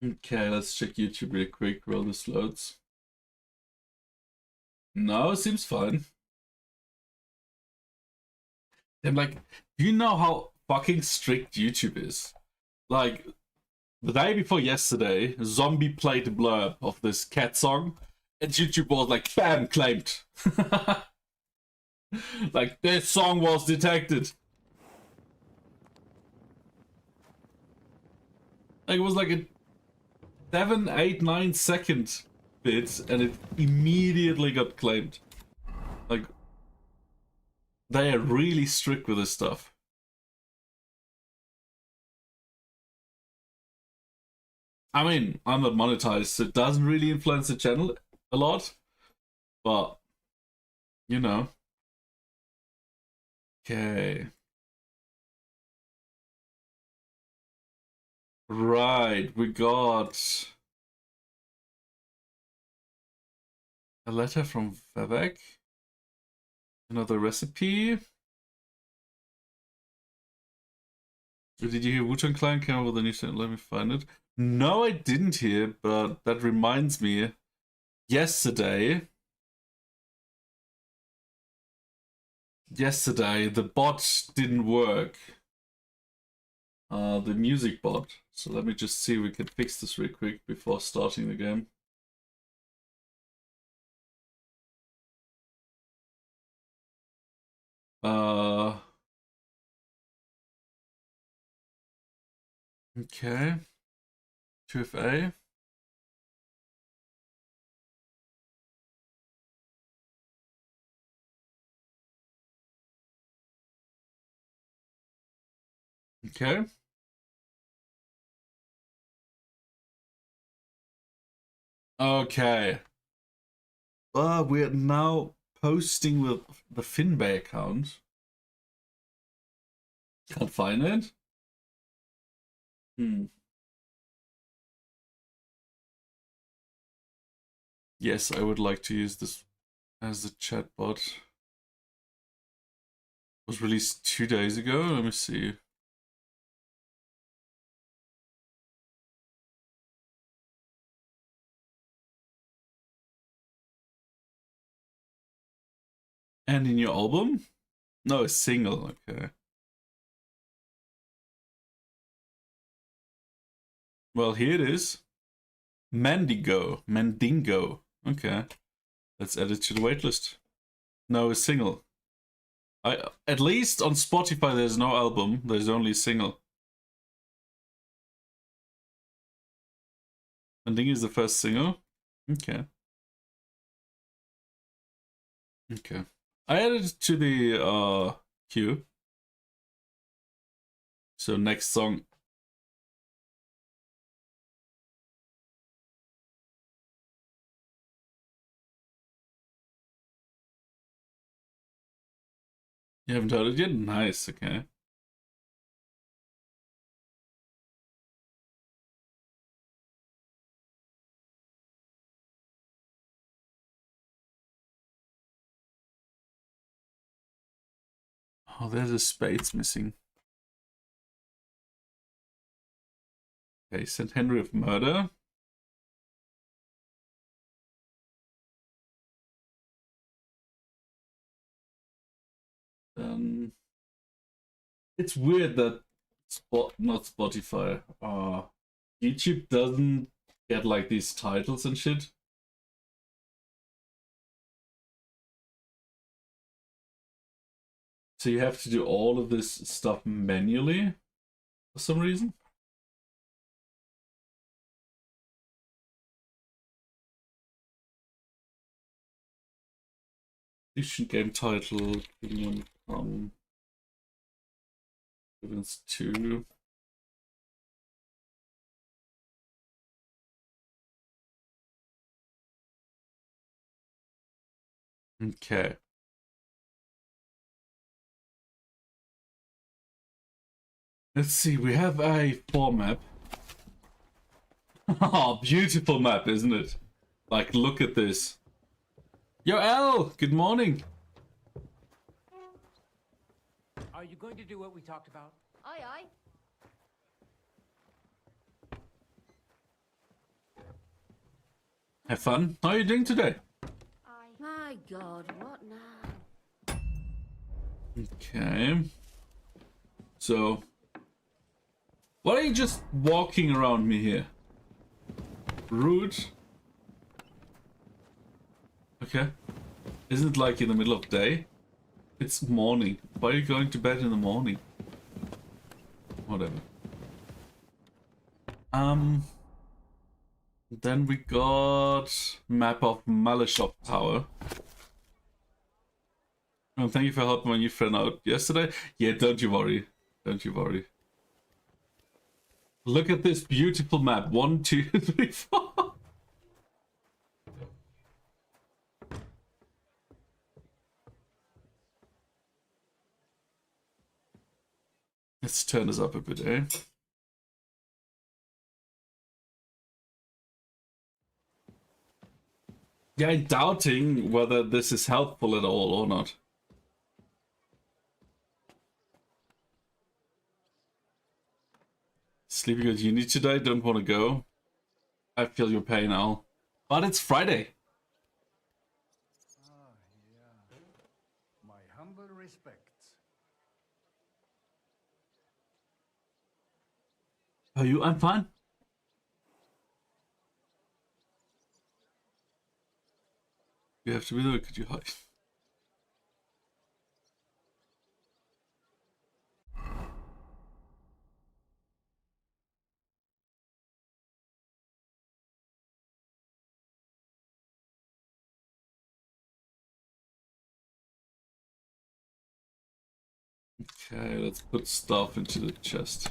Okay, let's check YouTube real quick while this loads. No, it seems fine. And like, do you know how fucking strict YouTube is? Like, the day before yesterday, Zombie played a blurb of this cat song, and YouTube was like, bam, claimed. Like, this song was detected. Like, it was like a 7, 8, 9 second bit, and it immediately got claimed. Like, they are really strict with this stuff. I mean, I'm not monetized, so it doesn't really influence the channel a lot, but, you know. Okay. Right, we got a letter from Vivek. Another recipe. Did you hear Wu-Tang Clan came up with a new channel? Let me find it. No, I didn't hear, but that reminds me. Yesterday, the bot didn't work. The music bot. So let me just see if we can fix this real quick before starting the game. Okay. 2FA. Okay. Okay. We're now posting with the Finbay account. Can't find it. Yes, I would like to use this as a chatbot. It was released 2 days ago. Let me see. And in your album? No, a single. Okay. Well, here it is. Mandingo. Okay. Let's add it to the waitlist. No, a single. At least on Spotify there's no album. There's only a single. Mandingo is the first single. Okay. Okay. I added it to the queue. So next song. You haven't heard it yet? Nice, okay. Oh, there's a spade's missing. Okay, St. Henry of Murder. It's weird that not Spotify, YouTube doesn't get like these titles and shit. So you have to do all of this stuff manually for some reason. Edition game title, Kingdom Come, Deliverance 2. Okay. Let's see, we have a 4 map. Oh, beautiful map, isn't it? Like, look at this. Yo, L, good morning. Are you going to do what we talked about? Aye, aye. Have fun. How are you doing today? My God, what now? Okay. So, why are you just walking around me here? Rude. Okay. Isn't it like in the middle of the day? It's morning. Why are you going to bed in the morning? Whatever. Then we got map of Malishop Tower. Oh, thank you for helping my new friend out yesterday. Yeah, don't you worry. Don't you worry. Look at this beautiful map. 1, 2, 3, 4. Let's turn this up a bit, eh? Yeah, I'm doubting whether this is helpful at all or not. Sleeping at uni today, don't want to go. I feel your pain, Al. But it's Friday. Yeah. My humble respects. Are you? I'm fine. You have to be there. Could you hide? Okay, let's put stuff into the chest.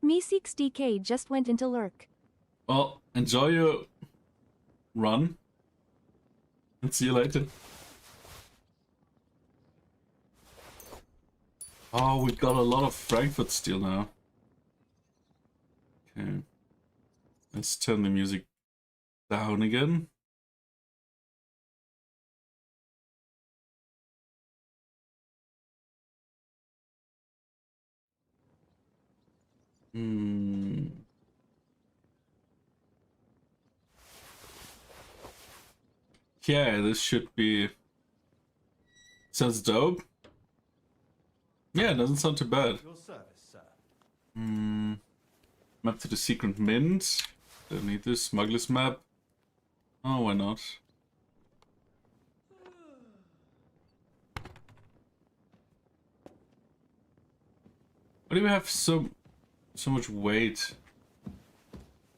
Me 60k just went into lurk. Well, enjoy your run. And see you later. Oh, we got a lot of Frankfurt steel now. Okay. Let's turn the music down again. Yeah, this should be... Sounds dope. Yeah, it doesn't sound too bad. Your service, sir. Map to the secret mint. Don't need this. Smuggler's map. Oh, why not? Why do we have so much weight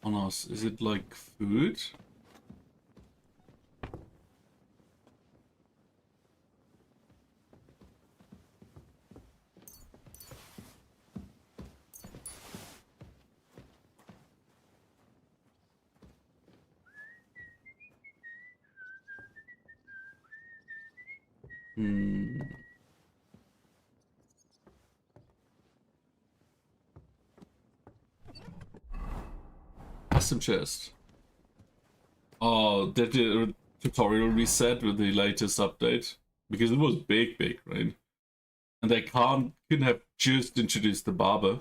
on us? Is it like food? Custom chest. Oh, did the tutorial reset with the latest update? Because it was big, right? And they couldn't have just introduced the barber.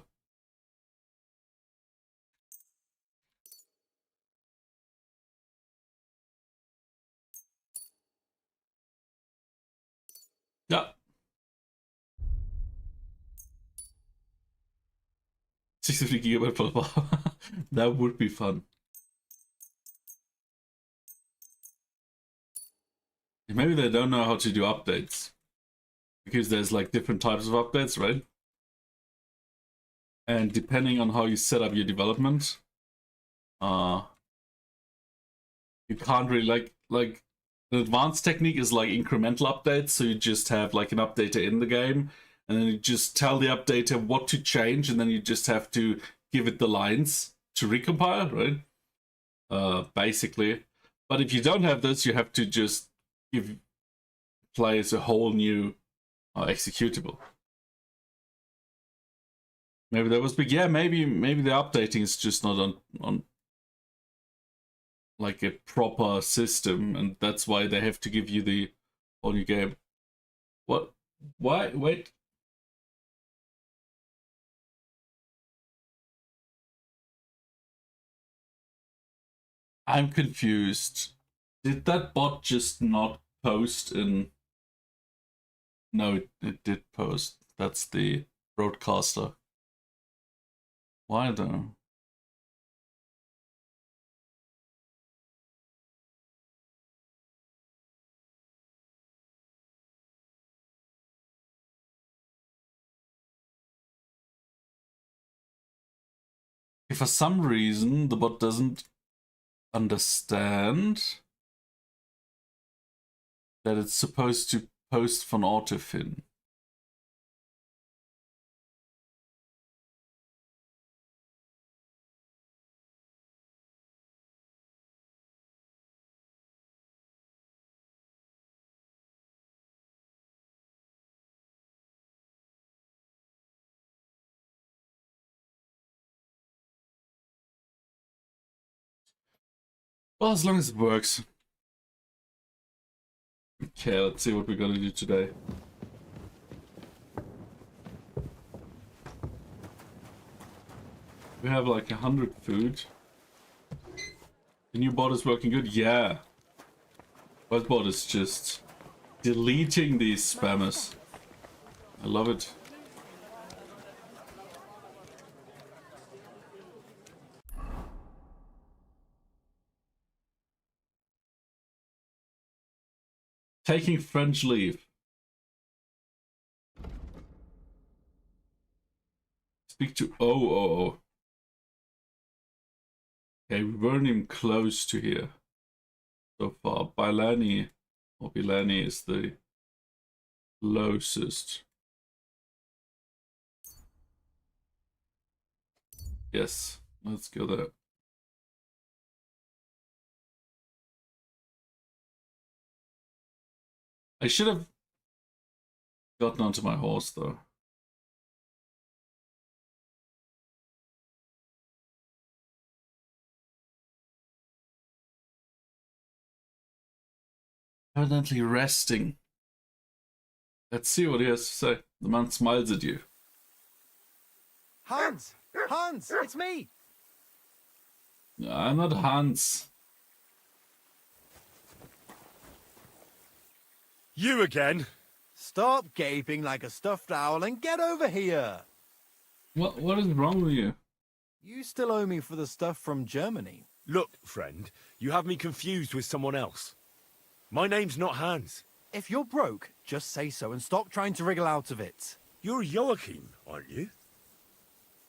Yeah. 63 gigabyte for the barber. That would be fun. Maybe they don't know how to do updates. Because there's like different types of updates, right? And depending on how you set up your development, you can't really like the advanced technique is like incremental updates, so you just have like an updater in the game, and then you just tell the updater what to change, and then you just have to give it the lines to recompile, right? Basically. But if you don't have this, you have to just give players a whole new or executable. Maybe that was big. Yeah, maybe the updating is just not on like a proper system, and that's why they have to give you the whole new game. What? Why? Wait. I'm confused. Did that bot just not post in? No, it did post. That's the broadcaster. Why though? If for some reason the bot doesn't understand that it's supposed to post von Autofin. Well, as long as it works. Okay, let's see what we're gonna do today. We have like 100 food. The new bot is working good? Yeah. What bot is just deleting these spammers? I love it. Taking French leave. Speak to oh. Okay, we weren't even close to here so far. Bilani or Bilani is the closest. Yes, let's go there. I should have gotten onto my horse though. Evidently resting. Let's see what he has to say. The man smiles at you. Hans! Hans! It's me! I'm not Hans. You again? Stop gaping like a stuffed owl and get over here! What is wrong with you? You still owe me for the stuff from Germany. Look, friend, you have me confused with someone else. My name's not Hans. If you're broke, just say so and stop trying to wriggle out of it. You're Joachim, aren't you?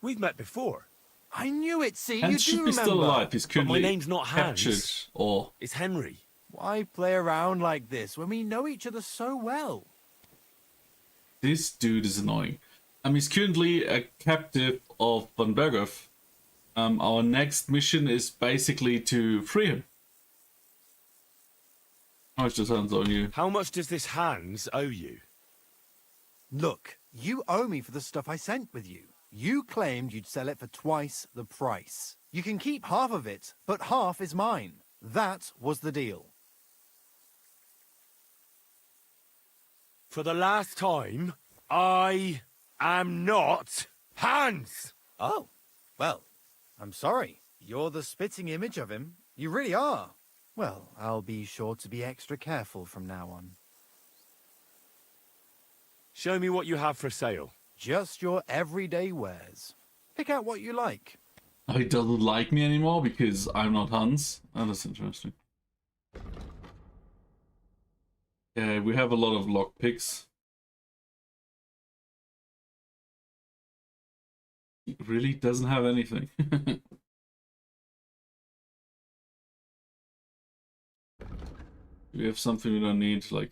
We've met before. I knew it, see? You Hans do should be remember. still alive. He's currently my name's not Hans. captured or... It's Henry. Why play around like this when we know each other so well? This dude is annoying. He's currently a captive of Von Berghoff. Our next mission is basically to free him. How much does Hans owe you? How much does this Hans owe you? Look, you owe me for the stuff I sent with you. You claimed you'd sell it for twice the price. You can keep half of it, but half is mine. That was the deal. For the last time, I am not Hans! Oh, well, I'm sorry. You're the spitting image of him. You really are. Well, I'll be sure to be extra careful from now on. Show me what you have for sale. Just your everyday wares. Pick out what you like. Oh, he doesn't like me anymore because I'm not Hans. Oh, that's interesting. Yeah, we have a lot of lockpicks. He really doesn't have anything. We have something we don't need, like,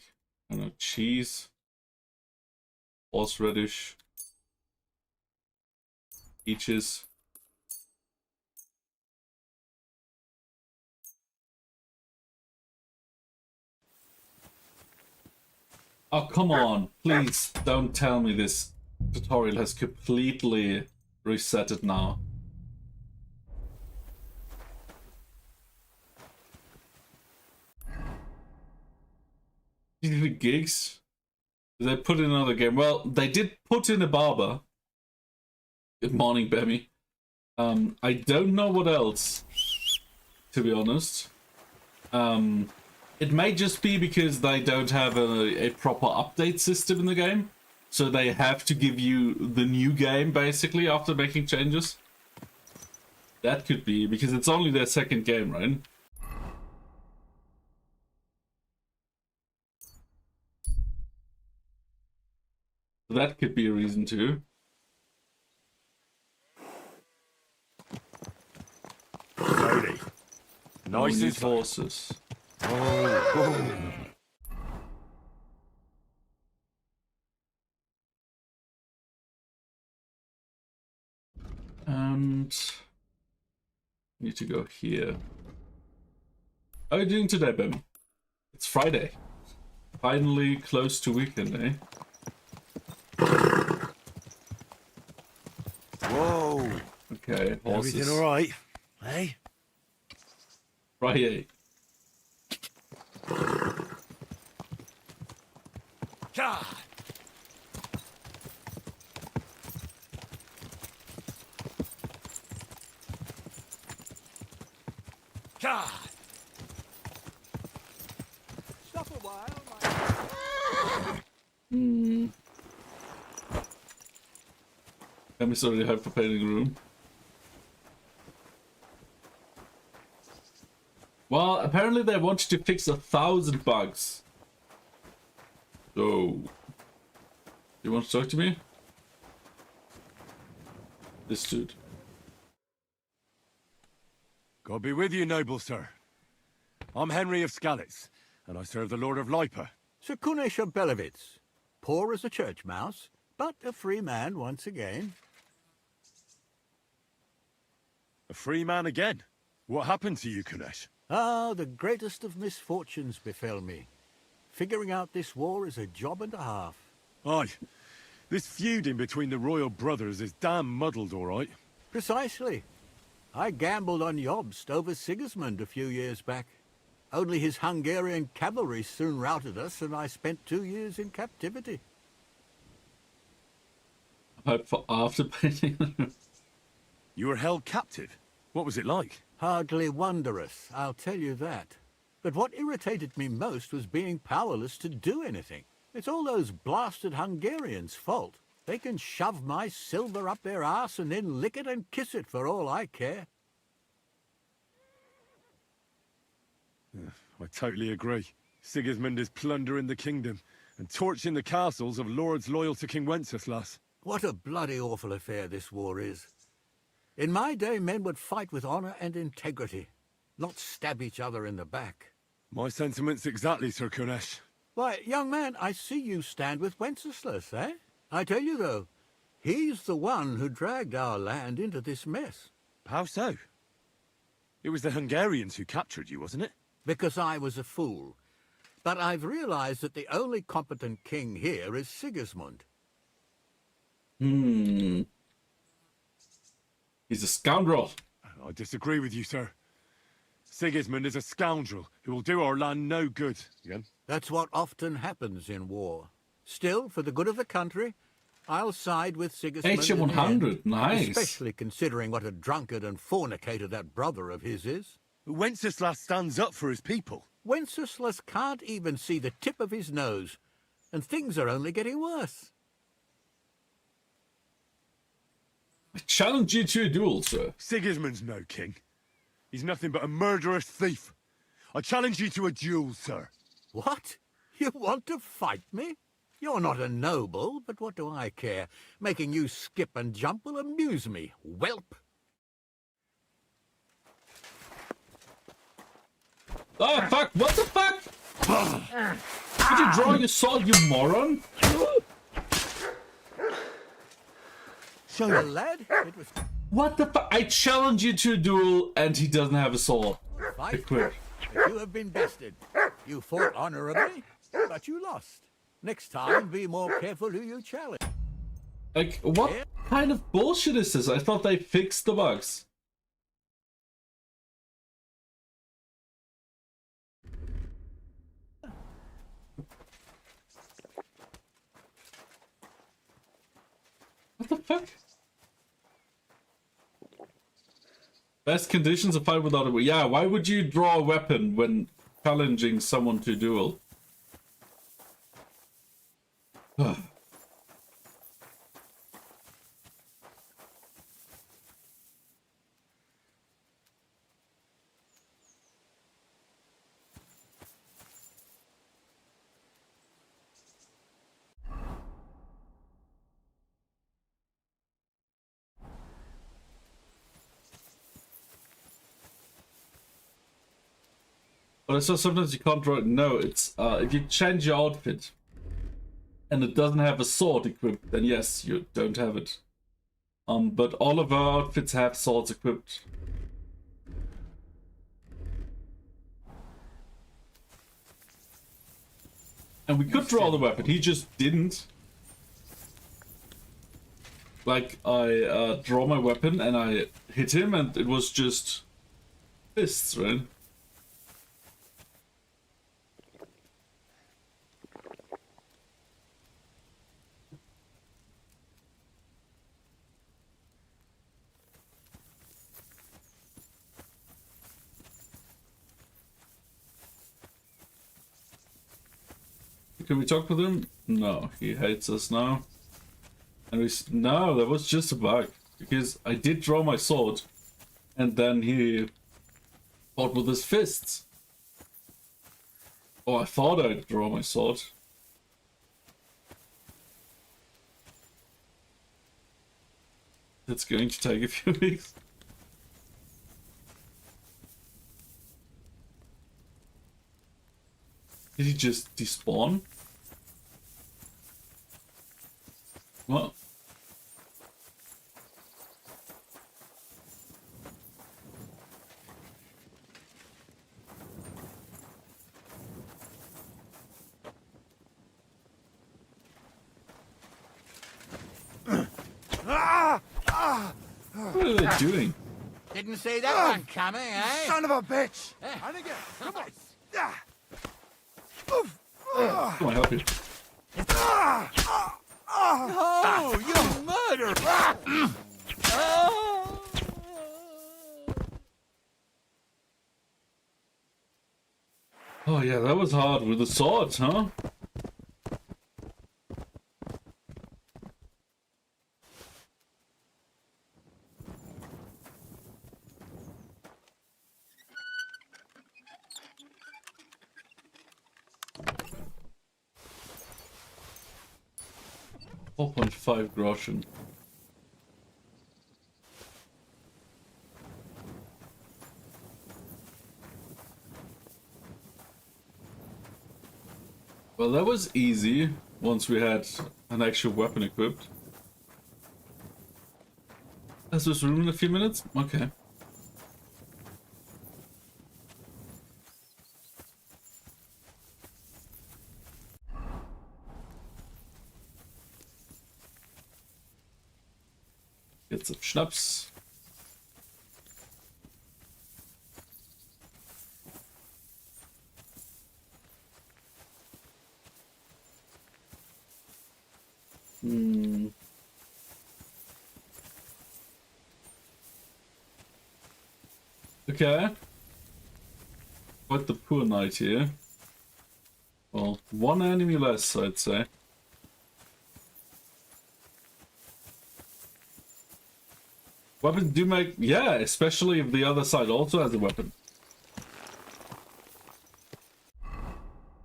I don't know, cheese, horseradish, peaches. Oh, come on. Please don't tell me this tutorial has completely reset it now. Gigs? Did they put in another game? Well, they did put in a barber. Good morning, Bemmy. I don't know what else, to be honest. It may just be because they don't have a proper update system in the game. So they have to give you the new game, basically, after making changes. That could be, because it's only their second game, right? That could be a reason too. Slowly. Nice and slow. Horses. And need to go here. How are you doing today, Bim? It's Friday. Finally close to weekend, eh? Whoa. Okay, horses. Everything all right? Hey? Friday. God. God. Stop a while, I'm sorry, have for painting room. Well, apparently they wanted to fix 1,000 bugs. So, you want to talk to me? This dude. God be with you, noble sir. I'm Henry of Skalitz, and I serve the Lord of Lipa. Sir Kunesh of Belevitz. Poor as a church mouse, but a free man once again. A free man again? What happened to you, Kunesh? Ah, the greatest of misfortunes befell me. Figuring out this war is a job and a half. Aye. This feuding between the royal brothers is damn muddled, all right. Precisely. I gambled on Jobst over Sigismund a few years back. Only his Hungarian cavalry soon routed us, and I spent 2 years in captivity. Hope for after painting. You were held captive? What was it like? Hardly wondrous, I'll tell you that. But what irritated me most was being powerless to do anything. It's all those blasted Hungarians' fault. They can shove my silver up their arse and then lick it and kiss it for all I care. I totally agree. Sigismund is plundering the kingdom and torching the castles of lords loyal to King Wenceslas. What a bloody awful affair this war is. In my day, men would fight with honor and integrity, not stab each other in the back. My sentiments exactly, Sir Kunesh. Why, young man, I see you stand with Wenceslas, eh? I tell you, though, he's the one who dragged our land into this mess. How so? It was the Hungarians who captured you, wasn't it? Because I was a fool. But I've realized that the only competent king here is Sigismund. He's a scoundrel. I disagree with you, sir. Sigismund is a scoundrel who will do our land no good. Again? That's what often happens in war. Still, for the good of the country, I'll side with Sigismund. HM 100, nice. Especially considering what a drunkard and fornicator that brother of his is. Wenceslas stands up for his people. Wenceslas can't even see the tip of his nose, and things are only getting worse. I challenge you to a duel, sir. Sigismund's no king. He's nothing but a murderous thief. I challenge you to a duel, sir. What? You want to fight me? You're not a noble, but what do I care? Making you skip and jump will amuse me, whelp. Oh, fuck! What the fuck? Did you draw your sword, you moron? So the lad, it was What the fuck? I challenge you to a duel, and he doesn't have a sword. fight. Quit. But you have been bested. You fought honorably, but you lost. Next time, be more careful who you challenge. Like, what Yeah. kind of bullshit is this? I thought they fixed the bugs. What the fuck? Best conditions to fight without a... Yeah, why would you draw a weapon when challenging someone to duel? But I saw sometimes you can't draw it. No, it's if you change your outfit and it doesn't have a sword equipped, then yes, you don't have it. But all of our outfits have swords equipped. And we could draw the weapon, he just didn't. Like, I draw my weapon and I hit him and it was just fists, right? Can we talk with him? No, he hates us now. And no, that was just a bug. Because I did draw my sword. And then he fought with his fists. Oh, I thought I'd draw my sword. It's going to take a few weeks. Did he just despawn? What? What are they doing? Didn't see that one coming, eh? Son of a bitch! And again, come on. Come on, help you. Oh, you murderer! Oh yeah, that was hard with the swords, huh? $4.5 groschen. Well, that was easy once we had an actual weapon equipped. Has this room in a few minutes? Okay. Get some schnapps. Okay. Quite the poor night here. Well, one enemy less, I'd say. Weapons do make... Yeah, especially if the other side also has a weapon.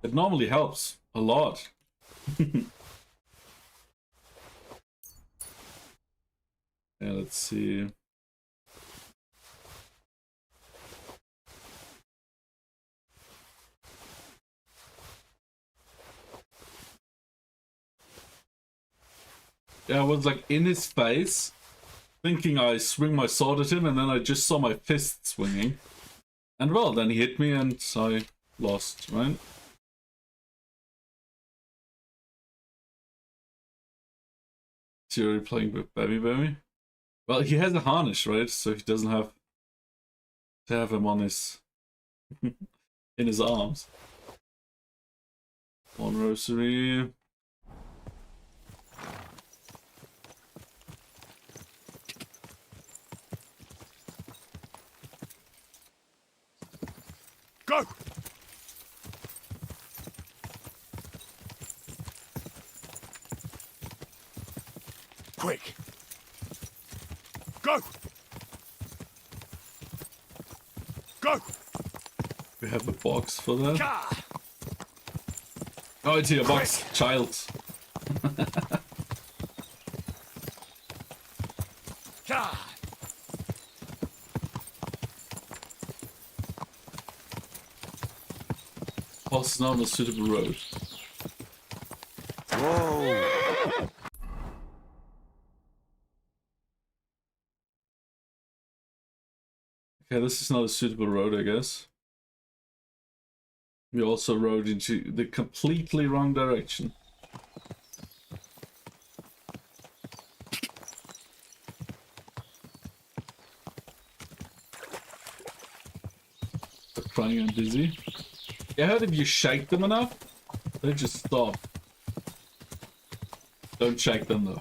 It normally helps a lot. Yeah, let's see. Yeah, I was like in his face, thinking I swing my sword at him, and then I just saw my fist swinging. And well, then he hit me and I lost, right? Is he already playing with Baby? Well, he has a harness, right? So he doesn't have to have him on his in his arms. One rosary. Go! Quick! Go! Go! We have a box for that. Gah! Oh, it's here, a box. Child. Gah! Boss is now on a suitable road. Whoa! Okay, this is not a suitable road, I guess. We also rode into the completely wrong direction. They're crying and dizzy. I heard if you shake them enough, they just stop. Don't shake them though.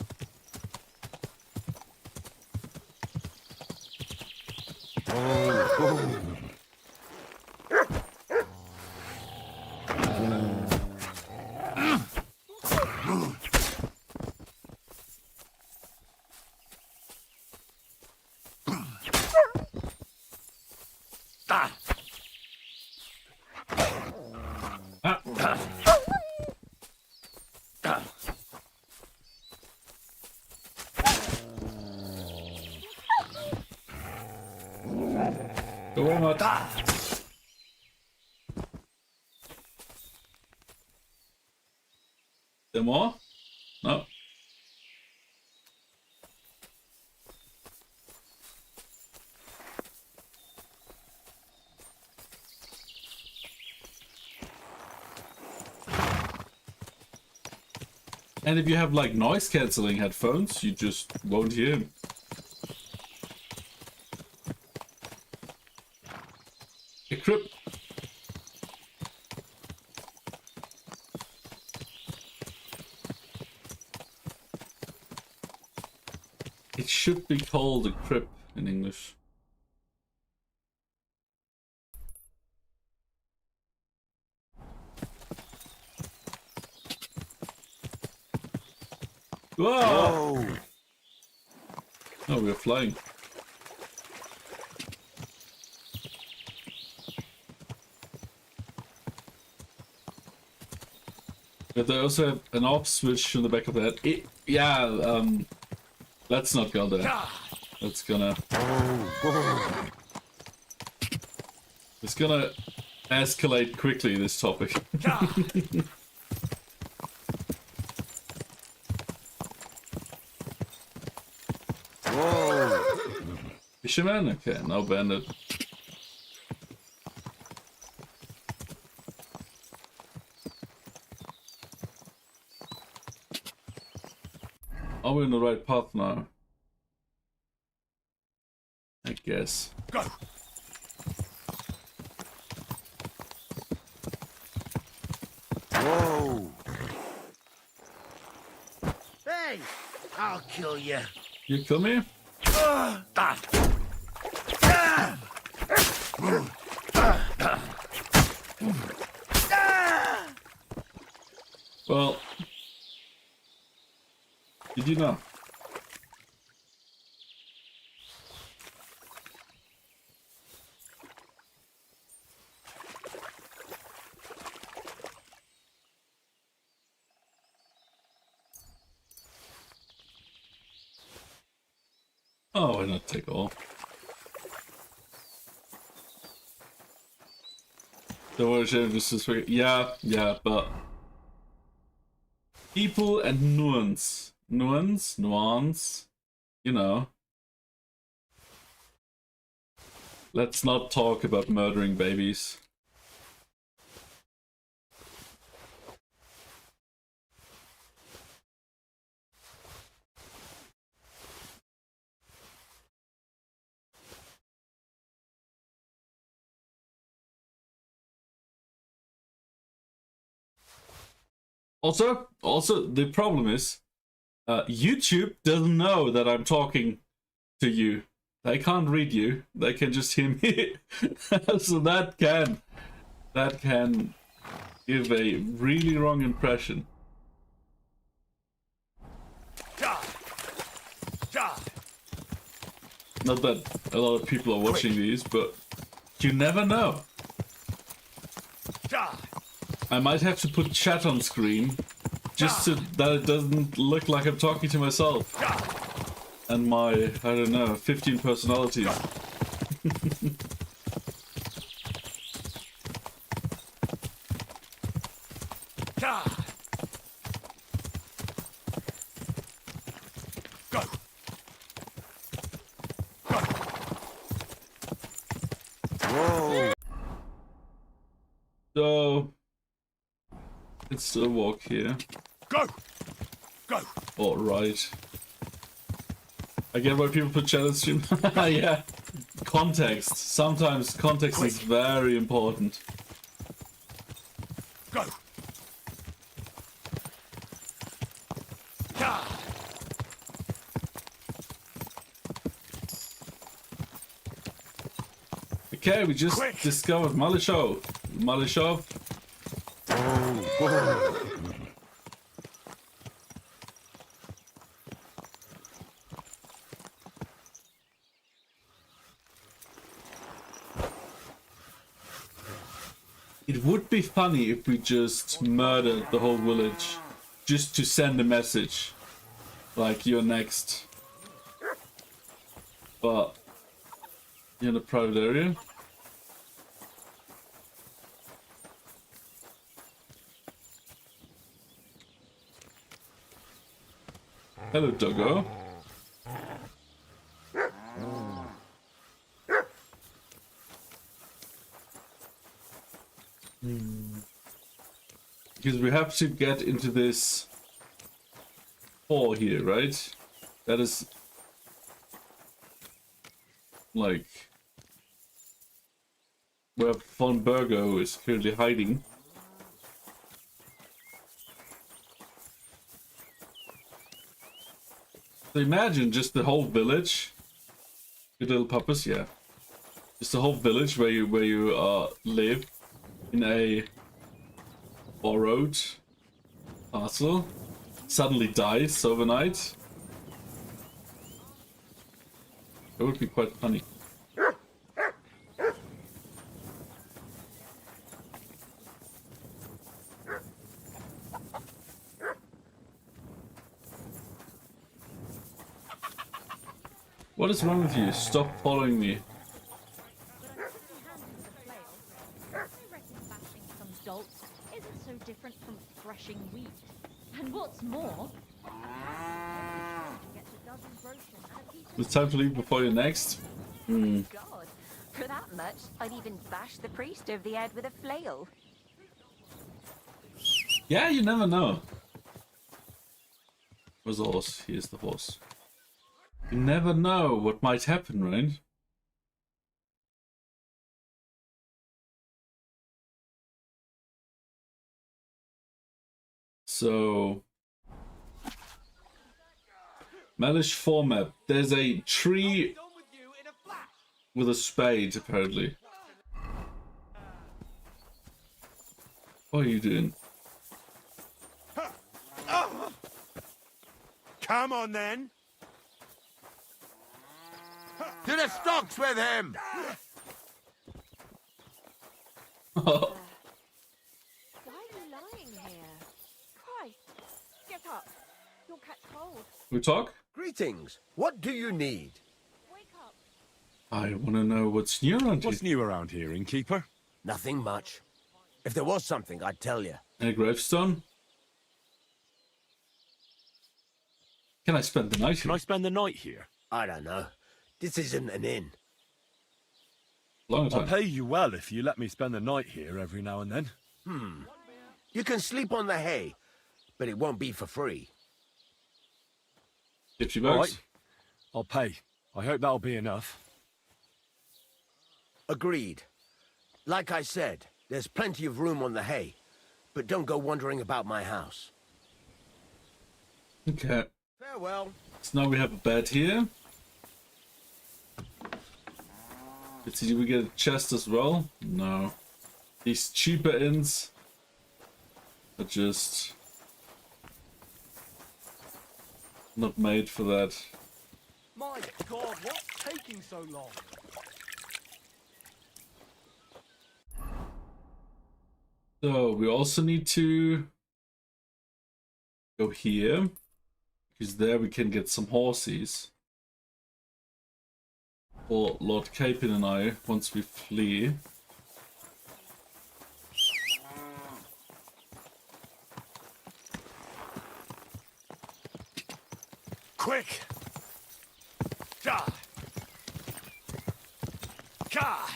Go away, Matt. There more? No. And if you have like noise cancelling headphones, you just won't hear him. Equip. It should be called a crip in English. Whoa! Oh, we're flying. But they also have an off switch on the back of that. Let's not go there. That's gonna... It's gonna escalate quickly, this topic. Whoa! Fisherman? Okay, no bandit. Are we on the right path now? I guess. Go! Whoa! Hey, I'll kill you. You kill me? Well, did you know? Oh, why not take all? The word this is yeah, but people and nuance, you know. Let's not talk about murdering babies. Also, the problem is, YouTube doesn't know that I'm talking to you. They can't read you. They can just hear me. So that can give a really wrong impression. Not that a lot of people are watching these, but you never know. I might have to put chat on screen just so that it doesn't look like I'm talking to myself. And my, I don't know, 15 personalities. So it's a walk here. Go! Go! Alright. I get why people put chat on stream. Yeah. Context. Sometimes context is very important. Go! Okay, we just discovered Malishov. Malishov. It would be funny if we just murdered the whole village just to send a message. Like, you're next. But you're in a private area. Hello, doggo. Because we have to get into this hall here, right? That is like where Von Burgo is currently hiding. So imagine just the whole village. Good little puppets, yeah. Just the whole village where you live in a borrowed castle suddenly dies overnight. That would be quite funny. What is wrong with you? Stop following me. Isn't so different from threshing wheat. And what's more, It's time to leave before you're next. God, for that much, I'd even bash the priest over the head with a flail. Yeah, you never know. Where's the horse? Here's the horse. You never know what might happen, right? So, Malish 4 map. There's a tree with a spade, apparently. What are you doing? Come on then! To the stocks with him! Why are you lying here? Christ, get up. You'll catch cold. We talk? Greetings. What do you need? Wake up. I want to know what's new around here. What's new around here, innkeeper? Nothing much. If there was something, I'd tell you. A gravestone? Can I spend the night Can here? I spend the night here? I don't know. This isn't an inn. Long I'll time. pay you well if you let me spend the night here every now and then. You can sleep on the hay, but it won't be for free. 50 All bucks? right, I'll pay. I hope that'll be enough. Agreed. Like I said, there's plenty of room on the hay, but don't go wandering about my house. Okay. Farewell. So now we have a bed here. Let's see, do we get a chest as well? No. These cheaper inns are just not made for that. My God, what's taking so long? So we also need to go here, because there we can get some horses for Lord Capin and I once we flee. Quick! Ka! Ka!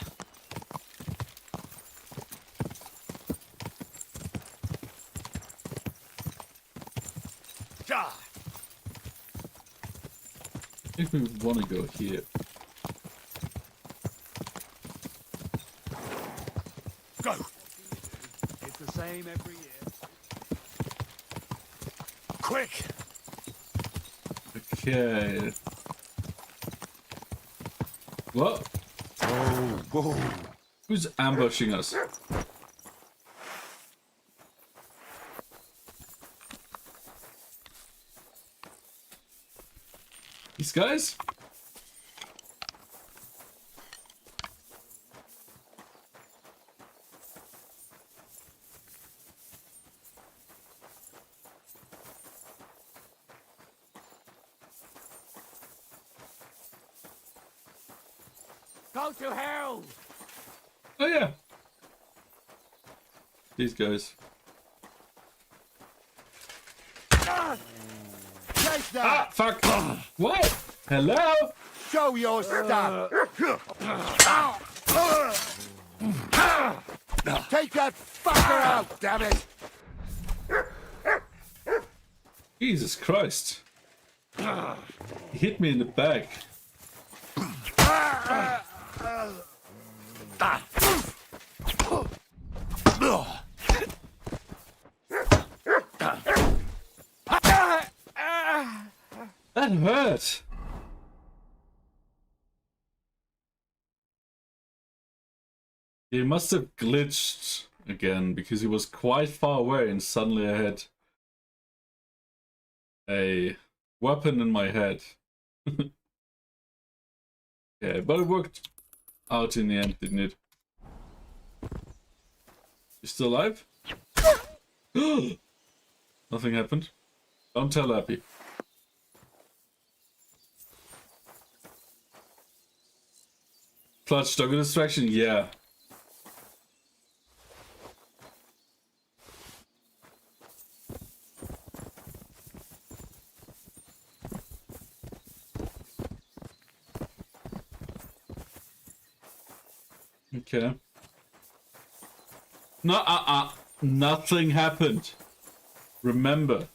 Ka! I think we want to go here. Go! It's the same every year. Quick! Okay. What? Whoa! Who's ambushing us? These guys? Go to hell! Oh yeah. These guys. Take that! Ah, fuck! What? Hello? Show your stuff! Take that fucker out, damn it! Jesus Christ. He hit me in the back. That hurt. He must have glitched again because he was quite far away and suddenly I had a weapon in my head. Yeah, but it worked out in the end, didn't it? You still alive? Nothing happened. Don't tell Abby. Clutch doggo distraction? Yeah. Okay. No, nothing happened. Remember,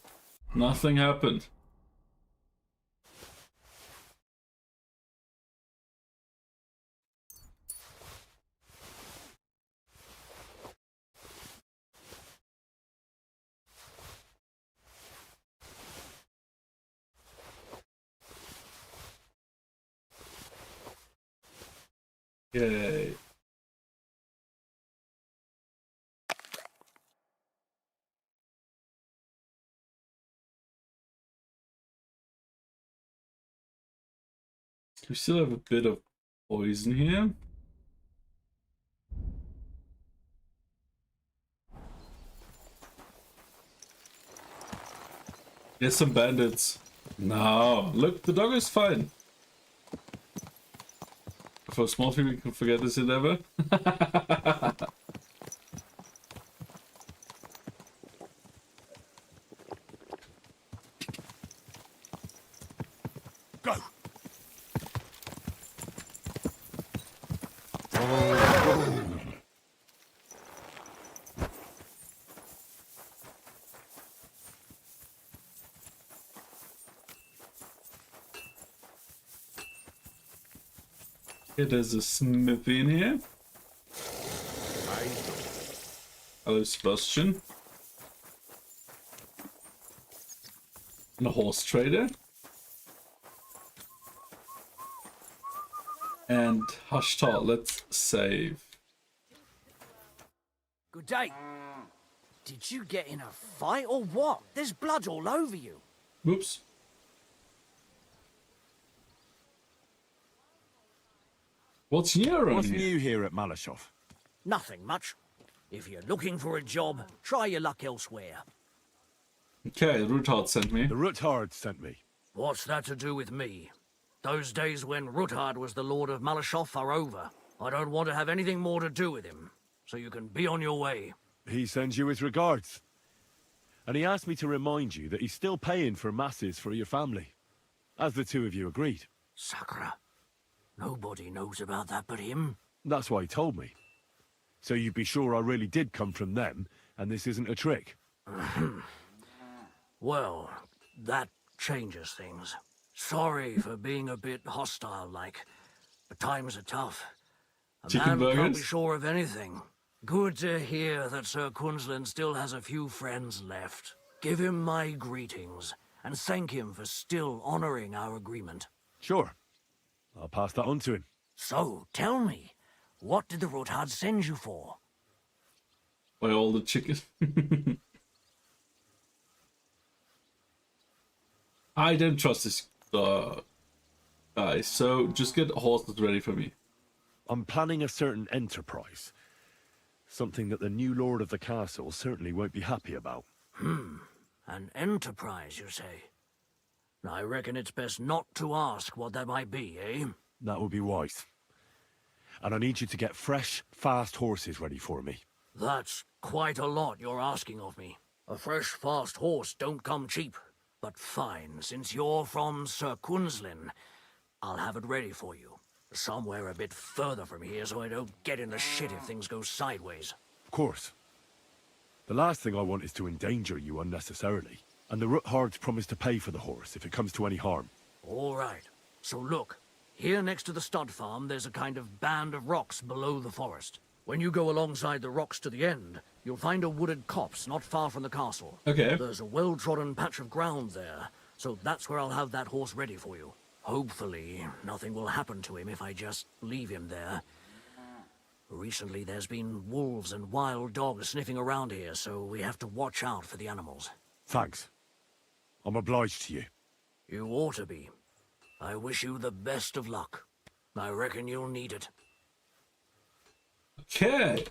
nothing happened. Yay. We still have a bit of poison here. Here's some bandits. No, look, the dog is fine. For a small thing, we can forget this endeavor. Go! Okay, there's a smithy in here. Hello, Sebastian. And a horse trader. And Hashtar, let's save. Good day. Did you get in a fight or what? There's blood all over you. Whoops. What's new around What's here? new here at Malashov? Nothing much. If you're looking for a job, try your luck elsewhere. Okay, Ruthard sent me. The Ruthard sent me. What's that to do with me? Those days when Ruthard was the Lord of Malashov are over. I don't want to have anything more to do with him. So you can be on your way. He sends you his regards. And he asked me to remind you that he's still paying for masses for your family. As the two of you agreed. Sakura. Nobody knows about that but him. That's why he told me. So you'd be sure I really did come from them, and this isn't a trick. Well, that changes things. Sorry for being a bit hostile-like, but times are tough. A Chicken man can't be burgers? sure of anything. Good to hear that Sir Kunzlin still has a few friends left. Give him my greetings, and thank him for still honoring our agreement. Sure. I'll pass that on to him. So, tell me, what did the Ruthard send you for? By all the chicken. I don't trust this guy, so just get horses ready for me. I'm planning a certain enterprise. Something that the new lord of the castle certainly won't be happy about. An enterprise, you say? I reckon it's best not to ask what that might be, eh? That would be wise. And I need you to get fresh, fast horses ready for me. That's quite a lot you're asking of me. A fresh, fast horse don't come cheap. But fine, since you're from Sir Kunzlin, I'll have it ready for you. Somewhere a bit further from here so I don't get in the shit if things go sideways. Of course. The last thing I want is to endanger you unnecessarily. And the Ruthards promise to pay for the horse if it comes to any harm. All right. So look, here next to the stud farm, there's a kind of band of rocks below the forest. When you go alongside the rocks to the end, you'll find a wooded copse not far from the castle. Okay. There's a well-trodden patch of ground there, so that's where I'll have that horse ready for you. Hopefully, nothing will happen to him if I just leave him there. Recently, there's been wolves and wild dogs sniffing around here, so we have to watch out for the animals. Thanks. I'm obliged to you. You ought to be. I wish you the best of luck. I reckon you'll need it. Okay.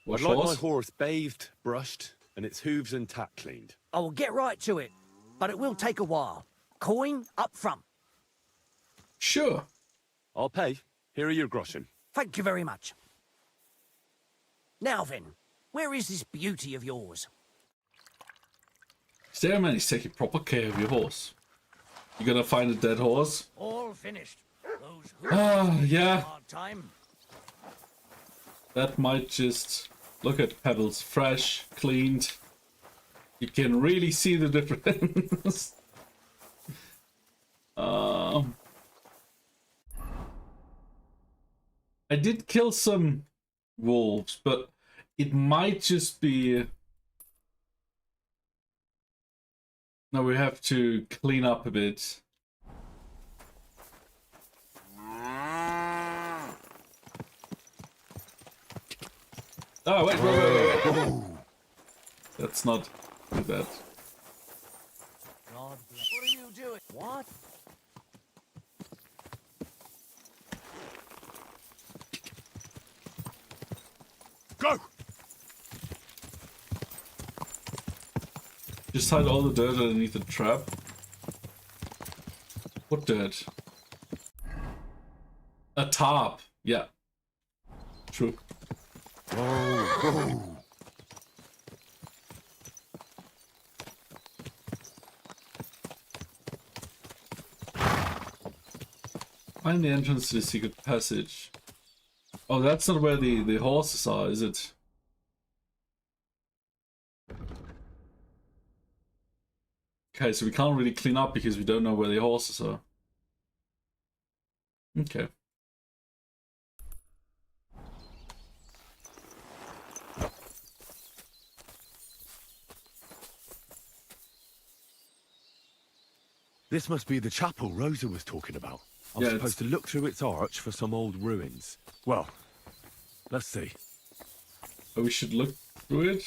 I'd like my horse bathed, brushed, and its hooves and tack cleaned. I will get right to it, but it will take a while. Coin up front. Sure. I'll pay. Here are your groschen. Thank you very much. Now then, where is this beauty of yours? Stairman is taking proper care of your horse. You gonna find a dead horse? All finished. Those Yeah. hard time. That might just... Look at Pebbles. Fresh, cleaned. You can really see the difference. I did kill some wolves, but it might just be... Now we have to clean up a bit. Oh, wait. Let's not do that. God bless. What are you doing? What? Go! Just hide all the dirt underneath the trap. What dirt? A tarp. Yeah. True. Oh. Find the entrance to the secret passage. Oh, that's not where the horses are, is it? Okay, so we can't really clean up because we don't know where the horses are. Okay. This must be the chapel Rosa was talking about. I'm Yeah, supposed to look through its arch for some old ruins. Well, let's see. we should look through it.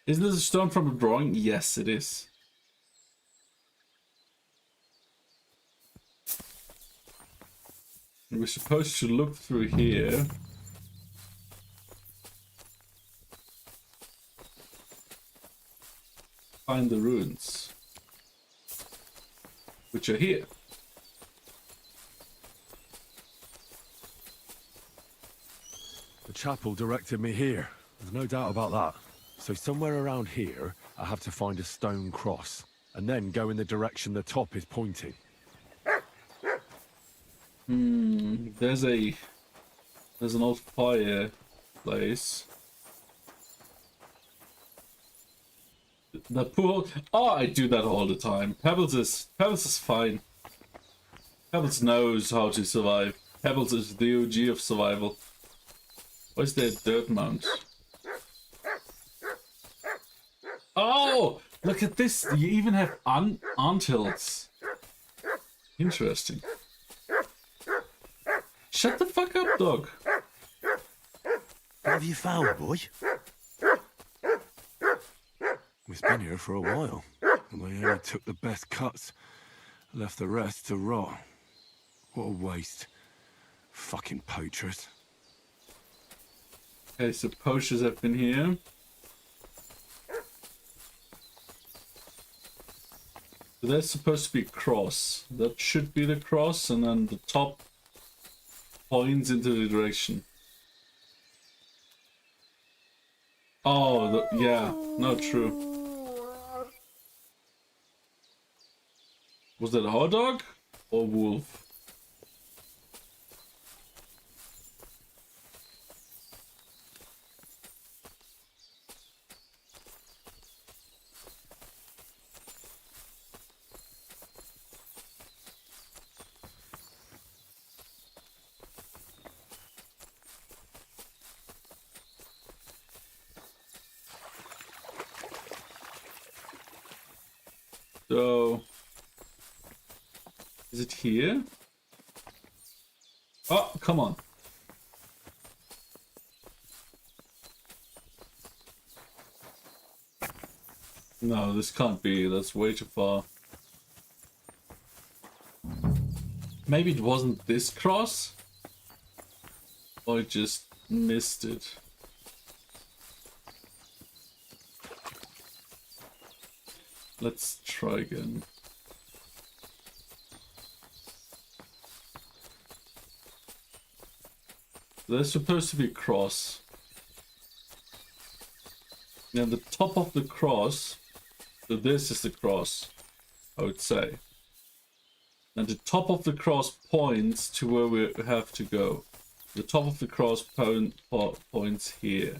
Isn't this a stone from a drawing? Yes, it is. We're supposed to look through here. Find the ruins. Which are here. The chapel directed me here. There's no doubt about that. So somewhere around here, I have to find a stone cross, and then go in the direction the top is pointing. There's an old fireplace. The pool. Oh, I do that all the time. Pebbles is fine. Pebbles knows how to survive. Pebbles is the OG of survival. Where's their dirt mount? Oh, look at this. You even have anthills. Interesting. Shut the fuck up, dog. What have you found, boy? We've been here for a while, and we only took the best cuts, left the rest to rot. What a waste. Fucking poachers. Okay, so poachers have been here. So that's supposed to be cross. That should be the cross, and then the top points into the direction. Oh, yeah, no, true. Was that a hot dog or wolf? So, is it here? Oh, come on. No, this can't be. That's way too far. Maybe it wasn't this cross? Or I just missed it. Let's try again. There's supposed to be a cross. And the top of the cross, so this is the cross, I would say. And the top of the cross points to where we have to go. The top of the cross points here.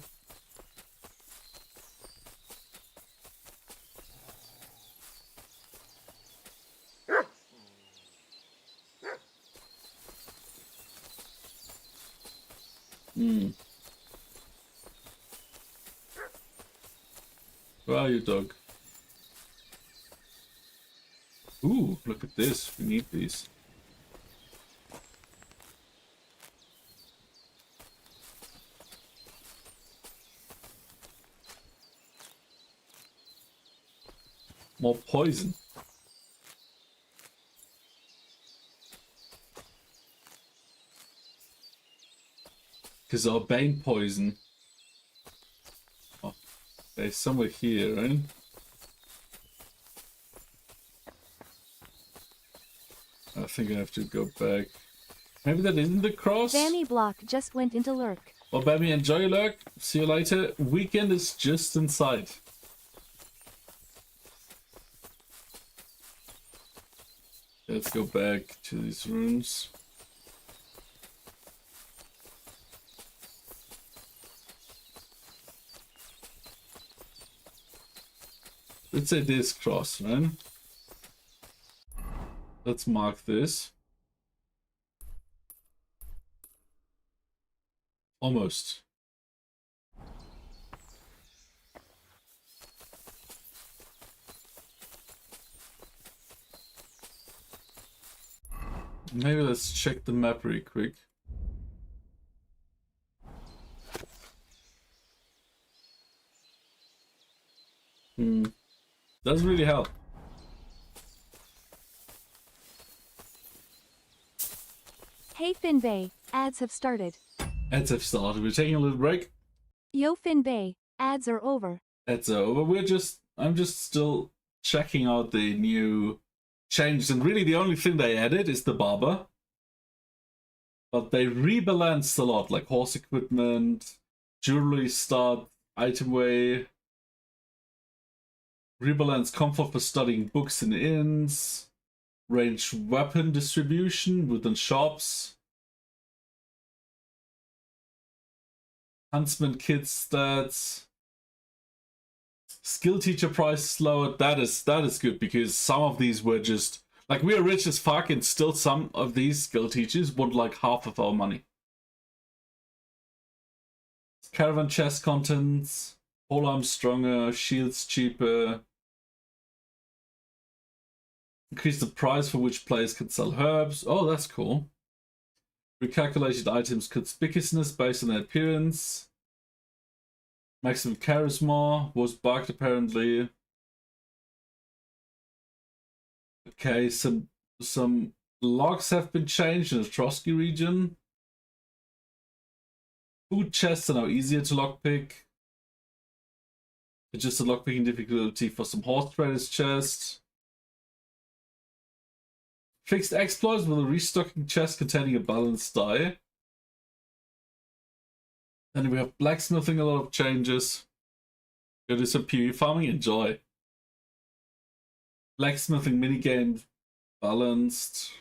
Where are you, dog? Ooh, look at this. We need these. More poison. Because our bane poison. Oh, there's somewhere here, right? I think I have to go back. Maybe that isn't the cross? Bammy Block just went into lurk. Well, Bammy, enjoy your lurk. See you later. Weekend is just in sight. Let's go back to these rooms. Let's say this cross, right? Let's mark this. Almost. Maybe let's check the map really quick. Doesn't really help. Hey Finbay, ads have started. Ads have started. We're taking a little break. Yo Finbay, ads are over. Ads are over. I'm just still checking out the new changes, and really the only thing they added is the barber. But they rebalanced a lot, like horse equipment, jewelry start, item way, rebalanced comfort for studying books in inns, ranged weapon distribution within shops, huntsman kit stats, skill teacher price lowered. That is good, because some of these were just like, we are rich as fuck, and still some of these skill teachers want like half of our money. Caravan chest contents, whole arm stronger, shields cheaper. Increase the price for which players can sell herbs. Oh, that's cool. Recalculated items conspicuousness based on their appearance. Maximum charisma was bugged apparently. Okay, some logs have been changed in the Trotsky region. Food chests are now easier to lockpick. Adjusted lockpicking difficulty for some horse traders chests. Fixed exploits with a restocking chest containing a balanced die. And we have blacksmithing, a lot of changes. Go do some PvE farming, enjoy. Blacksmithing minigame balanced.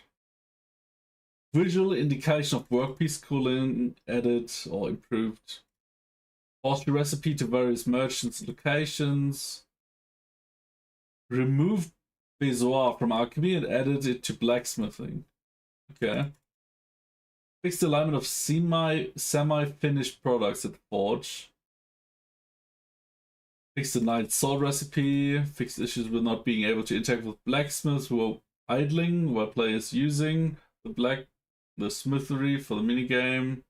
Visual indication of workpiece cooling added or improved. Altered recipe to various merchants and locations. Removed bezoar from alchemy and added it to blacksmithing. Okay. Fixed alignment of semi-finished products at the forge. Fixed the night sword recipe. Fixed issues with not being able to interact with blacksmiths who are idling while players using the smithery for the minigame.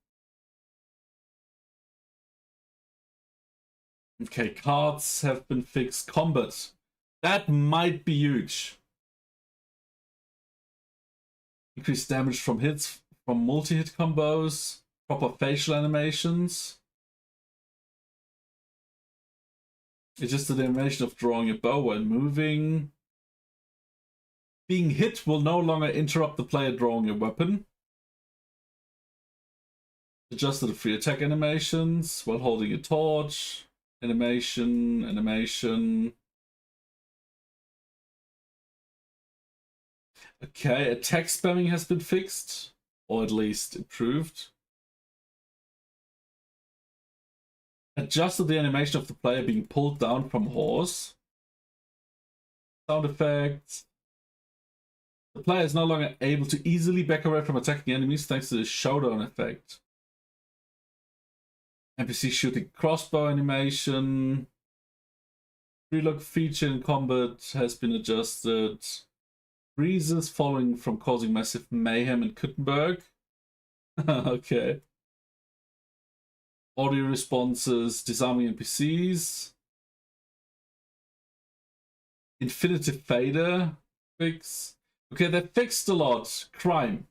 Okay, cards have been fixed. Combat. That might be huge. Increased damage from hits from multi-hit combos. Proper facial animations. Adjusted the animation of drawing a bow while moving. Being hit will no longer interrupt the player drawing a weapon. Adjusted the free attack animations while holding a torch. Animation. Okay, attack spamming has been fixed, or at least improved. Adjusted the animation of the player being pulled down from horse. Sound effects. The player is no longer able to easily back away from attacking enemies thanks to the showdown effect. NPC shooting crossbow animation. Reload feature in combat has been adjusted. Breezes following from causing massive mayhem in Kuttenberg. Okay. Audio responses, disarming NPCs. Infinitive fader fix. Okay, they fixed a lot. Crime.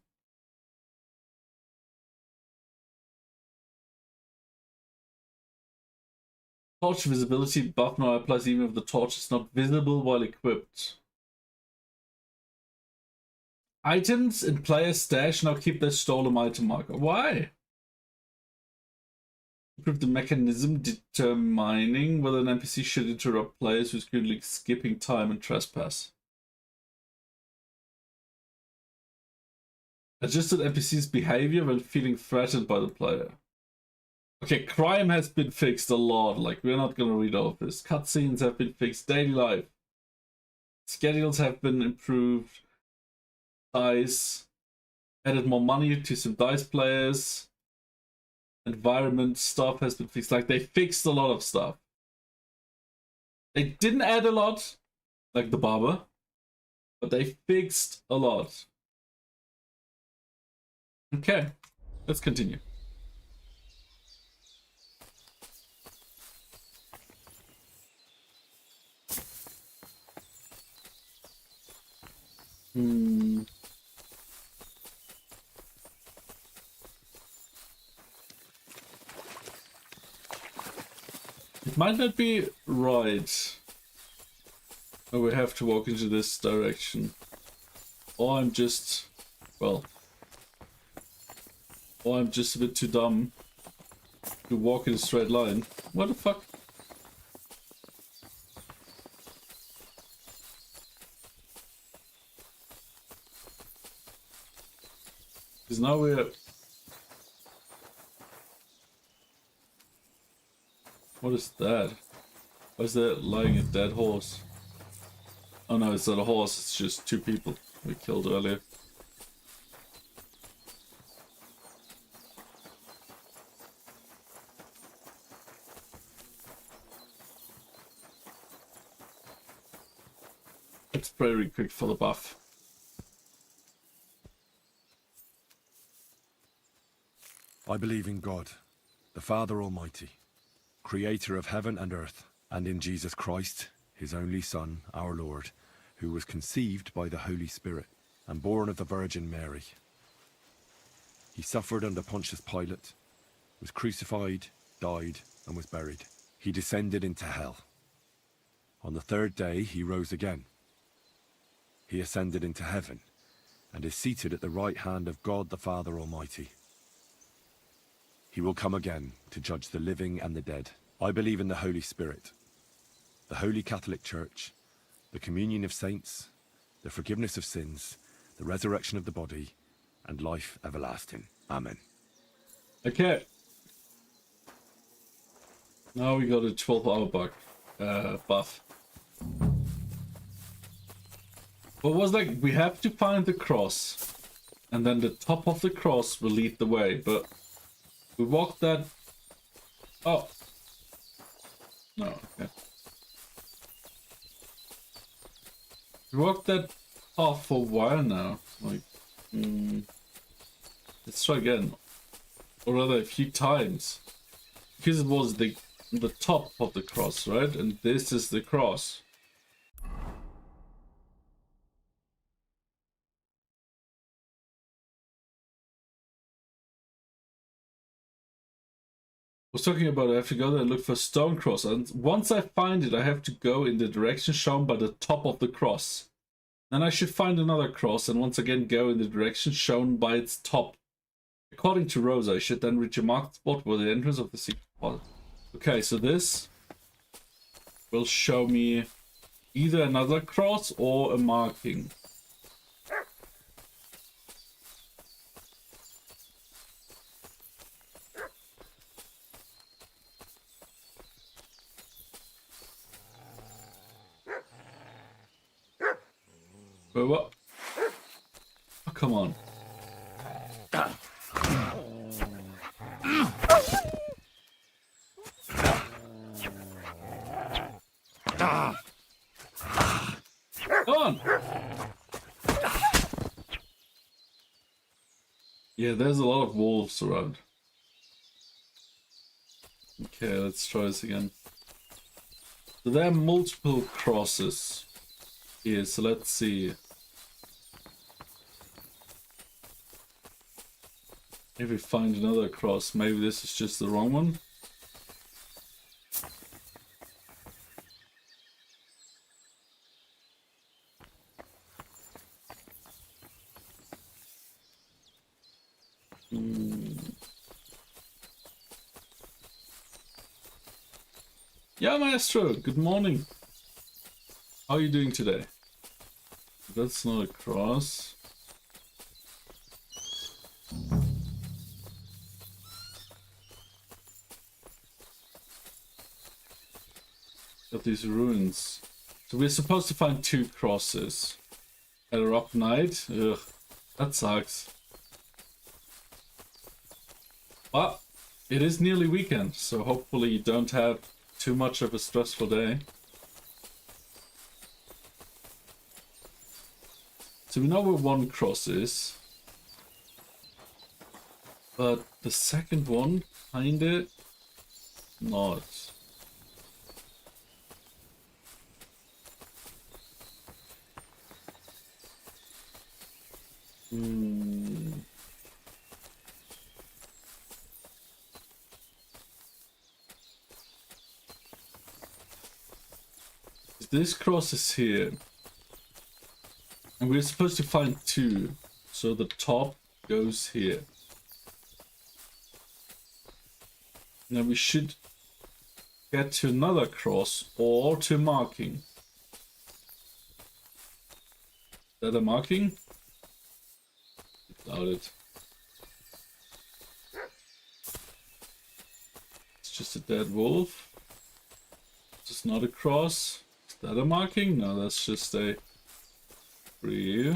Torch visibility buff now applies even if the torch is not visible while equipped. Items in player stash now keep their stolen item marker. Why? Improve the mechanism determining whether an NPC should interrupt players who's currently skipping time and trespass. Adjusted NPC's behavior when feeling threatened by the player. Okay, crime has been fixed a lot. Like, we're not gonna read all of this. Cutscenes have been fixed. Daily life. Schedules have been improved. Dice. Added more money to some dice players. Environment stuff has been fixed. Like, they fixed a lot of stuff. They didn't add a lot, like the barber, but they fixed a lot. Okay, let's continue. It might not be right. Or we have to walk into this direction. Or I'm just... well... or I'm just a bit too dumb to walk in a straight line. What the fuck? Because now we're... what is that? Why is there lying a dead horse? Oh no, it's not a horse, it's just two people we killed earlier. It's very quick for the buff. I believe in God, the Father Almighty, creator of heaven and earth, and in Jesus Christ, his only Son, our Lord, who was conceived by the Holy Spirit and born of the Virgin Mary. He suffered under Pontius Pilate, was crucified, died, and was buried. He descended into hell. On the third day, he rose again. He ascended into heaven and is seated at the right hand of God the Father Almighty. He will come again to judge the living and the dead. I believe in the Holy Spirit, the Holy Catholic Church, the communion of saints, the forgiveness of sins, the resurrection of the body, and life everlasting. Amen. Okay. Now we got a 12-hour buff. But it was like, we have to find the cross, and then the top of the cross will lead the way, but we walked that... oh. No, okay. We walked that path for a while now. Like, let's try again. Or rather, a few times. Because it was the top of the cross, right? And this is the cross. I was talking about I have to go there and look for a stone cross, and once I find it I have to go in the direction shown by the top of the cross. Then I should find another cross and once again go in the direction shown by its top. According to Rosa, I should then reach a marked spot where the entrance of the secret pod. Okay, so this will show me either another cross or a marking. Wait, what? Oh, come on. Come on! Yeah, there's a lot of wolves around. Okay, let's try this again. So there are multiple crosses here, so let's see. If we find another cross, maybe this is just the wrong one. Yeah, Maestro, good morning. How are you doing today? That's not a cross. Got these ruins. So we're supposed to find two crosses. At a rock night? Ugh, that sucks. But it is nearly weekend, so hopefully you don't have too much of a stressful day. So we know where one cross is. But the second one, kinda not. This cross is here. And we're supposed to find two. So the top goes here. Now we should get to another cross or to marking. Is that a marking? Doubt it. It's just a dead wolf. It's not a cross. Is that a marking? No, that's just a free.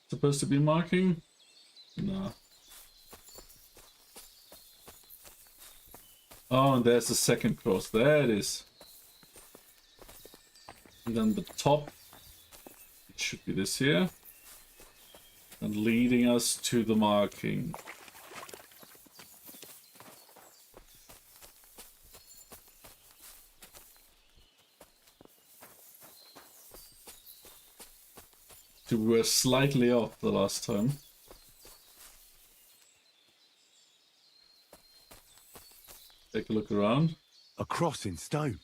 Supposed to be marking? No. Oh, and there's the second cross. There it is. And then the top, it should be this here. And leading us to the marking. We were slightly off the last time. Take a look around. A cross in stone.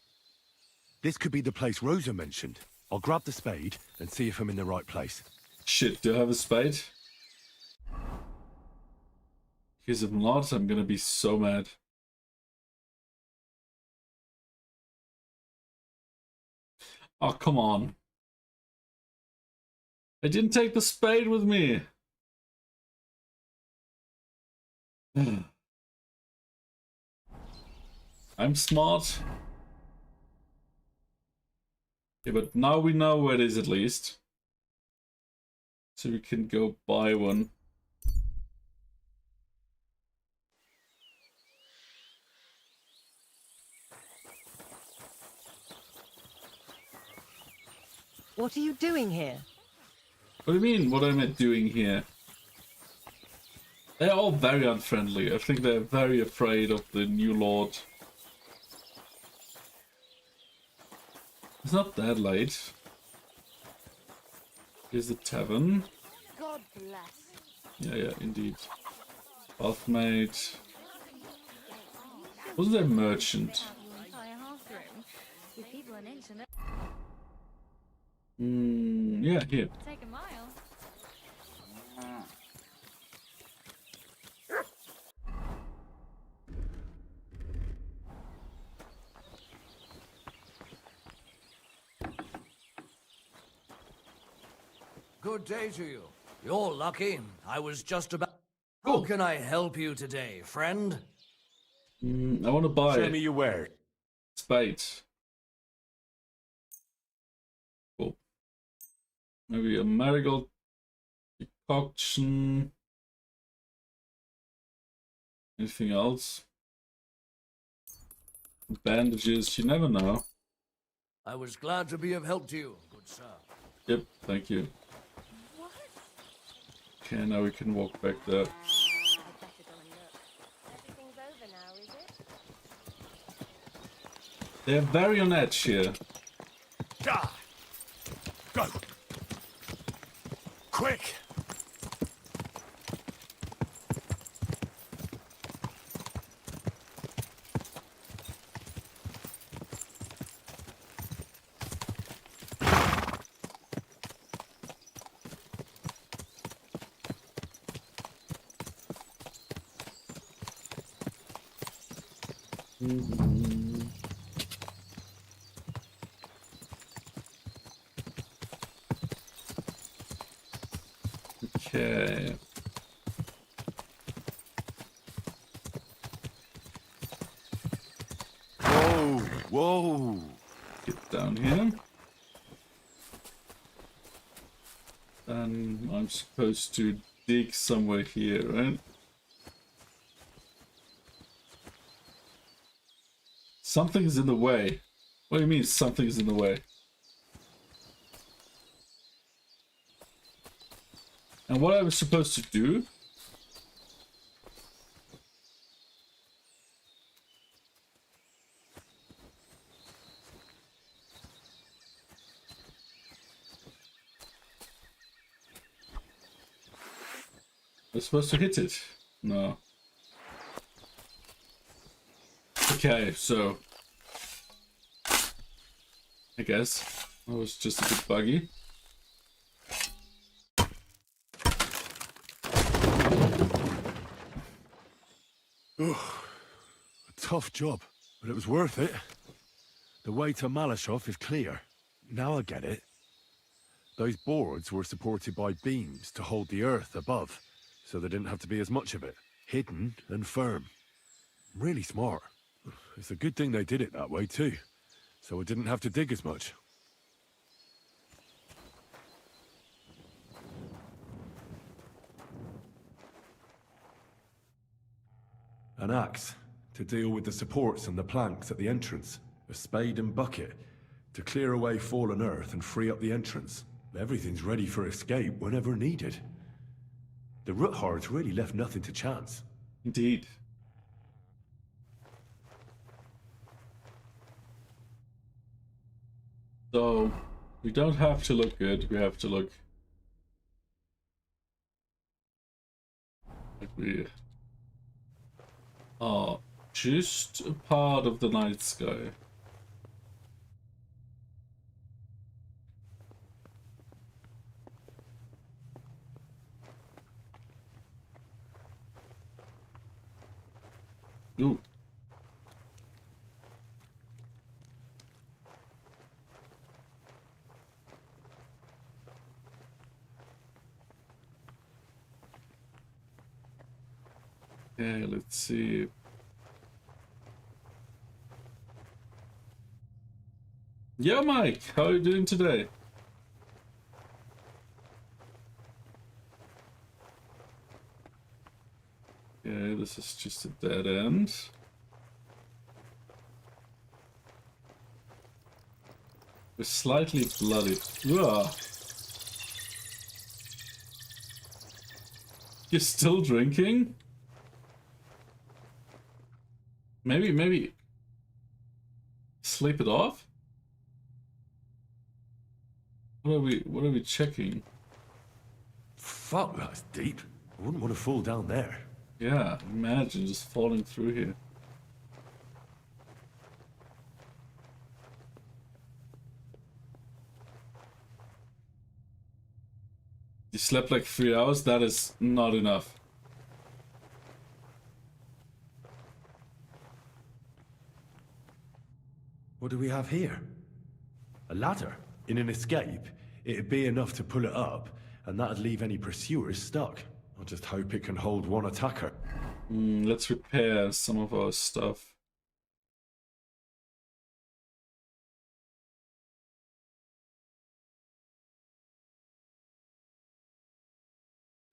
This could be the place Rosa mentioned. I'll grab the spade and see if I'm in the right place. Shit, do I have a spade? Because if not, I'm gonna be so mad. Oh, come on. I didn't take the spade with me. I'm smart. Okay, but now we know where it is at least. So we can go buy one. What are you doing here? What do you mean, what am I doing here? They're all very unfriendly. I think they're very afraid of the new lord. It's not that late. Here's the tavern. God bless. Yeah, indeed. Bathmate. Wasn't there a merchant? Yeah, here. Take a mile. Good day to you. You're lucky. I was just about... How can I help you today, friend? I want to buy Show me your word. spade. Cool. Maybe a marigold decoction. Anything else? Bandages, you never know. I was glad to be of help to you, good sir. Yep, thank you. Okay, now we can walk back there. They're very on edge here. Go! Quick! Okay. Whoa! Whoa! Get down here. Then I'm supposed to dig somewhere here, right? Something is in the way. What do you mean something is in the way? And what I was supposed to do? We're supposed to hit it. No. Okay, so I guess that was just a bit buggy. Oh, a tough job, but it was worth it. The way to Malashov is clear. Now I get it. Those boards were supported by beams to hold the earth above, so there didn't have to be as much of it. Hidden and firm. Really smart. It's a good thing they did it that way too, so I didn't have to dig as much. An axe to deal with the supports and the planks at the entrance. A spade and bucket to clear away fallen earth and free up the entrance. Everything's ready for escape whenever needed. The Roothards really left nothing to chance. Indeed. So, we don't have to look good, we have to look like we are just a part of the night sky. Ooh. Okay, let's see. Yeah, Mike, how are you doing today? Okay, this is just a dead end. We're slightly bloodied. Ugh. You're still drinking? Maybe sleep it off? What are we checking? Fuck, that's deep. I wouldn't want to fall down there. Yeah, imagine just falling through here. You slept like 3 hours? That is not enough. What do we have here? A ladder. In an escape, it'd be enough to pull it up, and that'd leave any pursuers stuck. I just hope it can hold one attacker. Let's repair some of our stuff.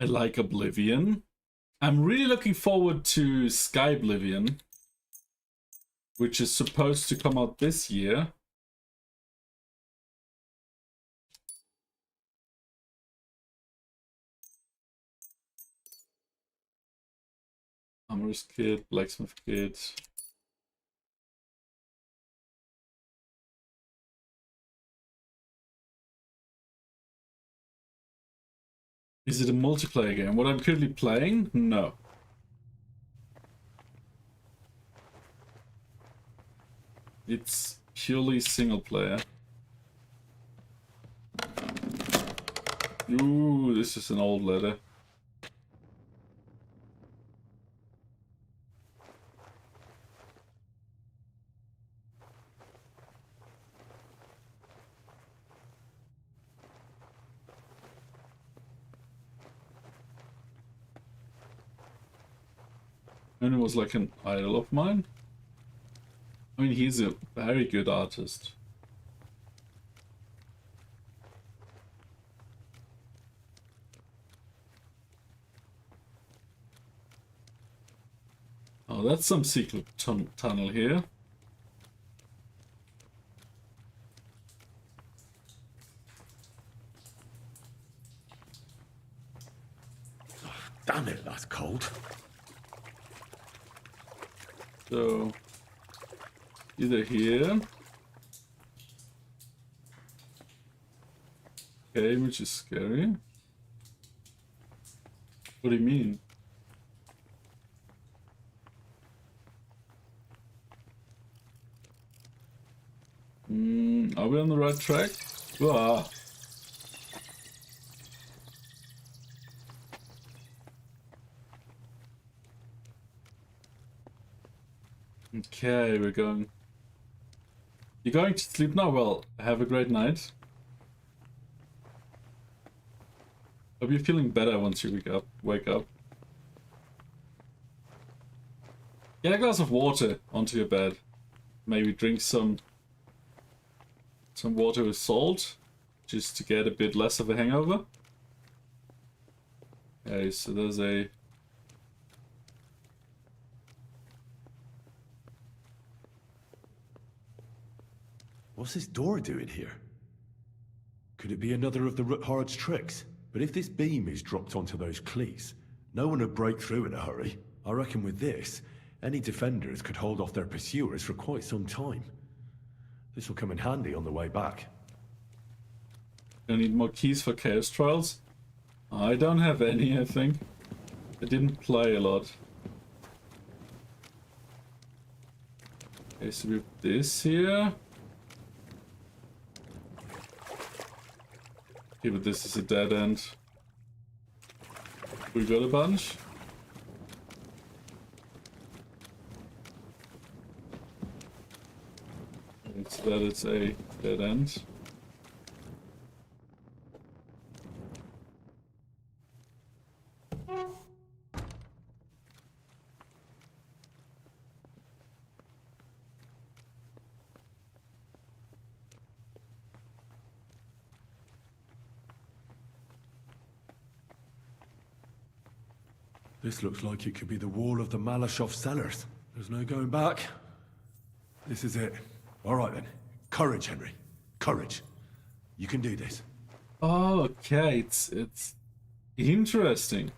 I like Oblivion. I'm really looking forward to Sky Oblivion, which is supposed to come out this year. Armorer's kit, blacksmith kit. Is it a multiplayer game? What I'm currently playing? No. It's purely single player. Ooh, this is an old letter. And it was like an idol of mine. I mean, he's a very good artist. Oh, that's some secret tunnel here. Damn it, that's cold. So, either here. Okay, which is scary. What do you mean? Are we on the right track? Ah. Okay, we're going. You're going to sleep now? Well, have a great night. Hope you're feeling better once you wake up. Get a glass of water onto your bed. Maybe drink some water with salt, just to get a bit less of a hangover. Okay, so there's a... What's this door doing here? Could it be another of the Ruthard's tricks? But if this beam is dropped onto those cleats, no one would break through in a hurry. I reckon with this, any defenders could hold off their pursuers for quite some time. This will come in handy on the way back. I need more keys for Chaos Trials. I don't have any, I think. I didn't play a lot. Okay, so we have this here. Okay, but this is a dead end. We got a bunch. It's that it's a dead end. This looks like it could be the wall of the Malashov cellars. There's no going back. This is it. All right then. Courage, Henry. Courage. You can do this. Oh, okay. It's interesting.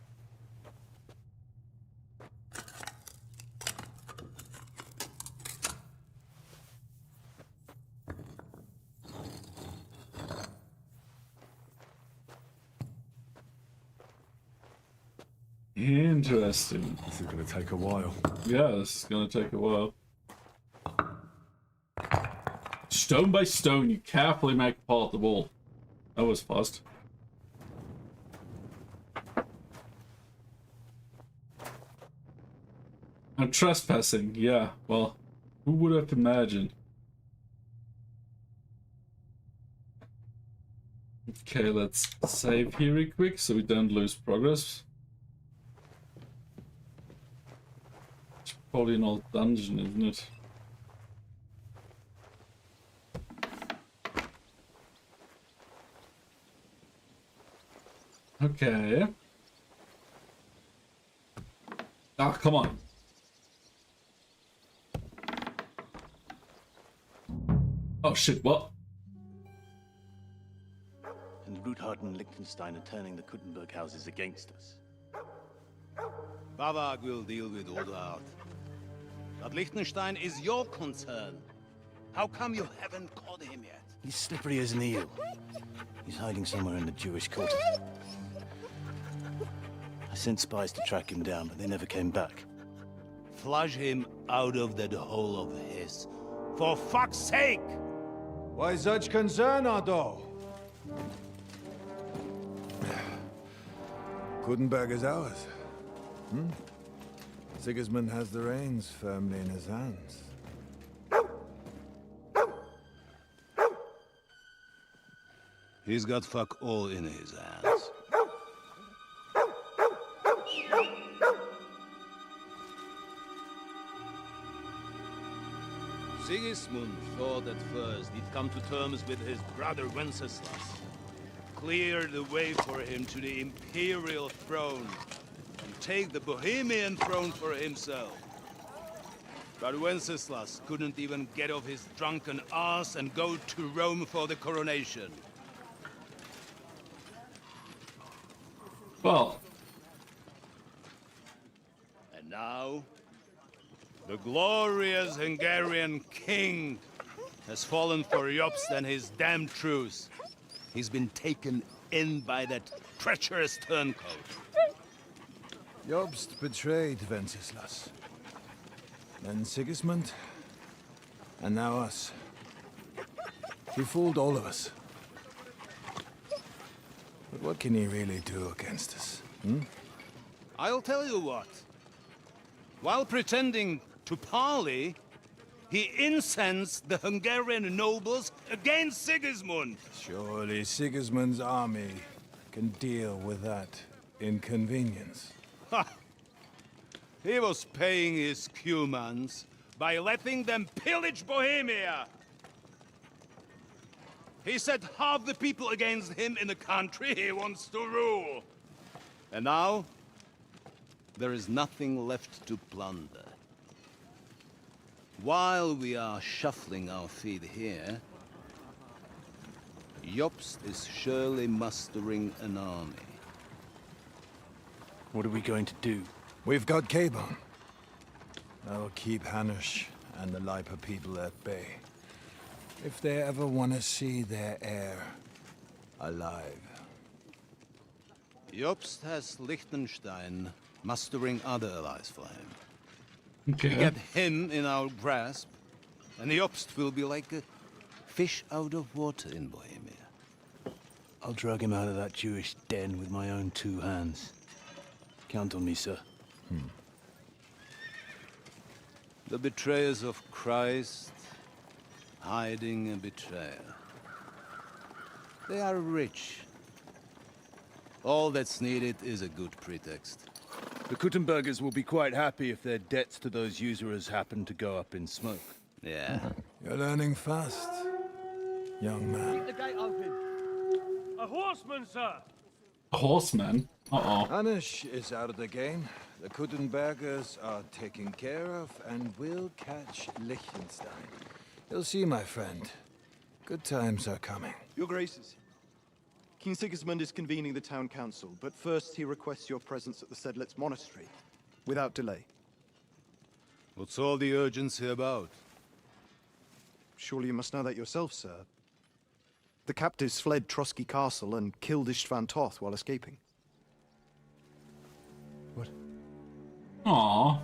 Interesting. This is going to take a while. Yeah, this is going to take a while. Stone by stone, you carefully make apart the wall. That was fast. I'm trespassing, yeah, well, who would have imagined? Okay, let's save here real quick so we don't lose progress. It's probably an old dungeon, isn't it? Okay. Ah, come on. Oh shit, what? And Ruthard and Liechtenstein are turning the Kuttenberg houses against us. Bavag will deal with Ruthard. But Liechtenstein is your concern. How come you haven't caught him yet? He's slippery as an eel. He's hiding somewhere in the Jewish quarter. I sent spies to track him down, but they never came back. Flush him out of that hole of his. For fuck's sake! Why such concern, Otto? Kuttenberg is ours. Sigismund has the reins firmly in his hands. He's got fuck all in his hands. Sigismund thought at first he'd come to terms with his brother Wenceslas. Clear the way for him to the imperial throne and take the Bohemian throne for himself. But Wenceslas couldn't even get off his drunken ass and go to Rome for the coronation. Well, And now, the glorious Hungarian king has fallen for Jobst and his damned truce. He's been taken in by that treacherous turncoat. Jobst betrayed Wenceslas. Then Sigismund. And now us. He fooled all of us. But what can he really do against us? I'll tell you what. While pretending to parley, he incensed the Hungarian nobles against Sigismund. Surely Sigismund's army can deal with that inconvenience. Ha! He was paying his Cumans by letting them pillage Bohemia. He set half the people against him in the country he wants to rule. And now, there is nothing left to plunder. While we are shuffling our feet here, Jobst is surely mustering an army. What are we going to do? We've got Cabon. That'll keep Hanush and the Lipa people at bay. If they ever want to see their heir alive. Jobst has Liechtenstein mustering other allies for him. Okay. We get him in our grasp, and Jobst will be like a fish out of water in Bohemia. I'll drag him out of that Jewish den with my own 2 hands. Count on me, sir. The betrayers of Christ, hiding a betrayer. They are rich. All that's needed is a good pretext. The Kuttenbergers will be quite happy if their debts to those usurers happen to go up in smoke. Yeah. You're learning fast, young man. Keep the gate open. A horseman, sir! A horseman? Uh-oh. Hanush is out of the game. The Kuttenbergers are taken care of, and we'll catch Liechtenstein. You'll see, my friend. Good times are coming. Your Graces, King Sigismund is convening the town council, but first he requests your presence at the Sedlitz monastery, without delay. What's all the urgency about? Surely you must know that yourself, sir. The captives fled Trotsky Castle and killed Istvan Toth while escaping. What? Aww.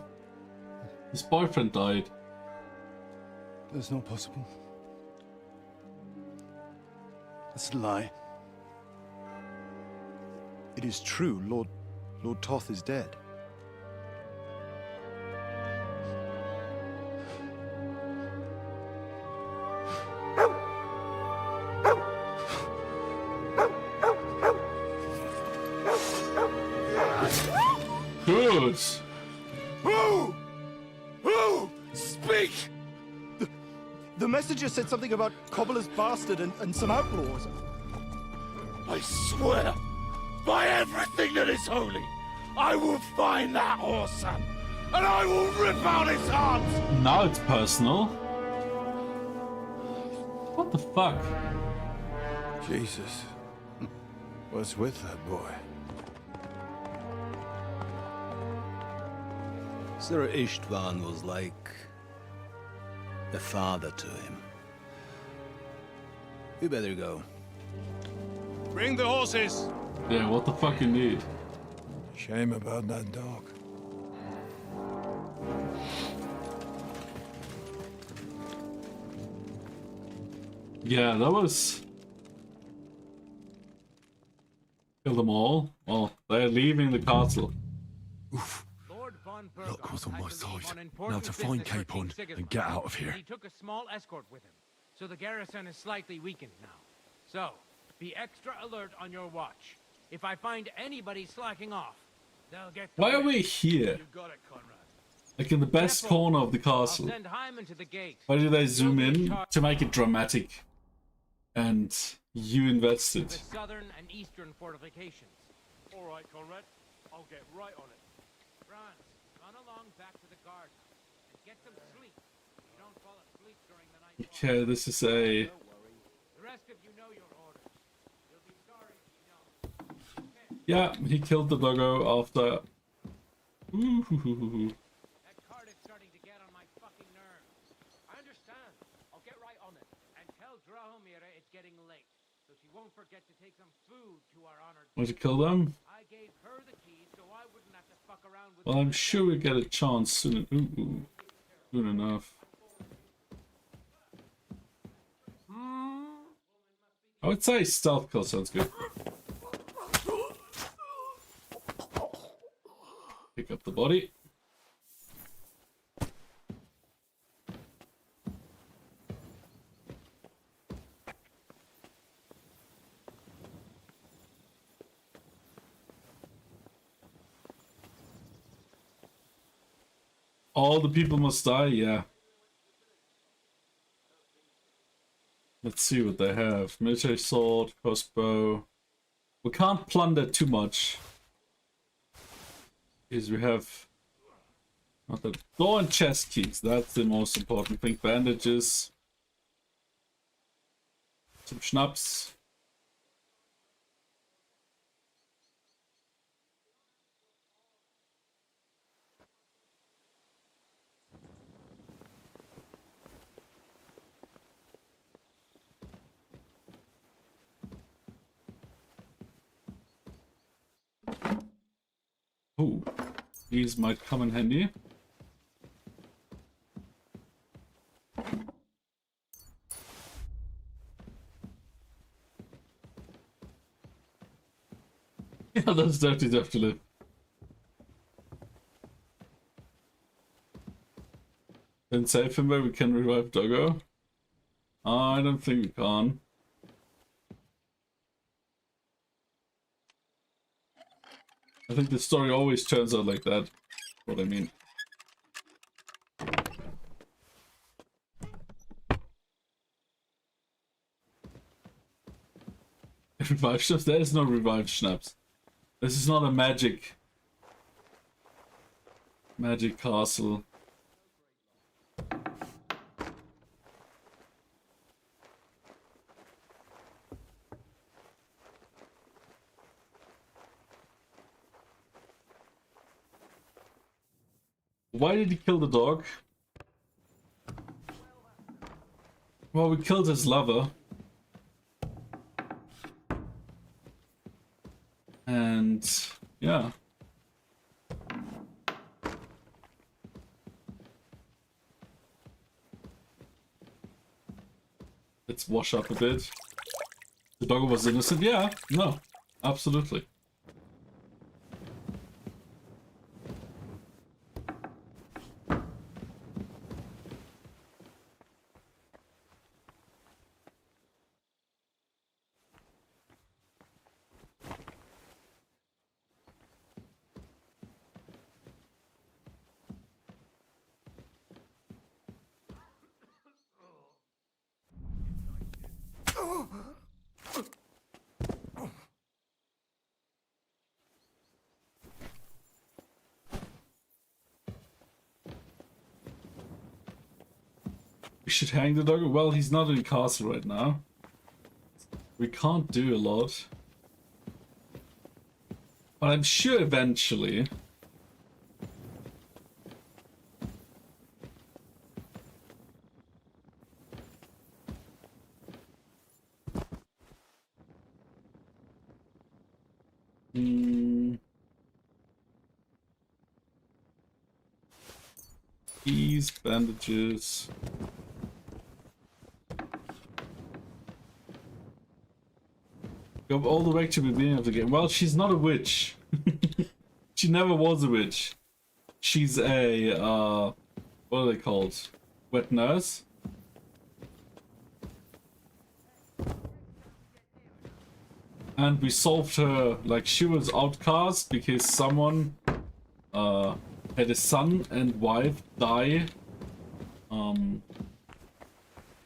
His boyfriend died. That's not possible. That's a lie. It is true, Lord Toth is dead. Good. Who? Speak! The messenger said something about Cobbler's bastard and some outlaws. I swear, by everything that is holy, I will find that whoreson, and I will rip out his heart! Now it's personal. What the fuck? Jesus. What's with that boy? Sir Istvan was like a father to him. You better go. Bring the horses! Yeah, what the fuck you need? Shame about that dog. Yeah, that was... Kill them all? Well, they're leaving the castle. Luck was on my side. Now to find Capon and get out of here. He took a small escort with him, so the garrison is slightly weakened now. So, be extra alert on your watch. If I find anybody slacking off, they'll get... Why are we here? You got it, Conrad. Like in the best corner of the castle. I'll send Hyman to the gate. Why do they zoom in? To make it dramatic. And you invested. The southern and eastern fortifications. All right, Conrad. I'll get right on it. Franz, run along back to the guard and get some sleep. You don't fall asleep during the night. Okay, this is a... The rest of you know your orders. You'll be sorry if you don't. Yeah, he killed the doggo after Ooh. That cart is starting to get on my fucking nerves. I understand. I'll get right on it. And tell Drahomira it's getting late, so she won't forget to take some food to our honored. Want to kill them? I gave her the keys so I wouldn't have to fuck around with. Well, I'm sure we get a chance soon. Ooh. Soon enough. I would say stealth kill sounds good. Pick up the body. All the people must die, yeah. Let's see what they have. Military sword, crossbow. We can't plunder too much. Because we have not the door and chest keys. That's the most important thing. Bandages. Some schnapps. Ooh, these might come in handy. Yeah, that's definitely. Then save him where we can revive Doggo. I don't think we can. I think the story always turns out like that. What I mean. Revive schnapps? There is no revived schnapps. This is not a magic castle. Why did he kill the dog? Well, we killed his lover. And yeah. Let's wash up a bit. The dog was innocent? Yeah, no, absolutely. We should hang the dog. Well, he's not in the castle right now. We can't do a lot. But I'm sure eventually. Keys, bandages. Go all the way to the beginning of the game. Well, she's not a witch. She never was a witch. She's a, what are they called? Wet nurse? And we solved her, like, she was outcast because someone, had a son and wife die,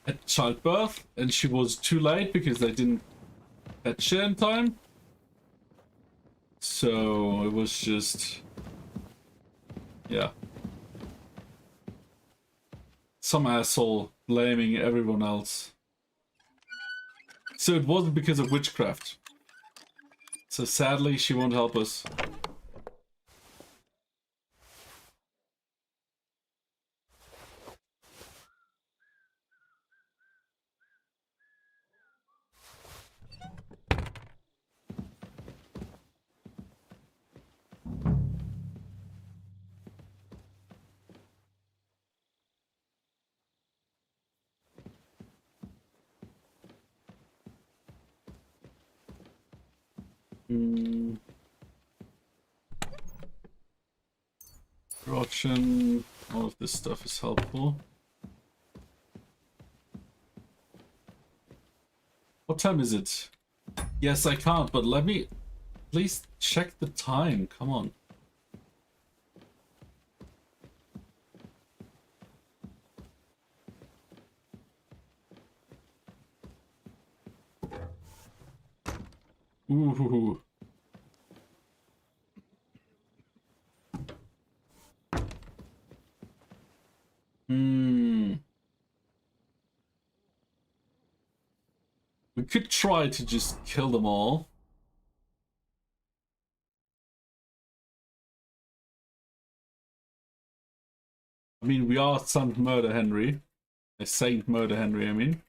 at childbirth, and she was too late because they didn't catch her in time. So it was just, yeah, some asshole blaming everyone else. So it wasn't because of witchcraft. So sadly, she won't help us. Corruption, all of this stuff is helpful. What time is it? Yes, I can't, but let me please check the time. Come on. Ooh. We could try to just kill them all. I mean, we are Saint Murder Henry. Saint Murder Henry, I mean.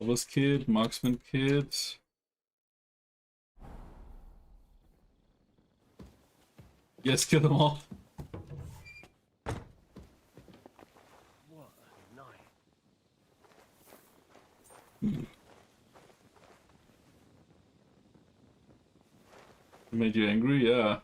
Lover's Kid, Marksman Kid. Yes, kill them all. What a night. Made you angry? Yeah.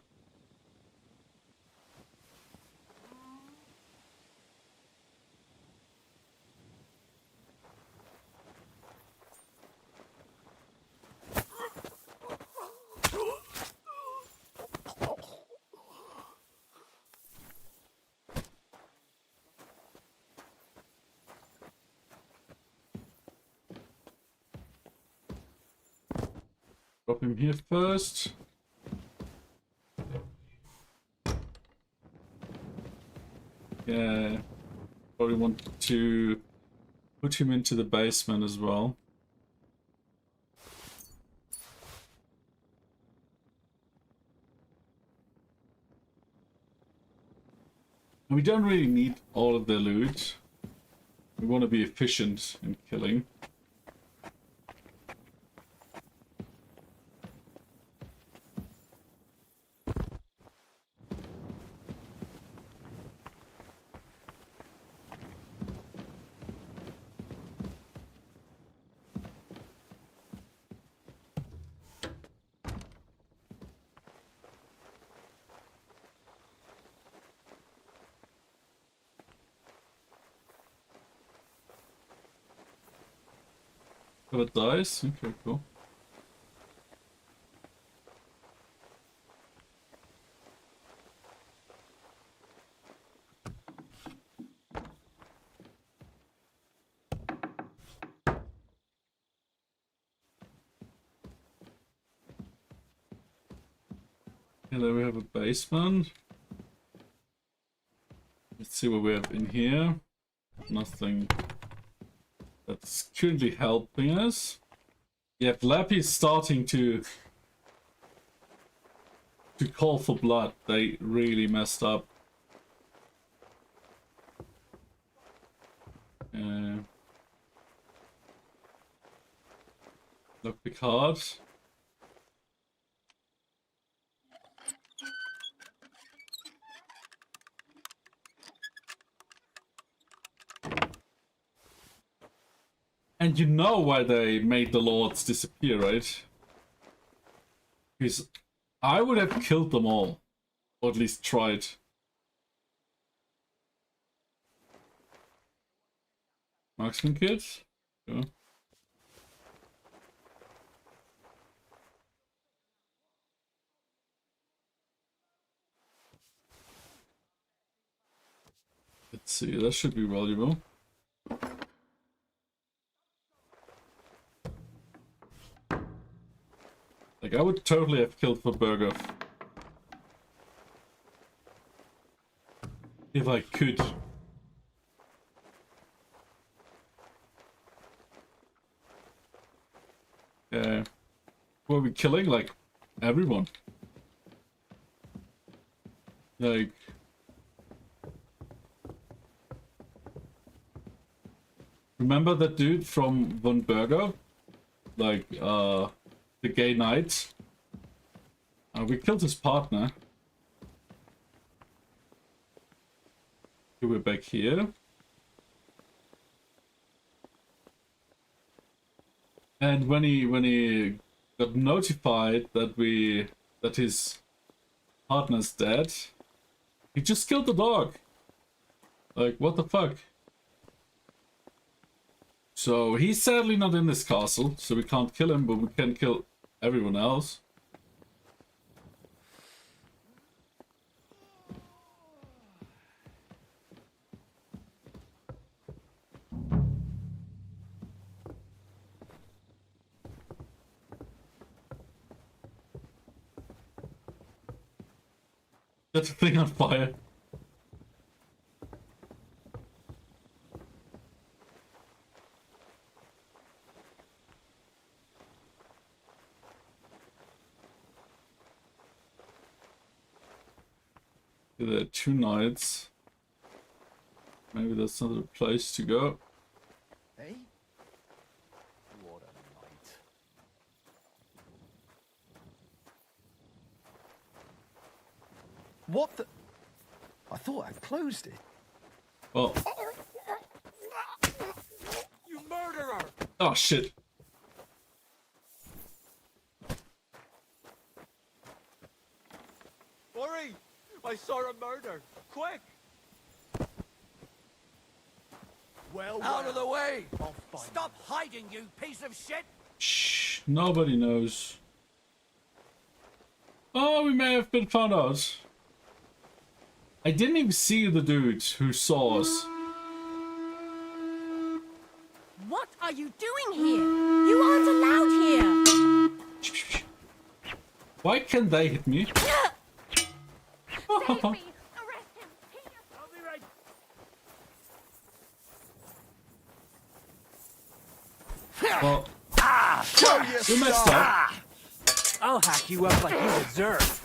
Drop him here first. Yeah, probably want to put him into the basement as well. And we don't really need all of the loot. We want to be efficient in killing. Got a dice? Okay, cool. And then we have a basement. Let's see what we have in here. Nothing that's currently helping us. Yeah, Lappy is starting to call for blood. They really messed up. Look, the card. And you know why they made the lords disappear, right? Because I would have killed them all. Or at least tried. Marksman kids? Sure. Let's see, that should be valuable. Like, I would totally have killed for Burger. If I could. Yeah. Who are we killing? Like, everyone. Like... Remember that dude from Von Burger? Like, the gay knight? We killed his partner. We're back here. And when he got notified that his partner's dead, he just killed the dog. Like, what the fuck? So he's sadly not in this castle, so we can't kill him, but we can kill everyone else. Set the thing on fire. There are 2 knights. Maybe that's not the place to go. Hey? What a night. What the? I thought I'd closed it. Well. You murderer! Oh shit. Worry! I saw a murder! Quick! Well, Out of the way! Stop hiding, you piece of shit! Shh. Nobody knows. Oh, we may have been found out. I didn't even see the dude who saw us. What are you doing here? You aren't allowed here! Why can't they hit me? Save me! Arrest him! I'll be right. Well, we messed up. I'll hack you up like you deserve.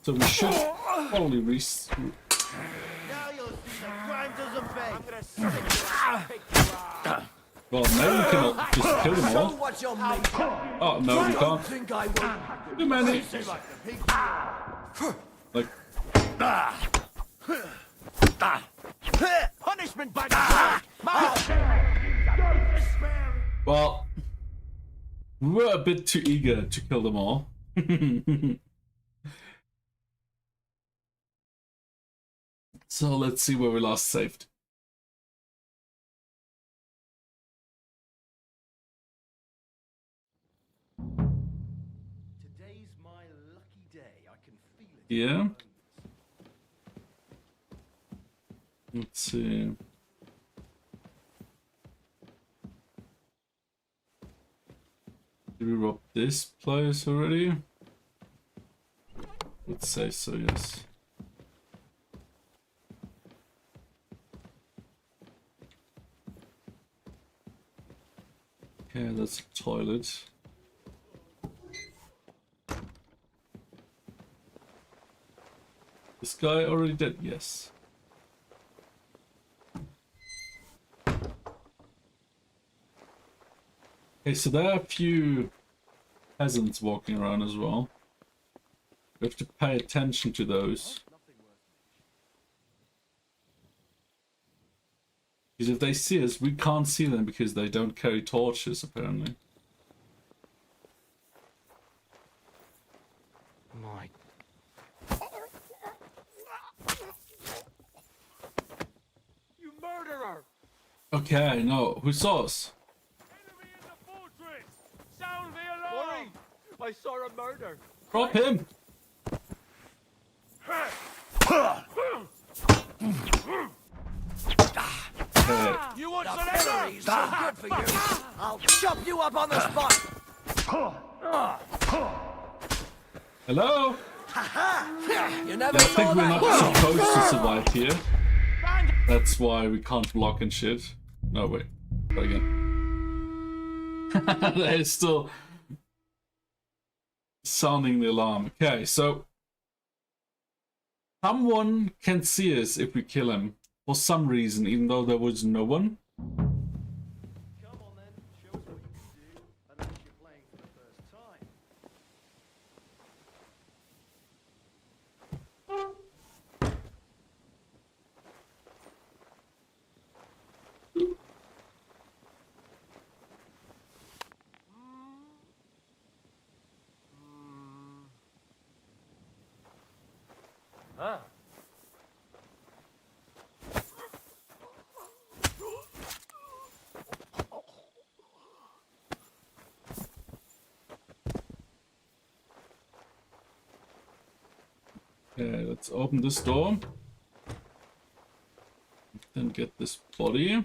So we should probably Now you'll see that crime doesn't pay. I'm gonna stick you out. Well, maybe we can just kill them all. What you're making. Oh, no, we can't. Think I will. Too many. Like, Punishment by the well, we were a bit too eager to kill them all. So let's see where we last saved. Today's my lucky day. I can feel it. Yeah. Let's see. Did we rob this place already? Let's say so, yes. Okay, that's a toilet. This guy already dead? Yes. Okay, so there are a few peasants walking around as well. We have to pay attention to those. Because if they see us, we can't see them because they don't carry torches, apparently. My. You murderer! Okay, no, who saw us? Enemy in the fortress! Sound the alarm! Worry! I saw a murder. Drop him! Okay. You want some memories? So good for you. I'll chop you up on the spot. Hello? You never I think saw we're that. not supposed to survive here. That's why we can't block and shit. No, wait. Try again. They're still sounding the alarm. Okay, so someone can see us if we kill him for some reason, even though there was no one. Come on then, show us what you can do, unless you're playing for the first time. Huh? Okay, let's open this door. Then get this body.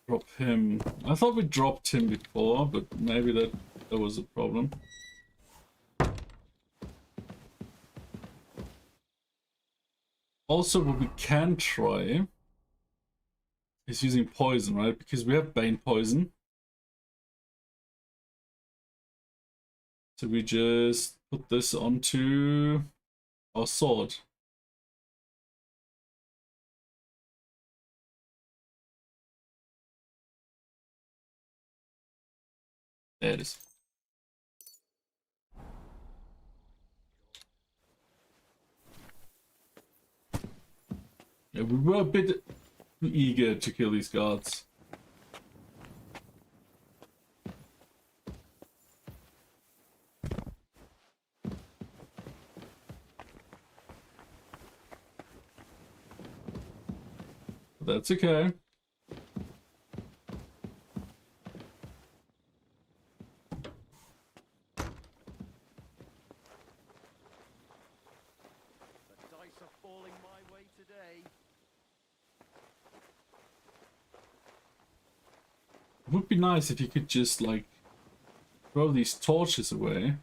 Drop him. I thought we dropped him before, but maybe that was a problem. Also, what we can try is using poison, right? Because we have Bane poison. So we just put this onto our sword. There it is. Yeah, we were a bit eager to kill these guards. But that's okay. It would be nice if you could just, like, throw these torches away.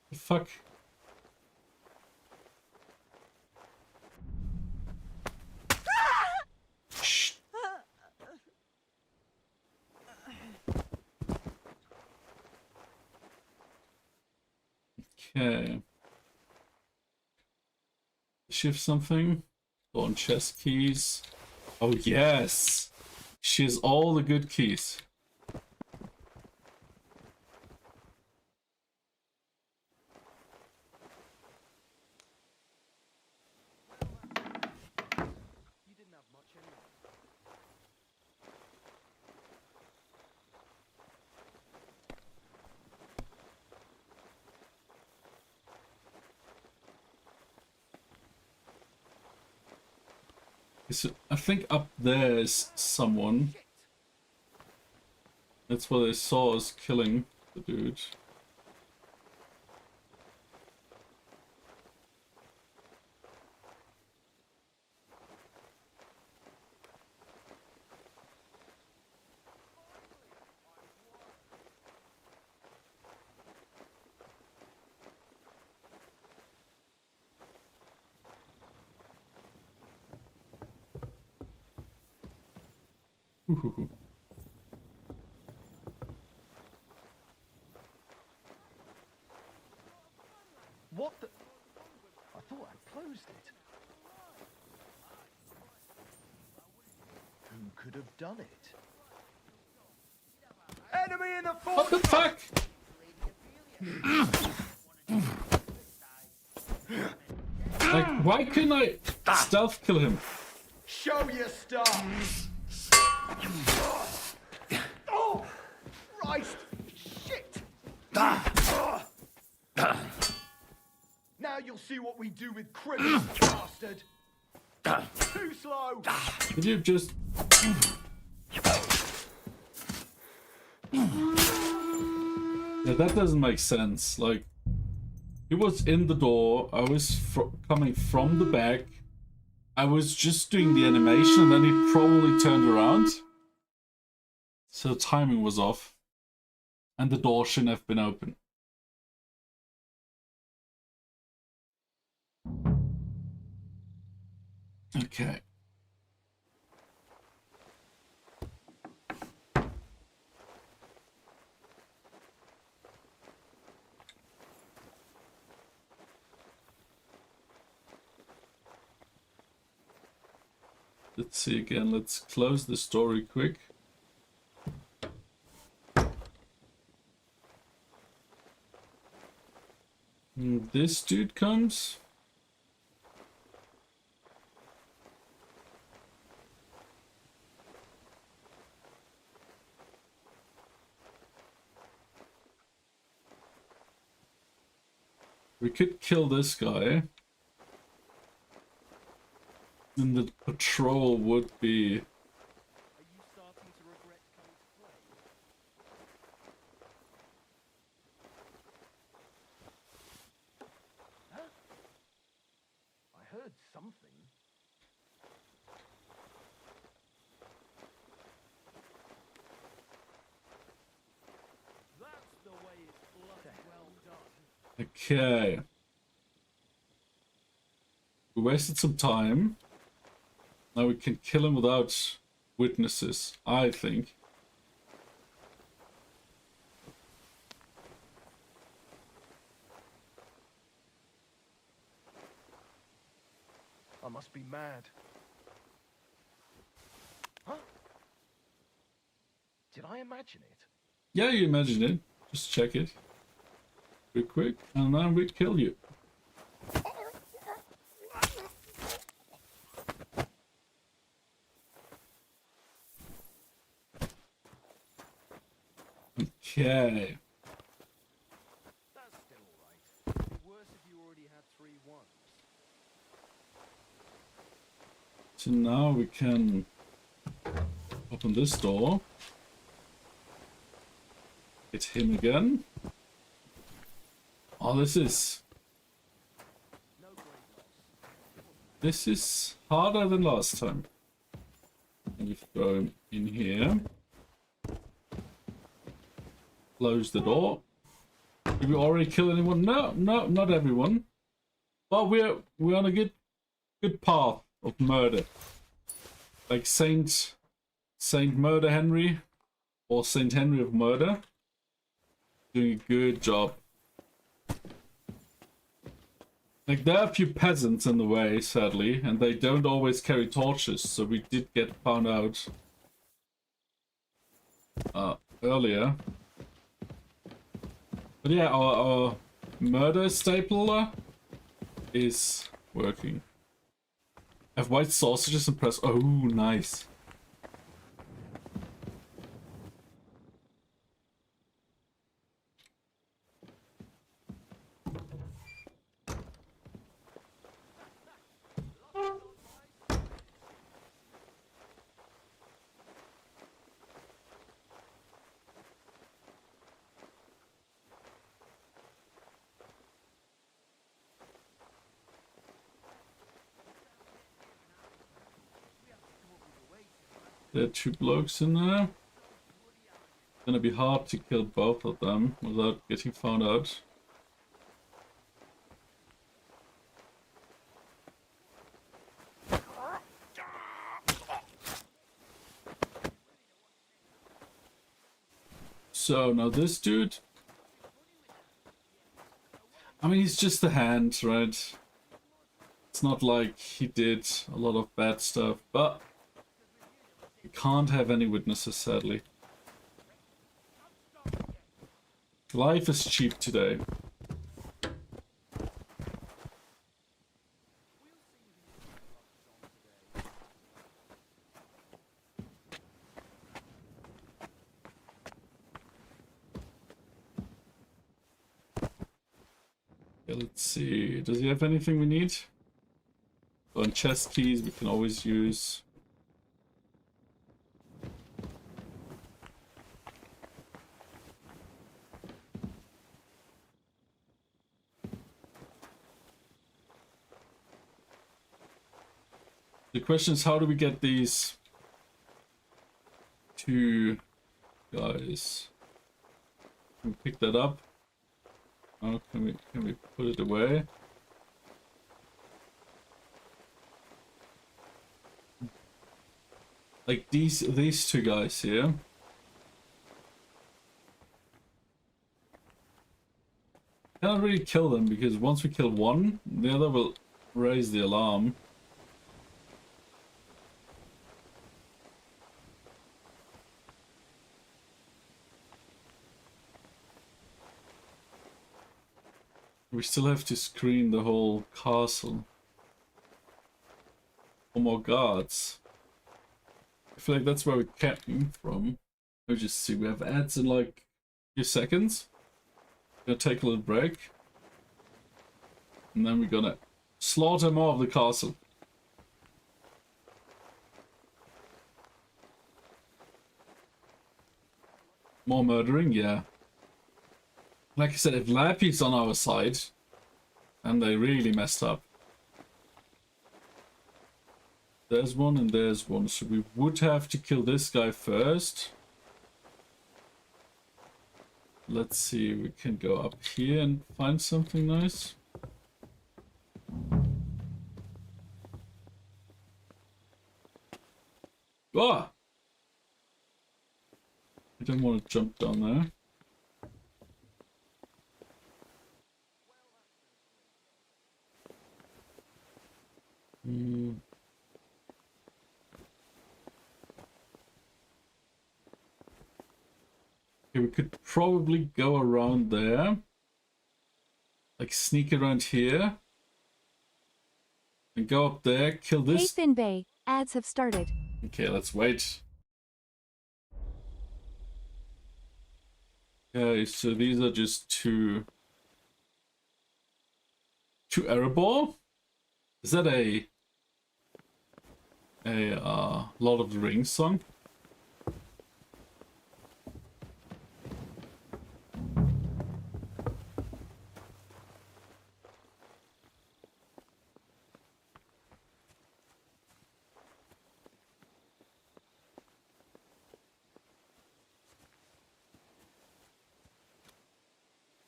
The fuck? Okay. Shift something. Go on chest keys. Oh yes! She has all the good keys. So I think up there is someone. That's what they saw us killing the dude. Ooh. What the? I thought I'd closed it. Who could have done it? Enemy in the What the fuck? Like, why couldn't I stealth kill him? Show your stuff! Oh! Christ! Shit! Now you'll see what we do with criminals, bastard! Too slow! Did you just... Yeah, that doesn't make sense. Like, he was in the door, I was coming from the back, I was just doing the animation and then he probably turned around. So the timing was off. And the door shouldn't have been open. Okay. Let's see again. Let's close the story quick. This dude comes. We could kill this guy. And the patrol would be... I heard something. That's the way it's bloody well done. Okay. We wasted some time. Now we can kill him without witnesses, I think. I must be mad. Huh? Did I imagine it? Yeah, you imagine it. Just check it. Real quick, and then we kill you. Okay. That's still alright. It'd be worse if you already had 3 ones. So now we can open this door. Hit him again. Oh, this is harder than last time. And we throw him in here. Close the door. Did we already kill anyone? No, not everyone. But we're on a good path of murder. Like Saint Murder Henry or Saint Henry of Murder. Doing a good job. Like, there are a few peasants in the way, sadly, and they don't always carry torches, so we did get found out earlier. But yeah, our murder stapler is working. I have white sausages and press. Oh, nice. There are 2 blokes in there. It's gonna be hard to kill both of them without getting found out. So now this dude, I mean, he's just a hand, right? It's not like he did a lot of bad stuff, but we can't have any witnesses, sadly. Life is cheap today. Okay, let's see. Does he have anything we need? On chest keys we can always use. The question is, how do we get these 2 guys? Can we pick that up? Oh, can we put it away? Like these 2 guys here. Can't really kill them because once we kill one, the other will raise the alarm. We still have to screen the whole castle. For more guards. I feel like that's where we came from. Let's just see, we have ads in like a few seconds. Gonna take a little break. And then we're gonna slaughter more of the castle. More murdering, yeah. Like I said, if Lappy's on our side, and they really messed up. There's one and there's one, so we would have to kill this guy first. Let's see, we can go up here and find something nice. Ah! I don't want to jump down there. Okay, we could probably go around there. Like sneak around here. And go up there, kill this. Hey Finbay, ads have started. Okay, let's wait. Okay, so these are just two Erebor? Is that a Lord of the Rings song?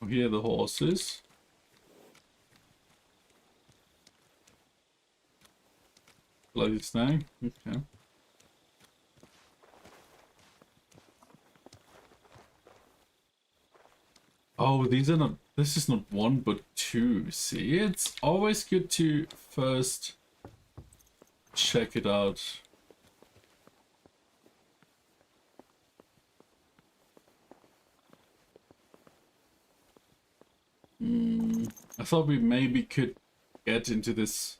Oh, here are the horses. Bloody snag. Okay. Oh, these are not. This is not one, but two. See, it's always good to first check it out. I thought we maybe could get into this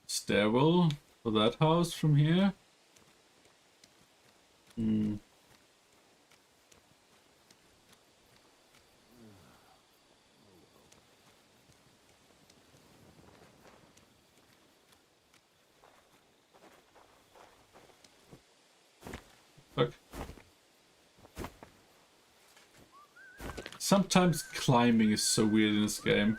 stairwell for that house from here. Fuck. Sometimes climbing is so weird in this game.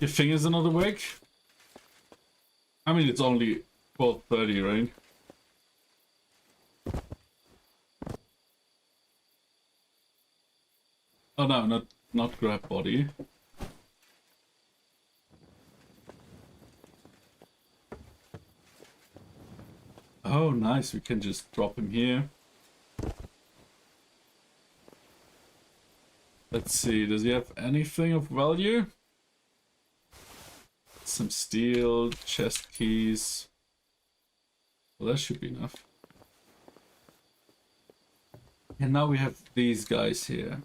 Your fingers are not awake? I mean, it's only 12:30, right? Oh no, not grab body. Oh nice, we can just drop him here. Let's see, does he have anything of value? Some steel, chest keys. Well, that should be enough. And now we have these guys here.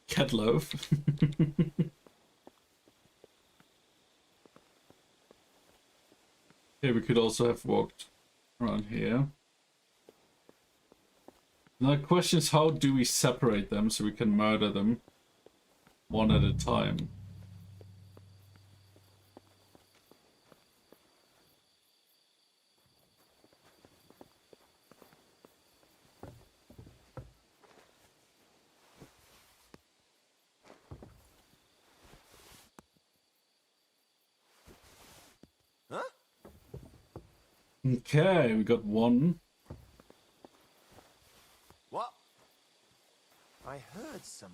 Cat loaf. Okay, we could also have walked around here. Now the question is, how do we separate them so we can murder them one at a time? Huh? Okay, we got one. What? I heard some.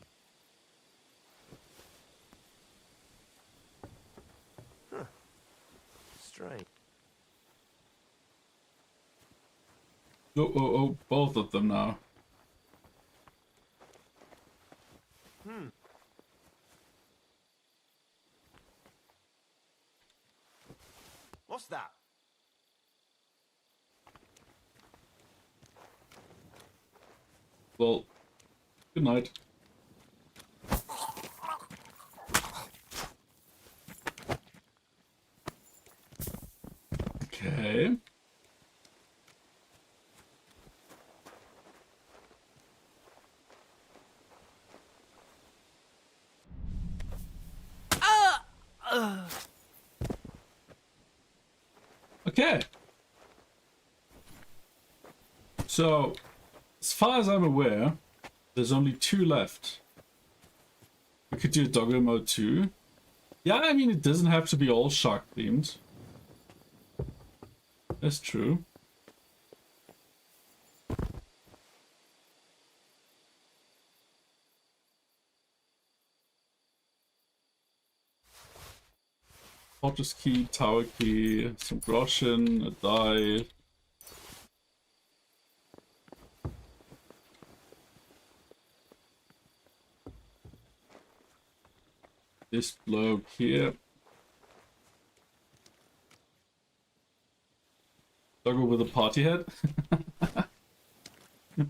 strange. Oh, both of them now. What's that? Well, good night. Okay. Okay. So, as far as I'm aware, there's only 2 left. We could do a doggo mode too. Yeah, I mean, it doesn't have to be all shark themed. That's true. Fortress key, tower key, some groschen, a die. This bloke here. Doggo with a party hat.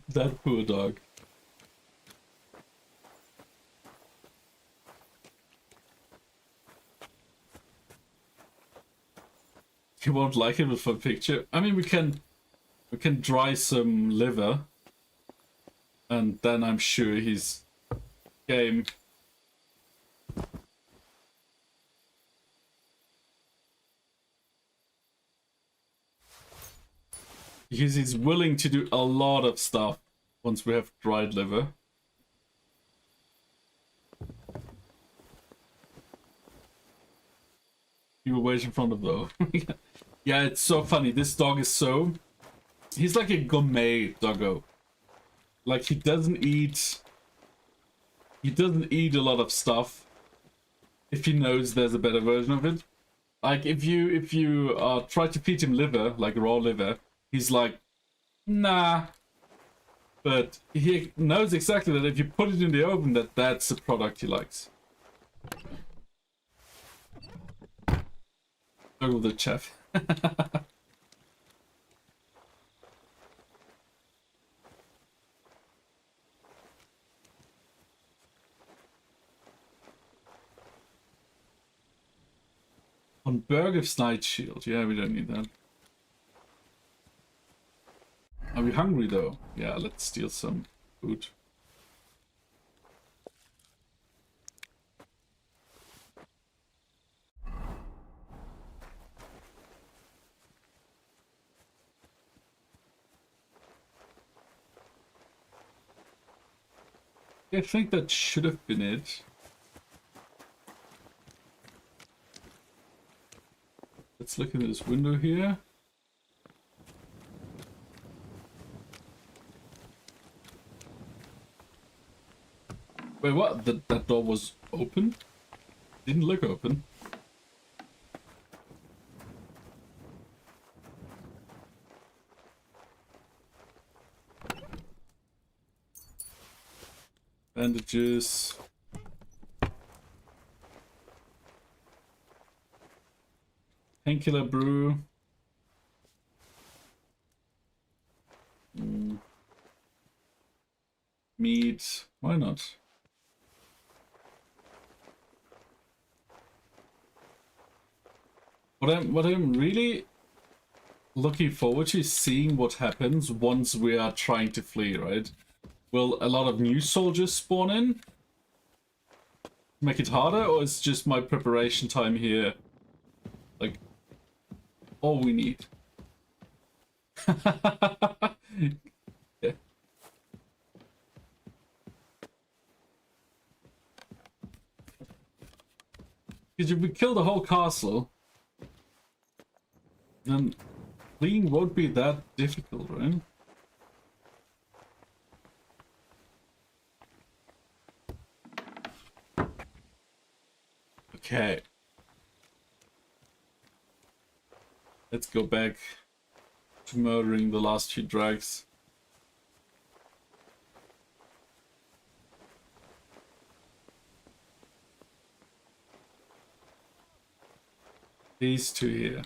That poor dog. You won't like it with a picture. I mean, we can dry some liver, and then I'm sure he's game. Because he's willing to do a lot of stuff once we have dried liver. You were waiting in front of though. Yeah, it's so funny. This dog is so... He's like a gourmet doggo. Like, he doesn't eat a lot of stuff if he knows there's a better version of it. Like, if you try to feed him liver, like raw liver, he's like, nah. But he knows exactly that if you put it in the oven, that's the product he likes. Doggo the chef. On Berg's Night Shield. Yeah, we don't need that. Are we hungry though? Yeah, let's steal some food. I think that should have been it. Let's look in this window here. Wait, what? That door was open? Didn't look open. Bandages. Painkiller brew. Meat. Why not? What I'm really looking forward to is seeing what happens once we are trying to flee, right? Will a lot of new soldiers spawn in? Make it harder, or is just my preparation time here like all we need? Yeah. Because if we kill the whole castle, then fleeing won't be that difficult, right? Okay. Let's go back to murdering the last few drags. These two here.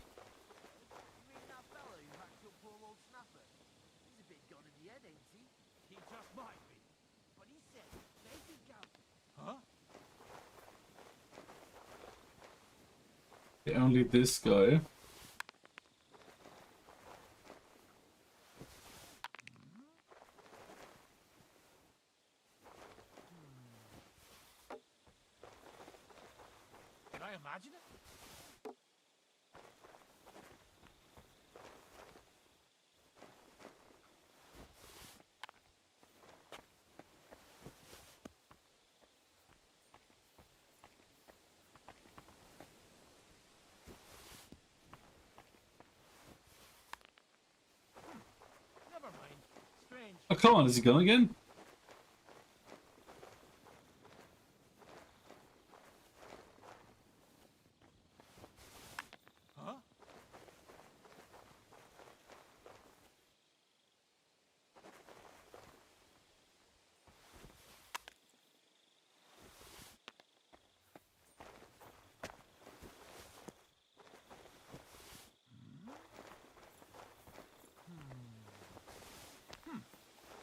Only this guy. Can I imagine it? Never mind. Strange. Oh, come on, is he gone again? Huh?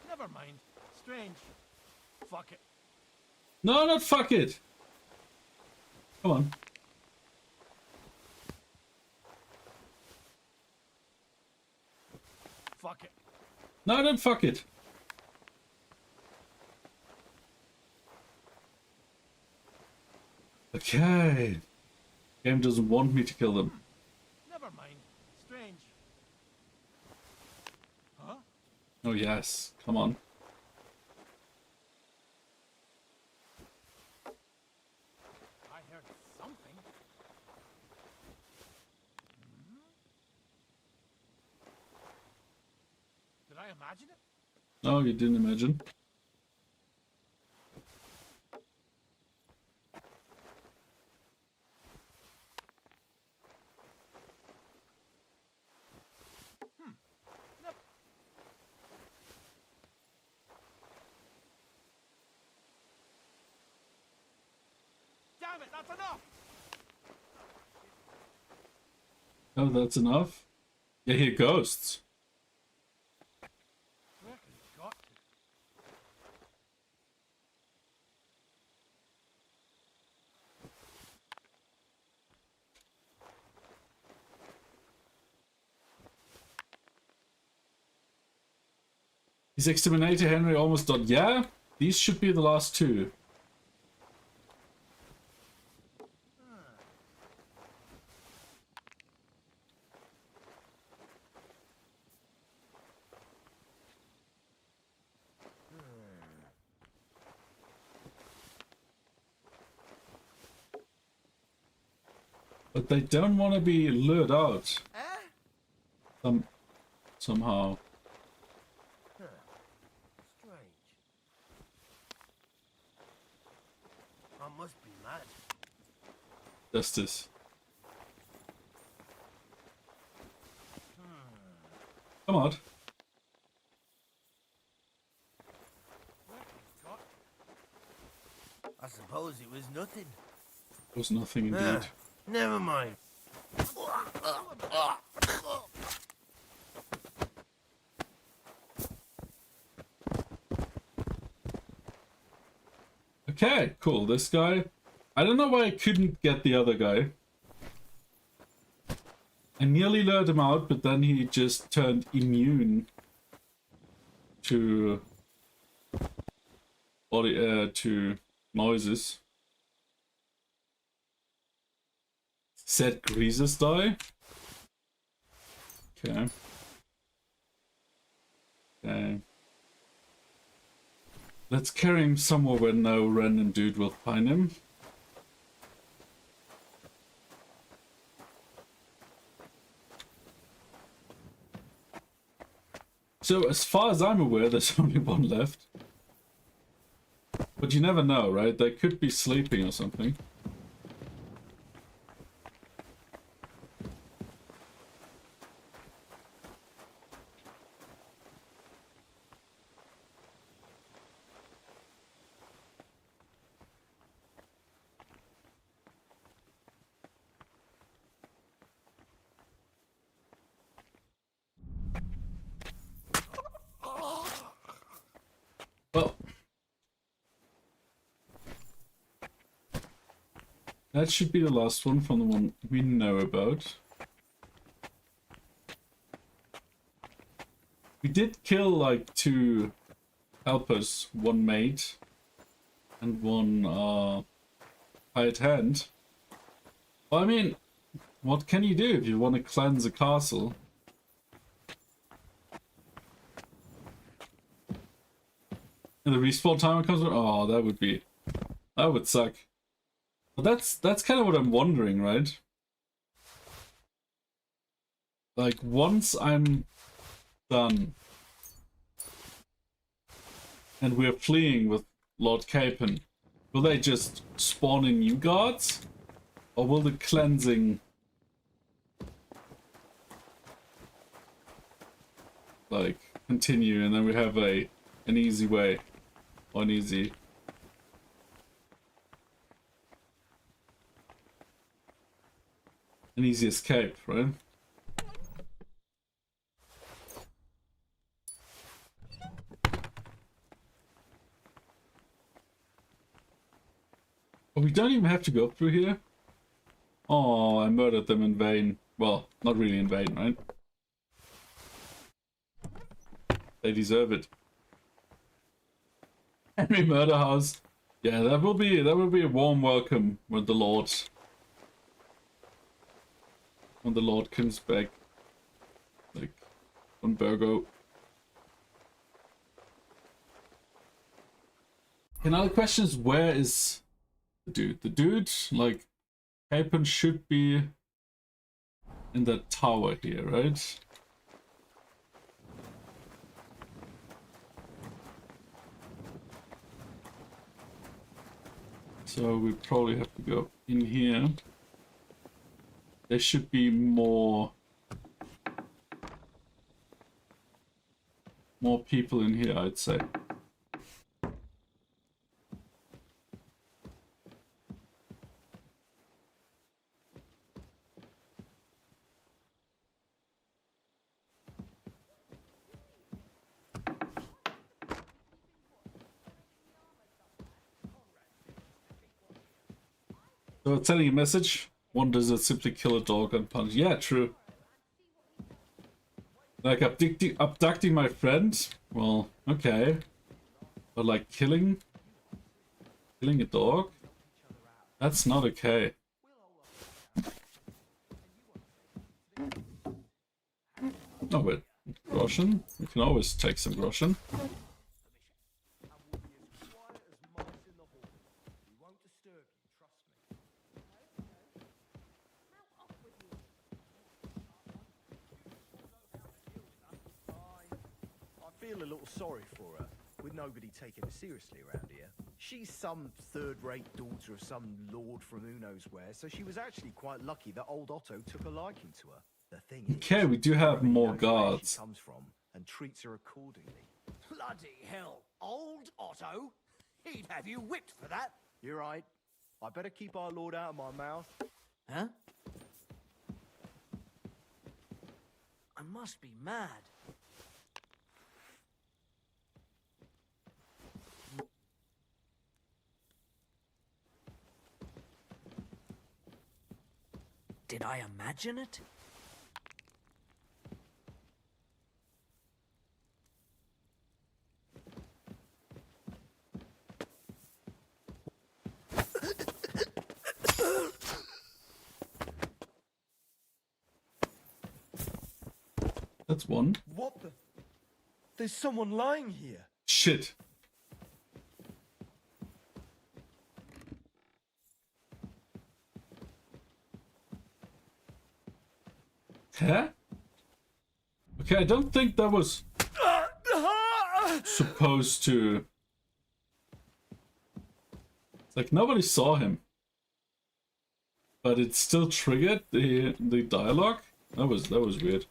Never mind. Strange. Fuck it. No, not fuck it. Come on. Fuck it. No, don't fuck it. Okay. Game doesn't want me to kill them. Never mind. Strange. Huh? Oh yes, come on. I heard something. Did I imagine it? No, you didn't imagine. Nope. Damn it, that's enough! Oh, that's enough? Yeah, here ghosts. Where could it got to? His exterminator Henry almost done. Yeah, these should be the last two. But they don't want to be lured out. Somehow. Strange. I must be mad. Justice. Come on. I suppose it was nothing. It was nothing indeed. Never mind. Okay, cool. This guy. I don't know why I couldn't get the other guy. I nearly lured him out, but then he just turned immune to to noises. Said greasers die. Okay. Okay. Let's carry him somewhere where no random dude will find him. So, as far as I'm aware, there's only one left. But you never know, right? They could be sleeping or something. That should be the last one from the one we know about. We did kill like 2 helpers, 1 mate and 1 hired hand. Well, I mean, what can you do if you want to cleanse a castle? And the respawn timer comes. Oh, that would suck. But that's kind of what I'm wondering, right? Like once I'm done and we're fleeing with Lord Capon, will they just spawn in new guards? Or will the cleansing like continue and then we have an easy way or an easy escape, right? But we don't even have to go through here. Oh, I murdered them in vain. Well, not really in vain, right? They deserve it. Henry Murder House. Yeah, that will be a warm welcome when the Lord comes back. Like on Burgo. Another question is, where is the dude? The dude, like, Capon should be in that tower here, right? So we probably have to go in here. There should be more people in here, I'd say. So it's sending a message. One does it simply kill a dog and punch. Yeah, true. Like abducting my friend? Well, okay. But like killing a dog? That's not okay. Oh wait, groschen? We can always take some groschen. I feel a little sorry for her, with nobody taking her seriously around here. She's some third-rate daughter of some lord from who knows where, so she was actually quite lucky that old Otto took a liking to her. The thing is, okay, we do have more guards. she comes from and treats her accordingly. Bloody hell, old Otto? He'd have you whipped for that. You're right. I better keep our lord out of my mouth. Huh? I must be mad. Did I imagine it? That's one. What the? There's someone lying here. Shit. Huh? Okay, I don't think that was supposed to. It's like nobody saw him, but it still triggered the dialogue. That was weird.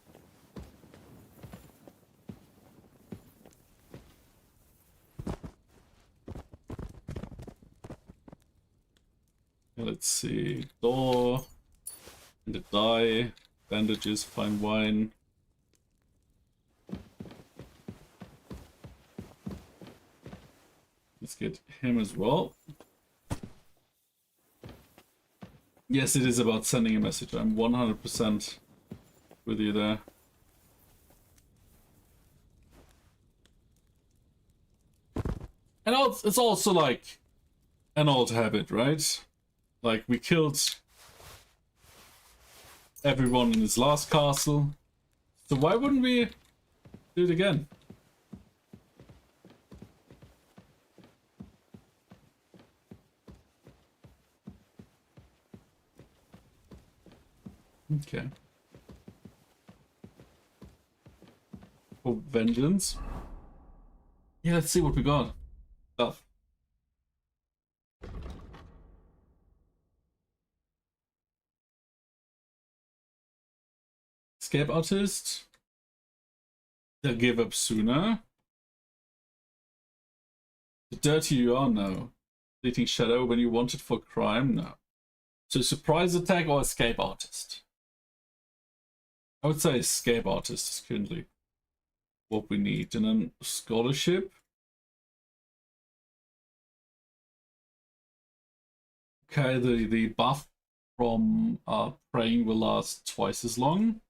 Let's see. Door and a die. Bandages, fine wine. Let's get him as well. Yes, it is about sending a message. I'm 100% with you there. And it's also like an old habit, right? Like, we killed everyone in his last castle. So why wouldn't we do it again? Okay. For vengeance. Yeah, let's see what we got. Stuff. Escape artist. They'll give up sooner. The dirty you are now. Fleeting shadow when you want it for crime? No. So surprise attack or escape artist? I would say escape artist is currently what we need. And then scholarship. Okay, the buff from praying will last twice as long.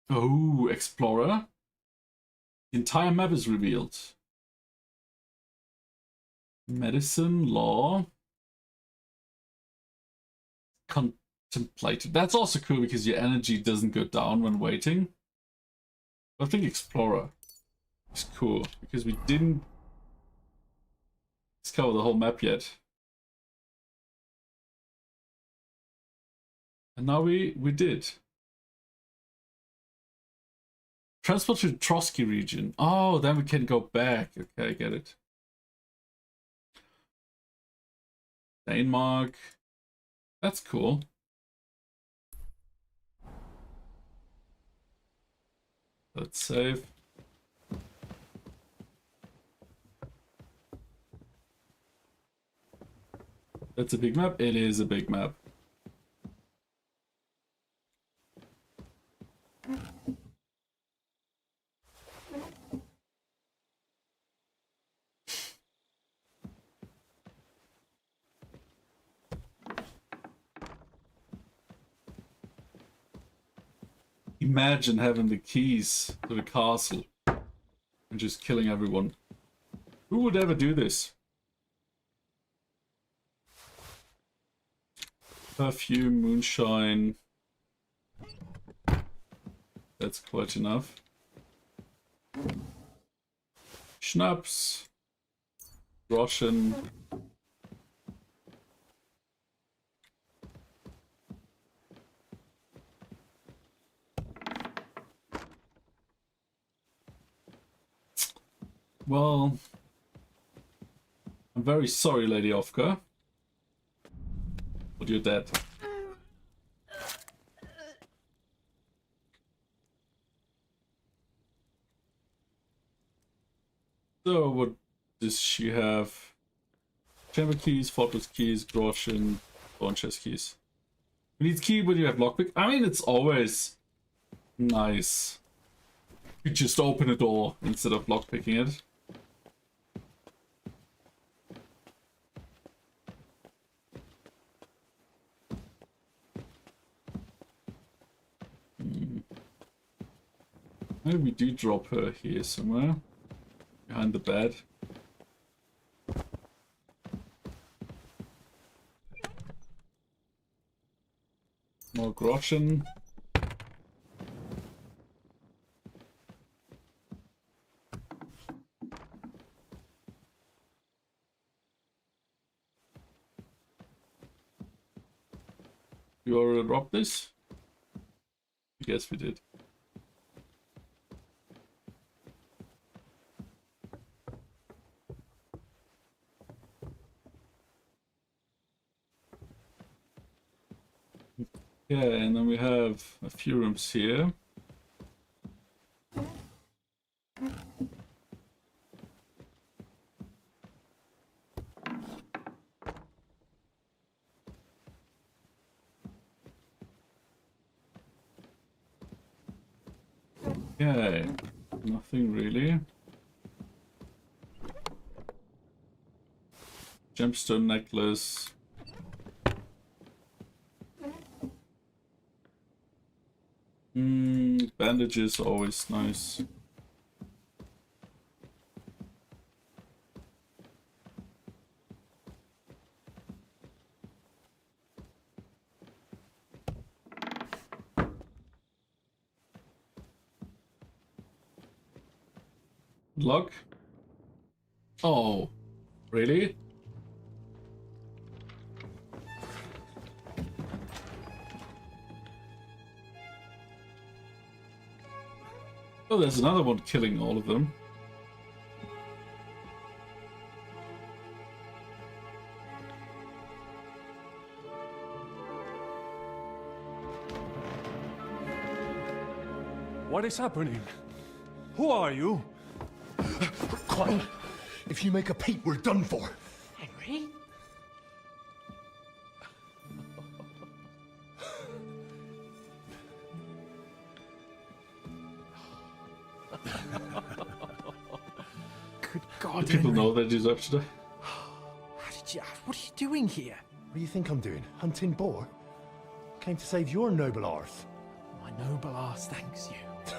Oh, explorer. The entire map is revealed. Medicine, law. Contemplated. That's also cool because your energy doesn't go down when waiting. I think explorer is cool because we didn't discover the whole map yet. And now we did. Transport to the Trotsky region. Oh, then we can go back. Okay, I get it. Denmark. That's cool. Let's save. That's a big map? It is a big map. Imagine having the keys to the castle and just killing everyone. Who would ever do this? Perfume, moonshine. That's quite enough. Schnapps. Groschen. Well, I'm very sorry, Lady Ofka, but you're dead. So, what does she have? Chamber keys, fortress keys, groschen, bone chest keys. We need key when you have lockpick. I mean, it's always nice. You just open a door instead of lockpicking it. Maybe we do drop her here somewhere. Behind the bed. More groschen. You already dropped this? I guess we did. Yeah, and then we have a few rooms here. Okay, nothing really. Gemstone necklace. bandages are always nice. Lock? Oh, really? Oh, there's another one killing all of them. What is happening? Who are you? Quiet. If you make a peep, we're done for. Henry? Good God, Do people Henry. know they deserve to die? What are you doing here? What do you think I'm doing? Hunting boar? Came to save your noble arse. My noble arse thanks you.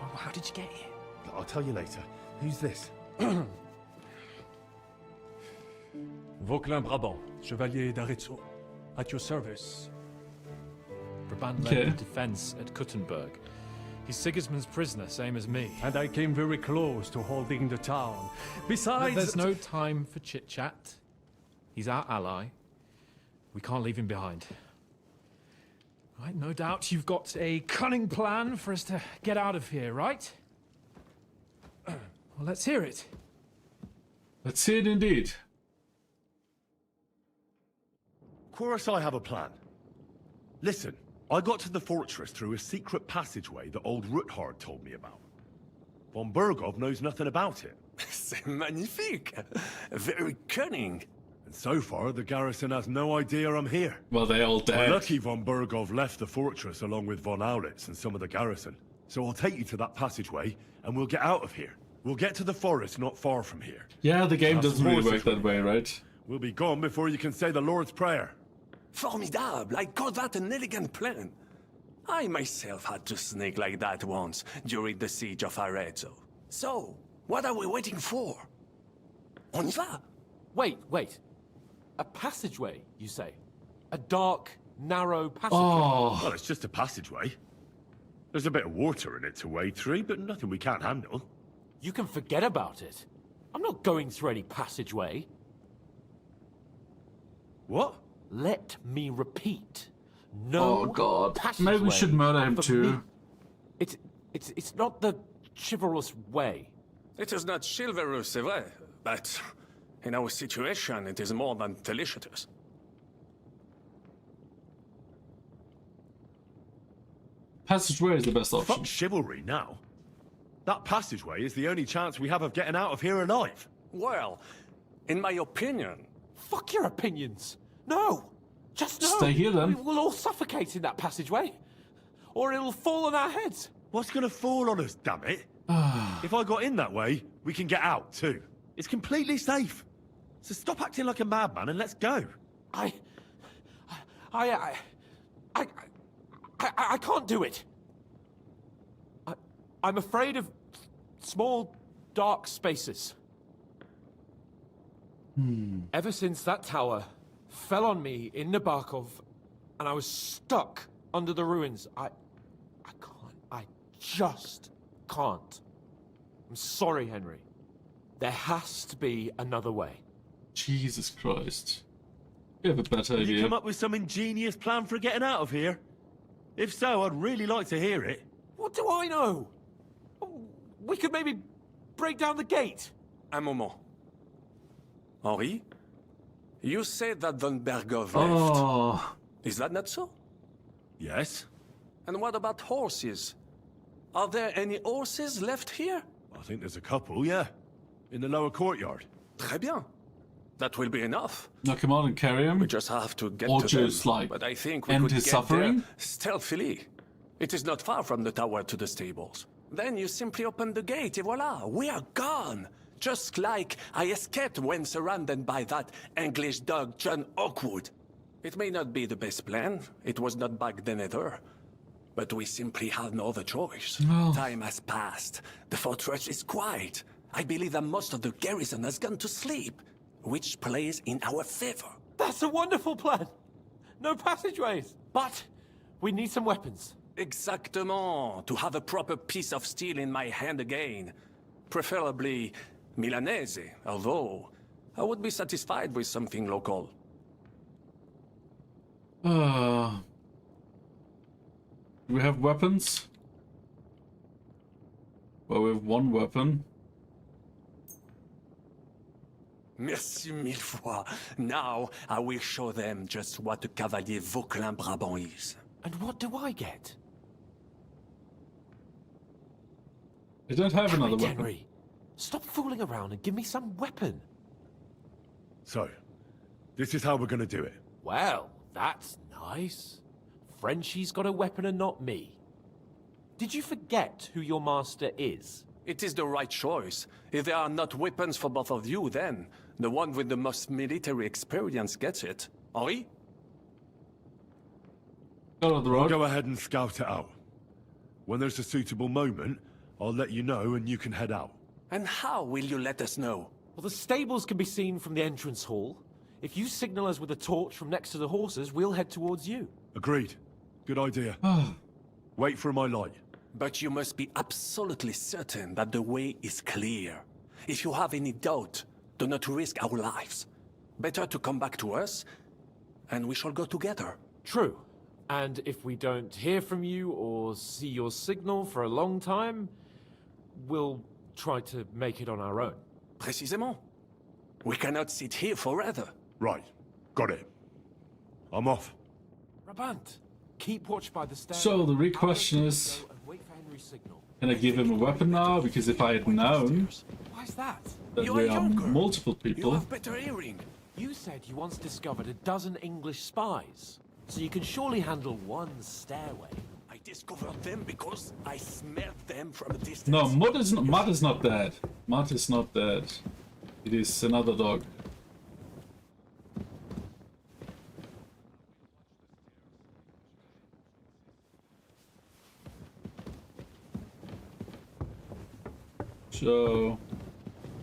Oh, how did you get here? I'll tell you later. Who's this? Vauquelin Brabant, Chevalier d'Arezzo. At your service. Brabant led the defense at Kuttenberg. He's Sigismund's prisoner, same as me. And I came very close to holding the town. Besides... There's no time for chit-chat. He's our ally. We can't leave him behind. Right, no doubt you've got a cunning plan for us to get out of here, right? Well, let's hear it. Let's see it indeed. Of course I have a plan. Listen, I got to the fortress through a secret passageway that old Ruthard told me about. Von Bergov knows nothing about it. C'est magnifique! Very cunning. And so far, the garrison has no idea I'm here. Well, they all dead. Lucky von Bergov left the fortress along with von Aulitz and some of the garrison. So I'll take you to that passageway, and we'll get out of here. We'll get to the forest not far from here. Yeah, the game That's doesn't the really work passageway. that way, right? We'll be gone before you can say the Lord's Prayer. Formidable! I call that an elegant plan. I myself had to sneak like that once during the siege of Arezzo. So, what are we waiting for? On y va! Wait. A passageway, you say? A dark, narrow passageway? Oh. Well, it's just a passageway. There's a bit of water in it to wade through, but nothing we can't handle. You can forget about it. I'm not going through any passageway. What? Let me repeat. No Oh god. passageway. Maybe we should murder him for too. me. It's not the chivalrous way. It is not chivalrous, c'est vrai, but in our situation, it is more than delicious. Passageway is the best option. Fuck chivalry now. That passageway is the only chance we have of getting out of here alive. Well, in my opinion... Fuck your opinions. No! Just no! Stay here then. We'll all suffocate in that passageway. Or it'll fall on our heads. What's gonna fall on us, damn it? If I got in that way, we can get out too. It's completely safe. So stop acting like a madman and let's go. I can't do it. I'm afraid of small, dark spaces. Ever since that tower fell on me in Nabokov, and I was stuck under the ruins, I just can't. I'm sorry, Henry. There has to be another way. Jesus Christ. You have a better Will you idea. come up with some ingenious plan for getting out of here? If so, I'd really like to hear it. What do I know? We could maybe break down the gate. Un moment. Henri? You said that von Bergov left. Oh. Is that not so? Yes. And what about horses? Are there any horses left here? I think there's a couple, yeah. In the lower courtyard. Très bien. That will be enough. Knock him out and carry him? We just have to get Or to just, them. like, But I think we end could his get suffering? there stealthily. It is not far from the tower to the stables. Then you simply open the gate, et voila, we are gone. Just like I escaped when surrounded by that English dog John Oakwood. It may not be the best plan. It was not back then either. But we simply have no other choice. No. Time has passed. The fortress is quiet. I believe that most of the garrison has gone to sleep, which plays in our favor. That's a wonderful plan. No passageways. But we need some weapons. Exactement. To have a proper piece of steel in my hand again. Preferably Milanese, although I would be satisfied with something local. Do we have weapons? Well, we have one weapon. Merci mille fois. Now I will show them just what a Cavalier Vauquelin Brabant is. And what do I get? I don't have another weapon. Henry, stop fooling around and give me some weapon. So, this is how we're gonna do it. Well, that's nice. Frenchie's got a weapon and not me. Did you forget who your master is? It is the right choice. If there are not weapons for both of you, then the one with the most military experience gets it. Henri? I'll go ahead and scout it out. When there's a suitable moment, I'll let you know and you can head out. And how will you let us know? Well, the stables can be seen from the entrance hall. If you signal us with a torch from next to the horses, we'll head towards you. Agreed. Good idea. Wait for my light. But you must be absolutely certain that the way is clear. If you have any doubt, do not risk our lives. Better to come back to us, and we shall go together. True. And if we don't hear from you or see your signal for a long time, we'll try to make it on our own. Précisément. We cannot sit here forever. Right. Got it. I'm off. Brabant, keep watch by the stairs. So the real question is, can I give him a weapon now? Because if I had known Why's that? that there are multiple You people, have better hearing. You said you once discovered a dozen English spies, so you can surely handle one stairway. I discovered them because I smelled them from a distance. no, Mud is not dead. Mud is not dead. It is another dog. So,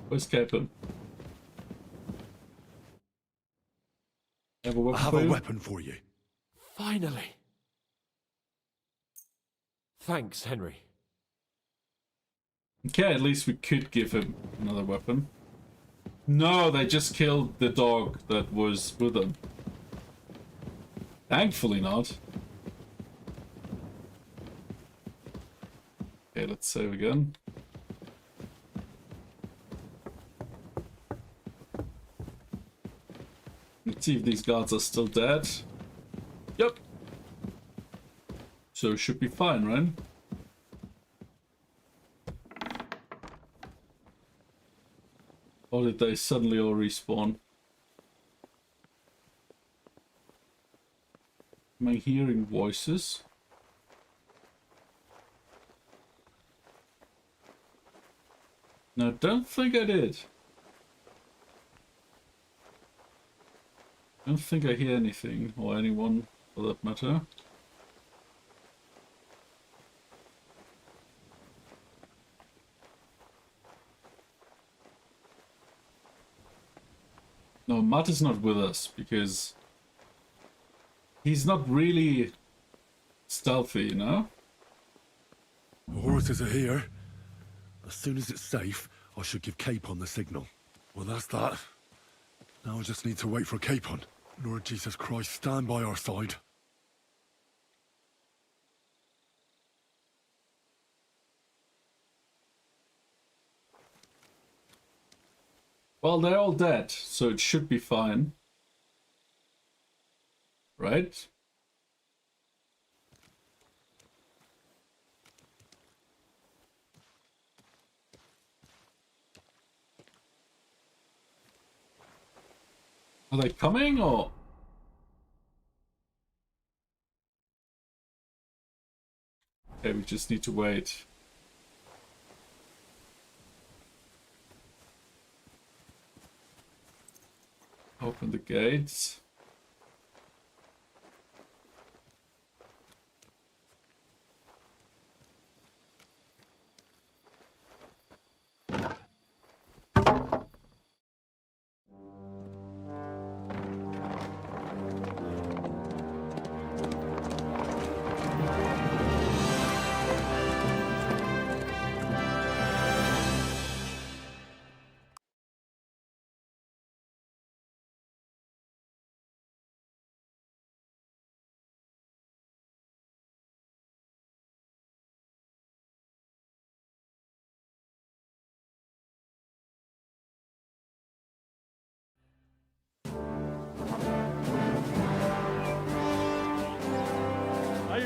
where's Captain? Have a weapon I have for a you? weapon for you. Finally. Thanks, Henry. Okay, at least we could give him another weapon. No, they just killed the dog that was with them. Thankfully not. Okay, let's save again. Let's see if these guards are still dead. Yep. So it should be fine, right? Or did they suddenly all respawn? Am I hearing voices? No, don't think I did. Don't think I hear anything, or anyone for that matter. No, Matt is not with us because he's not really stealthy, you know? The horses are here. As soon as it's safe, I should give Capon the signal. Well, that's that. Now I just need to wait for Capon. Lord Jesus Christ, stand by our side. Well, they're all dead, so it should be fine. Right? Are they coming, or...? Okay, we just need to wait. Open the gates.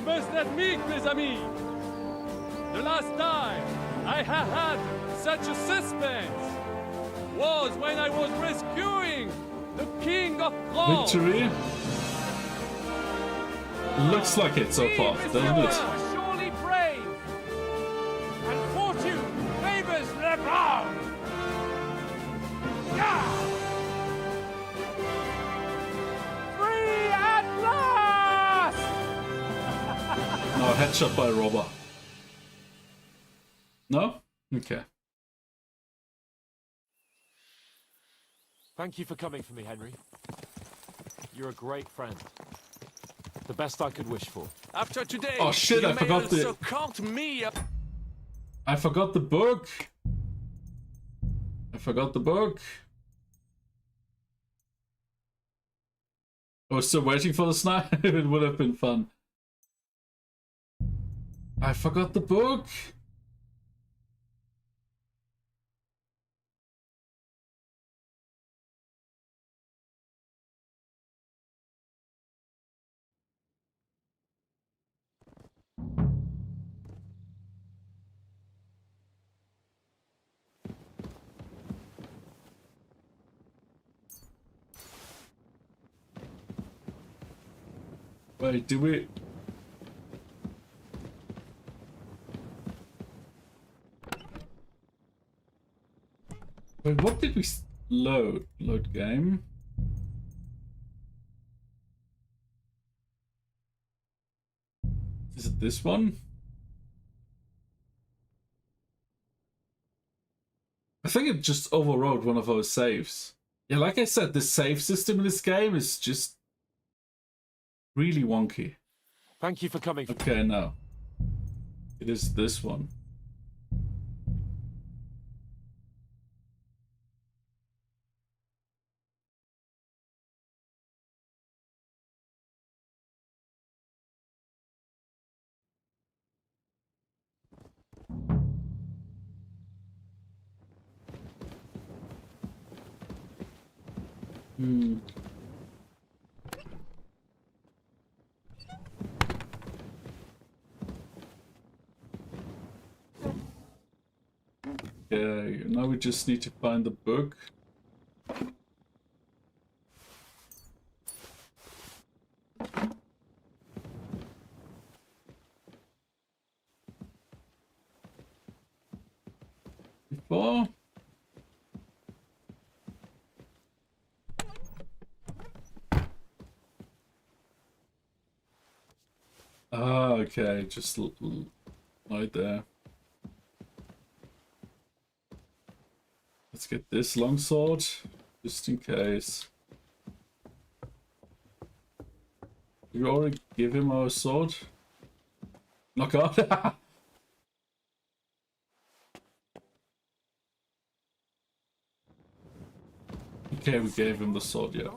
We must admit, mes amis, the last time I had such a suspense was when I was rescuing the King of France. Victory? Looks like it so far, doesn't it? Surely brave, and fortune favors the brave. Free at last! No, headshot by a robber. No? Okay. Thank you for coming for me, Henry. You're a great friend. The best I could wish for. After today, Oh shit, I forgot the... count me up. I forgot the book. I forgot the book. I was still waiting for the snipe. It would have been fun. I forgot the book. Wait, do we... Wait, what did we load? Load game? Is it this one? I think it just overrode one of our saves. Yeah, like I said, the save system in this game is just really wonky. Thank you for coming. Okay, no. It is this one. Hmm. Okay, now we just need to find the book. Before. Ah, okay, just right there. Let's get this longsword, just in case. Did we already give him our sword? Knock out. Okay, we gave him the sword, yeah.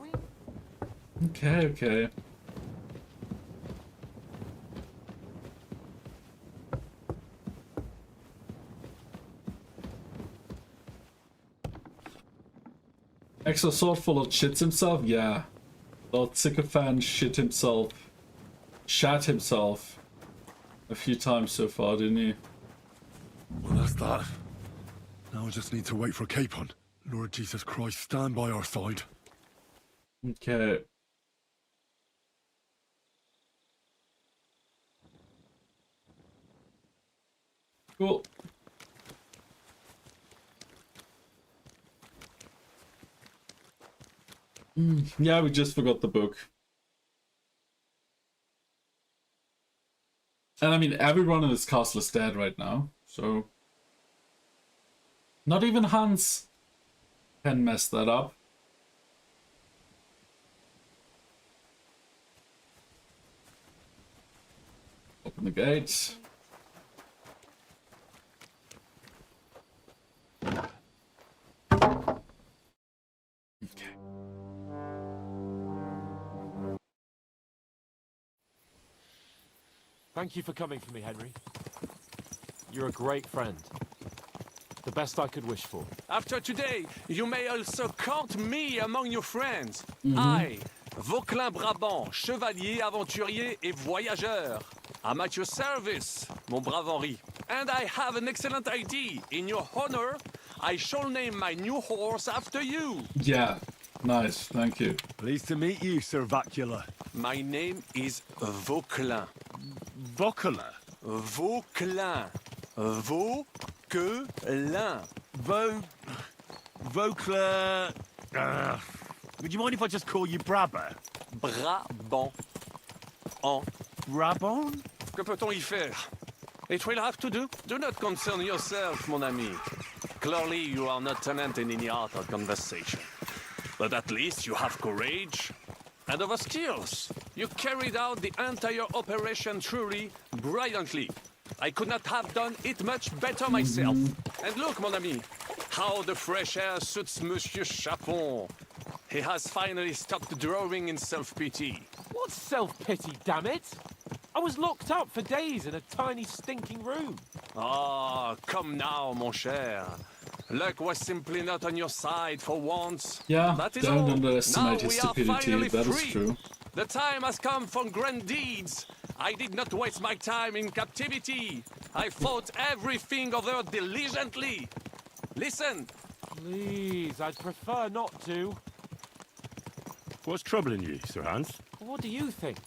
Okay, okay. Extra sword full of shits himself? Yeah. Lord Sycophant shit himself. Shat himself. A few times so far, didn't he? Well, that's that. Now I just need to wait for Capon. Lord Jesus Christ, stand by our side. Okay. Cool. Yeah, we just forgot the book. And I mean, everyone in this castle is dead right now, so... Not even Hans can mess that up. Open the gates. Thank you for coming for me, Henry. You're a great friend. The best I could wish for. After today, you may also count me among your friends. Mhm. I, Vauquelin Brabant, chevalier, aventurier et voyageur. I'm at your service, mon brave Henri. And I have an excellent idea. In your honor, I shall name my new horse after you. Yeah, nice, thank you. Pleased to meet you, Sir Vacula. My name is Vauquelin. Vauquelin? Vauquelin. Vauquelin. Vauquelin... would you mind if I just call you Brabber? Brabant. Brabant? Que peut-on y faire? It will have to do. Do not concern yourself, mon ami. Clearly, you are not tenant in any art or conversation. But at least you have courage and other skills. You carried out the entire operation truly brilliantly. I could not have done it much better myself. And look, mon ami, how the fresh air suits Monsieur Chapon. He has finally stopped drawing in self-pity. What self-pity, damn it? I was locked up for days in a tiny stinking room. Ah, come now, mon cher. Luck was simply not on your side for once. Yeah, that is don't all. underestimate Now his we are stupidity, finally that is free. true. The time has come for grand deeds. I did not waste my time in captivity. I fought everything over diligently. Listen. Please, I'd prefer not to. What's troubling you, Sir Hans? What do you think?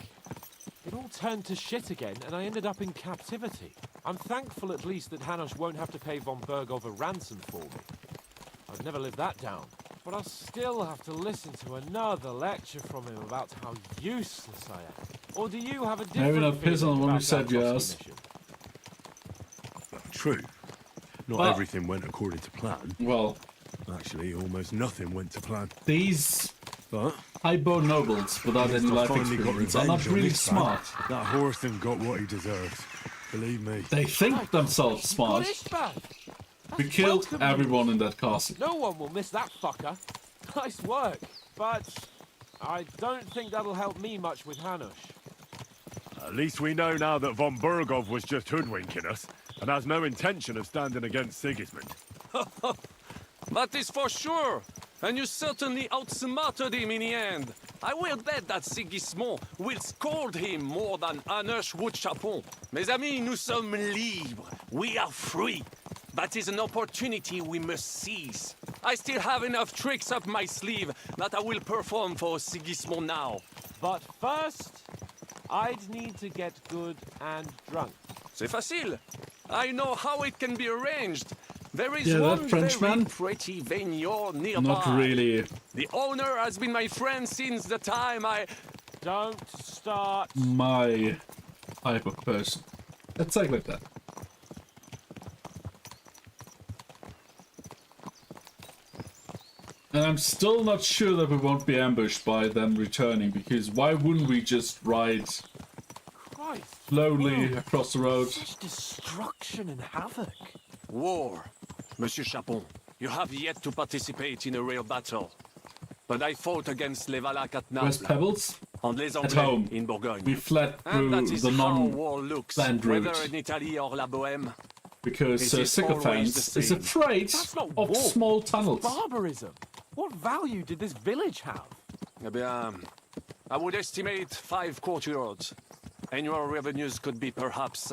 It all turned to shit again, and I ended up in captivity. I'm thankful at least that Hanush won't have to pay von Bergov a ransom for me. I'd never live that down. But I'll still have to listen to another lecture from him about how useless I am. Or do you have a different Maybe not piss on the one who said yes. True. Not Well, everything went according to plan. Well, actually, almost nothing went to plan. These high-born nobles without any life experience are not really smart. That horse then got what he deserved. Believe me. They think themselves smart. We killed everyone in that castle. No one will miss that fucker. Nice work. But I don't think that'll help me much with Hanush. At least we know now that von Bergov was just hoodwinking us and has no intention of standing against Sigismund. That is for sure. And you certainly outsmarted him in the end. I will bet that Sigismund will scold him more than Hanush would Chapon. Mes amis, nous sommes libres. We are free. That is an opportunity we must seize. I still have enough tricks up my sleeve that I will perform for Sigismund now. But first, I'd need to get good and drunk. C'est facile. I know how it can be arranged. There is Yeah, one that Frenchman? very pretty vineyard nearby. Not really. The owner has been my friend since the time I... Don't start. My type of person. Let's say it like that. And I'm still not sure that we won't be ambushed by them returning, because why wouldn't we just ride slowly across the road? Such destruction and havoc. War. Monsieur Chapon, you have yet to participate in a real battle. But I fought against les Valaques at Where's Naples. Pebbles? And les At Anglais home. in Bourgogne. We fled And that through is the how war looks, non-planned whether route. in Italy or La Bohème. Because It is always sycophants the is same. afraid That's not of war. small tunnels. It's barbarism. What value did this village have? Eh bien, I would estimate 5 courtyards. Annual revenues could be perhaps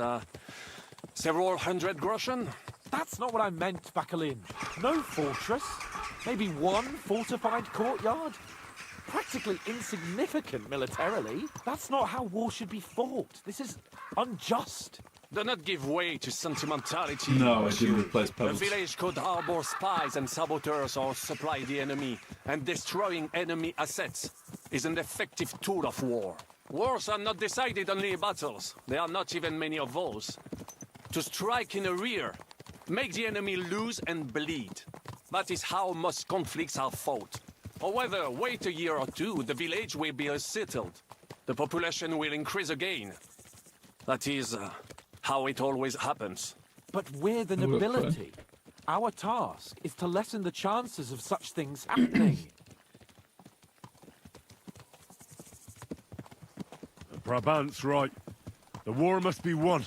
several hundred groschen. That's not what I meant, Bacalin. No fortress. Maybe one fortified courtyard. Practically insignificant militarily. That's not how war should be fought. This is unjust. Do not give way to sentimentality. No, I monsieur. didn't replace A Pebbles. village could harbor spies and saboteurs or supply the enemy, and destroying enemy assets is an effective tool of war. Wars are not decided only in battles. There are not even many of those. To strike in the rear, make the enemy lose and bleed. That is how most conflicts are fought. However, wait a year or two, the village will be settled. The population will increase again. That is how it always happens. But we're the Oh, that's nobility. Our task is to lessen the chances of such things happening. Brabant's right. The war must be won.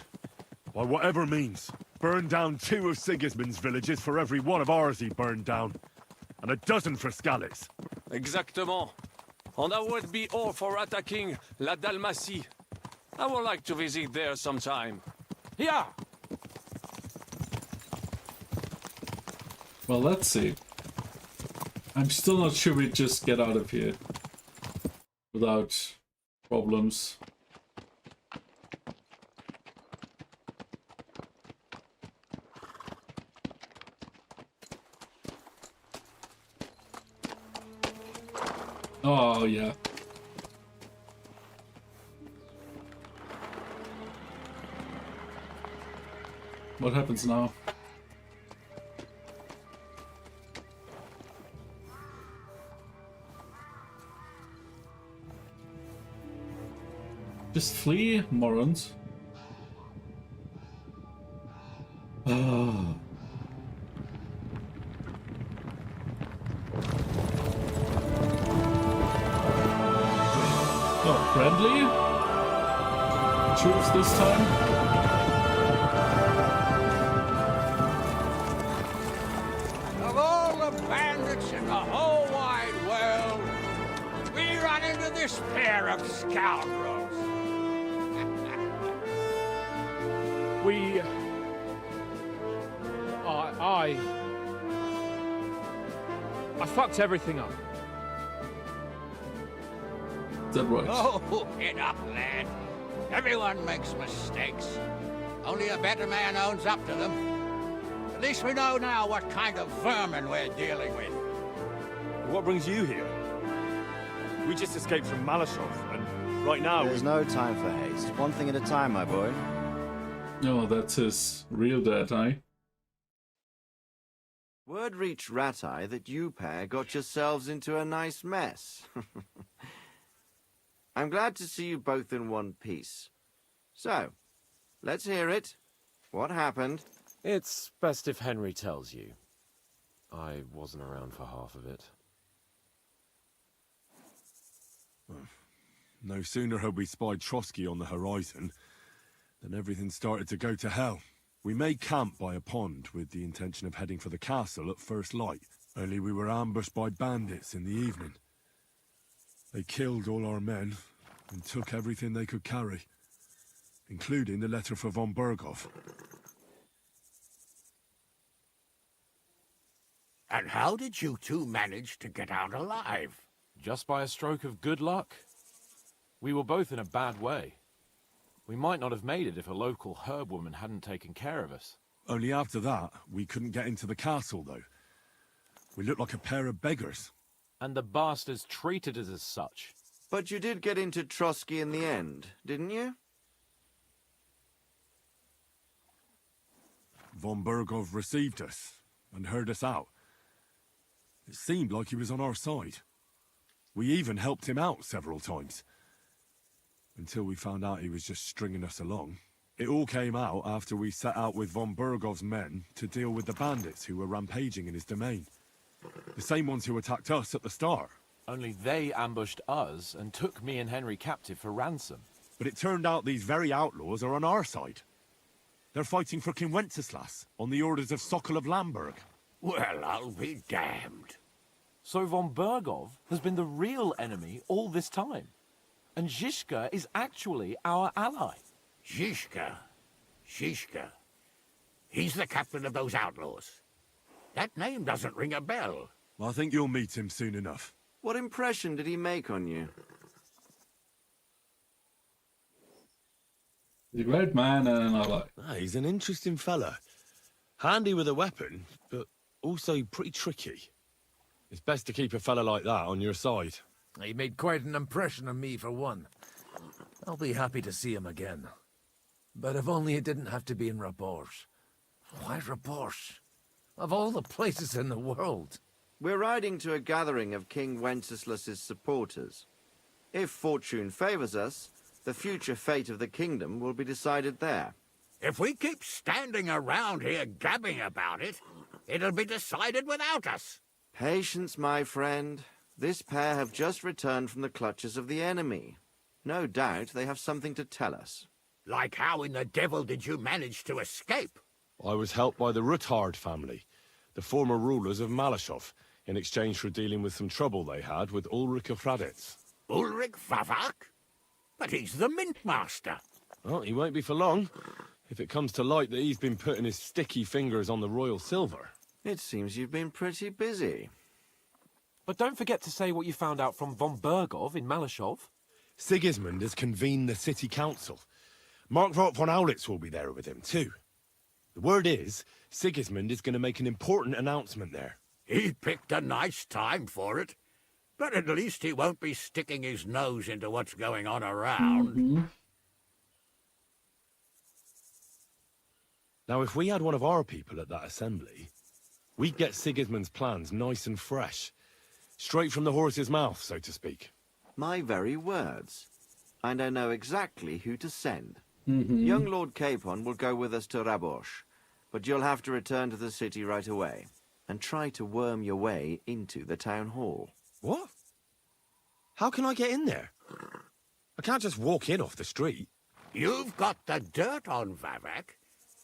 By whatever means. Burn down 2 of Sigismund's villages for every one of ours he burned down. And a dozen for Scalise. Exactement. And I would be all for attacking La Dalmatie. I would like to visit there sometime. Yeah. Well, let's see. I'm still not sure we just get out of here without problems. Oh, yeah. What happens now? Just flee, morons. Oh. Oh, friendly? Troops this time? Of all the bandits in the whole wide world, we run into this pair of scoundrels. I fucked everything up. Is that right? Oh, get up, lad. Everyone makes mistakes. Only a better man owns up to them. At least we know now what kind of vermin we're dealing with. What brings you here? We just escaped from Malashov, and right now There's no time for haste. One thing at a time, my boy. No, that's his real dad, eh? Word reached Ratai that you pair got yourselves into a nice mess. I'm glad to see you both in one piece. So, let's hear it. What happened? It's best if Henry tells you. I wasn't around for half of it. No sooner had we spied Trotsky on the horizon than everything started to go to hell. We made camp by a pond with the intention of heading for the castle at first light, only we were ambushed by bandits in the evening. They killed all our men and took everything they could carry, including the letter for von Berghoff. And how did you two manage to get out alive? Just by a stroke of good luck. We were both in a bad way. We might not have made it if a local herb woman hadn't taken care of us. Only after that, we couldn't get into the castle, though. We looked like a pair of beggars. And the bastards treated us as such. But you did get into Trotsky in the end, didn't you? Von Berghoff received us and heard us out. It seemed like he was on our side. We even helped him out several times. Until we found out he was just stringing us along. It all came out after we set out with von Berghoff's men to deal with the bandits who were rampaging in his domain. The same ones who attacked us at the start. Only they ambushed us and took me and Henry captive for ransom. But it turned out these very outlaws are on our side. They're fighting for King Wenceslas on the orders of Sokol of Lamberg. Well, I'll be damned. So von Berghoff has been the real enemy all this time. And Zhishka is actually our ally. Zhishka? Zhishka? He's the captain of those outlaws. That name doesn't ring a bell. I think you'll meet him soon enough. What impression did he make on you? He's a great man and an ally. He's an interesting fella. Handy with a weapon, but also pretty tricky. It's best to keep a fella like that on your side. He made quite an impression on me, for one. I'll be happy to see him again. But if only it didn't have to be in Raborge. Why Raborge? Of all the places in the world. We're riding to a gathering of King Wenceslas's supporters. If fortune favors us, the future fate of the kingdom will be decided there. If we keep standing around here gabbing about it, it'll be decided without us. Patience, my friend. This pair have just returned from the clutches of the enemy. No doubt they have something to tell us. Like how in the devil did you manage to escape? I was helped by the Ruthard family, the former rulers of Malashov, in exchange for dealing with some trouble they had with Ulrich of Raditz. Ulrich Favak? But he's the mint master. Well, he won't be for long, if it comes to light that he's been putting his sticky fingers on the royal silver. It seems you've been pretty busy. But don't forget to say what you found out from von Bergov in Malashov. Sigismund has convened the city council. Markvart von Aulitz will be there with him, too. The word is, Sigismund is going to make an important announcement there. He picked a nice time for it. But at least he won't be sticking his nose into what's going on around. Now, if we had one of our people at that assembly, we'd get Sigismund's plans nice and fresh. Straight from the horse's mouth, so to speak. My very words. And I know exactly who to send. Young Lord Capon will go with us to Rabosh, but you'll have to return to the city right away and try to worm your way into the town hall. What? How can I get in there? I can't just walk in off the street. You've got the dirt on Vavak,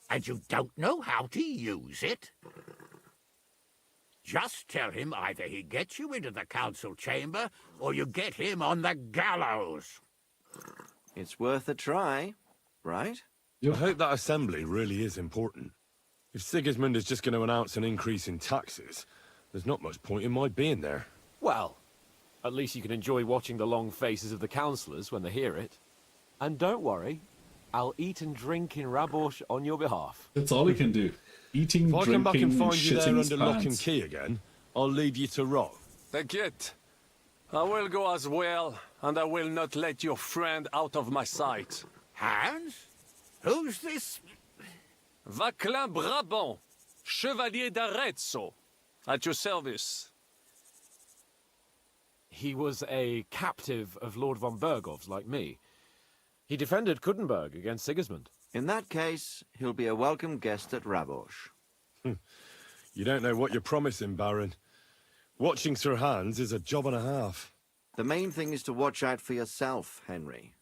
and you don't know how to use it? Just tell him either he gets you into the council chamber, or you get him on the gallows. It's worth a try, right? I hope that assembly really is important. If Sigismund is just going to announce an increase in taxes, there's not much point in my being there. Well, at least you can enjoy watching the long faces of the councillors when they hear it. And don't worry, I'll eat and drink in Rabosh on your behalf. That's all he can do. Eating, If I drinking, come back and find you there shitting his under lock and pants. key again, I'll lead you to rot. Take it. I will go as well, and I will not let your friend out of my sight. Hans? Who's this? Vaclin Brabant, Chevalier d'Arezzo, at your service. He was a captive of Lord von Bergov's, like me. He defended Kuttenberg against Sigismund. In that case, he'll be a welcome guest at Rabosh. You don't know what you're promising, Baron. Watching Sir Hans is a job and a half. The main thing is to watch out for yourself, Henry.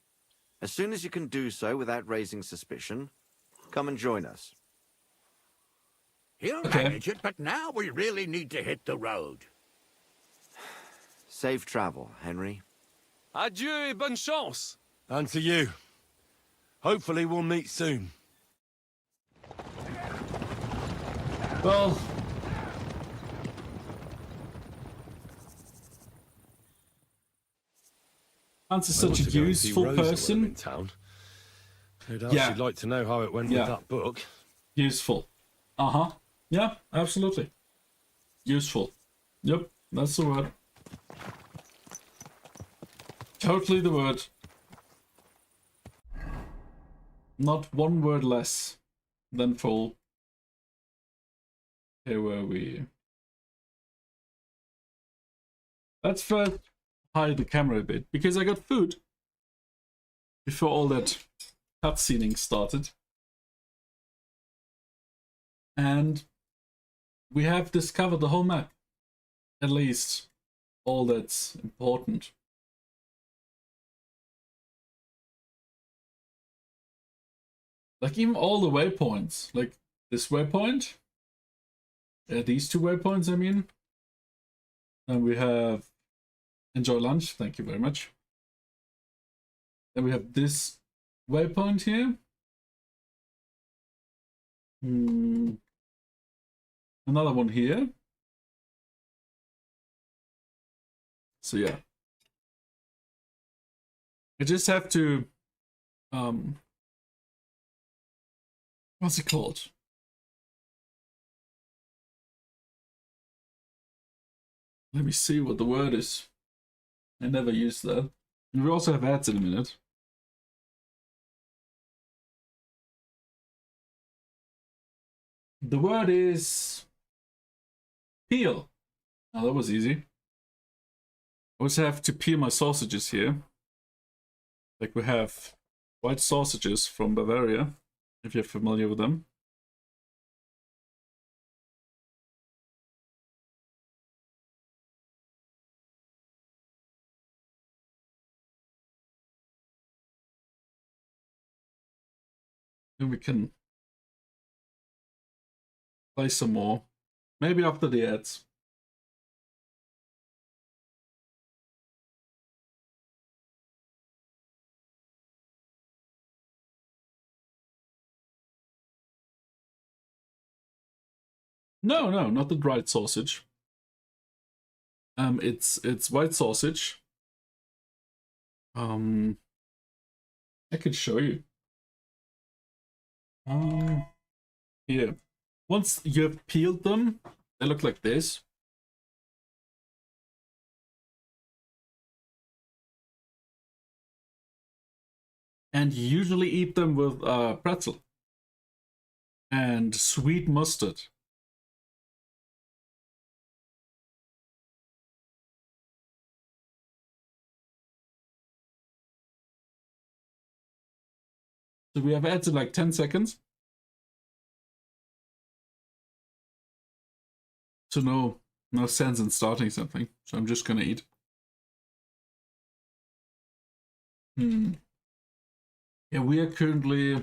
As soon as you can do so without raising suspicion, come and join us. He'll manage it, but now we really need to hit the road. Safe travel, Henry. Adieu et bonne chance. And to you. Hopefully we'll meet soon. Well, Hans is such a useful person. In town. No doubt Yeah. she'd like to know how it went Yeah. with that book. Useful. Uh-huh. Yeah, absolutely. Useful. Yep, that's the word. Totally the word. Not one word less than full. Here were we. Let's first hide the camera a bit, because I got food before all that cutscening started. And we have discovered the whole map. At least all that's important. Like even all the waypoints, like this waypoint, these two waypoints I mean. And we have enjoy lunch, thank you very much. Then we have this waypoint here. Another one here. So yeah. I just have to what's it called? Let me see what the word is. I never use that. And we also have ads in a minute. The word is peel. Oh, that was easy. I also have to peel my sausages here. Like we have white sausages from Bavaria, if you're familiar with them. And we can play some more. Maybe after the ads. No, not the dried sausage. It's white sausage. I could show you. Here. Once you have peeled them, they look like this. And you usually eat them with pretzel and sweet mustard. So we have ads in like 10 seconds. So no sense in starting something. So I'm just gonna eat. Yeah, we are currently,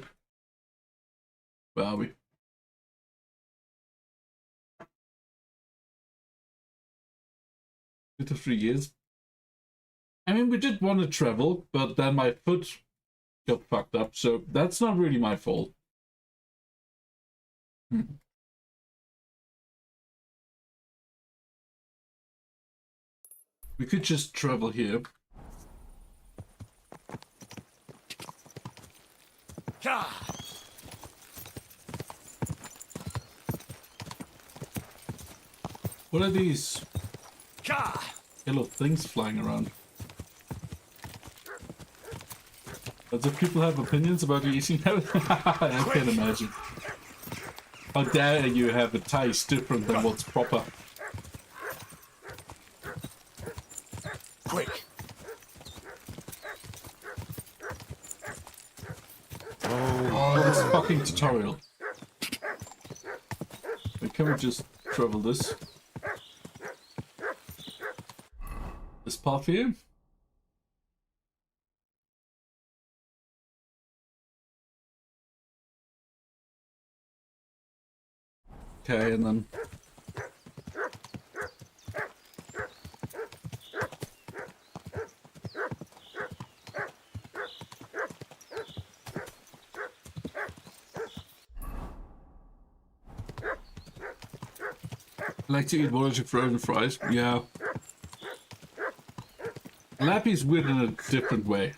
where are we? Two to 3 years. I mean, we did want to travel, but then my foot got fucked up, so that's not really my fault. We could just travel here. What are these yellow things flying around? But do people have opinions about you eating them? I can't imagine. How dare you have a taste different than what's proper? Quick! Oh, this fucking tutorial. Wait, can we just travel this? This path here? Okay, and then... I like to eat one of your frozen fries. Yeah. Lappy's weird in a different way.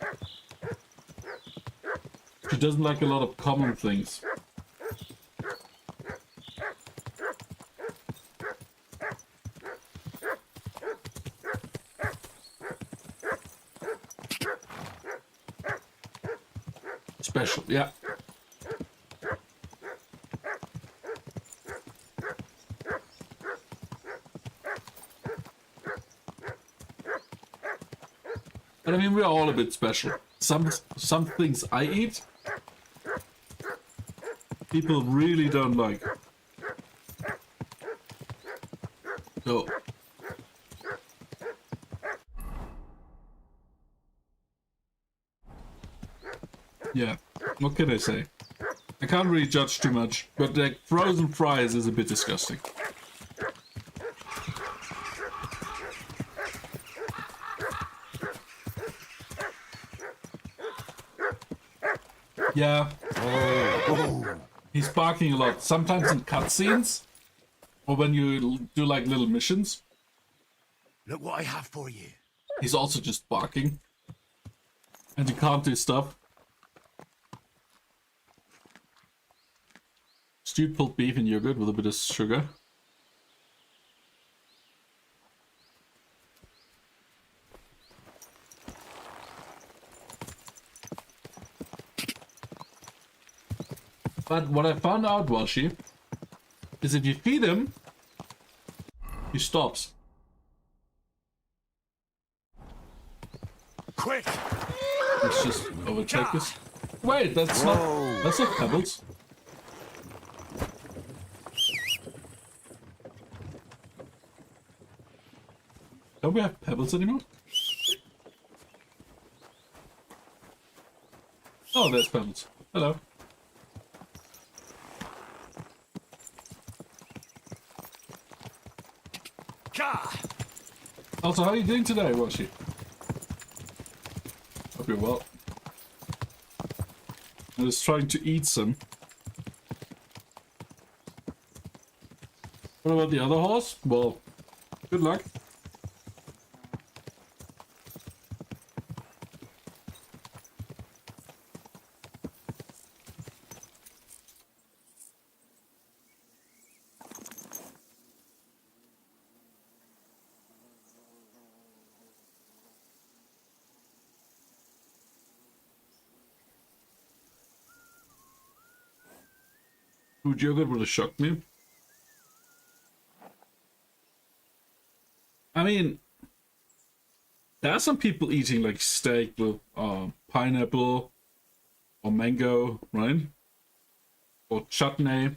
She doesn't like a lot of common things. Special, yeah. But I mean, we're all a bit special. Some things I eat, people really don't like. So, yeah, what can I say? I can't really judge too much, but like frozen fries is a bit disgusting. Yeah. He's barking a lot. Sometimes in cutscenes, or when you do like little missions. Look what I have for you. He's also just barking. And you can't do stuff. Stewed pulled beef and yogurt with a bit of sugar. But what I found out, Washi, is if you feed him, he stops. Quick! Let's just overtake this. Wait, that's not pebbles. Don't we have pebbles anymore? Oh, there's pebbles. Hello. Also, how are you doing today, Washi? Hope you're well. I was trying to eat some. What about the other horse? Well, good luck. Food yogurt would have shocked me. I mean, there are some people eating like steak with pineapple or mango, right? Or chutney.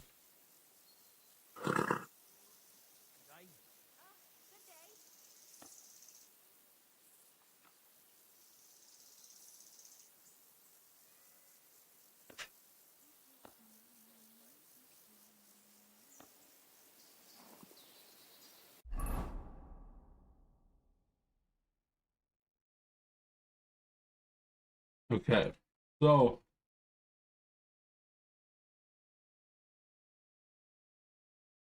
Okay, so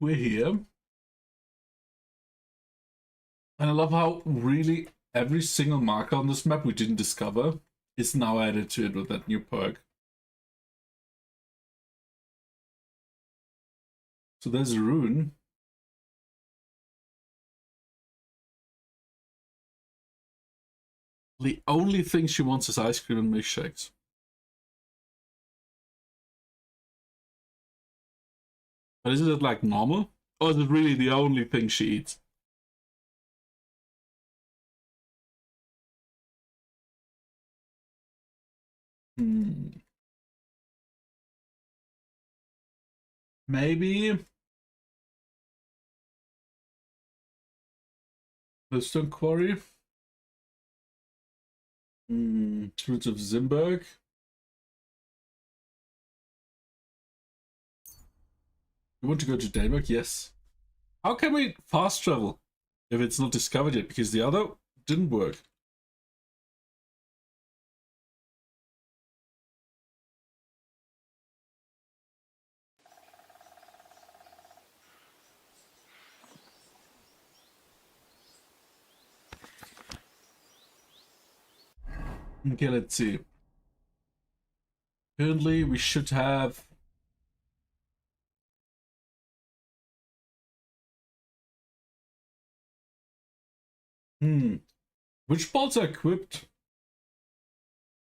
we're here. And I love how really every single marker on this map we didn't discover is now added to it with that new perk. So there's a rune. The only thing she wants is ice cream and milkshakes. But isn't it like normal? Or is it really the only thing she eats? Maybe Wisdom Quarry. Fruits of Zimberg. You want to go to Denmark? Yes. How can we fast travel if it's not discovered yet? Because the other didn't work. Okay, let's see. Currently, we should have... Which bolts are equipped?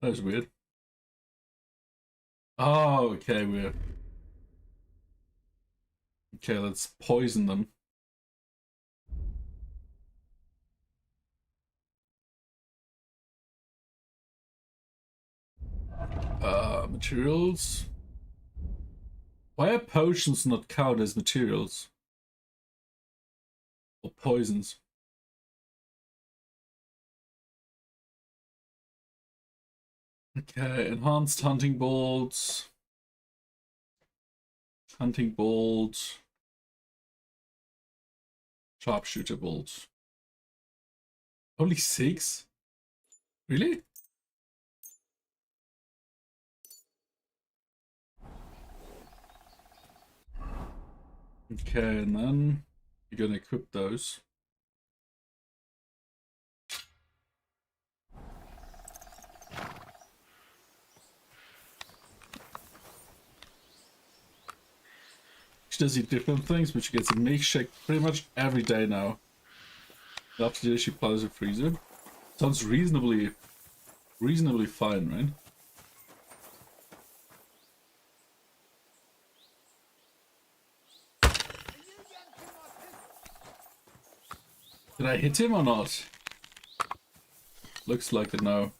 That's weird. Oh, okay, weird. Okay, let's poison them. Materials. Why are potions not counted as materials? Or poisons? Okay, enhanced hunting bolts. Hunting bolts. Sharpshooter bolts. Only 6? Really? Okay, and then you're gonna equip those. She does eat different things, but she gets a milkshake pretty much every day now. After today, she plies a freezer. Sounds reasonably fine, right? Did I hit him or not? Looks like a no.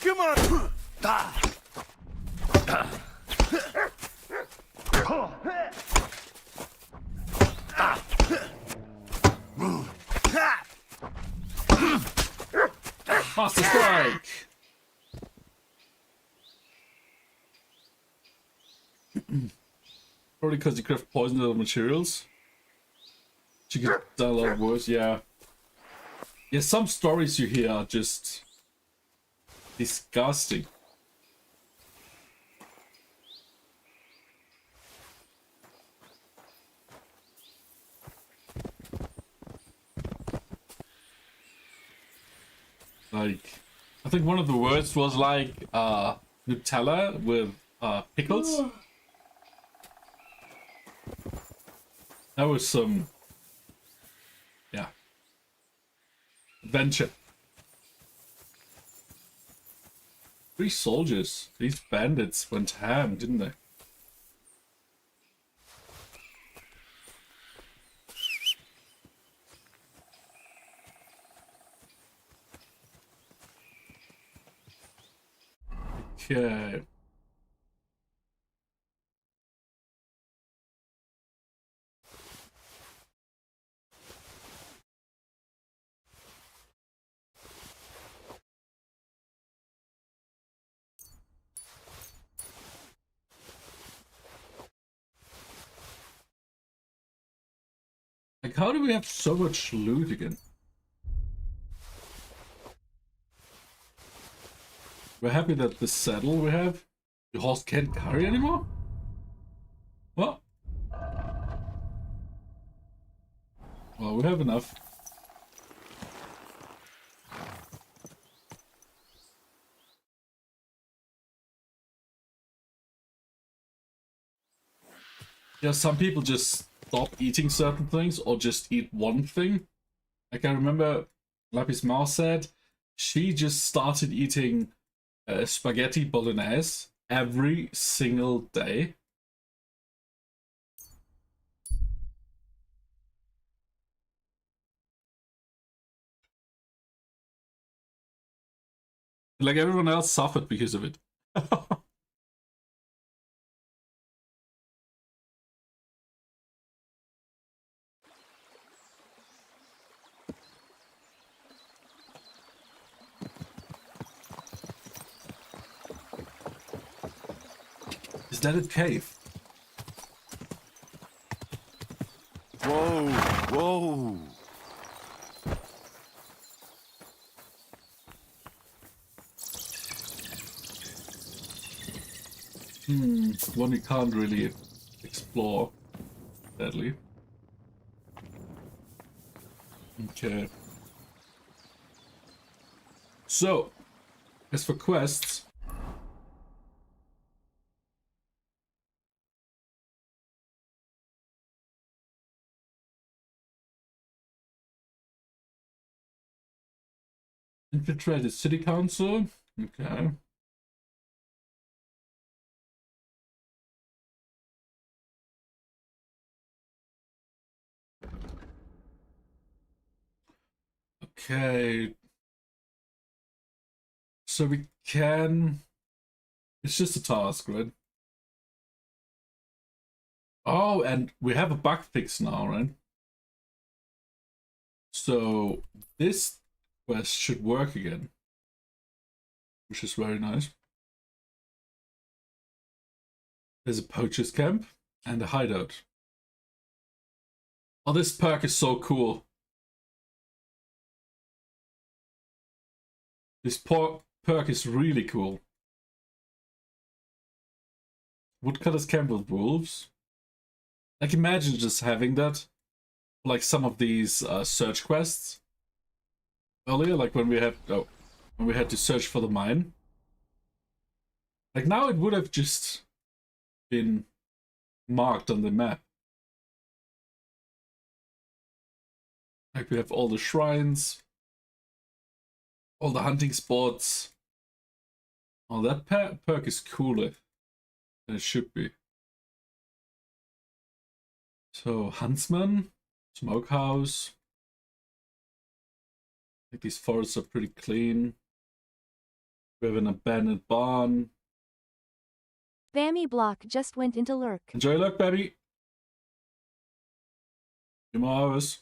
Come on! Master Strike! Probably because you craft poison out of materials. She could die a lot worse, yeah. Yeah, some stories you hear are just disgusting. Like, I think one of the words was like Nutella with pickles. That was some, yeah, adventure. 3 soldiers. These bandits went ham, didn't they? Okay. Like, how do we have so much loot again? We're happy that the saddle we have, the horse can't carry anymore? What? Well, we have enough. Yeah, some people just stop eating certain things or just eat one thing. Like I remember Lapis Mouse said she just started eating spaghetti bolognese every single day. Like everyone else suffered because of it. Is that a cave? Whoa, whoa. One you can't really explore, sadly. Okay. So, as for quests, infiltrate the city council. Okay. Okay. So we can... It's just a task, right? Oh, and we have a bug fix now, right? So this quest should work again, which is very nice. There's a poacher's camp and a hideout. Oh, this perk is so cool. This perk is really cool. Woodcutter's camp with wolves. Like, imagine just having that, like some of these search quests earlier, like when we had to search for the mine. Like now, it would have just been marked on the map. Like we have all the shrines, all the hunting spots. Oh, that perk is cooler than it should be. So, Huntsman, Smokehouse. I think these forests are pretty clean. We have an abandoned barn. Bammy Block just went into lurk. Enjoy your luck, baby. Few more hours.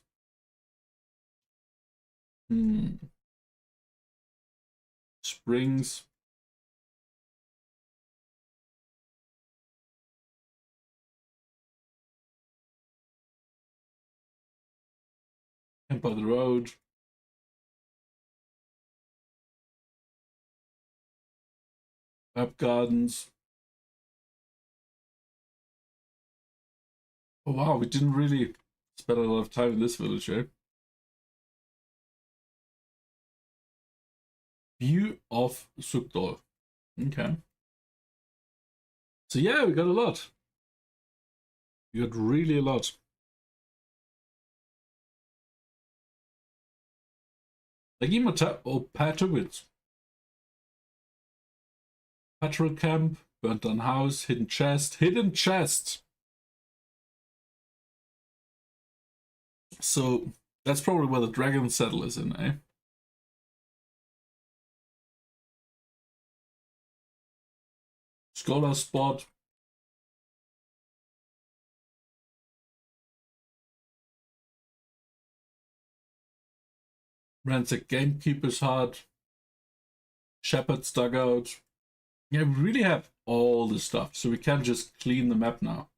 Springs. Camp by the road. Up gardens. Oh wow, we didn't really spend a lot of time in this village, eh? View of Sukdor. Okay. So yeah, we got a lot. We got really a lot. Legimata or Patowitz. Patrol camp, burnt down house, hidden chest, hidden chest. So that's probably where the dragon saddle is in, eh? Scholar spot. Ransack gamekeeper's hut. Shepherd's dugout. Yeah, we really have all the stuff, so we can just clean the map now.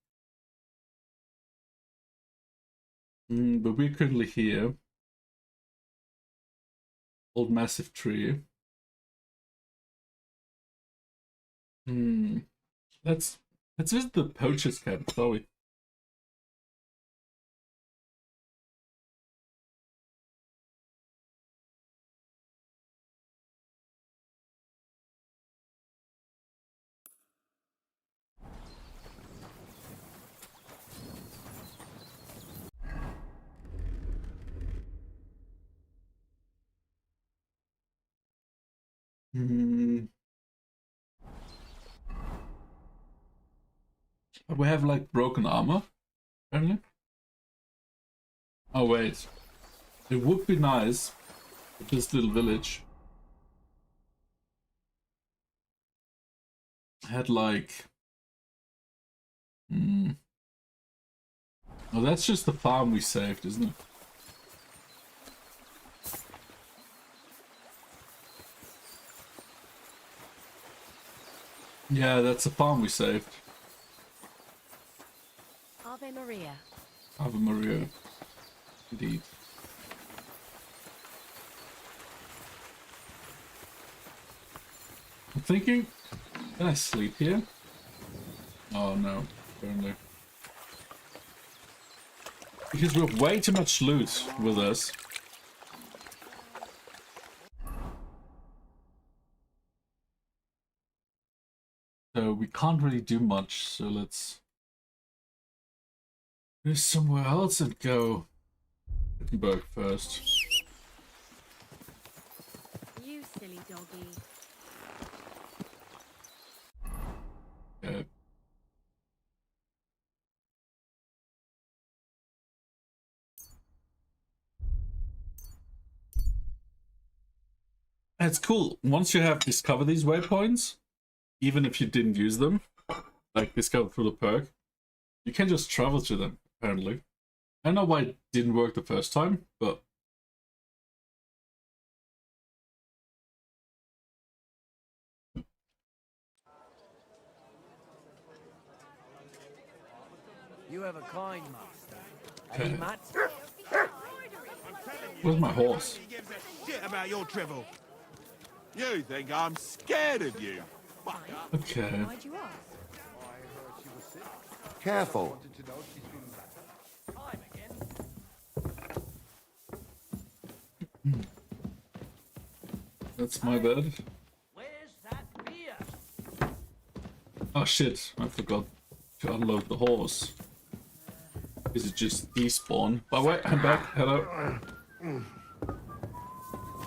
But we're currently here. Old massive tree. Let's visit the poacher's camp, shall we? We have like broken armor, apparently. Oh wait, it would be nice if this little village had like. Oh, that's just the farm we saved, isn't it? Yeah, that's the farm we saved. Ave Maria. Ave Maria. Indeed. I'm thinking, can I sleep here? Oh no, apparently. Because we have way too much loot with us. So we can't really do much, so let's go somewhere else and go Wittenberg first. You silly doggy. Okay. It's cool. Once you have discovered these waypoints, even if you didn't use them, like discovered through the perk, you can just travel to them, apparently. I don't know why it didn't work the first time, but... You have a kind master. Okay. Hey, Matt. Where's my horse? Shit about your drivel. You think I'm scared of you? Okay. Why'd you ask? Careful. That's my bad. Where's that beer? Oh shit, I forgot to unload the horse. Is it just despawn? But wait, I'm back. Hello.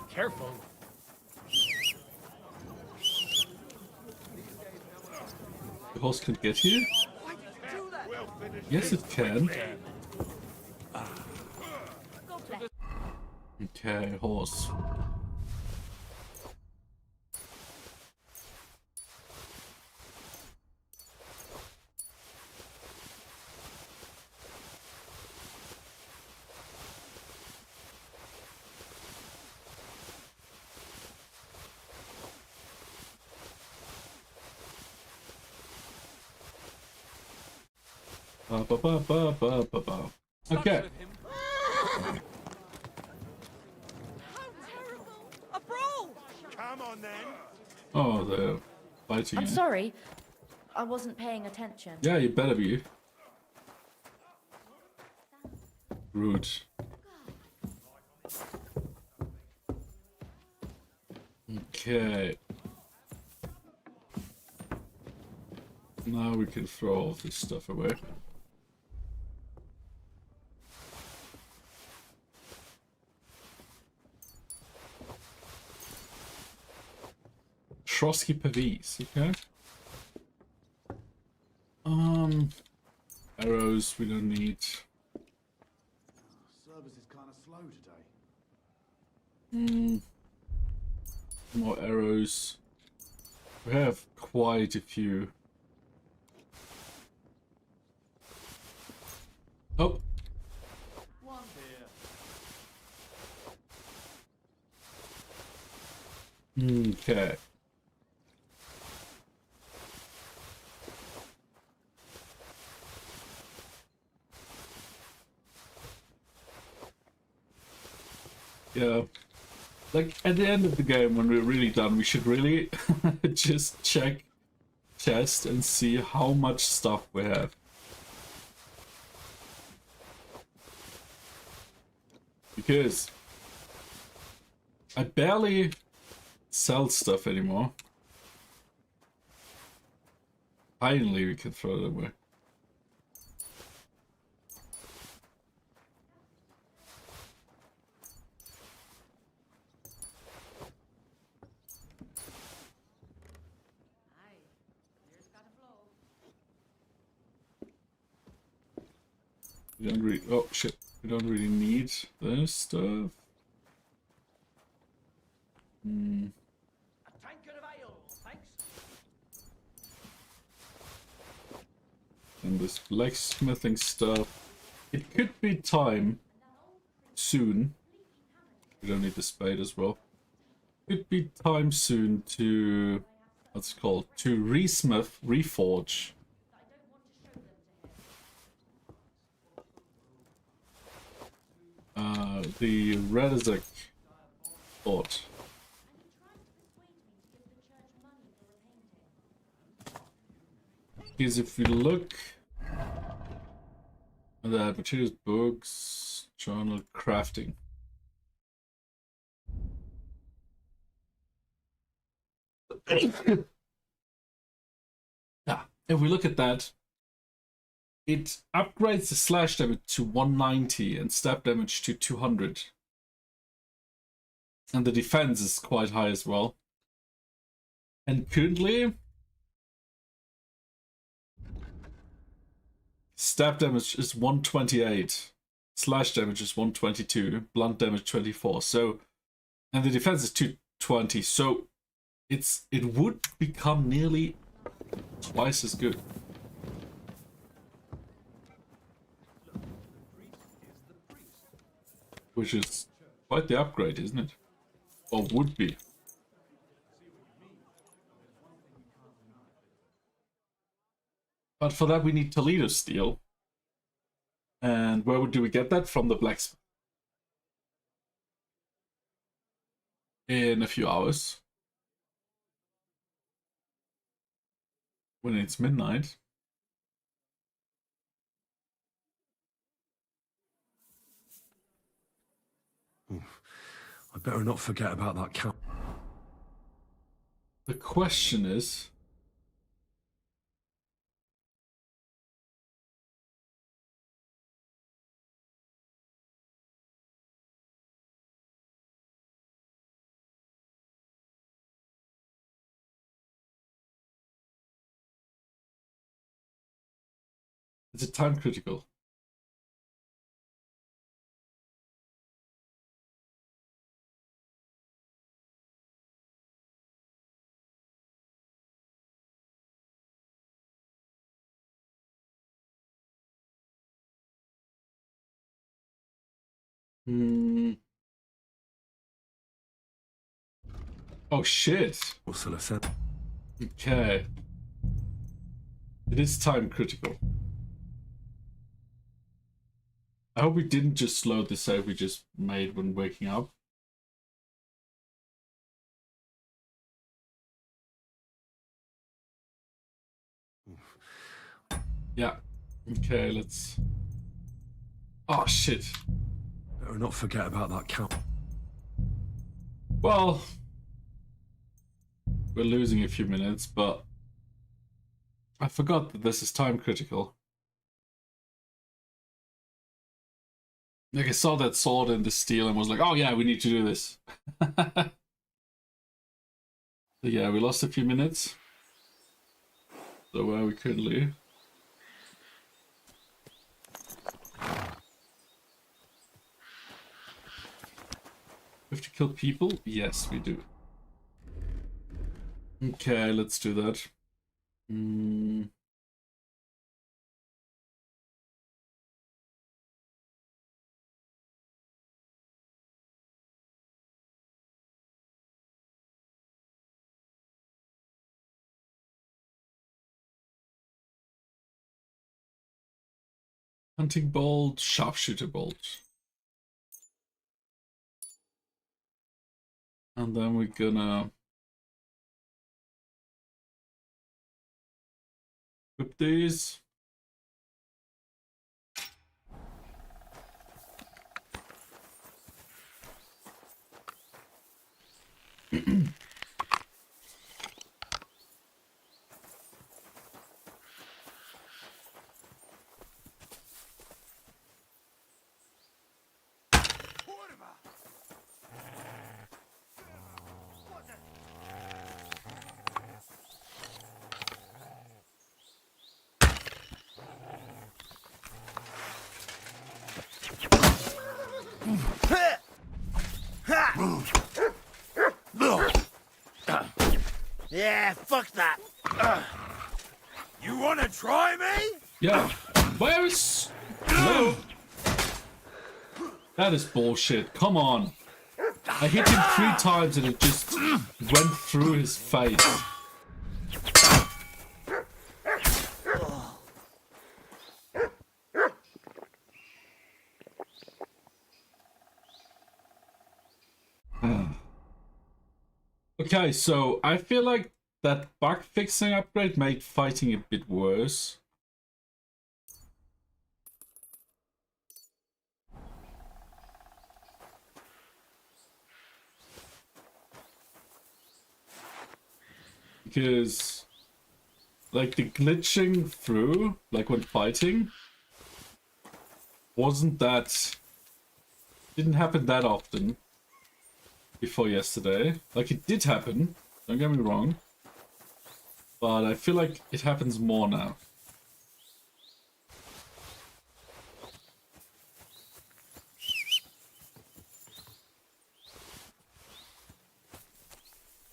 Careful. The horse can get here? Yes, it can. Okay, horse. Okay. A brawl! Come on then. Oh, they're fighting. I'm eh? sorry. I wasn't paying attention. Yeah, you better be. Rude. Okay. Now we can throw all this stuff away. Trotsky Pavis, okay. Arrows we don't need. Service is kind of slow today. More arrows. We have quite a few. Oh. One here. Okay. Yeah. Like, at the end of the game, when we're really done, we should really just check chest and see how much stuff we have. Because I barely sell stuff anymore. Finally, we can throw it away. We don't really. Oh shit! We don't really need this stuff. And this blacksmithing stuff. It could be time soon. We don't need the spade as well. Could be time soon to what's it called? To resmith, reforge. The Redizek thought. Because if we look at that, materials, books, journal, crafting. Yeah, if we look at that, it upgrades the slash damage to 190 and stab damage to 200. And the defense is quite high as well. And currently, stab damage is 128, slash damage is 122, blunt damage 24. So, and the defense is 220. So, it would become nearly twice as good. Which is quite the upgrade, isn't it? Or would be. But for that we need Toledo steel. And where do we get that? From the blacksmith. In a few hours. When it's midnight. I better not forget about that count. The question is... Is it time critical? Oh shit. Okay. It is time critical. I hope we didn't just load the save we just made when waking up. Yeah. Okay, let's... Oh shit. Better not forget about that count. Well, we're losing a few minutes, but I forgot that this is time critical. Like, I saw that sword in the steel and was like, oh yeah, we need to do this. So yeah, we lost a few minutes. So where are we currently? We have to kill people? Yes, we do. Okay, let's do that. Hunting bolt, sharpshooter bolt. And then we're gonna equip these. Yeah, fuck that. You wanna try me? Yeah. Where is... No. That is bullshit. Come on. I hit him 3 times and it just went through his face. Okay, so I feel like that bug fixing upgrade made fighting a bit worse. Because, like, the glitching through, like when fighting, didn't happen that often before yesterday. Like, it did happen, don't get me wrong, but I feel like it happens more now.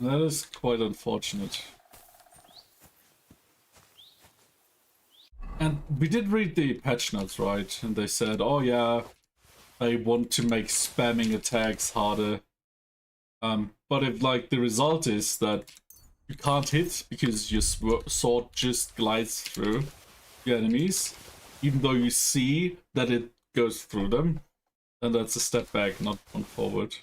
That is quite unfortunate. And we did read the patch notes, right? And they said, oh yeah, they want to make spamming attacks harder. But if, like, the result is that you can't hit because your sword just glides through your enemies, even though you see that it goes through them, then that's a step back, not one forward.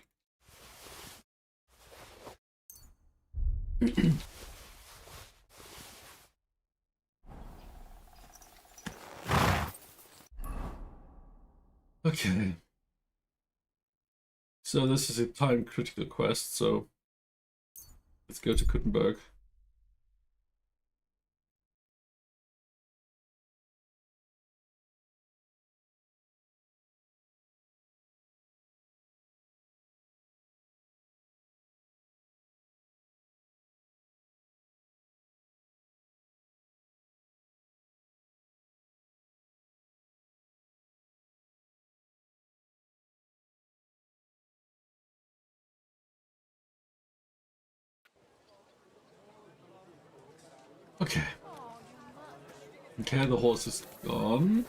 Okay. So this is a time critical quest, so let's go to Kuttenberg. Okay. Okay, the horse is gone.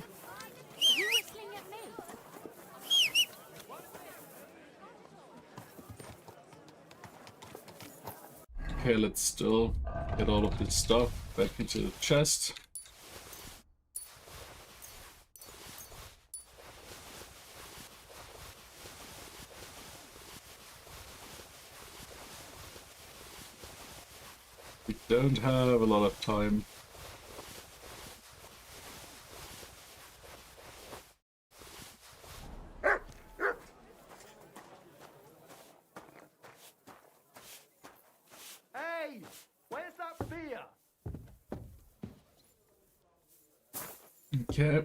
Okay, let's still get all of this stuff back into the chest. We don't have a lot of time. Hey! Okay.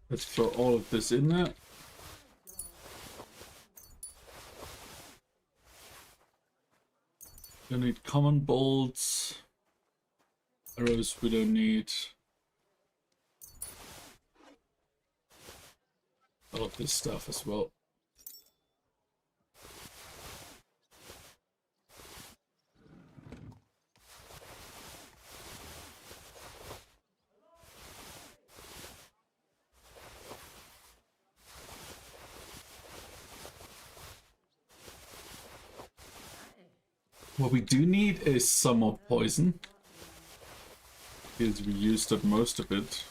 Let's throw all of this in there. Don't need common bolts. Arrows we don't need. All of this stuff as well. What we do need is some more poison, because we used up most of it.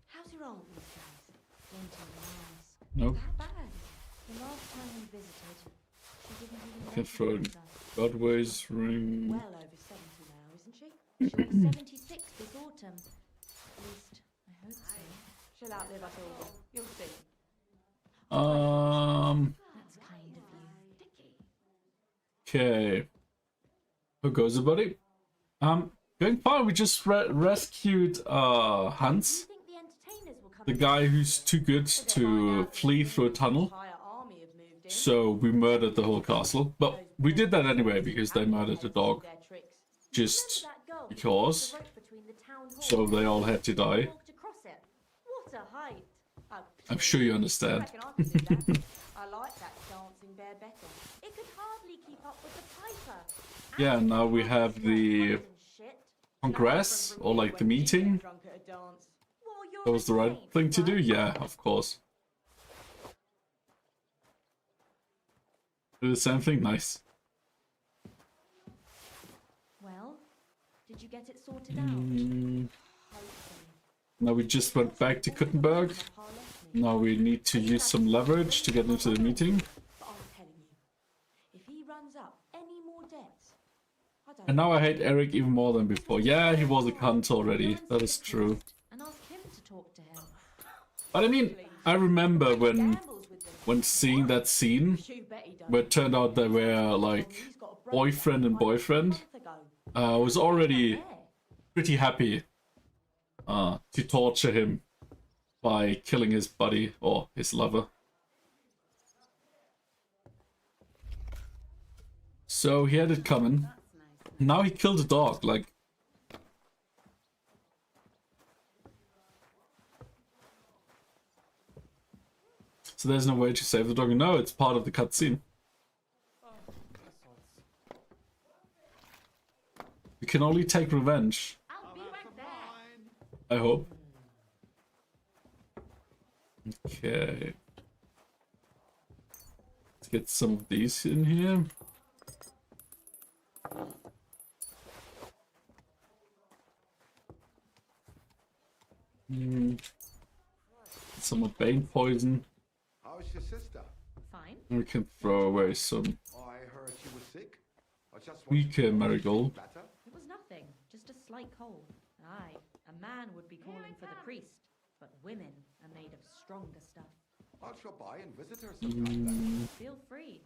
How's your aunt these days? Wanting to ask. Nope. That bad. The last time we visited, she didn't even Can throw Godway's ring. well over 70 now, isn't she? She'll be 76 this autumn. At least, I hope so. She'll outlive us all. You'll see. That's kind of you. Okay. How goes it, buddy? Going fine. We just rescued Hans, the guy who's too good to flee through a tunnel. So we murdered the whole castle, but we did that anyway because they murdered the dog. Just because. So they all had to die. What a height. Oh, I'm sure you understand. I like that dancing bear better. It could hardly keep up with the piper. Yeah, now we have the congress, or like the meeting. That was the right thing to do? Yeah, of course. Do the same thing? Nice. Well, did you get it sorted out? Now we just went back to Kuttenberg. Now we need to use some leverage to get into the meeting. But I'm telling you, if he runs up any more debts, I don't And now I hate Eric even more than before. Yeah, he was a cunt already. That is true. and ask him to talk to him. But I mean, I remember when seeing that scene where it turned out they were like boyfriend and boyfriend. I was already pretty happy to torture him by killing his buddy or his lover. So he had it coming. Now he killed a dog, like. So there's no way to save the dog. No, it's part of the cutscene. You can only take revenge. I hope. Okay. Let's get some of these in here. Some of Bane poison. How's your sister? Fine. We can throw away some I heard she was sick. I just weaker marigold. It was nothing, just a slight cold. Aye, a man would be calling for the priest, but women are made of stronger stuff. I'll drop by and visit her sometime then. Feel free.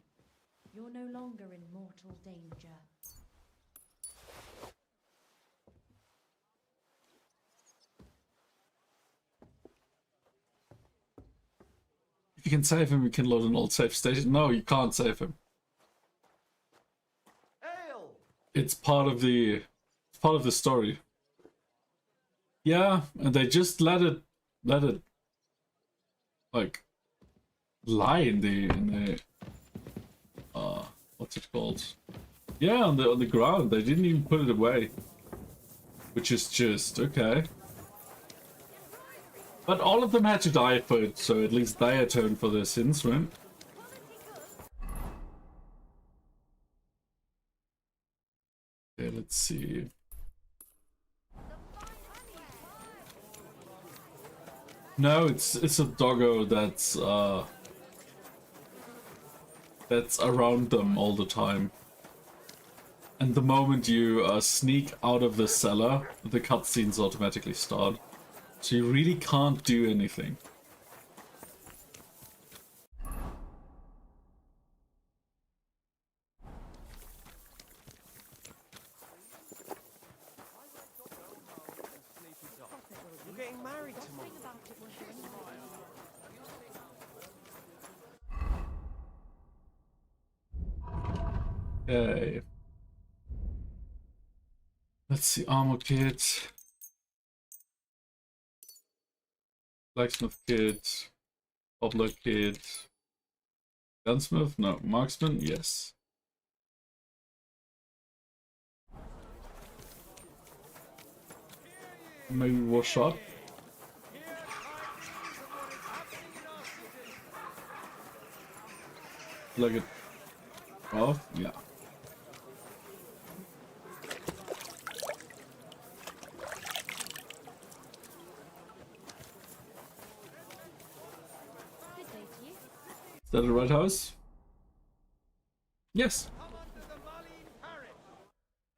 You're no longer in mortal danger. If you can save him, you can load an old save station. No, you can't save him. It's part of the story. Yeah, and they just let it like lie in the what's it called? Yeah, on the ground. They didn't even put it away, which is just okay. But all of them had to die for it, so at least they atone for their sins, right? Okay, let's see. No, it's a doggo that's around them all the time. And the moment you sneak out of the cellar, the cutscenes automatically start. So you really can't do anything. You're getting married tomorrow. Okay. Let's see, armor kit. Blacksmith kit. Cobbler kit. Gunsmith? No. Marksman? Yes. Maybe war shot. Plug it off? Yeah. Is that the right house? Yes.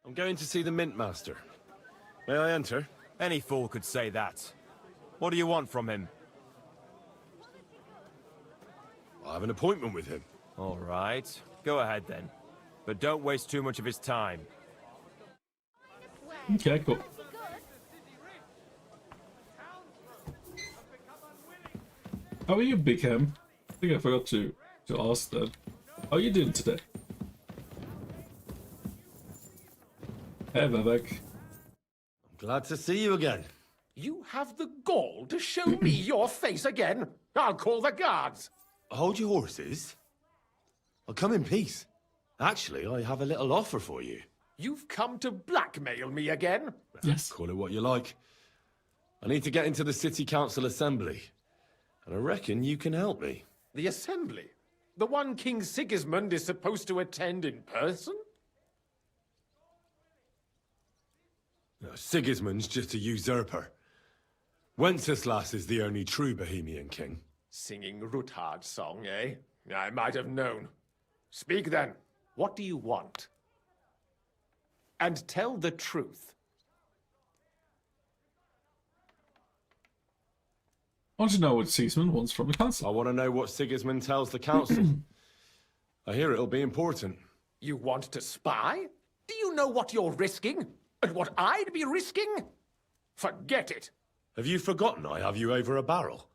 I'm going to see the Mint Master. May I enter? Any fool could say that. What do you want from him? I have an appointment with him. All right. Go ahead then. But don't waste too much of his time. Okay, cool. How are you, Big Ham? I think I forgot to ask that. How are you doing today? Hey, Vivek. Glad to see you again. You have the gall to show me your face again? I'll call the guards. Hold your horses. I'll come in peace. Actually, I have a little offer for you. You've come to blackmail me again? Yes. Call it what you like. I need to get into the City Council Assembly. And I reckon you can help me. The Assembly? The one King Sigismund is supposed to attend in person? No, Sigismund's just a usurper. Wenceslas is the only true Bohemian king. Singing Ruthard's song, eh? I might have known. Speak then. What do you want? And tell the truth. I want to know what Sigismund wants from the council. I want to know what Sigismund tells the council. I hear it'll be important. You want to spy? Do you know what you're risking? And what I'd be risking? Forget it. Have you forgotten I have you over a barrel?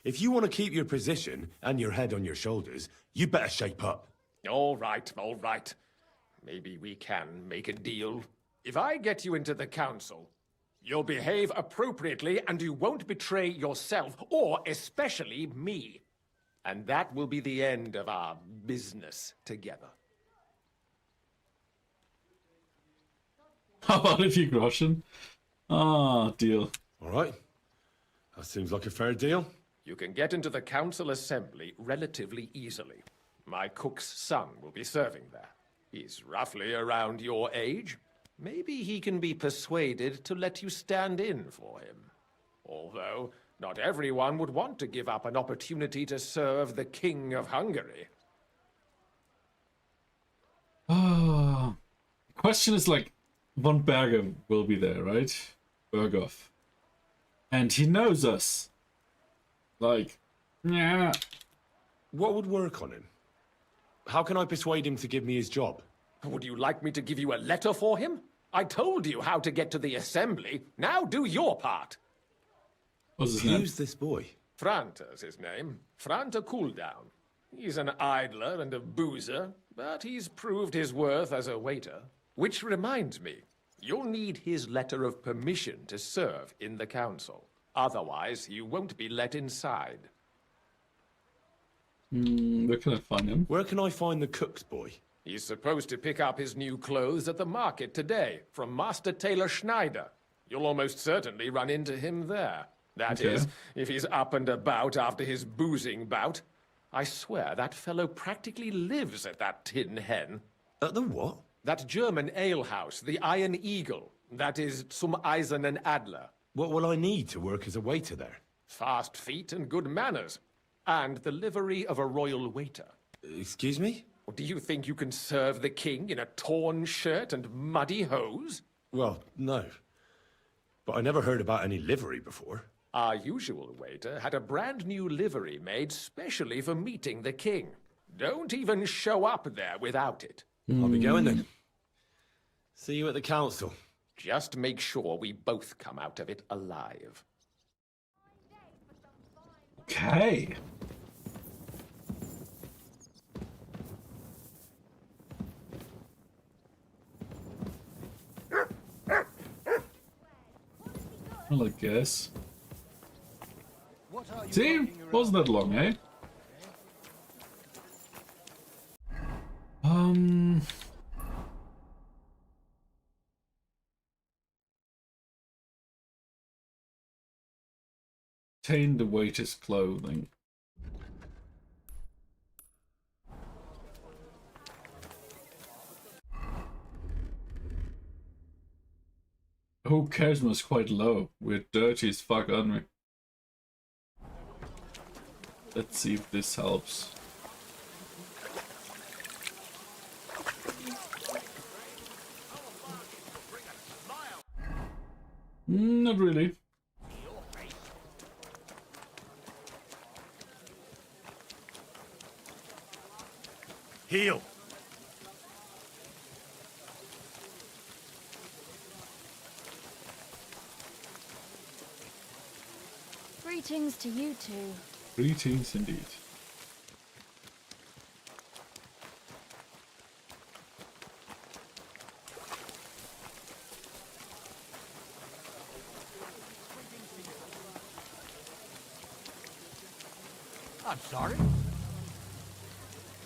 If you want to keep your position and your head on your shoulders, you better shape up. All right, all right. Maybe we can make a deal. If I get you into the council, you'll behave appropriately and you won't betray yourself, or especially me. And that will be the end of our business together. How about a few groschen? Ah, deal. All right. That seems like a fair deal. You can get into the council assembly relatively easily. My cook's son will be serving there. He's roughly around your age. Maybe he can be persuaded to let you stand in for him. Although, not everyone would want to give up an opportunity to serve the King of Hungary. Ah, question is like, Von Berger will be there, right? Berghoff. And he knows us. Like, yeah. What would work on him? How can I persuade him to give me his job? Would you like me to give you a letter for him? I told you how to get to the assembly. Now do your part. What's his name? Who's this boy? Franta's his name. Franta Cooldown. He's an idler and a boozer, but he's proved his worth as a waiter. Which reminds me, you'll need his letter of permission to serve in the council. Otherwise, you won't be let inside. Where can I find him? Where can I find the cook's boy? He's supposed to pick up his new clothes at the market today from Master Tailor Schneider. You'll almost certainly run into him there. That Okay. is, if he's up and about after his boozing bout. I swear that fellow practically lives at that Tin Hen. At the what? That German alehouse, the Iron Eagle. That is Zum Eisernen Adler. What will I need to work as a waiter there? Fast feet and good manners. And the livery of a royal waiter. Excuse me? Do you think you can serve the king in a torn shirt and muddy hose? Well, no. But I never heard about any livery before. Our usual waiter had a brand new livery made specially for meeting the king. Don't even show up there without it. I'll be going then. See you at the council. Just make sure we both come out of it alive. Okay. Well, I guess. See? Wasn't that long, eh? Obtain the waiter's clothing. Oh, charisma's quite low. We're dirty as fuck, aren't we? Let's see if this helps. Not really. Heal. Greetings to you two. Greetings indeed. I'm sorry.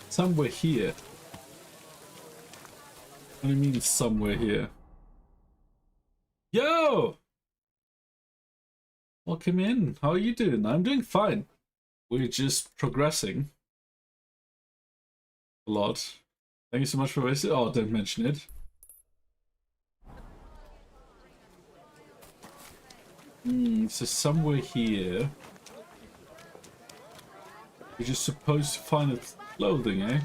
Somewhere here. What do you mean somewhere here? Yo! Welcome in. How are you doing? I'm doing fine. We're just progressing a lot. Thank you so much for visiting. Oh, don't mention it. So somewhere here. You're just supposed to find its clothing, eh?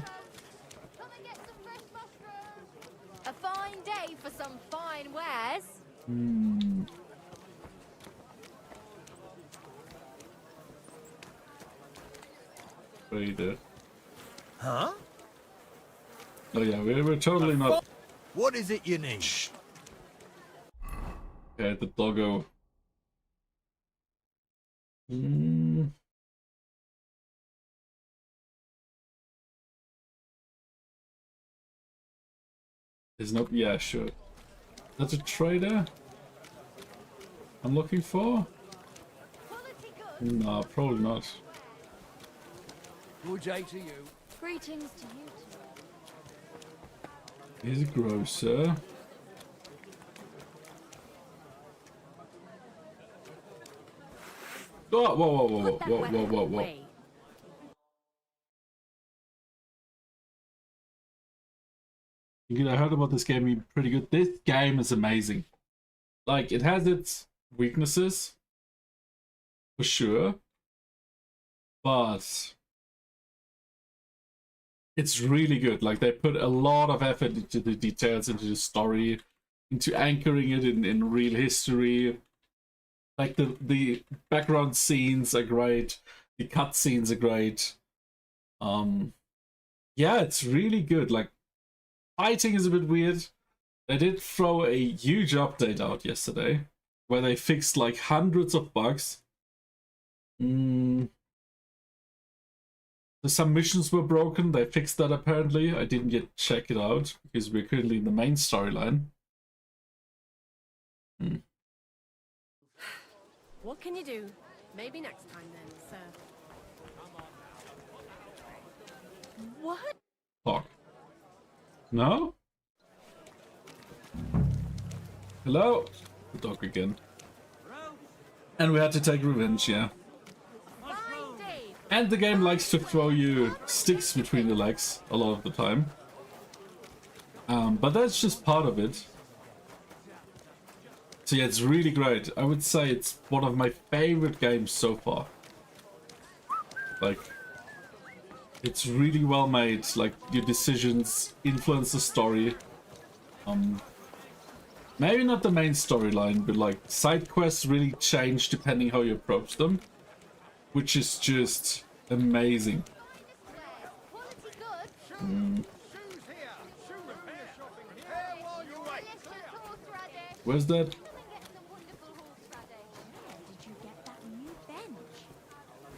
A fine day for some fine wares. Trader. Huh? Oh yeah, we're totally not. What is it you need? Okay, the doggo. There's no. Yeah, sure. That's a trader I'm looking for? No, probably not. Good day to you. Greetings to you two. Here's a grocer. Oh, whoa. You know, I heard about this game being pretty good. This game is amazing. Like, it has its weaknesses, for sure, but it's really good. Like, they put a lot of effort into the details, into the story, into anchoring it in real history. Like, the background scenes are great, the cutscenes are great. Yeah, it's really good. Like, fighting is a bit weird. They did throw a huge update out yesterday where they fixed like hundreds of bugs. So some missions were broken. They fixed that apparently. I didn't yet check it out because we're currently in the main storyline. What can you do? Maybe next time then, sir. What? Talk. No? Hello? The dog again. And we had to take revenge, yeah. And the game likes to throw you sticks between the legs a lot of the time. But that's just part of it. So yeah, it's really great. I would say it's one of my favorite games so far. Like, It's really well made. Like, your decisions influence the story. Maybe not the main storyline, but like side quests really change depending how you approach them, which is just amazing. Where's that?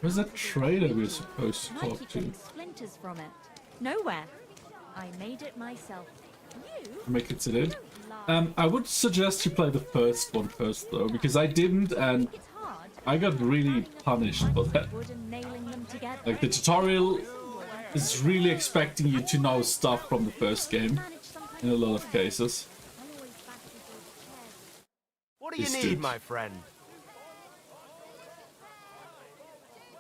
Where's that trader we're supposed to talk to? Splinters from it. Nowhere. I made it myself. Make it in. I would suggest you play the first one first, though, because I didn't, and I got really punished for that. Like, the tutorial is really expecting you to know stuff from the first game, in a lot of cases. What do you need, my friend?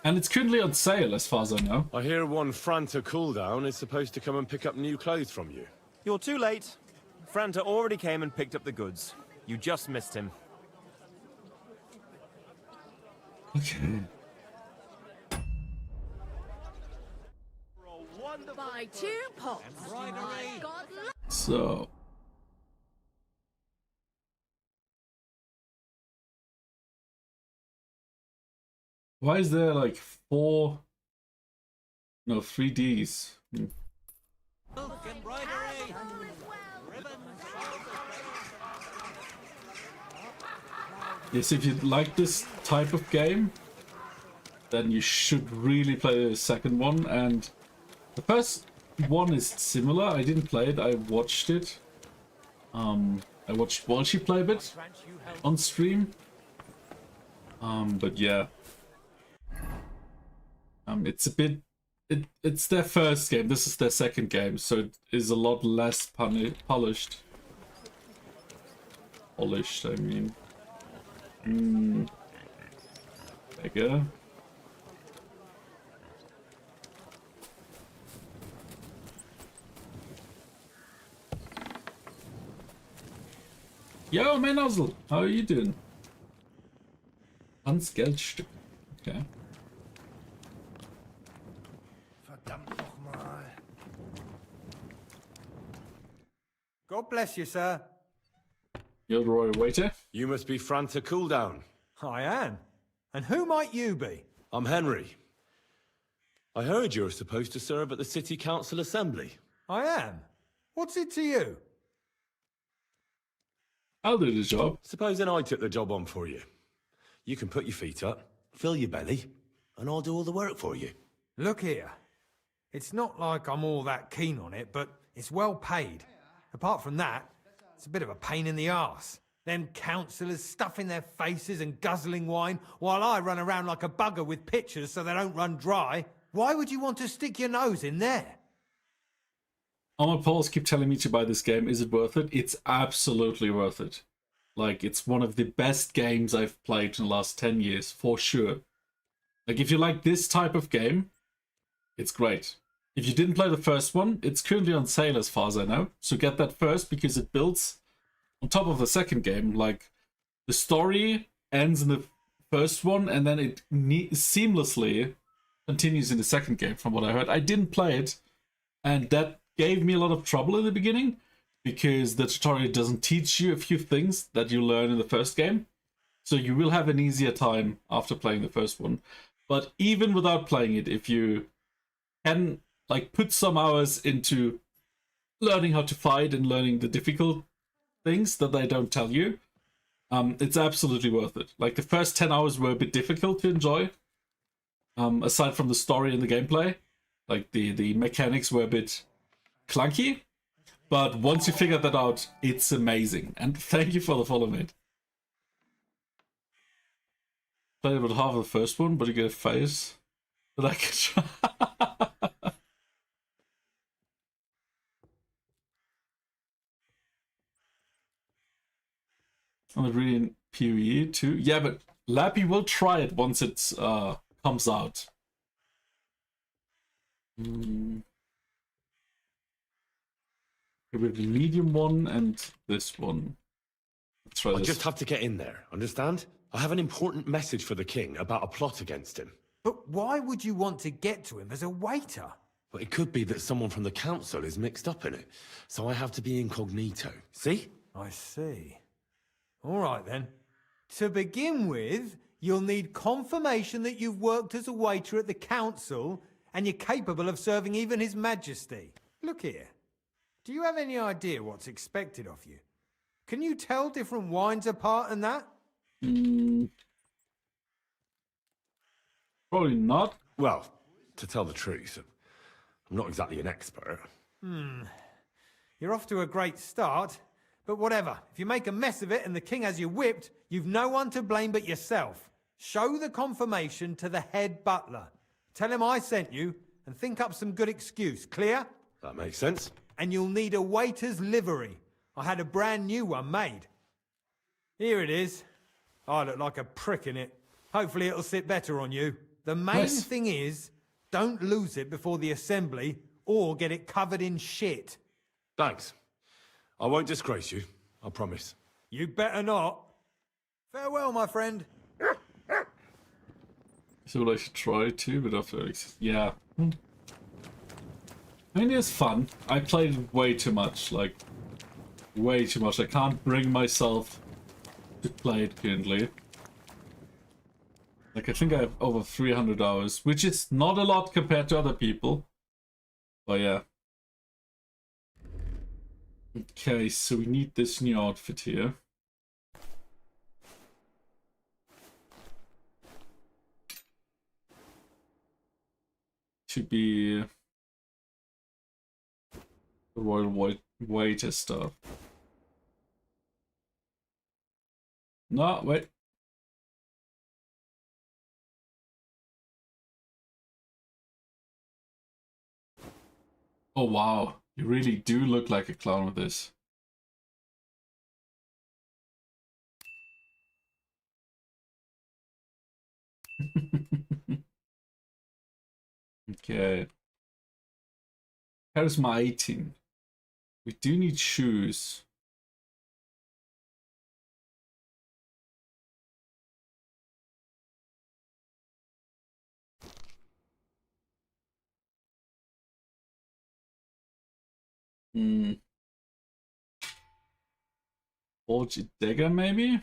And it's currently on sale, as far as I know. I hear one Franta cooldown is supposed to come and pick up new clothes from you. You're too late. Franta already came and picked up the goods. You just missed him. Okay. Buy 2 pots. So. Why is there like 3 Ds? Yes, if you like this type of game, then you should really play the second one. And the first one is similar. I didn't play it, I watched it. I watched Walshy play a bit on stream. But yeah. It's a bit... It's their first game, this is their second game, so it is a lot less polished. Polished, I mean. Bigger. Yo, mein Nozzle, how are you doing? Hans Geldstück. Okay. God bless you, sir. You're the royal waiter? You must be Franta Cooldown. I am. And who might you be? I'm Henry. I heard you're supposed to serve at the City Council Assembly. I am. What's it to you? I'll do the job. Supposing I took the job on for you. You can put your feet up, fill your belly, and I'll do all the work for you. Look here. It's not like I'm all that keen on it, but it's well paid. Apart from that, it's a bit of a pain in the arse. Them councillors stuffing their faces and guzzling wine, while I run around like a bugger with pitchers so they don't run dry. Why would you want to stick your nose in there? All my polls keep telling me to buy this game. Is it worth it? It's absolutely worth it. Like, it's one of the best games I've played in the last 10 years, for sure. Like, if you like this type of game, it's great. If you didn't play the first one, it's currently on sale as far as I know. So get that first, because it builds on top of the second game. Like, the story ends in the first one, and then it seamlessly continues in the second game, from what I heard. I didn't play it, and that gave me a lot of trouble in the beginning, because the tutorial doesn't teach you a few things that you learn in the first game. So you will have an easier time after playing the first one. But even without playing it, if you can like put some hours into learning how to fight and learning the difficult things that they don't tell you, it's absolutely worth it. Like, the first 10 hours were a bit difficult to enjoy, aside from the story and the gameplay. Like, the mechanics were a bit clunky, but once you figure that out, it's amazing. And thank you for the follow, mate. Played about half of the first one, but you get a face that I could try. I'm reading PoE too. Yeah, but Lappy will try it once it comes out. We have the medium one and this one. Let's try I this. just have to get in there, understand? I have an important message for the king about a plot against him. But why would you want to get to him as a waiter? But it could be that someone from the council is mixed up in it, so I have to be incognito. See? I see. All right, then. To begin with, you'll need confirmation that you've worked as a waiter at the council and you're capable of serving even His Majesty. Look here. Do you have any idea what's expected of you? Can you tell different wines apart and that? Probably not. Well, to tell the truth, I'm not exactly an expert. You're off to a great start, but whatever. If you make a mess of it and the king has you whipped, you've no one to blame but yourself. Show the confirmation to the head butler. Tell him I sent you and think up some good excuse. Clear? That makes sense. And you'll need a waiter's livery. I had a brand new one made. Here it is. I look like a prick in it. Hopefully it'll sit better on you. The main thing is, don't lose it before the assembly or get it covered in shit. Thanks. I won't disgrace you, I promise. You better not. Farewell, my friend. So I should try to, but after yeah. I mean, it's fun. I played way too much, like way too much. I can't bring myself to play it currently. Like, I think I have over 300 hours, which is not a lot compared to other people. But yeah. Okay, so we need this new outfit here. To be the royal waiter stuff. No, wait. Oh wow, you really do look like a clown with this. Okay. Charisma 18. We do need shoes. Forge dagger, maybe?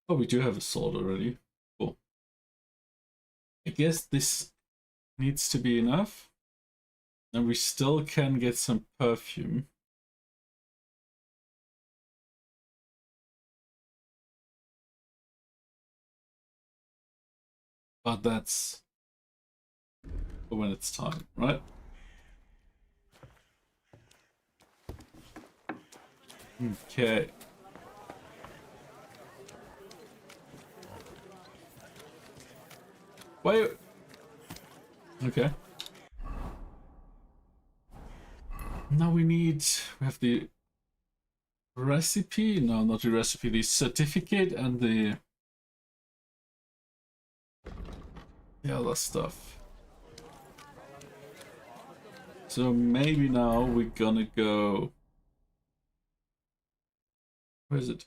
Oh, we do have a sword already. Cool. I guess this needs to be enough. And we still can get some perfume. But that's for when it's time, right? Okay. Wait. Okay. Now we have the recipe. No, not the recipe. The certificate and the other stuff. So maybe now we're gonna go. Where is it?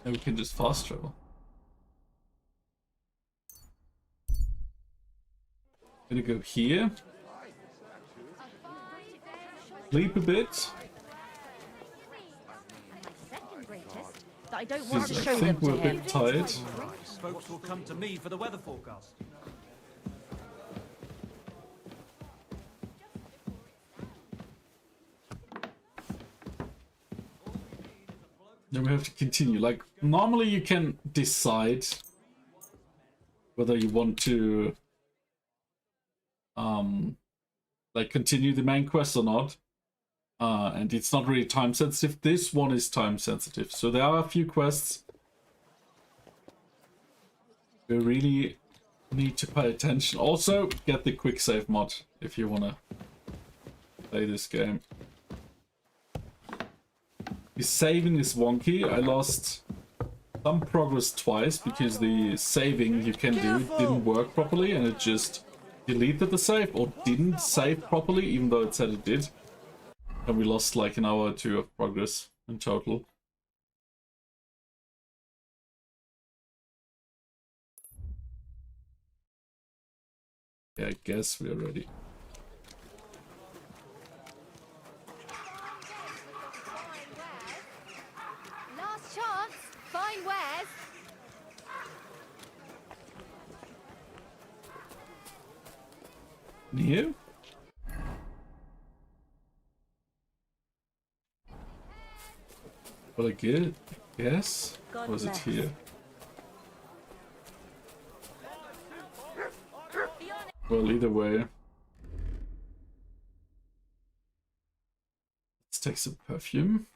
And we can just fast travel. Gonna go here. Sleep a bit. I don't want to I show think them we're to a him. bit tired. Folks will come to me for the weather forecast. Then we have to continue. Like, normally you can decide whether you want to like continue the main quest or not. And it's not really time sensitive. This one is time sensitive. So there are a few quests we really need to pay attention. Also, get the quick save mod if you want to play this game. The saving is wonky. I lost some progress twice because the saving you can do didn't work properly and it just deleted the save or didn't save properly even though it said it did. And we lost like an hour or two of progress in total. Yeah, I guess we're ready. Last chance. Fine wares. New? Well, I guess. God Or is it bless. here? Well, either way. Let's take some perfume.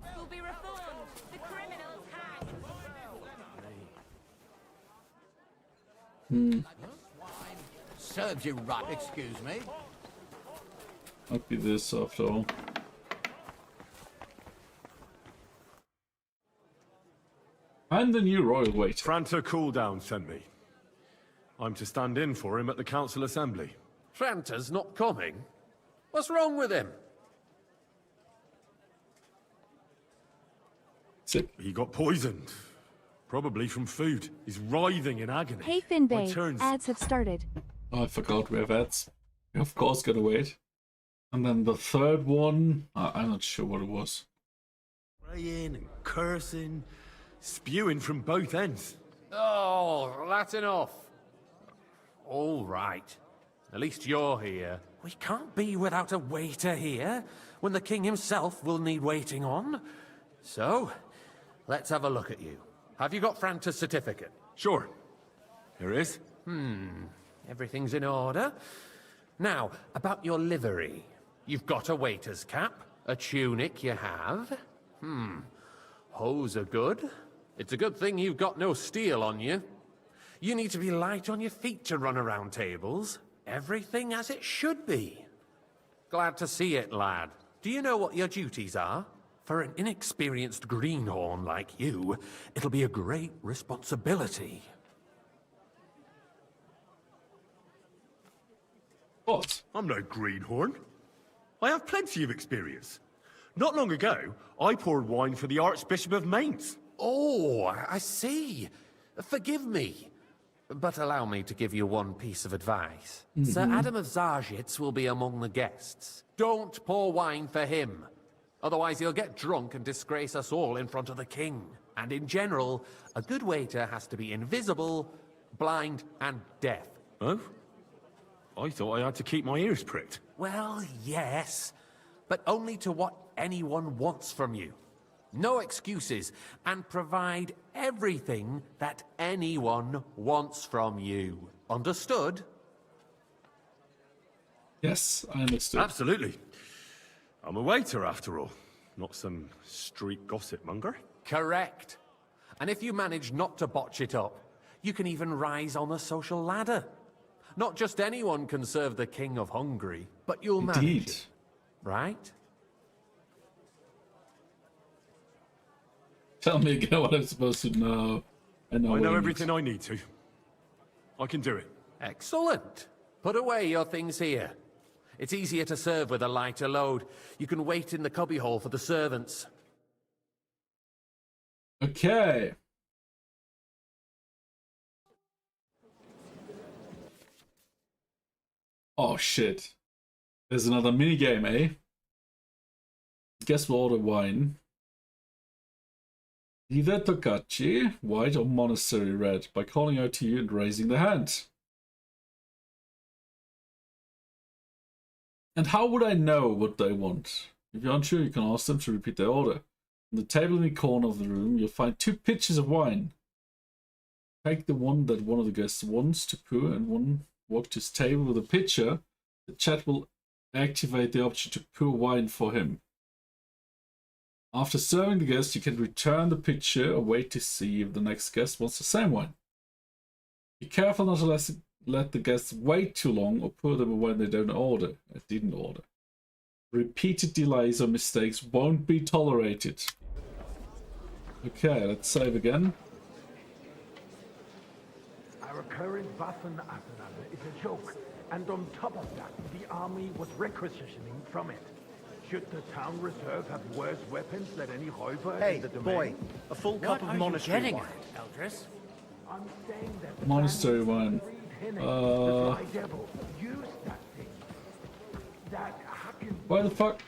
Will be reformed. The criminals hanged. Serves you right, excuse me. Might be this after all. And the new royal waiter. Franta Cooldown sent me. I'm to stand in for him at the council assembly. Franta's not coming? What's wrong with him? He got poisoned. Probably from food. He's writhing in agony. Hey My Finbay, turn's- ads have started. Oh, I forgot we have ads. We of course gotta wait. And then the third one, I'm not sure what it was. Praying and cursing, spewing from both ends. Oh, that's enough. All right. At least you're here. We can't be without a waiter here, when the king himself will need waiting on. So, let's have a look at you. Have you got Franta's certificate? Sure. Here it is. Everything's in order. Now, about your livery. You've got a waiter's cap, a tunic you have. Hose are good. It's a good thing you've got no steel on you. You need to be light on your feet to run around tables. Everything as it should be. Glad to see it, lad. Do you know what your duties are? For an inexperienced greenhorn like you, it'll be a great responsibility. What? I'm no greenhorn. I have plenty of experience. Not long ago, I poured wine for the Archbishop of Mainz. Oh, I see. Forgive me. But allow me to give you one piece of advice. Sir Adam of Zarjitz will be among the guests. Don't pour wine for him. Otherwise he'll get drunk and disgrace us all in front of the king. And in general, a good waiter has to be invisible, blind, and deaf. Oh? I thought I had to keep my ears pricked. Well, yes, but only to what anyone wants from you. No excuses, and provide everything that anyone wants from you. Understood? Yes, I understood. Absolutely. I'm a waiter, after all. Not some street gossip monger. Correct. And if you manage not to botch it up, you can even rise on the social ladder. Not just anyone can serve the King of Hungary, but you'll manage Indeed. it. Right? Tell me again what I'm supposed to know. I know everything I need to. I can do it. Excellent. Put away your things here. It's easier to serve with a lighter load. You can wait in the cubbyhole for the servants. Okay. Oh shit. There's another minigame, eh? Guess we'll order wine. Either Tokachi, white, or Monastery red, by calling out to you and raising the hand. And how would I know what they want? If you're unsure, you can ask them to repeat their order. On the table in the corner of the room, you'll find 2 pitchers of wine. Take the one that one of the guests wants to pour and one walk to his table with a pitcher. The chat will activate the option to pour wine for him. After serving the guest, you can return the pitcher or wait to see if the next guest wants the same wine. Be careful not to let the guests wait too long or pour them a wine they didn't order. Repeated delays or mistakes won't be tolerated. Okay, let's save again. Our current Waffenausnahme is a joke, and on top of that, the army was requisitioning from it. Should the town reserve have worse weapons than any räuber Hey, in the boy, domain? a full What cup of are you monastery getting wine. at, Eldris? I'm saying that the Monastery one. the dry devil used that thing. That Why the fuck?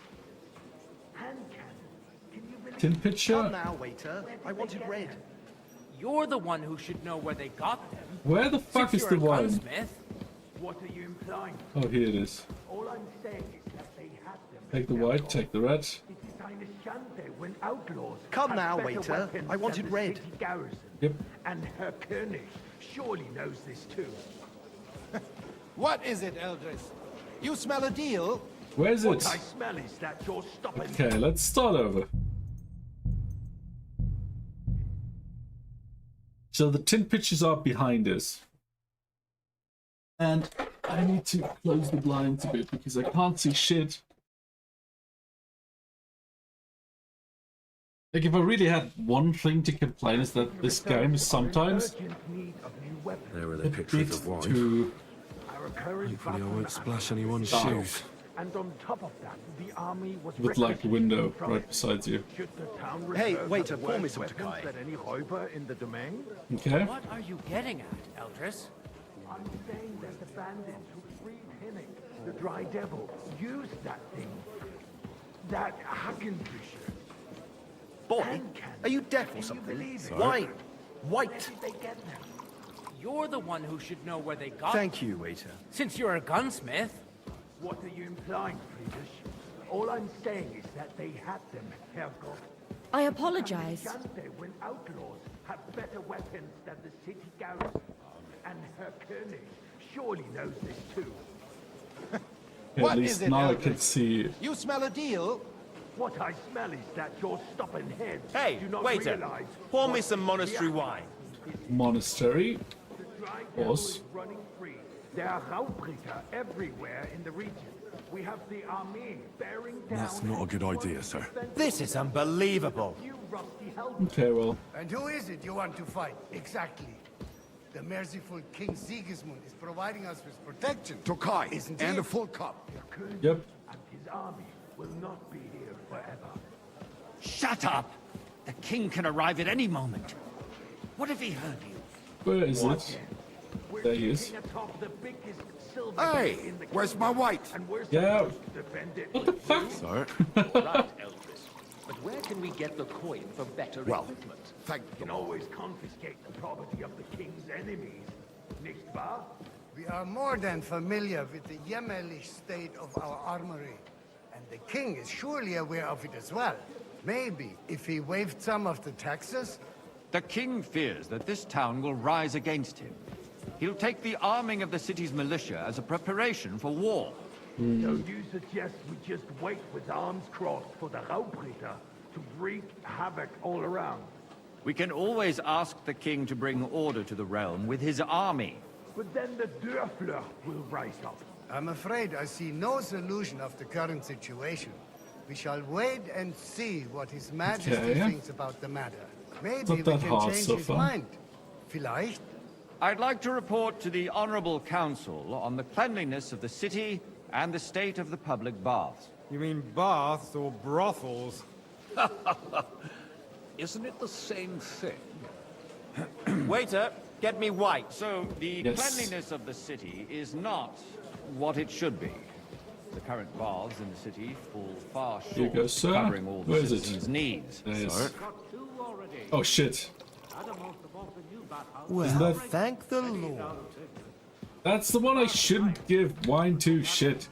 Tin pitcher? Come now, waiter. I wanted red. You're the one who should know where they got them. Where the fuck Since is you're the a wine? gunsmith. What are you implying? Oh, here it is. All I'm saying is that they had them. Take the white, take the red. It is eine Schande when outlaws Come have now, better waiter. weapons I wanted than the red. city garrison. Yep. And Herr König surely knows this too. What is it, Eldris? You smell a deal? Where is What it? I smell is that you're stopping. Okay, let's start over. So the tin pitchers are behind us. And I need to close the blinds a bit because I can't see shit. Like, if I really had one thing to complain is that this game is sometimes There are a the pictures bit of wine. too Hopefully I won't splash anyone's dark. shoes. And on top of that, the army was With like a window right beside you. Should the town Hey, reserve waiter, have pour me worse some weapons Takai. than any räuber in the domain? Okay. What are you getting at, Eldris? I'm saying that the bandits who freed Hinnick, the dry devil, used that thing. That Hackenfischer. Boy, are you deaf or something? Wine. White. You're the one who should know where they got Thank them. you, waiter. Since you're a gunsmith. What are you implying, Friedrich? All I'm saying is that they had them, Herrgott. I apologize. Schande when outlaws have better weapons than the city garrison. And Herr König surely knows this too. At What least is it, now I Eldris? can see. You smell a deal? What I smell is that your stubborn heads Hey, do not waiter, realize pour me what some monastery the wine. Monastery. dry devil Boss. is running free. There are Raubritter everywhere in the region. We have the army bearing down. That's not a good idea, sir. This is unbelievable. You rusty helmet. Okay, well. And who is it you want to fight, exactly? The merciful King Sigismund is providing us with protection. Tokai, Isn't and he? a full cup. Yep. And his army will not be here forever. Shut up! The king can arrive at any moment. What if he heard you? Where is it? There he is. Sitting atop the biggest silver Hey, in the where's my white? and we're Yeah. supposed to defend it. What the fuck? Sir? Right, Eldris. But where can we get the coin for better Well, equipment? thank You can always confiscate the property of the king's enemies. Nicht wahr? We are more than familiar with the jämmerlich state of our armory. And the king is surely aware of it as well. Maybe if he waived some of the taxes? The king fears that this town will rise against him. He'll take the arming of the city's militia as a preparation for war. So you suggest we just wait with arms crossed for the Raubritter to wreak havoc all around? We can always ask the king to bring order to the realm with his army. But then the Dörfler will rise up. I'm afraid I see no solution of the current situation. We shall wait and see what His Majesty Okay. thinks about the matter. Maybe not we that can hard change so his far. mind. Vielleicht? I'd like to report to the Honorable Council on the cleanliness of the city and the state of the public baths. You mean baths or brothels? Isn't it the same thing? Waiter, get me white. So, the Yes. cleanliness of the city is not what it should be. The current baths in the city fall far Here you short go, of sir. covering all the Where is it? citizens' needs. There it is. Sir? Oh shit. Well, Isn't that- thank the Lord. That's the one I shouldn't give wine to. Shit.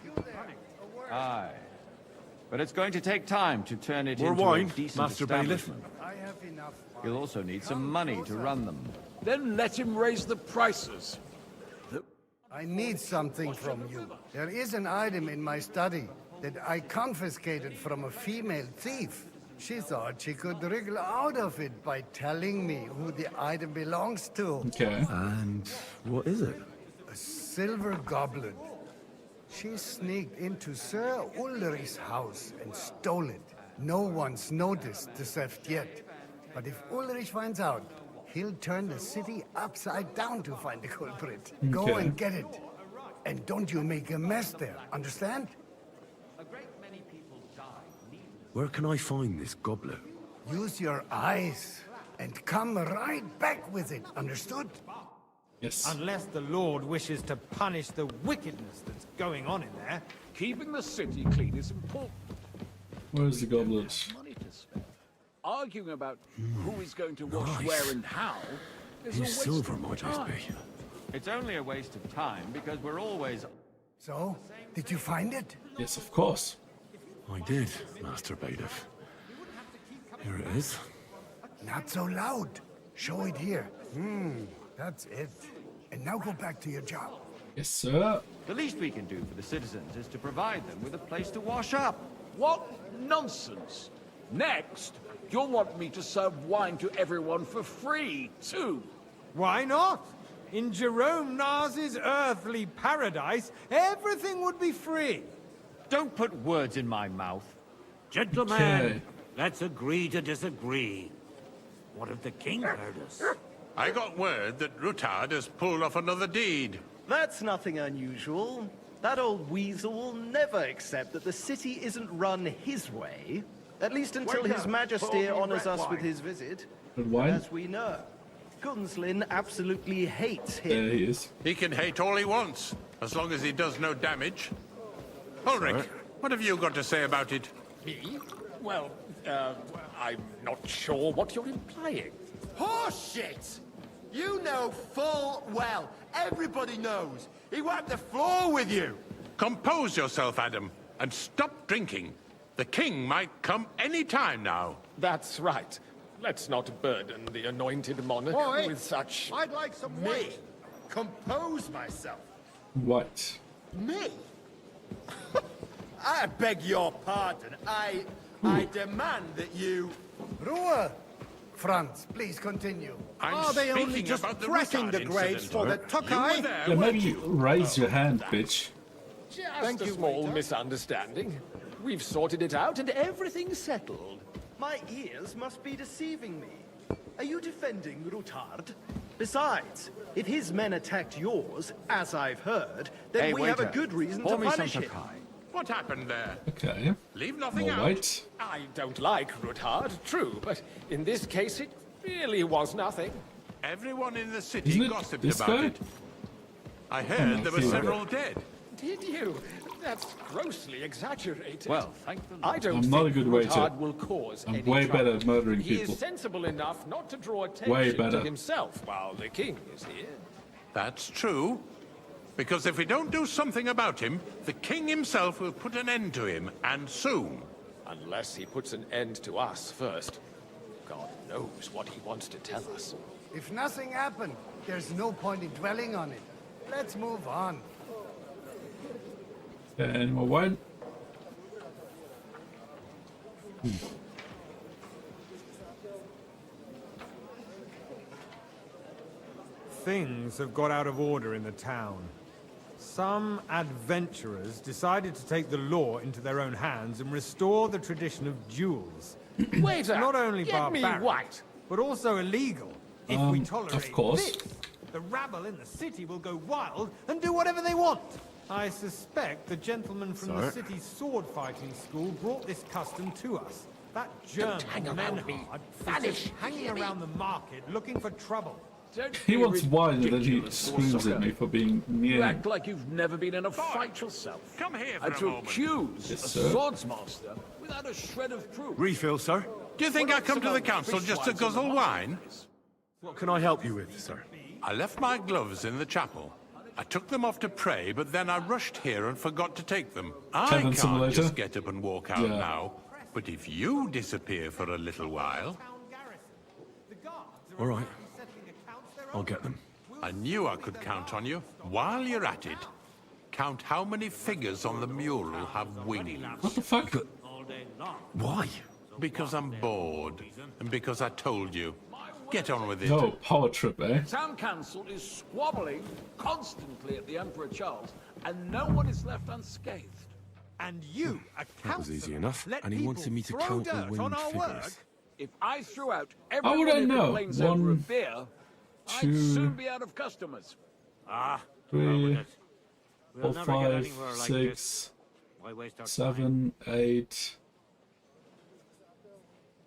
Aye. But it's going to take time to turn it More into wine, a decent Master Bailiff? establishment. I have enough. He'll also need some money to run them. Then let him raise the prices. I need something from you. There is an item in my study that I confiscated from a female thief. She thought she could wriggle out of it by telling me who the item belongs to. Okay. And what is it? A silver goblet. She sneaked into Sir Ulrich's house and stole it. No one's noticed the theft yet. But if Ulrich finds out, he'll turn the city upside down to find the culprit. Go Okay. and get it. And don't you make a mess there, understand? A great many people died Where can I find this goblet? Use your eyes and come right back with it, understood? Yes. Unless the Lord wishes to punish the wickedness that's going on in there. Keeping the city clean is important. Where's the goblet? Money to spare. Arguing about who is going to wash where and how is a waste silver of might time. this be? It's only a waste of time because we're always... So, did you find it? Yes, of course. I did, Master Bailiff. Here it is. Not so loud. Show it here. That's it. And now go back to your job. Yes, sir. The least we can do for the citizens is to provide them with a place to wash up. What nonsense! Next, you'll want me to serve wine to everyone for free, too. Why not? In Jerome Nas's earthly paradise, everything would be free. Don't put words in my mouth. Gentlemen, let's agree to disagree. What if the king heard us? I got word that Rutard has pulled off another deed. That's nothing unusual. That old weasel will never accept that the city isn't run his way. At least until Wait His up, Majesty Paul, honors us wine. with his visit. Red wine? As we know, Gunslin absolutely hates him. There he is. He can hate all he wants, as long as he does no damage. Ulrich, what have you got to say about it? Me? Well, I'm not sure what you're implying. Horseshit! You know full well, everybody knows, he wiped the floor with you! Compose yourself, Adam, and stop drinking. The king might come any time now. That's right. Let's not burden the anointed monarch Boy, with such... I'd like some me. Compose myself. What? Me? I beg your pardon. I demand that you... Ruhe! Franz, please continue. Are they only just pressing the grades for the Tokai? Yeah, maybe raise your hand, bitch. Just a small misunderstanding. We've sorted it out and everything's settled. My ears must be deceiving me. Are you defending Rutard? Besides, if his men attacked yours, as I've heard, then we have a good reason to punish him. What happened there? Okay. Leave nothing All out. right. I don't like Rutard, true, but in this case it really was nothing. Everyone in the city Isn't it gossiped this about guy? it. I heard there were several dead. Did you? That's grossly exaggerated. Well, thank the Lord. I don't I'm not a think good waiter. Rutard will cause I'm any way trouble. better at murdering He people. is sensible enough not to draw Way attention better. to himself while the king is here. That's true. Because if we don't do something about him, the king himself will put an end to him, and soon. Unless he puts an end to us first. God knows what he wants to tell us. If nothing happened, there's no point in dwelling on it. Let's move on. Any more wine? Things have got out of order in the town. Some adventurers decided to take the law into their own hands and restore the tradition of duels. Waiter, Not only get me barbaric, what? but also illegal. If we tolerate of course. this, the rabble in the city will go wild and do whatever they want. I suspect the gentleman from the Sir? city's sword-fighting school brought this custom to us. That German hang around me. Menhard is Vanish, just hanging around the market looking for trouble. Don't He be wants wine and then he ridiculous, screams at Sucker. me for being You near him. act like you've never been in a fight yourself. Come here for And a to moment. accuse Yes, a sir. swordsmaster without a shred of proof. Refill, sir. Do you think I come to the council just to guzzle wine? What can I help you with, sir? I left my gloves in the chapel. I took them off to pray, but then I rushed here and forgot to take them. I Tavern can't Simulator? just get up and walk out Yeah. now. But if you disappear for a little while, All right. I'll get them. I knew I could count on you. While you're at it, count how many figures on the mural have wings. What the fuck? Why? Because I'm bored, and because I told you. Get on with it. No, power trip, eh? Town council is squabbling constantly at the Emperor Charles, and no one is left unscathed. And you, a That was easy enough. let And he wanted me to people count throw the dirt winged on our figures. work? If I threw out How would everyone I who know? complains over a 1, beer, I'd 2, soon be out of customers. Ah, 3, we'll 4, never get 5, anywhere like 6, Why waste our 7, 8,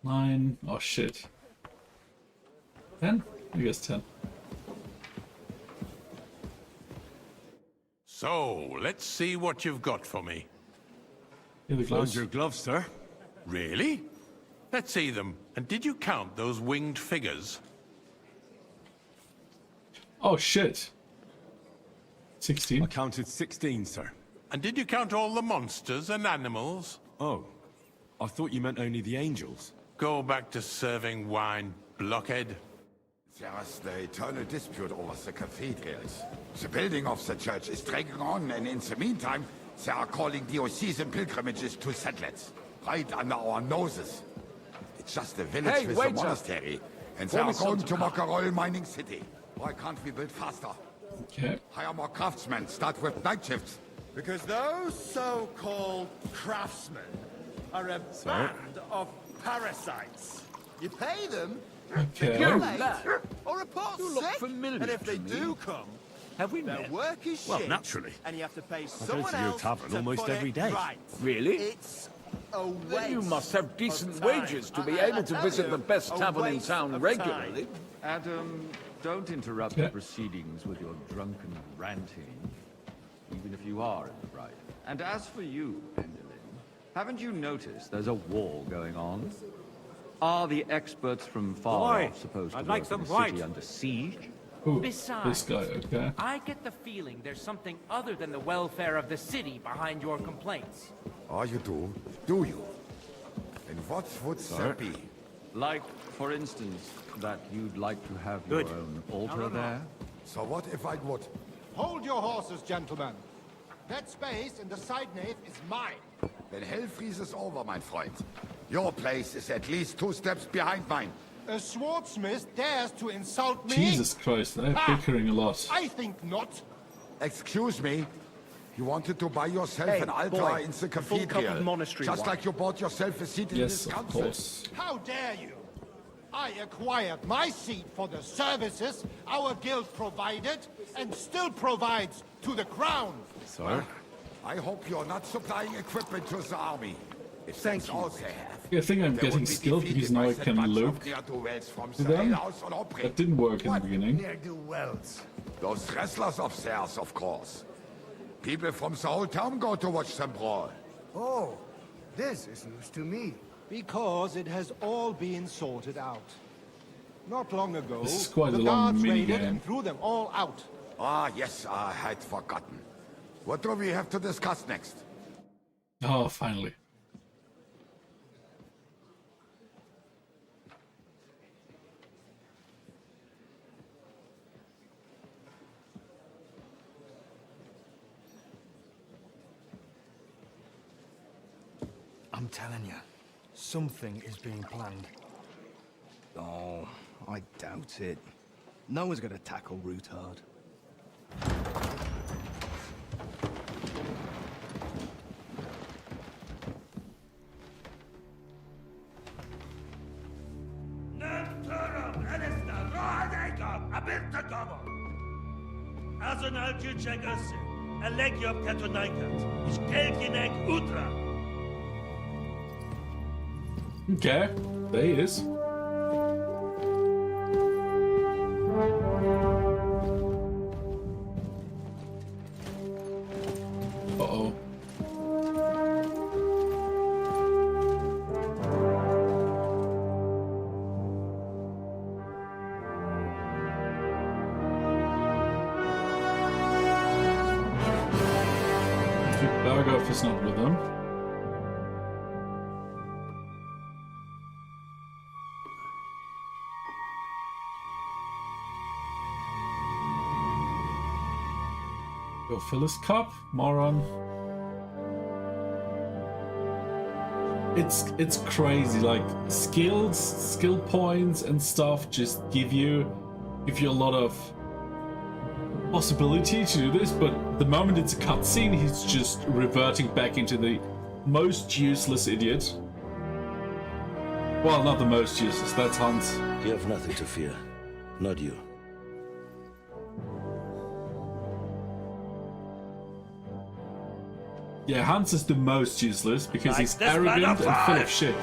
9. Oh shit. 10? I guess 10. So, let's see what you've got for me. Here the Found gloves. your gloves, sir. Really? Let's see them. And did you count those winged figures? Oh shit. 16. I counted 16, sir. And did you count all the monsters and animals? Oh, I thought you meant only the angels. Go back to serving wine, blockhead. There's the eternal dispute over the cathedrals. The building of the church is dragging on, and in the meantime, they are calling diocesan pilgrimages to settlers, right under our noses. It's just a village with a monastery, and they are going to make a royal mining city. Why can't we build faster? Okay. Hire more craftsmen, start with night shifts. Because those so-called craftsmen are a band of parasites. You pay them, Okay. they're late, or report You look sick, familiar and if they to me. do come, Have we their met? work is Well, shit, naturally. and you have to pay go someone to your else tavern to almost put every it day. right. Really? It's a waste. Then you must have decent of time. wages to be I able to tell visit you, the best a tavern in waste town of regularly. time. Adam, don't interrupt the proceedings with your drunken ranting, even if you are in the right. And as for you, Pendulin, haven't you noticed there's a war going on? Are the experts from far Boy, off supposed to I'd work like in some a white. city under siege? Ooh, Besides, this guy, okay. I get the feeling there's something other than the welfare of the city behind your complaints. Oh, you do? Do you? And what would that be? Like, for instance, that you'd like to have Good. your own altar there? So what if I would? Hold your horses, gentlemen. That space in the side nave is mine. Then hell freezes over, my friend. Your place is at least 2 steps behind mine. A swordsmith dares to insult me? Jesus Christ, they're bickering a lot. I think not. Excuse me? You wanted to buy yourself Hey, an altar boy, in the a full cup cathedral. of monastery Just wine. like you bought yourself a seat in Yes, this of council. course. How dare you? I acquired my seat for the services our guild provided and still provides to the crown. Sir? I hope you're not supplying equipment to the army. If that's all they have. Yeah, I think I'm they would getting be skilled defeated because now by I that can bunch of look ne'er-do-wells from to the them. alehouse on Opry. That didn't work in the beginning. Ne'er-do-wells. Those wrestlers of theirs, of course. People from the whole town go to watch them brawl. Oh, this is news to me. Because it has all been sorted out. Not long ago, This is quite the a long guards raided minigame. and threw them all out. Ah, yes, I had forgotten. What do we have to discuss next? Oh, finally. I'm telling you, something is being planned. Oh, I doubt it. No one's gonna tackle Rootard. Azonal Gyurcsák össze. A legjobb katonákat, és keltjének útra! Okay, there he is. Uh-oh. Berghoff is not with them. Go fill his cup, moron. It's crazy, like skill points and stuff just give you a lot of possibility to do this, but the moment it's a cutscene, he's just reverting back into the most useless idiot. Well, not the most useless, that's Hans. You have nothing to fear. Not you. Yeah, Hans is the most useless because Like he's this man arrogant of and full five. of shit.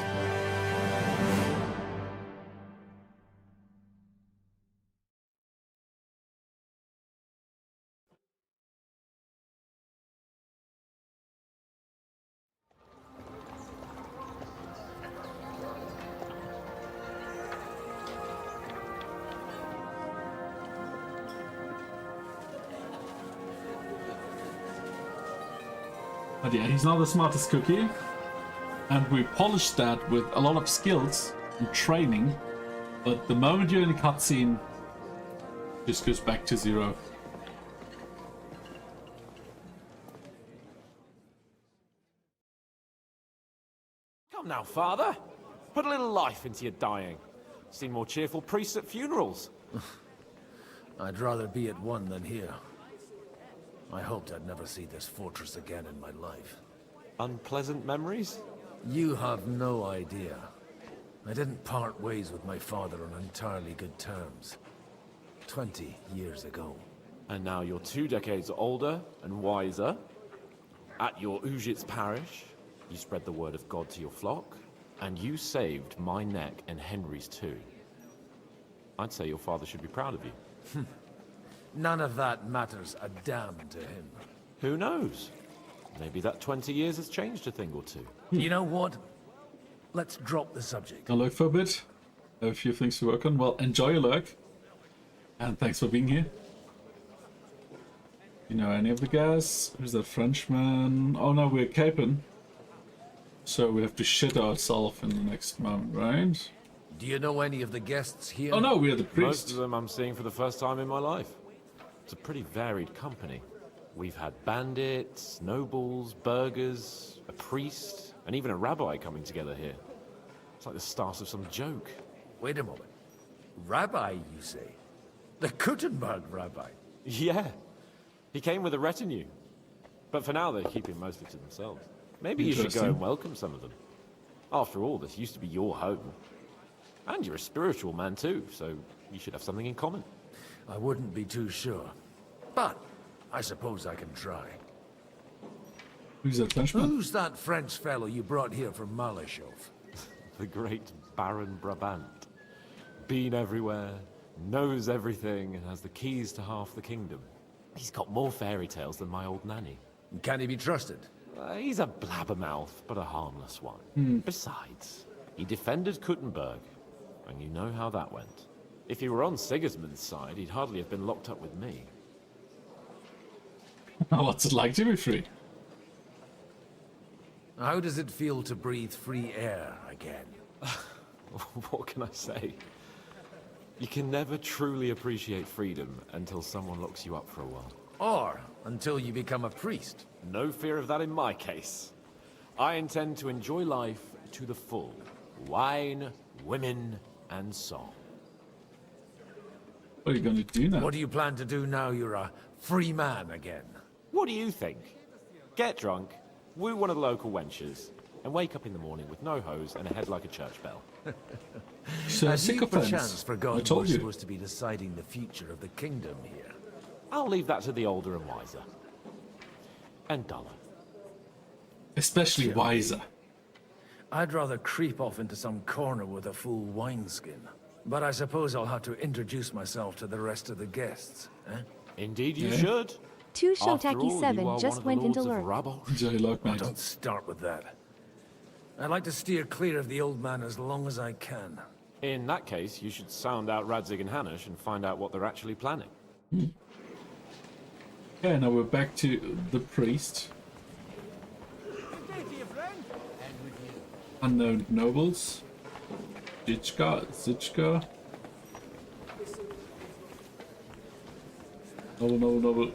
But yeah, he's not the smartest cookie. And we polished that with a lot of skills and training. But the moment you're in a cutscene, it just goes back to 0. Come now, father. Put a little life into your dying. Seen more cheerful priests at funerals. I'd rather be at one than here. I hoped I'd never see this fortress again in my life. Unpleasant memories? You have no idea. I didn't part ways with my father on entirely good terms. 20 years ago. And now you're 2 decades older and wiser. At your Ujit's parish, you spread the word of God to your flock, and you saved my neck and Henry's too. I'd say your father should be proud of you. None of that matters a damn to him. Who knows? Maybe that 20 years has changed a thing or two. You know what? Let's drop the subject. I'll lurk for a bit. I have a few things to work on. Well, enjoy your lurk. And thanks for being here. You know any of the guys? Who's that Frenchman? Oh no, we're caping. So we have to shit ourselves in the next moment, right? Do you know any of the guests here? Oh no, we're the priest. Most of them I'm seeing for the first time in my life. It's a pretty varied company. We've had bandits, nobles, burghers, a priest, and even a rabbi coming together here. It's like the start of some joke. Wait a moment. Rabbi, you say? The Kuttenberg rabbi? Yeah. He came with a retinue. But for now, they're keeping mostly to themselves. Maybe you should go and welcome some of them. After all, this used to be your home. And you're a spiritual man too, so you should have something in common. I wouldn't be too sure. But I suppose I can try. Who's that Frenchman? Who's that French fellow you brought here from Malachov? The great Baron Brabant. Been everywhere, knows everything, and has the keys to half the kingdom. He's got more fairy tales than my old nanny. Can he be trusted? He's a blabbermouth, but a harmless one. Besides, he defended Kuttenberg, and you know how that went. If he were on Sigismund's side, he'd hardly have been locked up with me. What's it like to be free? How does it feel to breathe free air again? What can I say? You can never truly appreciate freedom until someone locks you up for a while. Or until you become a priest. No fear of that in my case. I intend to enjoy life to the full. Wine, women, and song. What are you going to do now? What do you plan to do now you're a free man again? What do you think? Get drunk, woo one of the local wenches, and wake up in the morning with no hose and a head like a church bell. Have you perchance forgotten told we're you. supposed to be deciding the future of the kingdom here? I'll leave that to the older and wiser. And duller. Especially wiser. I'd rather creep off into some corner with a full wineskin. But I suppose I'll have to introduce myself to the rest of the guests, eh? Indeed you should. 2 Shotaki 7 just went into lurk. Enjoy your luck, mate. Don't start with that. I'd like to steer clear of the old man as long as I can. In that case, you should sound out Radzig and Hanush and find out what they're actually planning. Okay, now we're back to the priest. Unknown nobles. Zichka. Noble.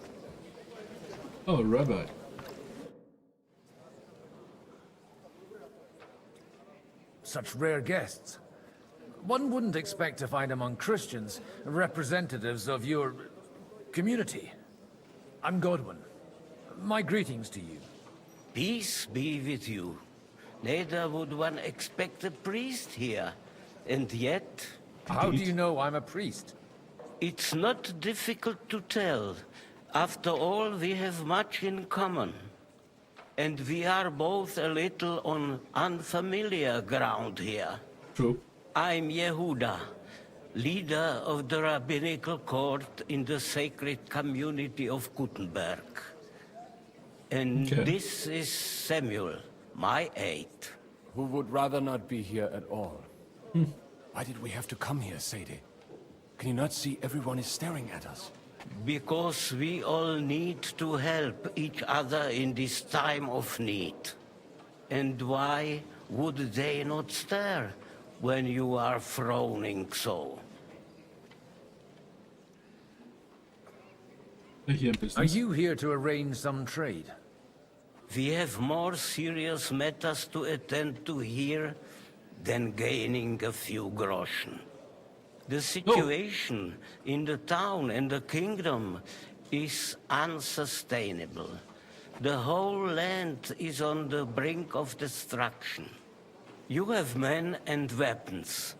Oh, rabbi. Such rare guests. One wouldn't expect to find among Christians representatives of your community. I'm Godwin. My greetings to you. Peace be with you. Neither would one expect a priest here. And yet... How do you know I'm a priest? It's not difficult to tell. After all, we have much in common. And we are both a little on unfamiliar ground here. True. I'm Yehuda, leader of the rabbinical court in the sacred community of Kuttenberg. And this is Samuel, my aide. Who would rather not be here at all. Why did we have to come here, Sadie? Can you not see everyone is staring at us? Because we all need to help each other in this time of need. And why would they not stare when you are frowning so? Are you here to arrange some trade? We have more serious matters to attend to here than gaining a few groschen. The situation in the town and the kingdom is unsustainable. The whole land is on the brink of destruction. You have men and weapons.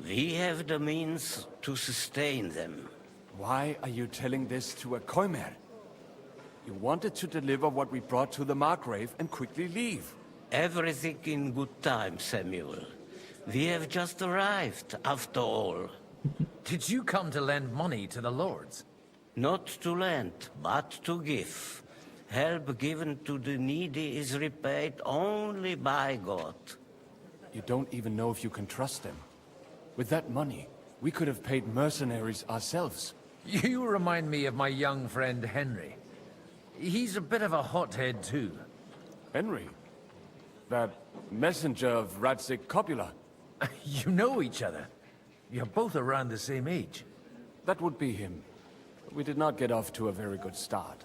We have the means to sustain them. Why are you telling this to a Koimer? You wanted to deliver what we brought to the Margrave and quickly leave. Everything in good time, Samuel. We have just arrived, after all. Did you come to lend money to the lords? Not to lend, but to give. Help given to the needy is repaid only by God. You don't even know if you can trust them. With that money, we could have paid mercenaries ourselves. You remind me of my young friend Henry. He's a bit of a hothead too. Henry? That messenger of Radzik Copula? You know each other. You're both around the same age. That would be him. We did not get off to a very good start.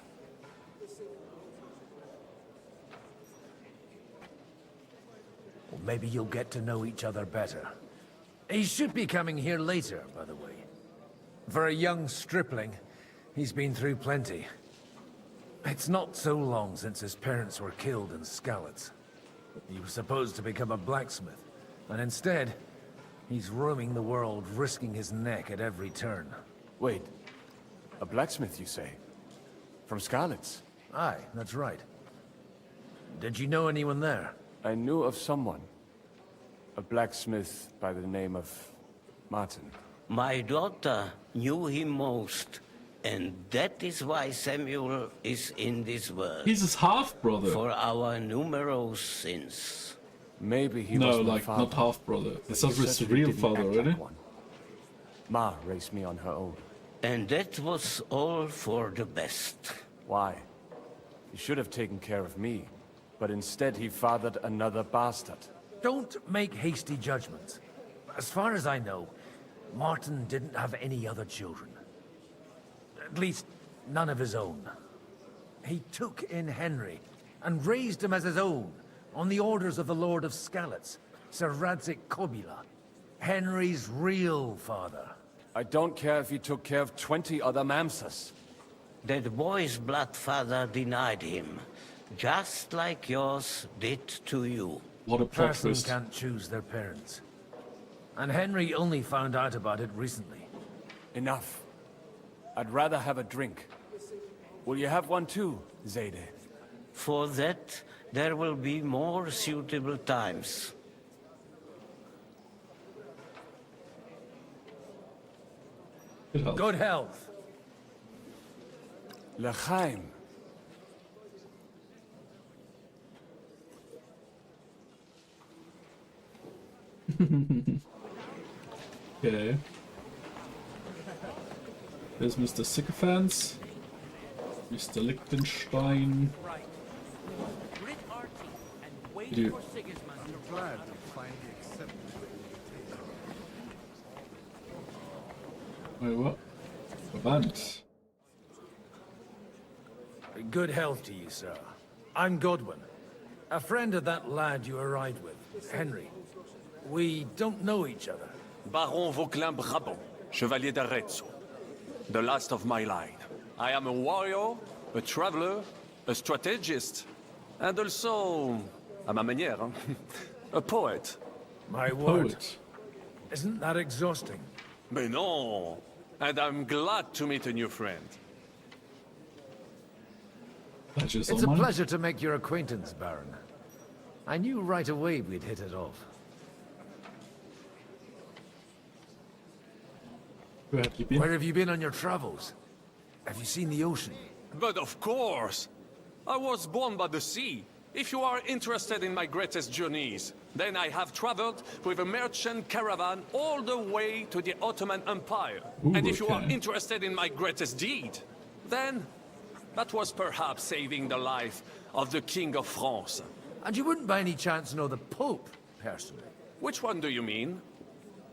Well, maybe you'll get to know each other better. He should be coming here later, by the way. For a young stripling, he's been through plenty. It's not so long since his parents were killed in Skalitz. He was supposed to become a blacksmith, and instead, he's roaming the world, risking his neck at every turn. Wait, a blacksmith, you say? From Skalitz? Aye, that's right. Did you know anyone there? I knew of someone. A blacksmith by the name of Martin. My daughter knew him most, and that is why Samuel is in this world. He's his half-brother. For our numerous sins. Maybe he no, was my like father. not half-brother. It's not his certainly real didn't father, act really. like one. Ma raised me on her own. And that was all for the best. Why? He should have taken care of me, but instead he fathered another bastard. Don't make hasty judgments. As far as I know, Martin didn't have any other children. At least, none of his own. He took in Henry, and raised him as his own, on the orders of the Lord of Skalitz, Sir Radzik Copula, Henry's real father. I don't care if he took care of 20 other Mamsas. That boy's blood father denied him, just like yours did to you. What a plot Person twist. can't choose their parents. And Henry only found out about it recently. Enough. I'd rather have a drink. Will you have one too, Zayde? For that, there will be more suitable times. Good health. L'chaim. Okay. There's Mr. Sycophants. Mr. Liechtenstein. You. Wait, what? Verband. Good health to you, sir. I'm Godwin, a friend of that lad you arrived with, Henry. We don't know each other. Baron Vauclin Brabant, Chevalier d'Arezzo. The last of my line. I am a warrior, a traveler, a strategist, and also, à ma manière, a poet. My word. Isn't that exhausting? Mais non! And I'm glad to meet a new friend. It's a pleasure to make your acquaintance, Baron. I knew right away we'd hit it off. Where have you been on your travels? Have you seen the ocean? But of course! I was born by the sea. If you are interested in my greatest journeys, then I have traveled with a merchant caravan all the way to the Ottoman Empire. Ooh, and if you are okay. interested in my greatest deed, then that was perhaps saving the life of the King of France. And you wouldn't by any chance know the Pope, personally? Which one do you mean?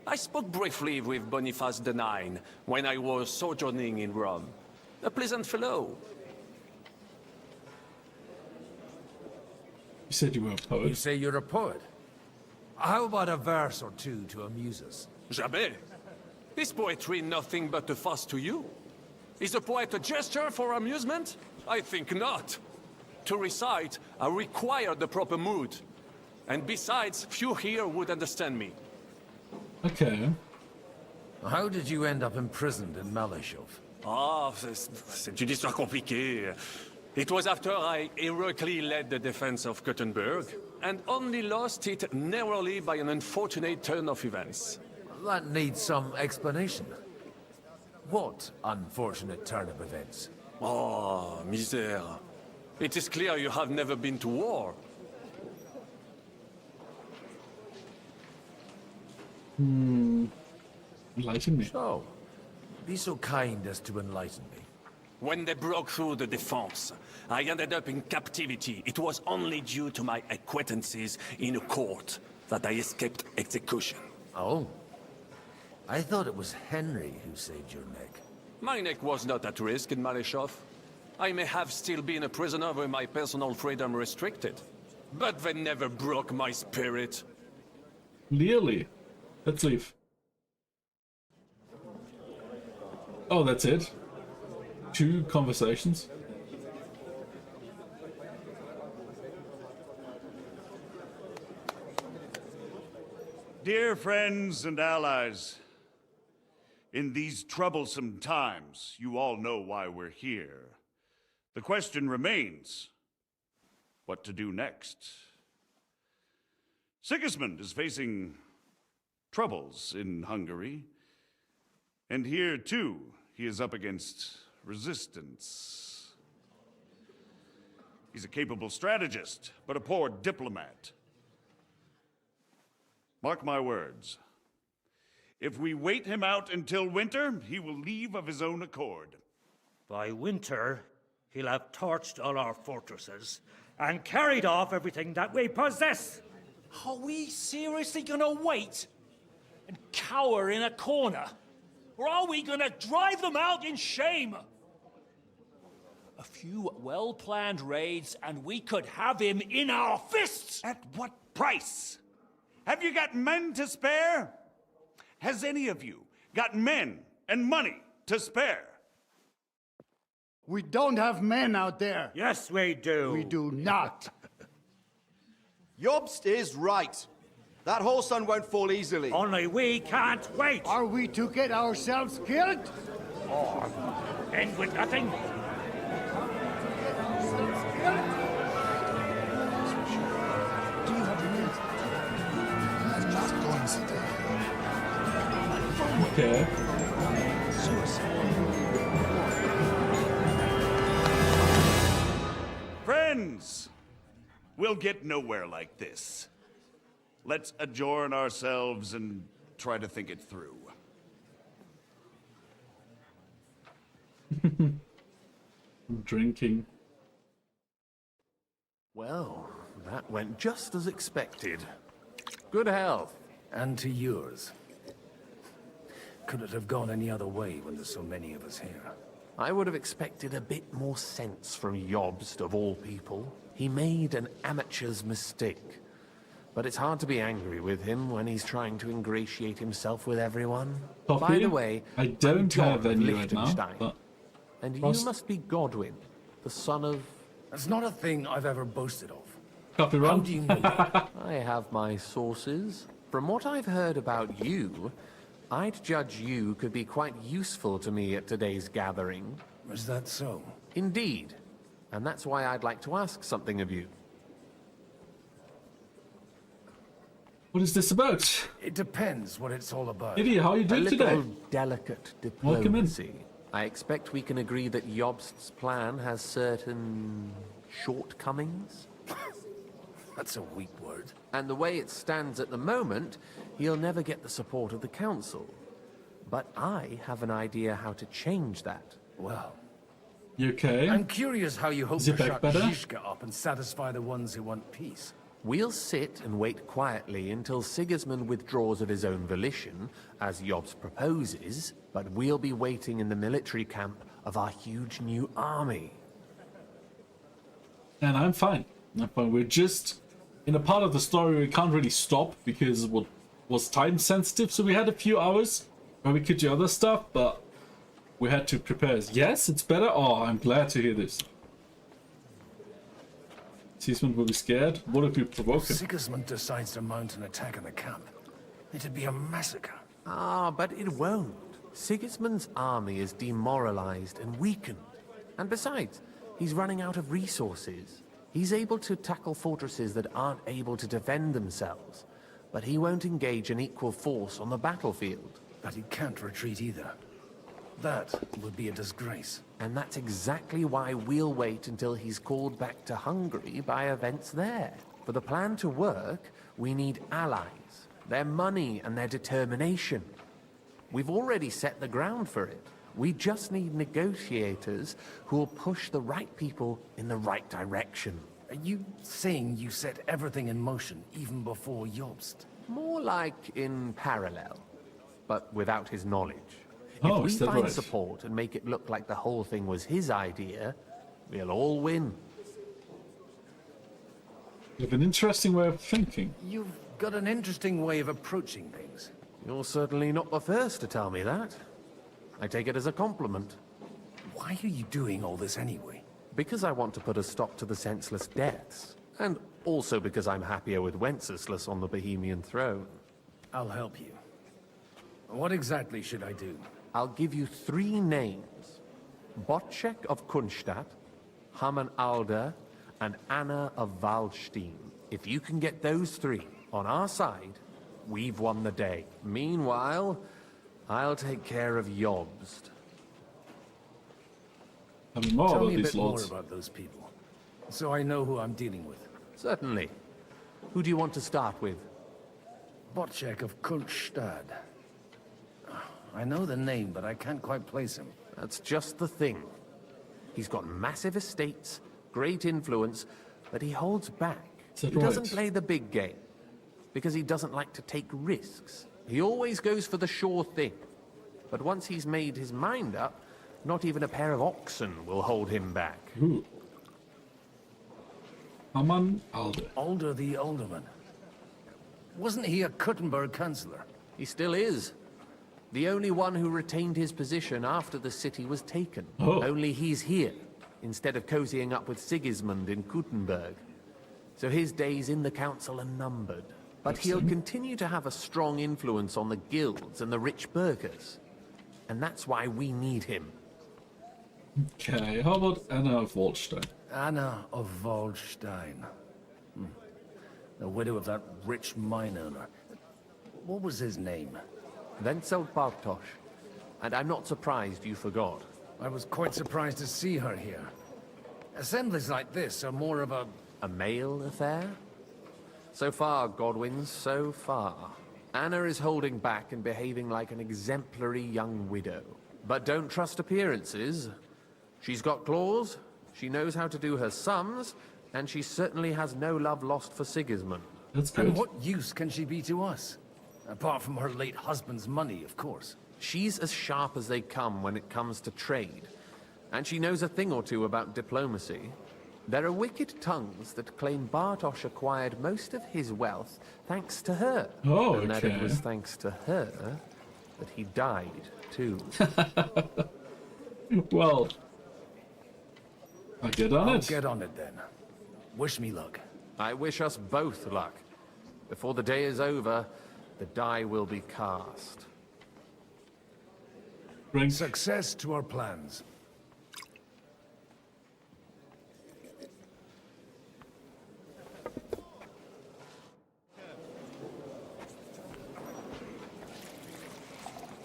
I spoke briefly with Boniface IX when I was sojourning in Rome. A pleasant fellow. You said you were a poet. You say you're a poet? How about a verse or two to amuse us? Jamais. Is poetry nothing but a fuss to you? Is a poet a gesture for amusement? I think not. To recite, I require the proper mood. And besides, few here would understand me. Okay. How did you end up imprisoned in Malashov? Ah, c'est une histoire compliquée. It was after I heroically led the defense of Gothenburg, and only lost it narrowly by an unfortunate turn of events. That needs some explanation. What unfortunate turn of events? Oh, misère. It is clear you have never been to war. Enlighten me. So, be so kind as to enlighten me. When they broke through the defense, I ended up in captivity. It was only due to my acquaintances in a court that I escaped execution. Oh. I thought it was Henry who saved your neck. My neck was not at risk in Malashov. I may have still been a prisoner with my personal freedom restricted. But they never broke my spirit. Clearly. Let's leave. Oh, that's it? 2 conversations? Dear friends and allies, in these troublesome times, you all know why we're here. The question remains, what to do next? Sigismund is facing troubles in Hungary, and here, too, he is up against resistance. He's a capable strategist, but a poor diplomat. Mark my words. If we wait him out until winter, he will leave of his own accord. By winter, he'll have torched all our fortresses and carried off everything that we possess. Are we seriously gonna wait and cower in a corner? Or are we gonna drive them out in shame? A few well-planned raids and we could have him in our fists! At what price? Have you got men to spare? Has any of you got men and money to spare? We don't have men out there. Yes, we do. We do not. Jobst is right. That whole sun won't fall easily. Only we can't wait. Are we to get ourselves killed? Or end with nothing? Okay. Friends, we'll get nowhere like this. Let's adjourn ourselves and try to think it through. I'm drinking. Well, that went just as expected. Good health. And to yours. Could it have gone any other way when there's so many of us here? I would have expected a bit more sense from Jobst, of all people. He made an amateur's mistake. But it's hard to be angry with him when he's trying to ingratiate himself with everyone. Copy. By the way, I don't have any right now, Liechtenstein. but And you Ross- must be Godwin, the son of... That's not a thing I've ever boasted of. Copy How wrong. do you know that? I have my sources. From what I've heard about you, I'd judge you could be quite useful to me at today's gathering. Is that so? Indeed. And that's why I'd like to ask something of you. What is this about? It depends what it's all about. Idiot, how are you A doing little today? delicate Welcome in. diplomacy. I expect we can agree that Jobst's plan has certain shortcomings. That's a weak word. And the way it stands at the moment, he'll never get the support of the council. But I have an idea how to change that. Well, you okay? I'm curious how you hope Is to it back shut better? Zizka up and satisfy the ones who want peace. We'll sit and wait quietly until Sigismund withdraws of his own volition, as Jobs proposes, but we'll be waiting in the military camp of our huge new army. And I'm fine. We're just in a part of the story we can't really stop because it was time sensitive, so we had a few hours where we could do other stuff, but we had to prepare. Yes, it's better. Oh, I'm glad to hear this. Sigismund will be scared. What if we provoke him? Sigismund decides to mount an attack on the camp. It'd be a massacre. Ah, but it won't. Sigismund's army is demoralized and weakened. And besides, he's running out of resources. He's able to tackle fortresses that aren't able to defend themselves, but he won't engage an equal force on the battlefield. But he can't retreat either. That would be a disgrace. And that's exactly why we'll wait until he's called back to Hungary by events there. For the plan to work, we need allies, their money and their determination. We've already set the ground for it. We just need negotiators who will push the right people in the right direction. Are you saying you set everything in motion even before Jobst? More like in parallel, but without his knowledge. Oh, if we is that find right? support and make it look like the whole thing was his idea, we'll all win. You have an interesting way of thinking. You've got an interesting way of approaching things. You're certainly not the first to tell me that. I take it as a compliment. Why are you doing all this anyway? Because I want to put a stop to the senseless deaths. And also because I'm happier with Wenceslas on the Bohemian throne. I'll help you. What exactly should I do? I'll give you 3 names. Botchek of Kunstadt, Haman Alder, and Anna of Waldstein. If you can get those 3 on our side, we've won the day. Meanwhile, I'll take care of Jobst. Tell me more Tell about me a these bit more lords. about those people, so I know who I'm dealing with. Certainly. Who do you want to start with? Botchek of Kultstad. I know the name, but I can't quite place him. That's just the thing. He's got massive estates, great influence, but he holds back. He doesn't play the big game, because he doesn't like to take risks. He always goes for the sure thing. But once he's made his mind up, not even a pair of oxen will hold him back. Ooh. Haman Alder. Alder the Alderman. Wasn't he a Kuttenberg councillor? He still is. The only one who retained his position after the city was taken. Oh. Only he's here, instead of cozying up with Sigismund in Kuttenberg. So his days in the council are numbered. But he'll continue to have a strong influence on the guilds and the rich burghers. And that's why we need him. Okay, how about Anna of Waldstein? Anna of Waldstein. The widow of that rich mine owner. What was his name? Wenzel Bartosz. And I'm not surprised you forgot. I was quite surprised to see her here. Assemblies like this are more of a... A male affair? So far, Godwin, so far. Anna is holding back and behaving like an exemplary young widow. But don't trust appearances. She's got claws, she knows how to do her sums, and she certainly has no love lost for Sigismund. That's good. And what use can she be to us? Apart from her late husband's money, of course. She's as sharp as they come when it comes to trade. And she knows a thing or two about diplomacy. There are wicked tongues that claim Bartosz acquired most of his wealth thanks to her. Oh, and that okay. it was thanks to her that he died, too. Well, I'll get on I'll it. get on it then. Wish me luck. I wish us both luck. Before the day is over, the die will be cast. Bring success to our plans.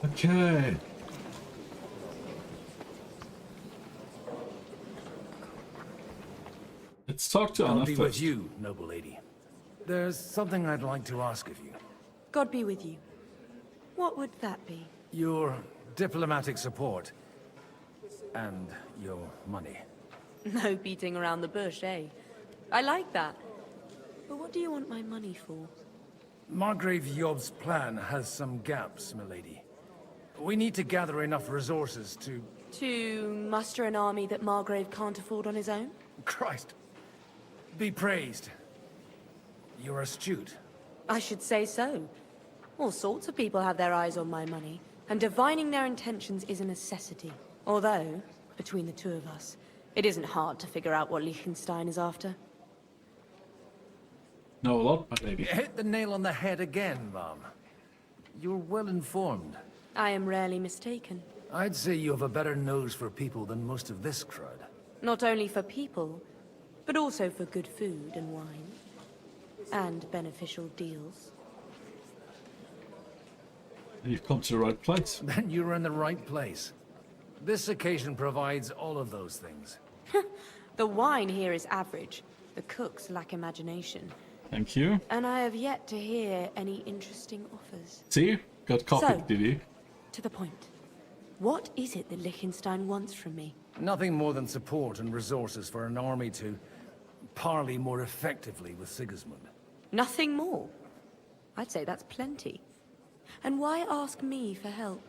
Okay. Let's talk to Anna I'll be first. with you, noble lady. There's something I'd like to ask of you. God be with you. What would that be? Your diplomatic support. And your money. No beating around the bush, eh? I like that. But what do you want my money for? Margrave Yob's plan has some gaps, milady. We need to gather enough resources to... To muster an army that Margrave can't afford on his own? Christ. Be praised. You're astute. I should say so. All sorts of people have their eyes on my money, and divining their intentions is a necessity. Although, between the two of us, it isn't hard to figure out what Liechtenstein is after. Know a lot, my baby. You hit the nail on the head again, Mom. You're well informed. I am rarely mistaken. I'd say you have a better nose for people than most of this crowd. Not only for people, but also for good food and wine. And beneficial deals. You've come to the right place. Then you're in the right place. This occasion provides all of those things. The wine here is average. The cooks lack imagination. Thank you. And I have yet to hear any interesting offers. See? Got coffee, So, did you? To the point. What is it that Liechtenstein wants from me? Nothing more than support and resources for an army to parley more effectively with Sigismund. Nothing more? I'd say that's plenty. And why ask me for help?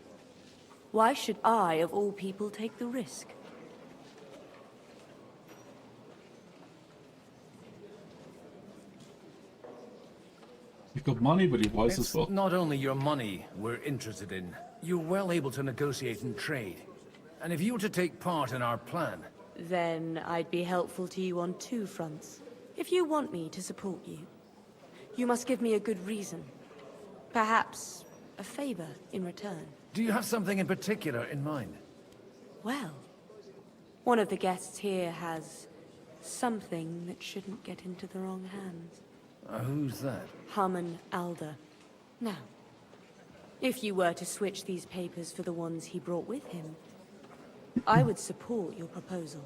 Why should I, of all people, take the risk? You've got money, but you're wise as It's well. not only your money we're interested in. You're well able to negotiate and trade. And if you were to take part in our plan... Then I'd be helpful to you on two fronts. If you want me to support you, you must give me a good reason. Perhaps a favor in return. Do you have something in particular in mind? Well, one of the guests here has something that shouldn't get into the wrong hands. Who's that? Harmon Alder. Now, if you were to switch these papers for the ones he brought with him, I would support your proposal.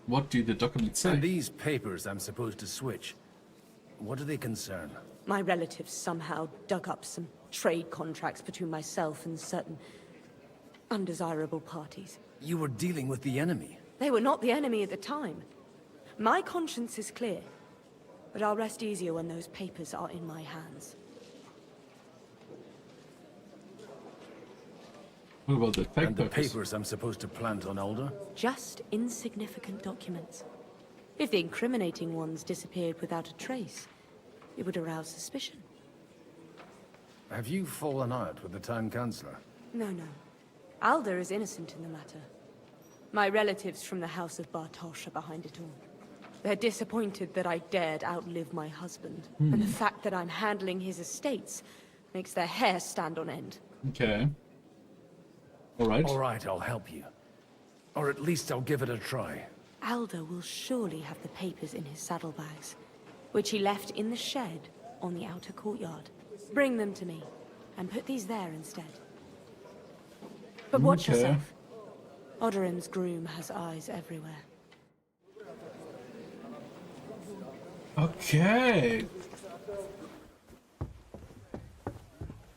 What do the documents say? And these papers I'm supposed to switch, what do they concern? My relatives somehow dug up some trade contracts between myself and certain undesirable parties. You were dealing with the enemy. They were not the enemy at the time. My conscience is clear, but I'll rest easier when those papers are in my hands. What about the fake And the papers? papers I'm supposed to plant on Alder? Just insignificant documents. If the incriminating ones disappeared without a trace, it would arouse suspicion. Have you fallen out with the town councillor? No. Alder is innocent in the matter. My relatives from the House of Bartosz are behind it all. They're disappointed that I dared outlive my husband, and the fact that I'm handling his estates makes their hair stand on end. Okay. Alright. Alright, I'll help you. Or at least I'll give it a try. Alder will surely have the papers in his saddlebags, which he left in the shed on the outer courtyard. Bring them to me, and put these there instead. But watch yourself. Odorim's groom has eyes everywhere. Okay.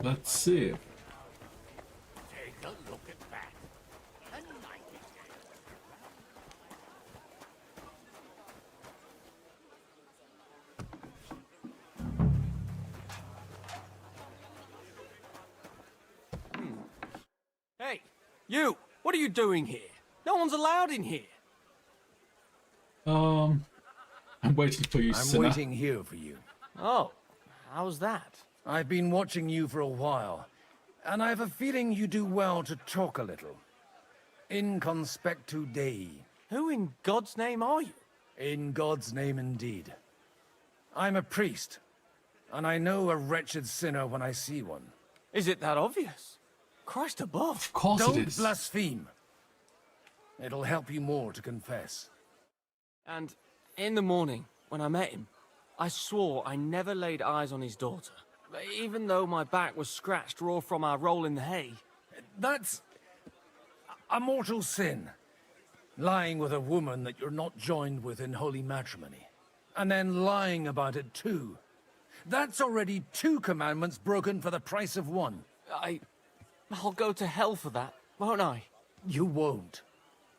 Let's see. Take a look at that. Hey, you! What are you doing here? No one's allowed in here. I'm waiting for you, I'm sinner. waiting here for you. Oh, how's that? I've been watching you for a while, and I have a feeling you do well to talk a little. In conspectu Dei. Who in God's name are you? In God's name indeed. I'm a priest, and I know a wretched sinner when I see one. Is it that obvious? Christ above. Of course Don't it is. blaspheme. It'll help you more to confess. And in the morning, when I met him, I swore I never laid eyes on his daughter. Even though my back was scratched raw from our roll in the hay. That's a mortal sin. Lying with a woman that you're not joined with in holy matrimony. And then lying about it too. That's already 2 commandments broken for the price of 1. I'll go to hell for that, won't I? You won't.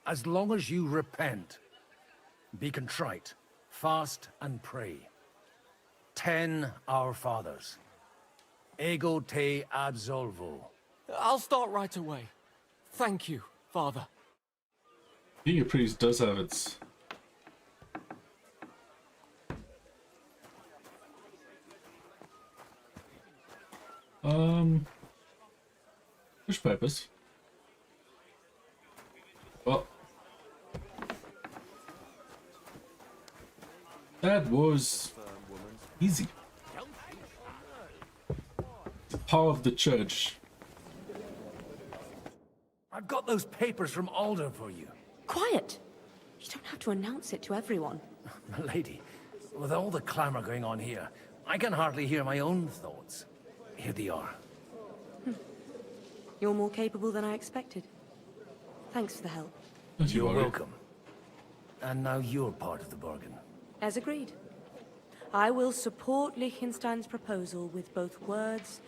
As long as you repent. Be contrite, fast and pray. 10 Our Fathers. Ego te absolvo. I'll start right away. Thank you, Father. Being a priest does have its... Which papers? Well, that was easy. The power of the church. I've got those papers from Alder for you. Quiet! You don't have to announce it to everyone. Lady, with all the clamor going on here, I can hardly hear my own thoughts. Here they are. You're more capable than I expected. Thanks for the help. You're welcome. And now you're part of the bargain. As agreed. I will support Liechtenstein's proposal with both words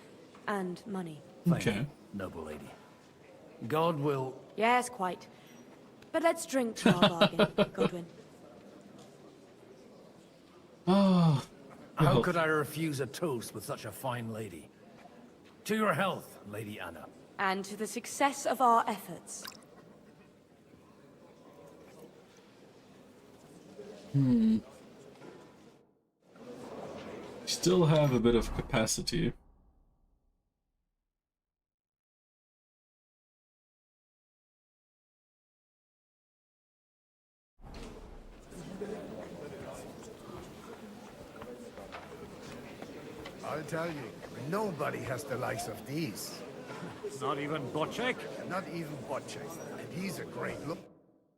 and money. Thank you, noble lady. God will... Yes, quite. But let's drink to our bargain, Godwin. Oh, how could I refuse a toast with such a fine lady? To your health, Lady Anna. And to the success of our efforts. Still have a bit of capacity. I'll tell you, nobody has the likes of these. Not even Bocek? Not even Bocek. And he's a great look.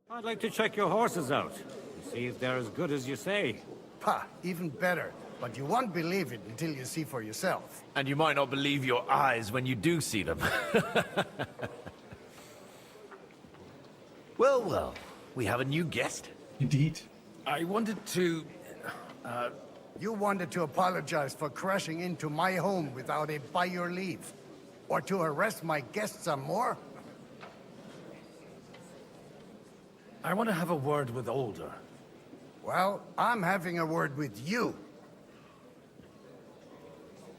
I'd like to check your horses out. To see if they're as good as you say. Pa, even better. But you won't believe it until you see for yourself. And you might not believe your eyes when you do see them. Well, well. We have a new guest. Indeed. I wanted to... You wanted to apologize for crashing into my home without it by your leave. Or to arrest my guests some more? I want to have a word with Alder. Well, I'm having a word with you.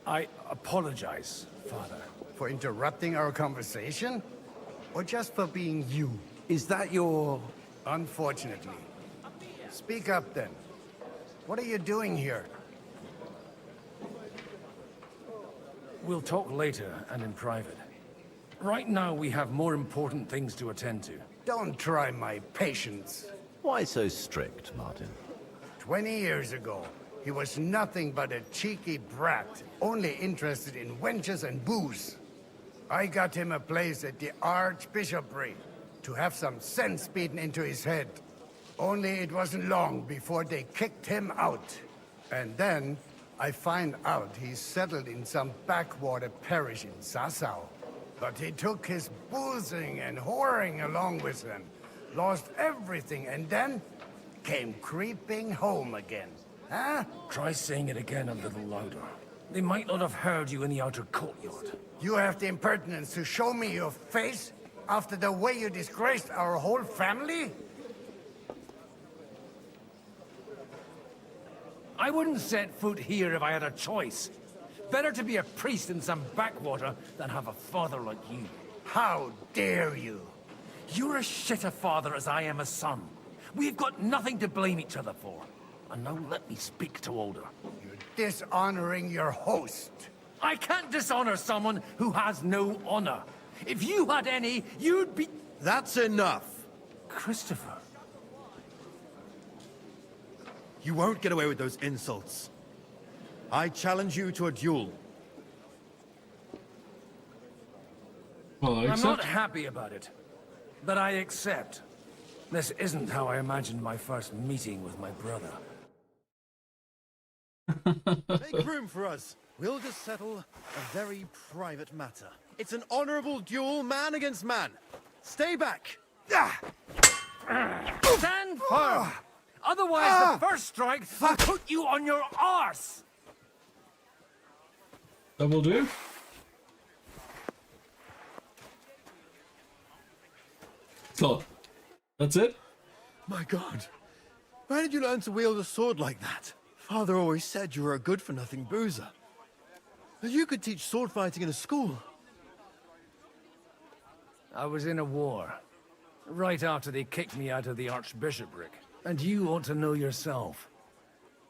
I apologize, Father. For interrupting our conversation? Or just for being you? Is that your... Unfortunately. Speak up then. What are you doing here? We'll talk later and in private. Right now we have more important things to attend to. Don't try my patience. Why so strict, Martin? 20 years ago, he was nothing but a cheeky brat, only interested in wenches and booze. I got him a place at the Archbishopric to have some sense beaten into his head. Only it wasn't long before they kicked him out. And then I find out he's settled in some backwater parish in Sassau. But he took his boozing and whoring along with him, lost everything, and then came creeping home again. Huh? Try saying it again a little louder. They might not have heard you in the outer courtyard. You have the impertinence to show me your face after the way you disgraced our whole family? I wouldn't set foot here if I had a choice. Better to be a priest in some backwater than have a father like you. How dare you? You're as shit a father as I am a son. We've got nothing to blame each other for. And now let me speak to Alder. You're dishonoring your host. I can't dishonor someone who has no honor. If you had any, you'd be... That's enough. Christopher. You won't get away with those insults. I challenge you to a duel. Well, I'm not happy about it, but I accept. This isn't how I imagined my first meeting with my brother. Make room for us. We'll just settle a very private matter. It's an honorable duel, man against man. Stay back. Stand firm! Otherwise, the first strike will put you on your arse! That will do. So, that's it? My God. Where did you learn to wield a sword like that? Father always said you were a good-for-nothing boozer. But you could teach sword fighting in a school. I was in a war. Right after they kicked me out of the archbishopric. And you ought to know yourself.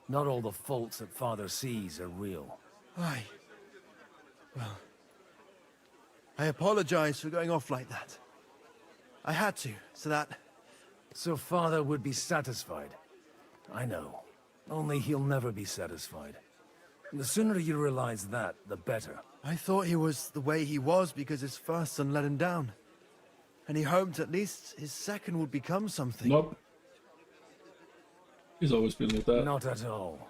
Not all the faults that Father sees are real. Aye. Well, I apologize for going off like that. I had to, so that... So Father would be satisfied. I know. Only he'll never be satisfied. The sooner you realize that, the better. I thought he was the way he was because his first son let him down. And he hoped at least his second would become something. Nope. He's always been like that. Not at all.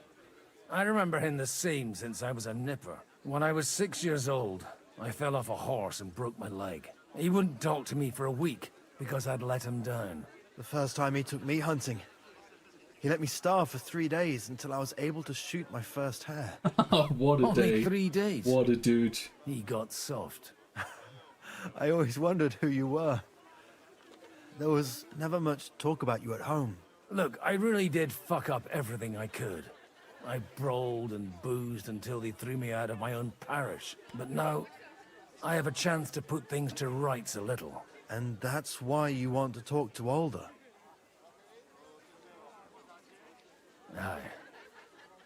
I remember him the same since I was a nipper. When I was 6 years old, I fell off a horse and broke my leg. He wouldn't talk to me for a week because I'd let him down. The first time he took me hunting, he let me starve for 3 days until I was able to shoot my first hare. What a day. Only 3 days. What a dude. He got soft. I always wondered who you were. There was never much talk about you at home. Look, I really did fuck up everything I could. I brawled and boozed until they threw me out of my own parish. But now, I have a chance to put things to rights a little. And that's why you want to talk to Alder? Aye.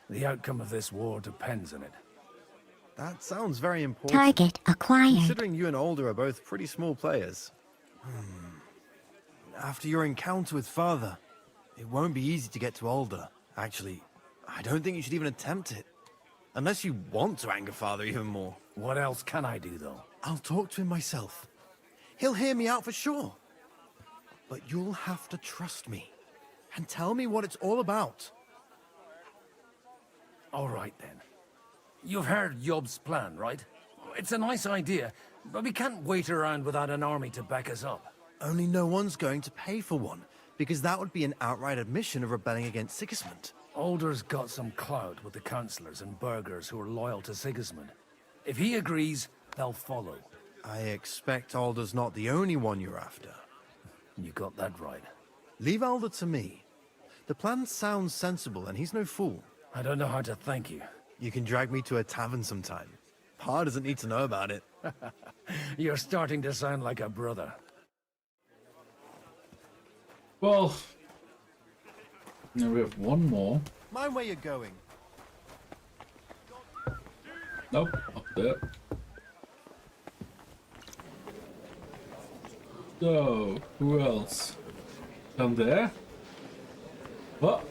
The outcome of this war depends on it. That sounds very important. Target acquired. Considering you and Alder are both pretty small players. After your encounter with Father, it won't be easy to get to Alder. Actually, I don't think you should even attempt it. Unless you want to anger Father even more. What else can I do, though? I'll talk to him myself. He'll hear me out for sure. But you'll have to trust me. And tell me what it's all about. All right, then. You've heard Yob's plan, right? It's a nice idea, but we can't wait around without an army to back us up. Only no one's going to pay for one, because that would be an outright admission of rebelling against Sigismund. Alder's got some clout with the councillors and burghers who are loyal to Sigismund. If he agrees, they'll follow. I expect Alder's not the only one you're after. You got that right. Leave Alder to me. The plan sounds sensible, and he's no fool. I don't know how to thank you. You can drag me to a tavern sometime. Pa doesn't need to know about it. You're starting to sound like a brother. Well, now we have one more. Mind where you're going. Nope, up there. So, who else? Down there? What?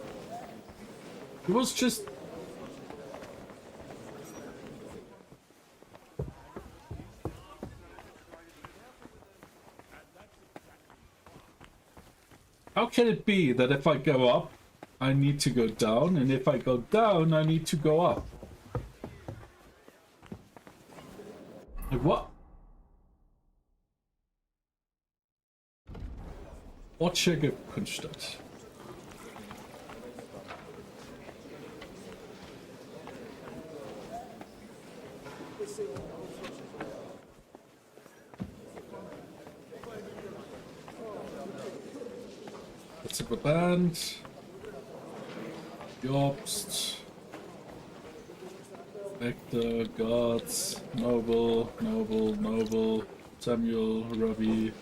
It was just... How can it be that if I go up, I need to go down, and if I go down, I need to go up? Like what? Ortsche Kunststadt. That's a good band. Jobst. Vector, Gods, Noble, Samuel, Robbie.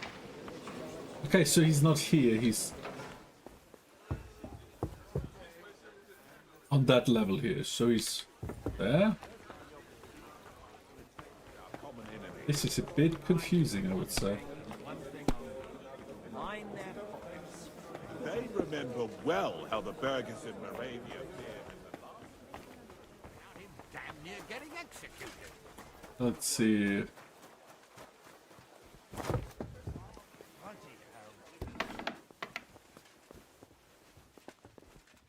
Okay, so he's not here, he's on that level here, so he's there. This is a bit confusing, I would say. They remember well how the burghers in Moravia Damn near getting executed. Let's see.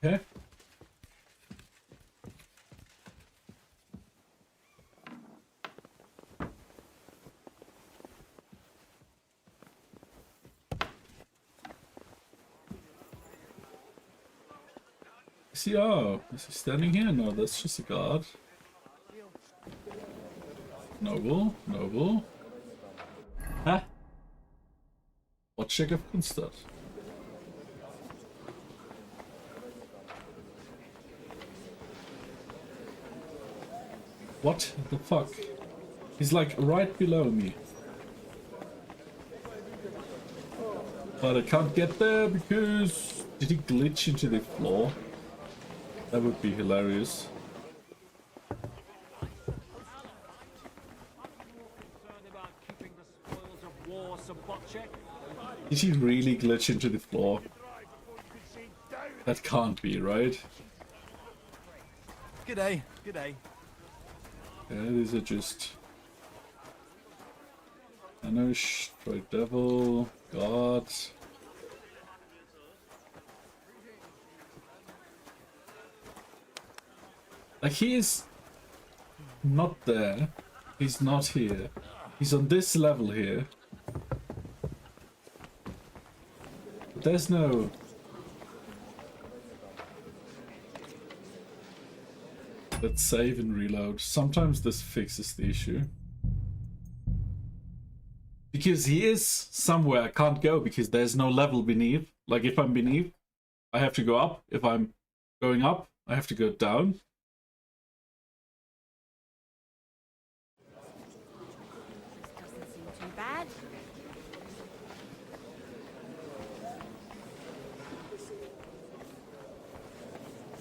Okay. Is he? Oh, is he standing here? No, that's just a guard. Noble, noble. Huh? What check of Kunststadt? What the fuck? He's like right below me. But I can't get there because... Did he glitch into the floor? That would be hilarious. Did he really glitch into the floor? That can't be, right? G'day, g'day. Yeah, these are just... Anush, Troy Devil, God. Like, he is not there. He's not here. He's on this level here. But there's no... Let's save and reload. Sometimes this fixes the issue. Because he is somewhere I can't go because there's no level beneath. Like if I'm beneath, I have to go up. If I'm going up, I have to go down. Doesn't seem too bad.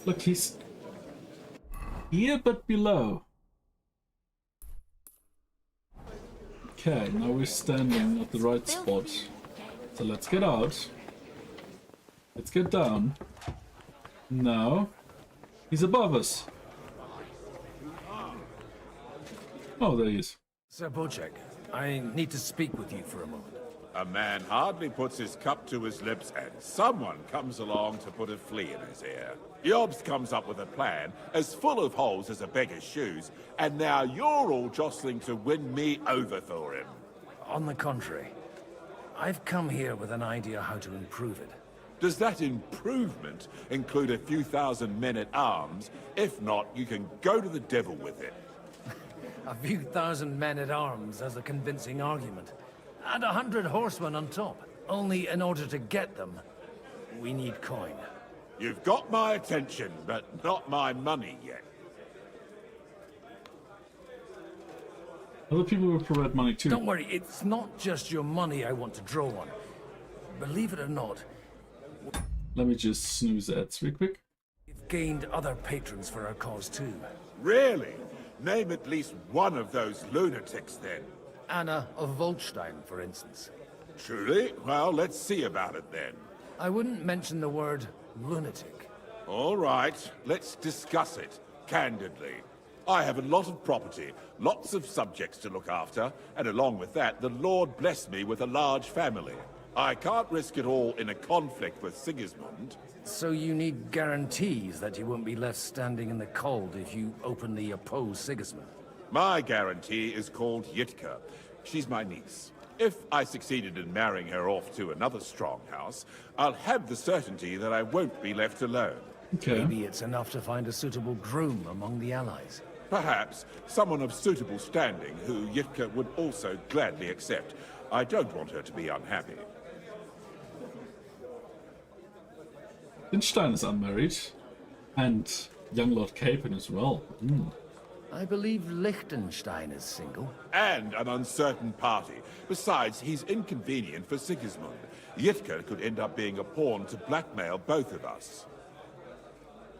Look, he's here but below. Okay, now we're standing at the right spot. So let's get out. Let's get down. No. He's above us. Oh, there he is. Sir Bocek, I need to speak with you for a moment. A man hardly puts his cup to his lips and someone comes along to put a flea in his ear. Yobs comes up with a plan as full of holes as a beggar's shoes, and now you're all jostling to win me over for him. On the contrary, I've come here with an idea how to improve it. Does that improvement include a few thousand men-at-arms? If not, you can go to the devil with it. A few thousand men-at-arms as a convincing argument. And 100 horsemen on top. Only in order to get them, we need coin. You've got my attention, but not my money yet. Other people will provide money too. Don't worry, it's not just your money I want to draw on. Believe it or not, Let me just snooze ads real quick. we've gained other patrons for our cause too. Really? Name at least one of those lunatics then. Anna of Volstein, for instance. Truly? Well, let's see about it then. I wouldn't mention the word lunatic. All right, let's discuss it, candidly. I have a lot of property, lots of subjects to look after, and along with that, the Lord blessed me with a large family. I can't risk it all in a conflict with Sigismund. So you need guarantees that you won't be left standing in the cold if you openly oppose Sigismund. My guarantee is called Yitka. She's my niece. If I succeeded in marrying her off to another strong house, I'll have the certainty that I won't be left alone. Okay. Maybe it's enough to find a suitable groom among the allies. Perhaps someone of suitable standing who Yitka would also gladly accept. I don't want her to be unhappy. Liechtenstein is unmarried. And young Lord Capon as well. I believe Liechtenstein is single. And an uncertain party. Besides, he's inconvenient for Sigismund. Yitka could end up being a pawn to blackmail both of us.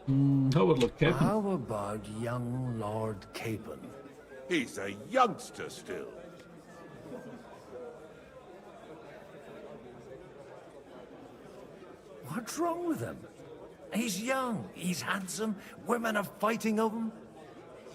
How about Lord Capon? How about young Lord Capon? He's a youngster still. What's wrong with him? He's young, he's handsome, women are fighting over him.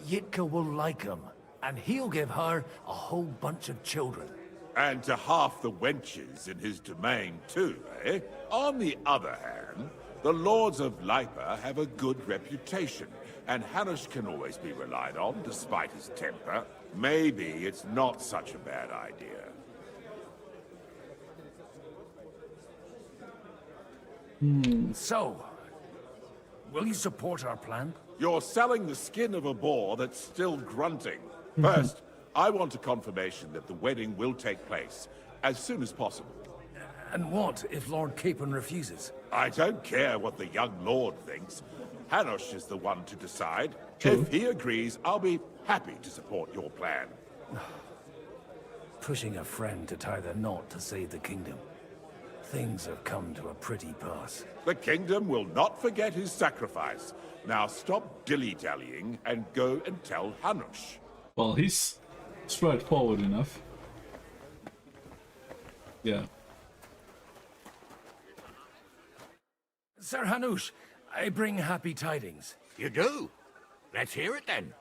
Yitka will like him, and he'll give her a whole bunch of children. And to half the wenches in his domain too, eh? On the other hand, the Lords of Lipa have a good reputation, and Hanush can always be relied on, despite his temper. Maybe it's not such a bad idea. So, Will you support our plan? You're selling the skin of a boar that's still grunting. First, I want a confirmation that the wedding will take place as soon as possible. And what if Lord Capon refuses? I don't care what the young lord thinks. Hanush is the one to decide. If he agrees, I'll be happy to support your plan. Pushing a friend to tie the knot to save the kingdom. Things have come to a pretty pass. The kingdom will not forget his sacrifice. Now stop dilly-dallying and go and tell Hanush. Well, he's straightforward enough. Yeah. Sir Hanush, I bring happy tidings. You do? Let's hear it then.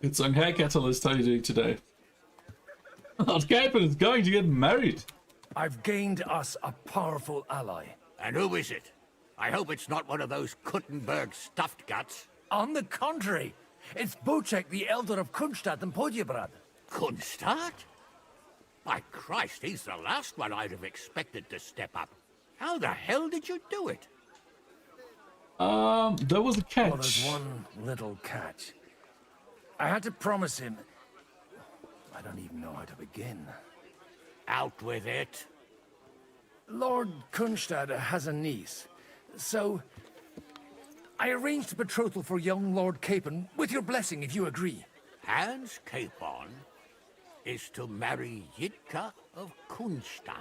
It's on Hair Catalyst. How are you doing today? Lord Capon is going to get married. I've gained us a powerful ally. And who is it? I hope it's not one of those Kuttenberg stuffed guts. On the contrary, it's Bocek, the elder of Kunstadt and Podjebrad. Kunstadt? By Christ, he's the last one I'd have expected to step up. How the hell did you do it? There was a catch. Well, there's one little catch. I had to promise him... I don't even know how to begin. Out with it. Lord Kunstadt has a niece, so... I arranged a betrothal for young Lord Capon, with your blessing if you agree. Hans Capon is to marry Yitka of Kunstadt.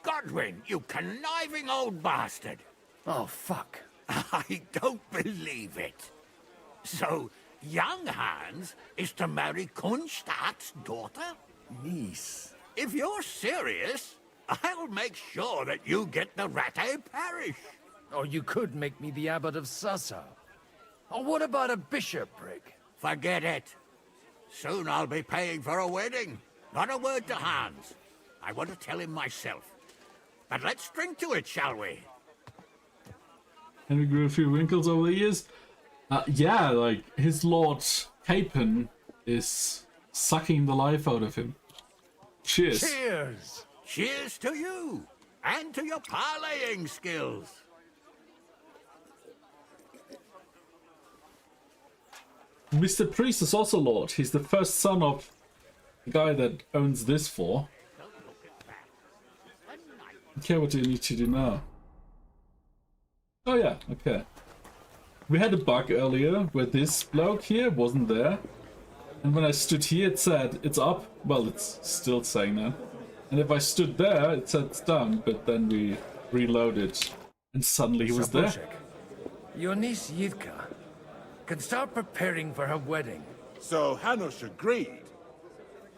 Godwin, you conniving old bastard! Oh, fuck. I don't believe it. So, young Hans is to marry Kunstadt's daughter? Niece. If you're serious, I'll make sure that you get the Rattay parish. Or you could make me the abbot of Sassa. Or what about a bishopric? Forget it. Soon I'll be paying for a wedding. Not a word to Hans. I want to tell him myself. But let's drink to it, shall we? Henry grew a few wrinkles over the years. Yeah, like, his Lord Capon is sucking the life out of him. Cheers. Cheers! Cheers to you! And to your parlaying skills! Mr. Priest is also Lord. He's the first son of the guy that owns this fort. Okay, what do you need to do now? Oh yeah, okay. We had a bug earlier where this bloke here wasn't there. And when I stood here it said it's up. Well, it's still saying that. And if I stood there it said it's down, but then we reloaded and suddenly he was there. Your niece Yitka can start preparing for her wedding. So Hanush agreed?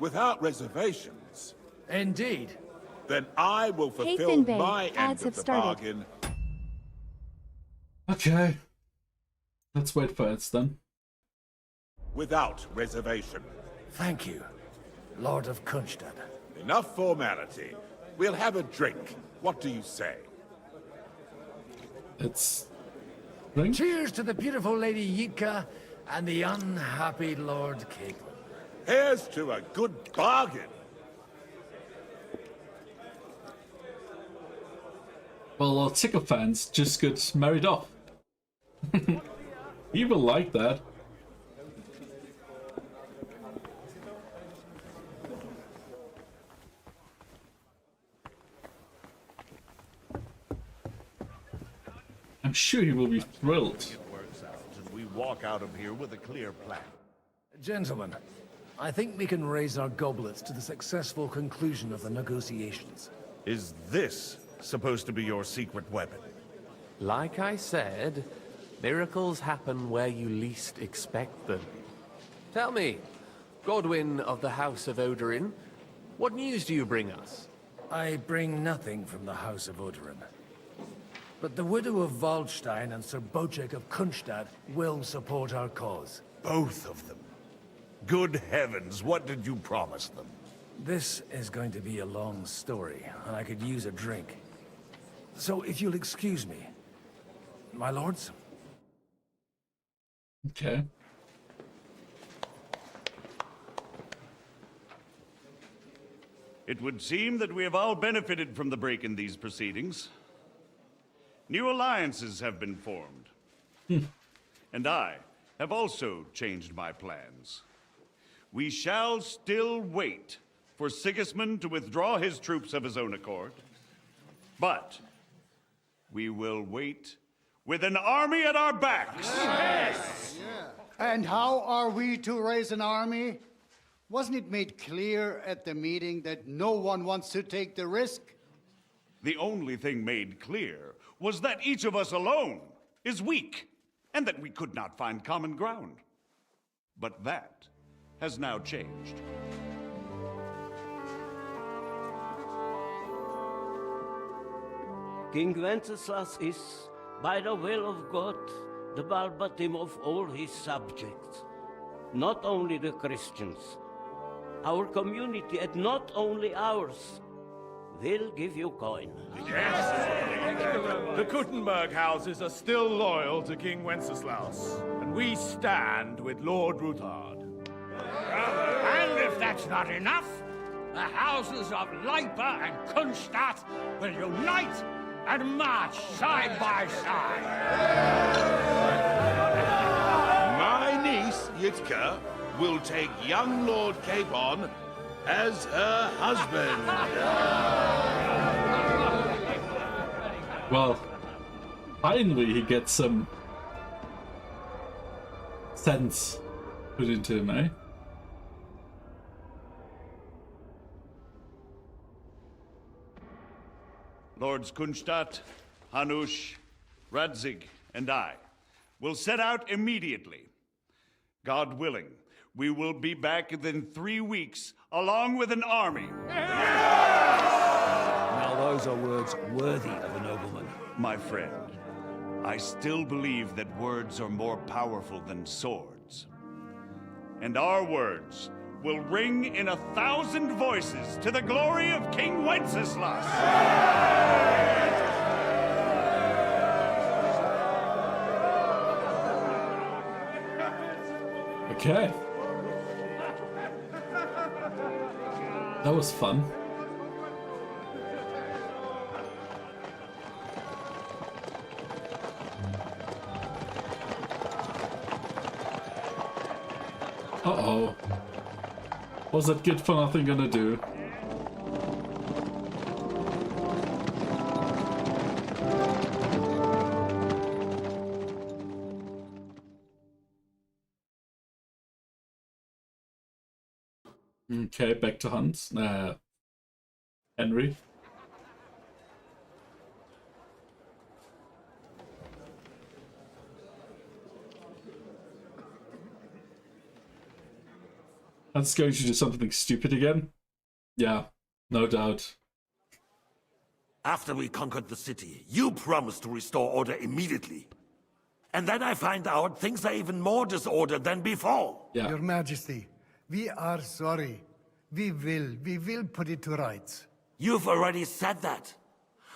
Without reservations? Indeed. Then I will fulfill Finbay, my end ads of have the started. bargain. Okay. Let's wait for it then. Without reservation. Thank you, Lord of Kunstadt. Enough formality. We'll have a drink. What do you say? It's... Cheers to the beautiful Lady Yitka and the unhappy Lord Capon. Here's to a good bargain. Well, our sycophants just got married off. You will like that. I'm sure he will be thrilled. It works out, and we walk out of here with a clear plan. Gentlemen, I think we can raise our goblets to the successful conclusion of the negotiations. Is this supposed to be your secret weapon? Like I said, miracles happen where you least expect them. Tell me, Godwin of the House of Odorin, what news do you bring us? I bring nothing from the House of Odorin. But the widow of Waldstein and Sir Bocek of Kunstadt will support our cause. Both of them? Good heavens, what did you promise them? This is going to be a long story, and I could use a drink. So if you'll excuse me, my lords? Okay. It would seem that we have all benefited from the break in these proceedings. New alliances have been formed. And I have also changed my plans. We shall still wait for Sigismund to withdraw his troops of his own accord, but we will wait with an army at our backs. Yes. And how are we to raise an army? Wasn't it made clear at the meeting that no one wants to take the risk? The only thing made clear was that each of us alone is weak, and that we could not find common ground. But that has now changed. King Wenceslas is, by the will of God, the Balbatim of all his subjects. Not only the Christians, our community, and not only ours, will give you coin. The Kuttenberg houses are still loyal to King Wenceslaus, and we stand with Lord Ruthard. And if that's not enough, the houses of Leipa and Kunstadt will unite and march side by side. My niece, Yitka, will take young Lord Capon as her husband. Well, finally he gets some sense put into him, eh? Lords Kunstadt, Hanush, Radzig, and I will set out immediately. God willing, we will be back within 3 weeks, along with an army. Now those are words worthy of a nobleman. My friend, I still believe that words are more powerful than swords. And our words will ring in 1,000 voices to the glory of King Wenceslas. Okay. That was fun. Uh-oh. What's that good for nothing gonna do? Okay, back to Hans. Henry. Hans going to do something stupid again? Yeah, no doubt. After we conquered the city, you promised to restore order immediately. And then I find out things are even more disordered than before. Yeah. Your Majesty, we are sorry. We will put it to rights. You've already said that.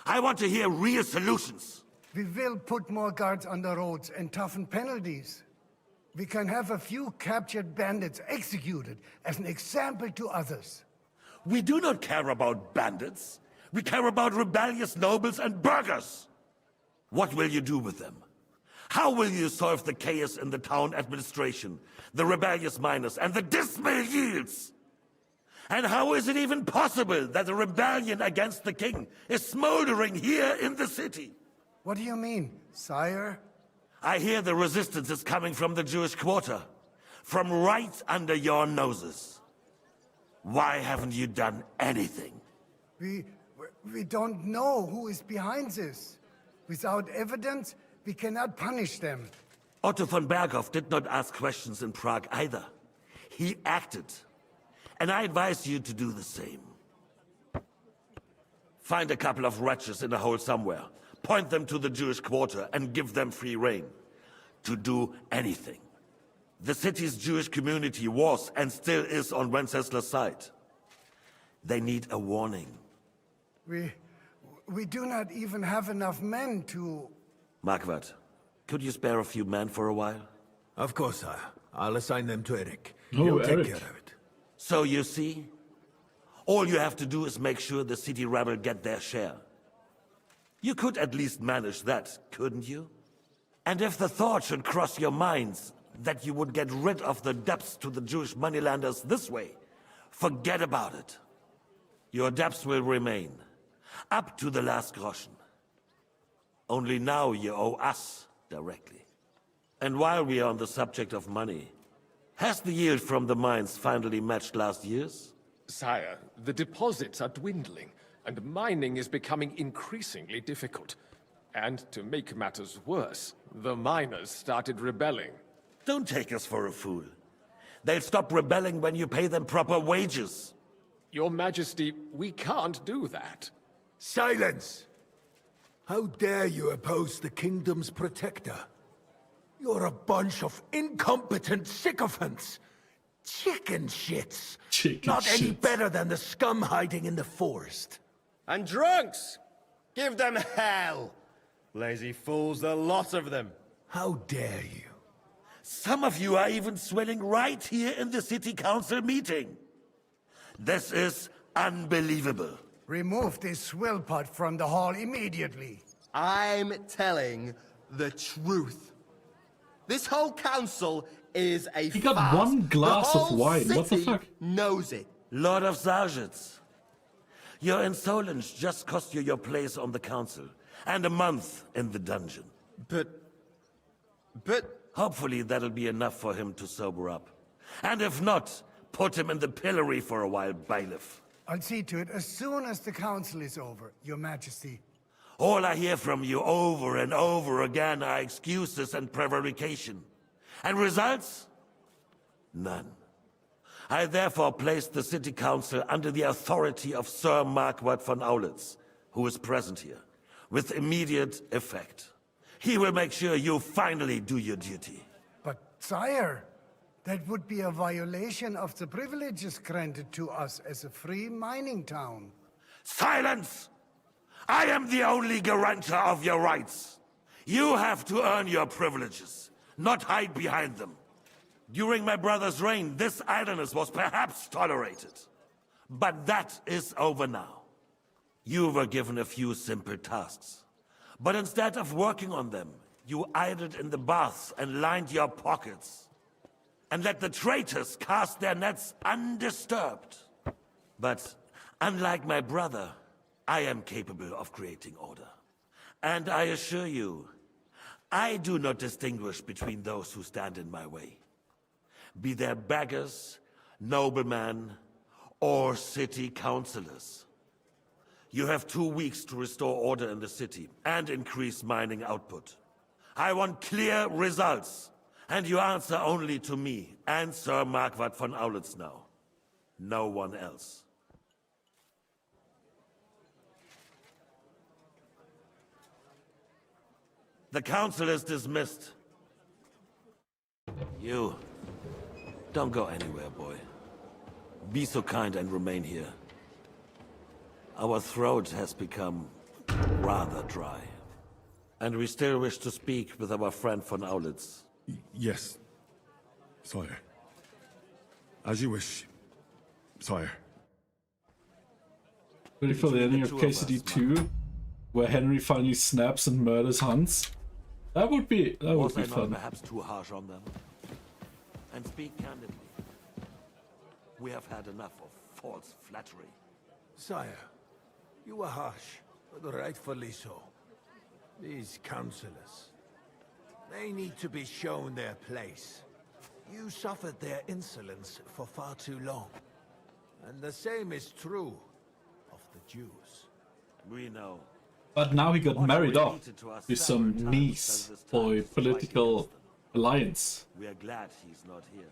I want to hear real solutions. We will put more guards on the roads and toughen penalties. We can have a few captured bandits executed as an example to others. We do not care about bandits. We care about rebellious nobles and burghers. What will you do with them? How will you solve the chaos in the town administration, the rebellious miners, and the dismal yields? And how is it even possible that a rebellion against the king is smoldering here in the city? What do you mean, sire? I hear the resistance is coming from the Jewish quarter, from right under your noses. Why haven't you done anything? We don't know who is behind this. Without evidence, we cannot punish them. Otto von Berghoff did not ask questions in Prague either. He acted. And I advise you to do the same. Find a couple of wretches in a hole somewhere, point them to the Jewish quarter, and give them free rein to do anything. The city's Jewish community was and still is on Wenceslas' side. They need a warning. We do not even have enough men to... Marquardt, could you spare a few men for a while? Of course, sire. I'll assign them to Eric. Oh, He'll Eric. take care of it. So you see, all you have to do is make sure the city rebel get their share. You could at least manage that, couldn't you? And if the thought should cross your minds that you would get rid of the debts to the Jewish moneylanders this way, forget about it. Your debts will remain, up to the last groschen. Only now you owe us directly. And while we are on the subject of money, has the yield from the mines finally matched last year's? Sire, the deposits are dwindling, and mining is becoming increasingly difficult. And to make matters worse, the miners started rebelling. Don't take us for a fool. They'll stop rebelling when you pay them proper wages. Your Majesty, we can't do that. Silence! How dare you oppose the kingdom's protector? You're a bunch of incompetent sycophants. Chicken shits. Not any better than the scum hiding in the forest. And drunks! Give them hell! Lazy fools, the lot of them. How dare you? Some of you are even swelling right here in the city council meeting. This is unbelievable. Remove this swillpot from the hall immediately. I'm telling the truth. This whole council is a He got farce. one glass The of whole wine. What the city fuck? knows it. Lord of Sargents, your insolence just cost you your place on the council, and a month in the dungeon. But... Hopefully that'll be enough for him to sober up. And if not, put him in the pillory for a while, bailiff. I'll see to it as soon as the council is over, Your Majesty. All I hear from you over and over again are excuses and prevarication. And results? None. I therefore place the city council under the authority of Sir Marquardt von Aulitz, who is present here, with immediate effect. He will make sure you finally do your duty. But, sire, that would be a violation of the privileges granted to us as a free mining town. Silence! I am the only guarantor of your rights. You have to earn your privileges, not hide behind them. During my brother's reign, this idleness was perhaps tolerated. But that is over now. You were given a few simple tasks. But instead of working on them, you idled in the baths and lined your pockets. And let the traitors cast their nets undisturbed. But unlike my brother, I am capable of creating order. And I assure you, I do not distinguish between those who stand in my way. Be they beggars, noblemen, or city councillors. You have 2 weeks to restore order in the city and increase mining output. I want clear results, and you answer only to me and Sir Marquardt von Aulitz now. No one else. The council is dismissed. You, don't go anywhere, boy. Be so kind and remain here. Our throat has become rather dry. And we still wish to speak with our friend von Aulitz. Yes, sire. As you wish, sire. Ready for the ending of KCD 2, where Henry finally snaps and murders Hans? That would be Was I fun. not perhaps too harsh on them? And speak candidly. We have had enough of false flattery. Sire, you were harsh, but rightfully so. These councillors, they need to be shown their place. You suffered their insolence for far too long. And the same is true of the Jews. We know. But now he got married off with some niece for a political alliance. We are glad he's not here.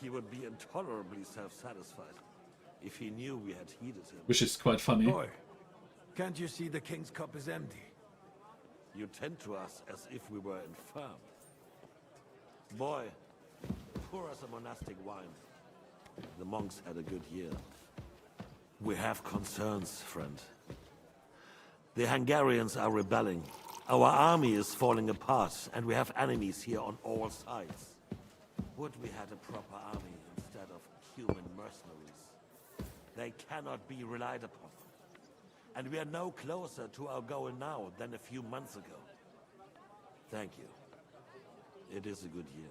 He would be intolerably self-satisfied if he knew we had heeded him. Which is quite funny. Boy, can't you see the king's cup is empty? You tend to us as if we were infirm. Boy, pour us a monastic wine. The monks had a good year. We have concerns, friend. The Hungarians are rebelling. Our army is falling apart, and we have enemies here on all sides. Would we had a proper army instead of human mercenaries? They cannot be relied upon. And we are no closer to our goal now than a few months ago. Thank you. It is a good year.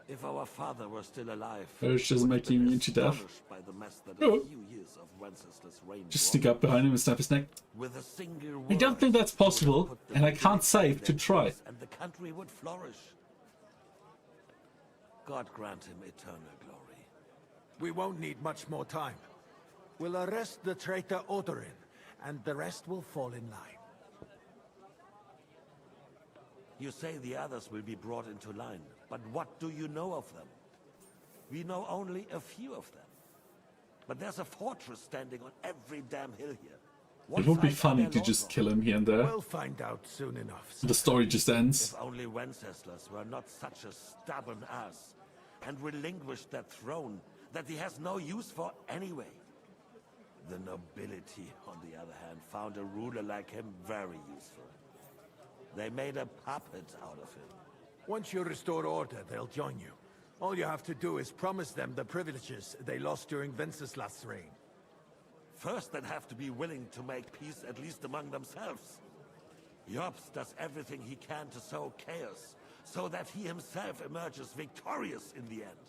If our father were still alive, Courage doesn't make you immune to death. by the mess that Oh. a few years of Wenceslas' reign Just sneak up behind him and snap his neck. with a single I don't word, think that's he would have possible, put the and I can't beginning save in to their try. place, and the country would flourish. God grant him eternal glory. We won't need much more time. We'll arrest the traitor Odorin, and the rest will fall in line. You say the others will be brought into line, but what do you know of them? We know only a few of them. But there's a fortress standing on every damn hill here. It would be What funny side to are their just lords kill him here and there. We'll find out soon enough. The story just ends. If only Wenceslas were not such a stubborn ass, and relinquished that throne that he has no use for anyway. The nobility, on the other hand, found a ruler like him very useful. They made a puppet out of him. Once you restore order, they'll join you. All you have to do is promise them the privileges they lost during Wenceslas' reign. First, they'd have to be willing to make peace at least among themselves. Jobst does everything he can to sow chaos, so that he himself emerges victorious in the end.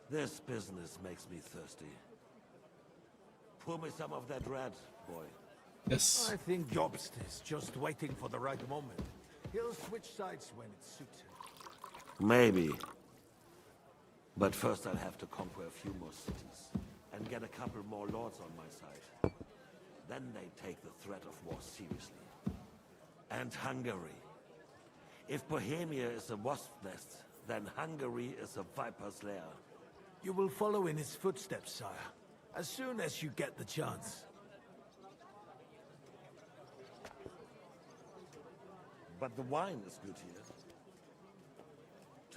This business makes me thirsty. Pour me some of that red, boy. Yes. I think Jobst is just waiting for the right moment. He'll switch sides when it suits him. Maybe. But first I'll have to conquer a few more cities, and get a couple more lords on my side. Then they take the threat of war seriously. And Hungary. If Bohemia is a wasp nest, then Hungary is a viper's lair. You will follow in his footsteps, sire, as soon as you get the chance. But the wine is good here.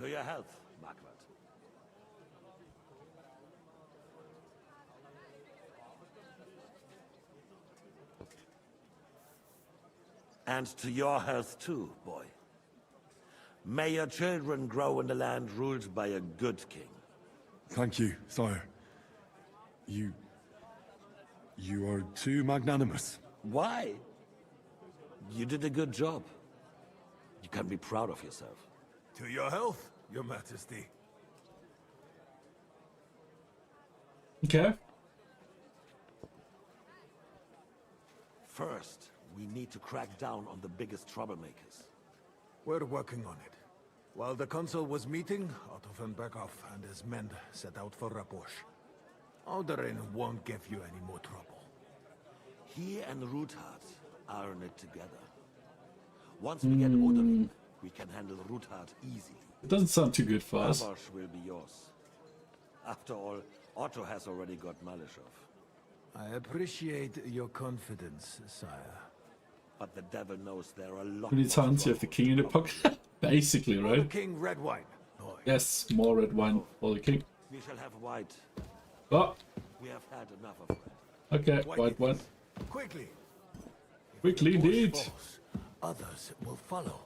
To your health, Margaret. And to your health too, boy. May your children grow in a land ruled by a good king. Thank you, sire. You are too magnanimous. Why? You did a good job. You can be proud of yourself. To your health, your majesty. Okay. First, we need to crack down on the biggest troublemakers. We're working on it. While the consul was meeting, Otto von Berghoff and his men set out for Rabosch. Odorin won't give you any more trouble. He and Ruthard are in it together. Once we get Odorin, we can handle Ruthard easily. It doesn't sound too good for us. Rabosch will be yours. After all, Otto has already got Malishov. I appreciate your confidence, sire. But the devil knows there are a lot How many more times you have the king in the pocket? Basically, For the right? king, red wine. Boy. Yes, more red wine for the king. We shall have white. Oh, We have had enough of red. okay, white wine. Quickly. Quickly, indeed. Others will follow.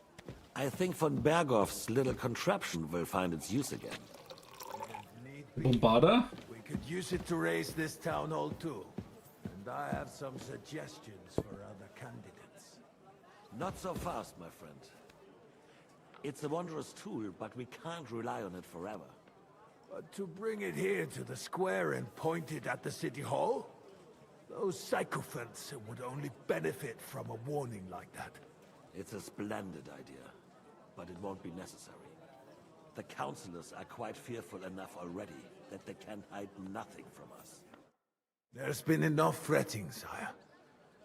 I think von Berghoff's little contraption will find its use again. Bombarda? We could use it to raise this town hall too. And I have some suggestions for other candidates. Not so fast, my friend. It's a wondrous tool, but we can't rely on it forever. But to bring it here to the square and point it at the city hall? Those sycophants would only benefit from a warning like that. It's a splendid idea, but it won't be necessary. The councillors are quite fearful enough already that they can hide nothing from us. There's been enough fretting, sire.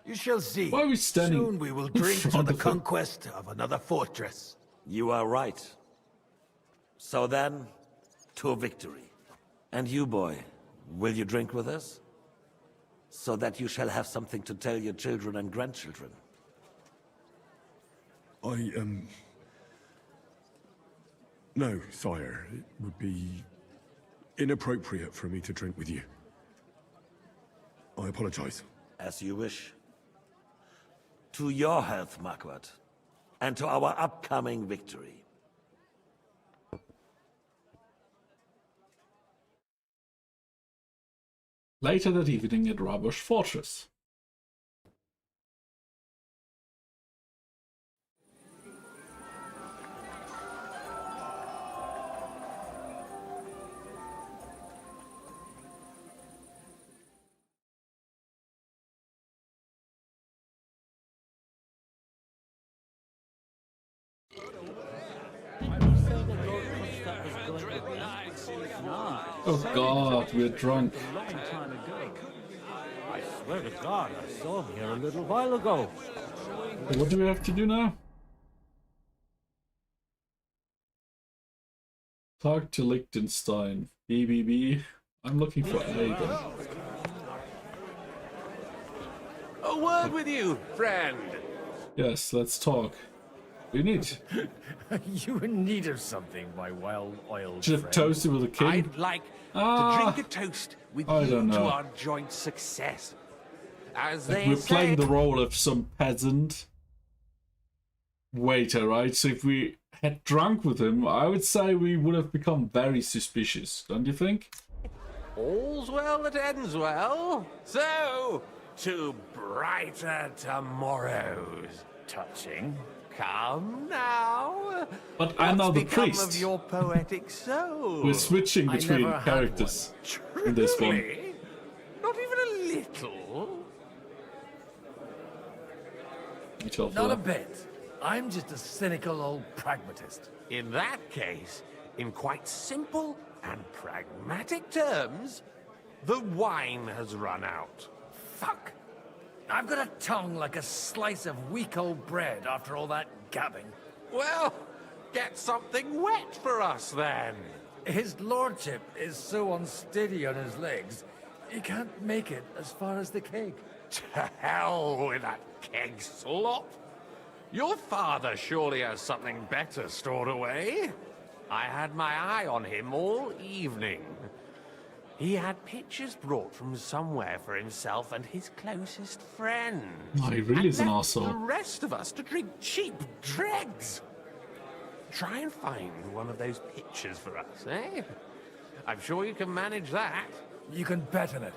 You shall see. Why are we standing Soon we will in drink to front the of him? conquest of another fortress. You are right. So then, to victory. And you, boy, will you drink with us? So that you shall have something to tell your children and grandchildren. No, sire. It would be inappropriate for me to drink with you. I apologize. As you wish. To your health, Marquardt. And to our upcoming victory. Later that evening at Rabosch Fortress. Oh God, we're drunk. A long time ago. I swear to God, I saw him here a little while ago. What do we have to do now? Talk to Liechtenstein. BBB. I'm looking for Aegon. A word with you, friend. Yes, let's talk. We need. You in need of something, my well-oiled Should have friend. toasted with a king. I'd like to drink a toast with I you don't to know. our joint success. As Like they we're say, playing the role of some peasant waiter, right? So if we had drunk with him, I would say we would have become very suspicious, don't you think? all's well that ends well. So, to brighter tomorrows. Touching. Come now. But I'm now the What's become priest. of your poetic soul? We're switching I between never had characters in this one. Truly? Not even a little? Not a bit. I'm just a cynical old pragmatist. In that case, in quite simple and pragmatic terms, the wine has run out. Fuck. I've got a tongue like a slice of weak old bread after all that gabbing. Well, get something wet for us then. His lordship is so unsteady on his legs, he can't make it as far as the keg. To hell with that keg slop. Your father surely has something better stored away. I had my eye on him all evening. He had pictures brought from somewhere for himself and his closest friend. Oh, he really is an And left arsehole. the rest of us to drink cheap dregs. Try and find one of those pictures for us, eh? I'm sure you can manage that. You can bet on it.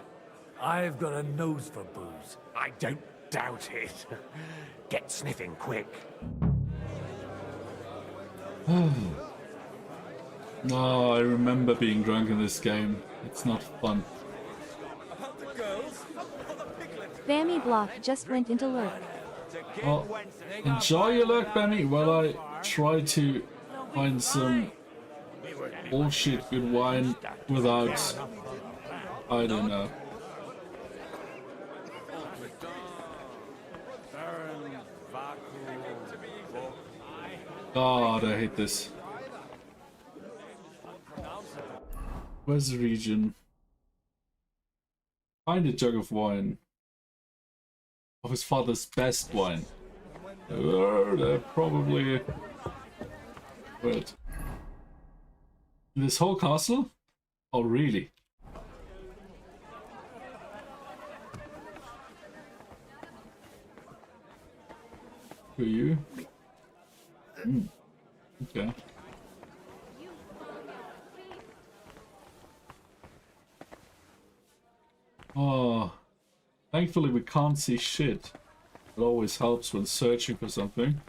I've got a nose for booze. I don't doubt it. Get sniffing quick. No, I remember being drunk in this game. It's not fun. Bammy Block just went into lurk. Well, enjoy your luck, Bammy, while I try to find some bullshit good wine without... I don't know. God, I hate this. Where's the region? Find a jug of wine. Of his father's best wine. They're probably... Wait. This whole castle? Oh, really? Who are you? Okay. Oh, thankfully we can't see shit. It always helps when searching for something.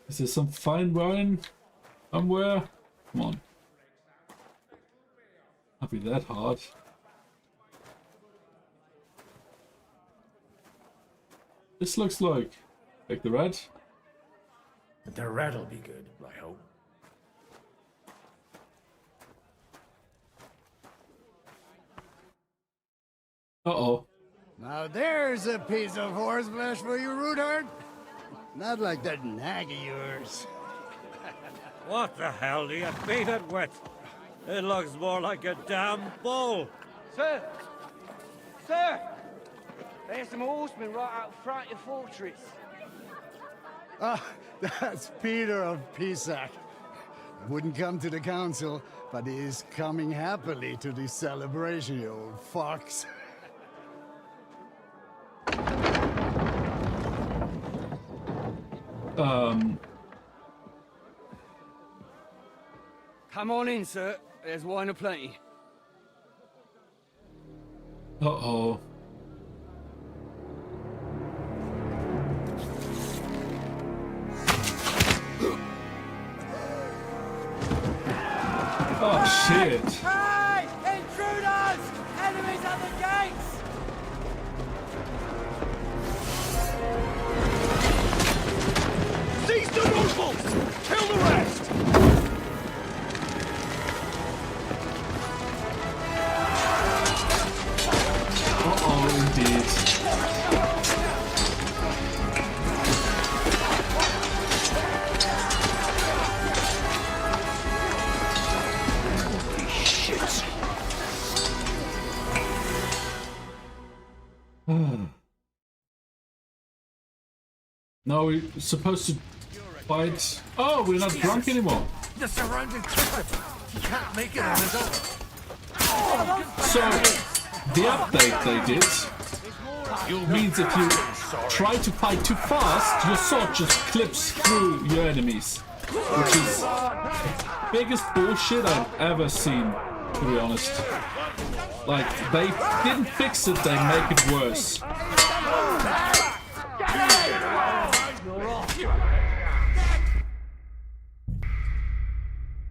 Is there some fine wine somewhere? Come on. Can't be that hard. This looks like the red. The red'll be good, I hope. Uh-oh. Now there's a piece of horseflesh for you, Rootheart. Not like that nag of yours. What the hell do you beat it with? It looks more like a damn bull. Sir! Sir! There's some horsemen right out front of the fortress. Ah, that's Peter of Pisac. Wouldn't come to the council, but he is coming happily to the celebration, you old fox. Come on in, sir. There's wine aplenty. Uh-oh. shit. Hey! Intruders! Enemies at the gates! Seize the nobles! Kill the rest! Uh-oh, indeed. No, we're supposed to fight. Oh, we're not drunk anymore. The surrounded Christopher. He can't make it on his own. So, the update they did means if you try to fight too fast, your sword just clips through your enemies. Which is the biggest bullshit I've ever seen, to be honest. Like, they didn't fix it, they make it worse.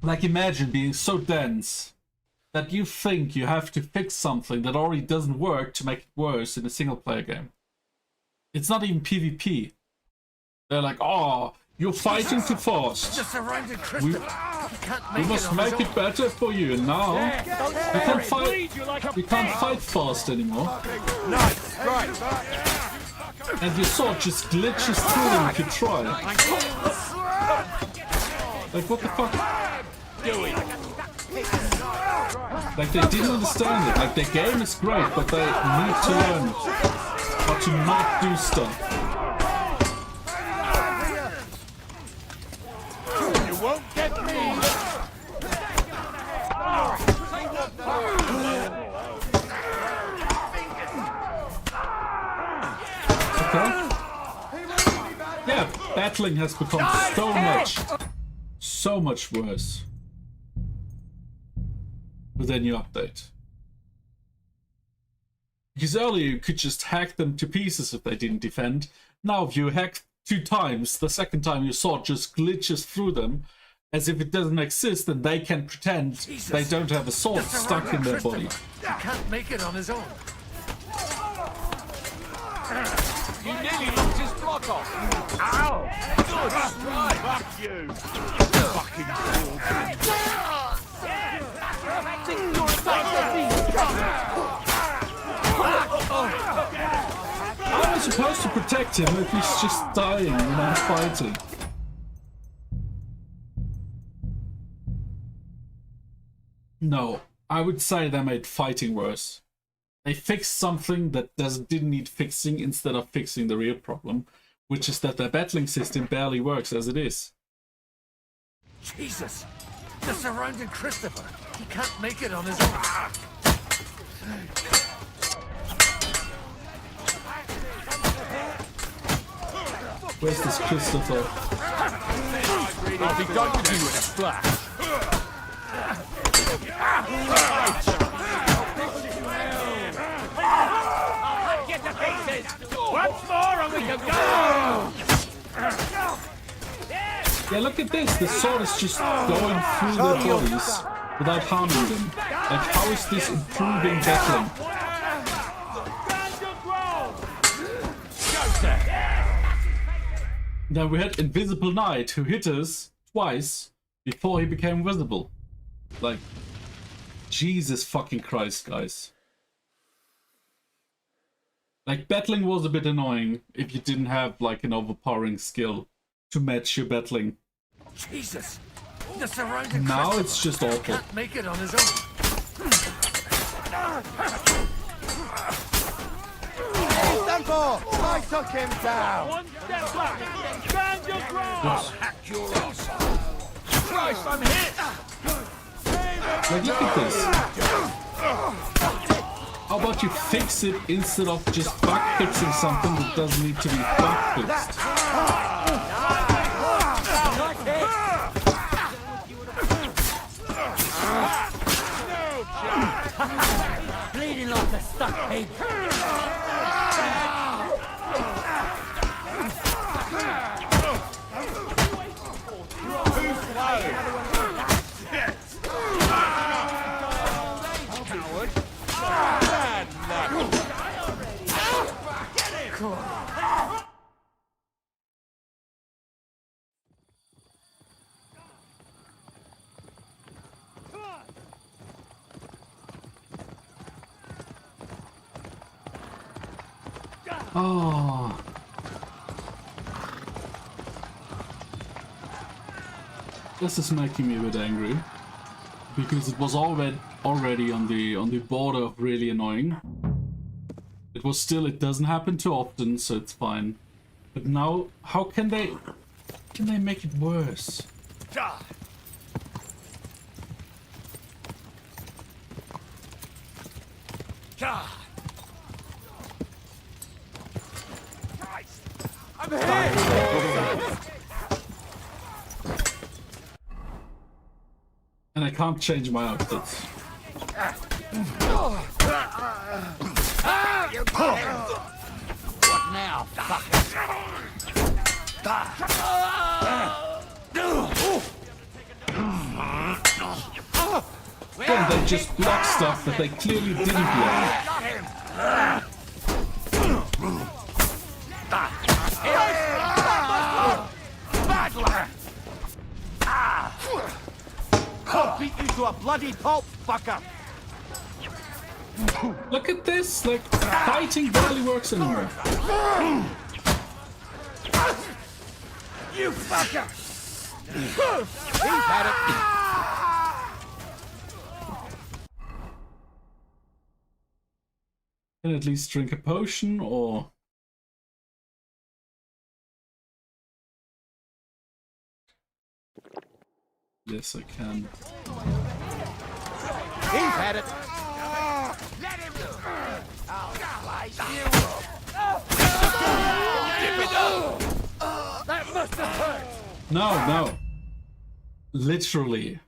Like, imagine being so dense that you think you have to fix something that already doesn't work to make it worse in a single-player game. It's not even PvP. They're like, oh, you're fighting too fast. We must make it better for you, and now you can't fight fast anymore. And your sword just glitches through them if you try. Like, what the fuck? Like, they didn't understand it. Like, their game is great, but they need to learn how to not do stuff. You won't get me! Okay. Yeah, battling has become so much worse with their new update. Because earlier you could just hack them to pieces if they didn't defend. Now if you hack 2 times, the second time your sword just glitches through them as if it doesn't exist, and they can pretend they don't have a sword stuck in their body. He can't make it on his own. You nearly knocked his block off! Ow! Good strike! Fuck you! Fucking fool! How am I supposed to protect him if he's just dying when I'm fighting? No, I would say they made fighting worse. They fixed something that didn't need fixing instead of fixing the real problem, which is that their battling system barely works as it is. Jesus! The surrounded Christopher. He can't make it on his own. Where's this Christopher? I'll be done with you in a flash! Get the pieces! Once more and we can go! Yeah, look at this. The sword is just going through their bodies without harming them. Like, how is this improving battling? Now we had Invisible Knight who hit us twice before he became visible. Like, Jesus fucking Christ, guys. Like, battling was a bit annoying if you didn't have, like, an overpowering skill to match your battling. Jesus! The surrounded Now it's just awful. Can't make it on his own. Temple! I took him down! One step back! Stand your ground! I'll hack your ass! Christ, I'm hit! Like, look at this. How about you fix it instead of just bug fixing something that doesn't need to be bug fixed? Bleeding like a stuck pig! Oh. This is making me a bit angry. Because it was already on the border of really annoying. It was still, it doesn't happen too often, so it's fine. But now, how can they make it worse? I'm here! And I can't change my outfits. What now, fuckers? Then they just block stuff that they clearly didn't block. I'll beat you to a bloody pulp, fucker! Look at this, like, fighting barely works anymore. You fucker! He's had it! Can at least drink a potion, or... Yes, I can. He's had it! Let him go! I'll slice you up! That must have hurt! No. Literally.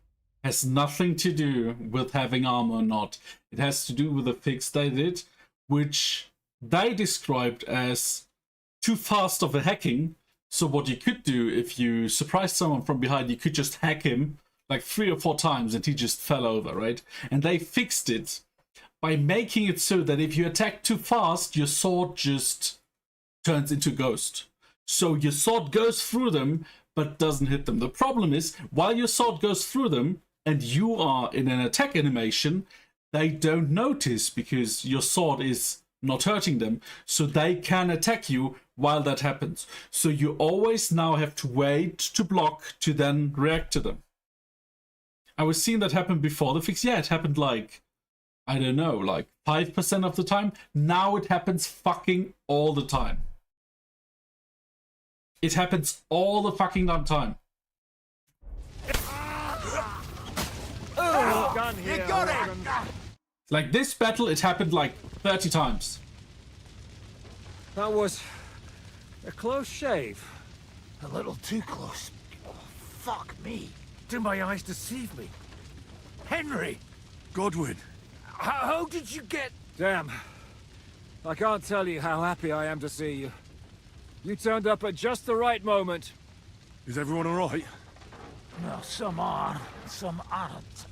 Has nothing to do with having armor or not. It has to do with a fix they did, which they described as too fast of a hacking. So what you could do if you surprised someone from behind, you could just hack him like 3 or 4 times and he just fell over, right? And they fixed it by making it so that if you attack too fast, your sword just turns into ghost. So your sword goes through them, but doesn't hit them. The problem is, while your sword goes through them and you are in an attack animation, they don't notice because your sword is not hurting them. So they can attack you while that happens. So you always now have to wait to block to then react to them. I was seeing that happen before the fix. Yeah, it happened like, I don't know, like 5% of the time. Now it happens fucking all the time. It happens all the fucking damn time. You got it! Like this battle, it happened like 30 times. That was a close shave. A little too close. Oh, fuck me. Do my eyes deceive me? Henry! Godwin! How did you get... Damn. I can't tell you how happy I am to see you. You turned up at just the right moment. Is everyone alright? No, some are, some aren't.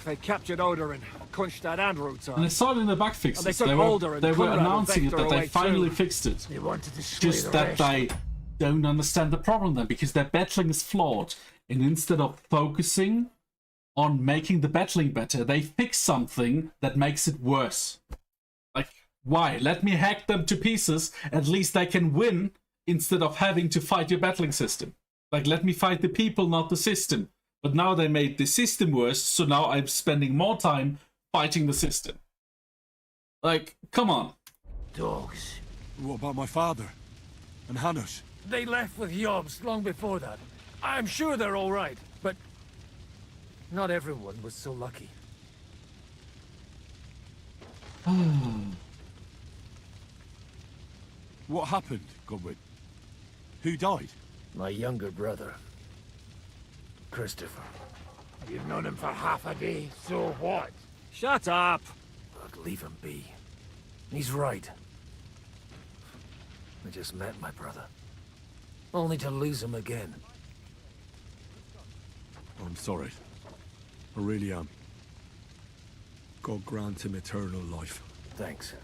They captured Oder and Kunstad and Ruta. And I saw it in the back fixes. They took They Older were and Kunrad and announcing it Vector that they away finally too. fixed it. They wanted to slay Just the that rest. they don't understand the problem then, because their battling is flawed. And instead of focusing on making the battling better, they fix something that makes it worse. Like, why? Let me hack them to pieces. At least they can win instead of having to fight your battling system. Like, let me fight the people, not the system. But now they made the system worse, so now I'm spending more time fighting the system. Like, come on. Dogs. What about my father? And Hanush? They left with Yobs long before that. I'm sure they're all right, but not everyone was so lucky. What happened, Godwin? Who died? My younger brother, Christopher. You've known him for half a day, so what? Shut up! Look, leave him be. He's right. I just met my brother. Only to lose him again. I'm sorry. I really am. God grant him eternal life. Thanks.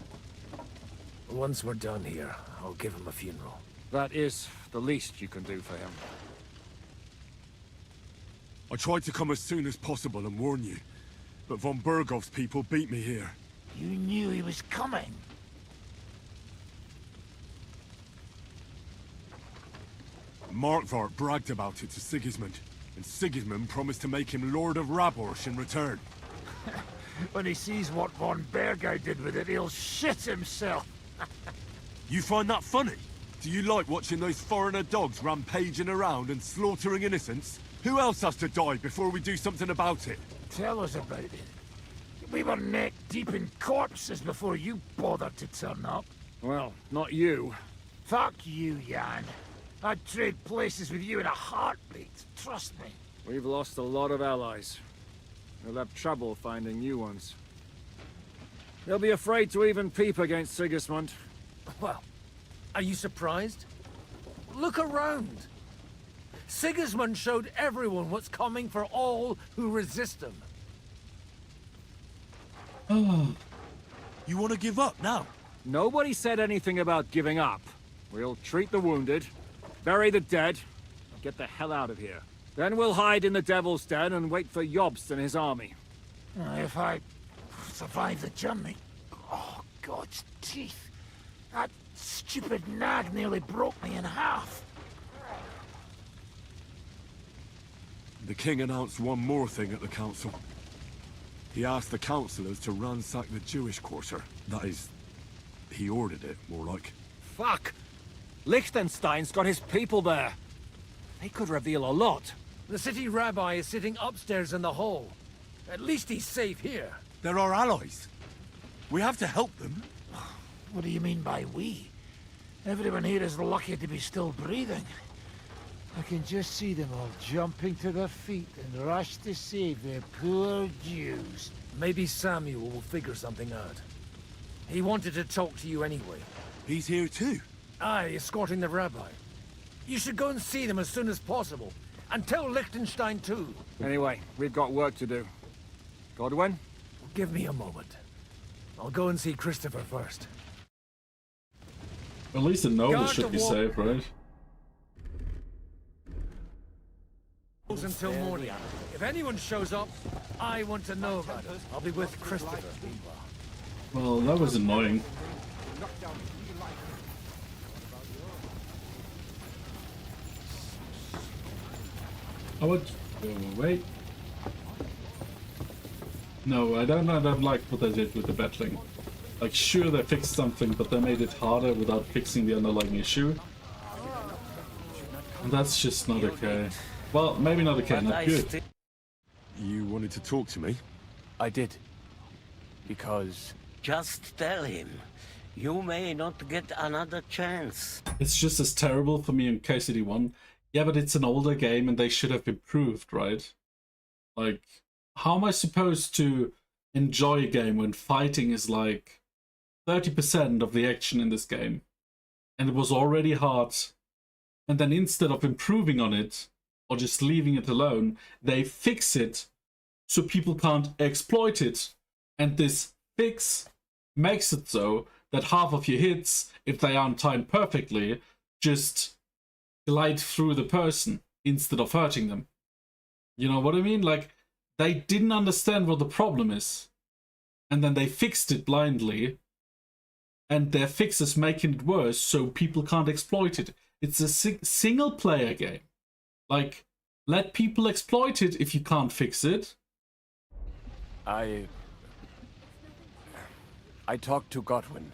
Once we're done here, I'll give him a funeral. That is the least you can do for him. I tried to come as soon as possible and warn you, but von Bergov's people beat me here. You knew he was coming. Markvart bragged about it to Sigismund, and Sigismund promised to make him Lord of Raborsh in return. When he sees what von Bergau did with it, he'll shit himself. You find that funny? Do you like watching those foreigner dogs rampaging around and slaughtering innocents? Who else has to die before we do something about it? Tell us about it. We were neck deep in corpses before you bothered to turn up. Well, not you. Fuck you, Jan. I'd trade places with you in a heartbeat, trust me. We've lost a lot of allies. We'll have trouble finding new ones. They'll be afraid to even peep against Sigismund. Well, are you surprised? Look around. Sigismund showed everyone what's coming for all who resist him. You want to give up now? Nobody said anything about giving up. We'll treat the wounded, bury the dead, and get the hell out of here. Then we'll hide in the Devil's Den and wait for Jobst and his army. If I survive the journey... Oh, God's teeth. That stupid nag nearly broke me in half. The king announced one more thing at the council. He asked the councillors to ransack the Jewish quarter. That is, he ordered it, more like. Fuck! Liechtenstein's got his people there. They could reveal a lot. The city rabbi is sitting upstairs in the hall. At least he's safe here. They're our allies. We have to help them. What do you mean by we? Everyone here is lucky to be still breathing. I can just see them all jumping to their feet and rush to save their poor Jews. Maybe Samuel will figure something out. He wanted to talk to you anyway. He's here too? Aye, escorting the rabbi. You should go and see them as soon as possible. And tell Liechtenstein too. Anyway, we've got work to do. Godwin? Give me a moment. I'll go and see Christopher first. At least the nobles Guard should the be wall. safe, right? Until morning. If anyone shows up, I want to know about it. I'll be with Christopher. Well, that was annoying. I would... wait. No, I don't like what they did with the battling. Like, sure, they fixed something, but they made it harder without fixing the underlying issue. And that's just not okay. Well, maybe not okay, not good. You wanted to talk to me? I did. Because... Just tell him. You may not get another chance. It's just as terrible for me in KCD1. Yeah, but it's an older game and they should have improved, right? Like, how am I supposed to enjoy a game when fighting is like 30% of the action in this game? And it was already hard. And then instead of improving on it, or just leaving it alone, they fix it so people can't exploit it. And this fix makes it so that half of your hits, if they aren't timed perfectly, just glide through the person instead of hurting them. You know what I mean? Like, they didn't understand what the problem is. And then they fixed it blindly. And their fix is making it worse so people can't exploit it. It's a single player game. Like, let people exploit it if you can't fix it. I talked to Godwin.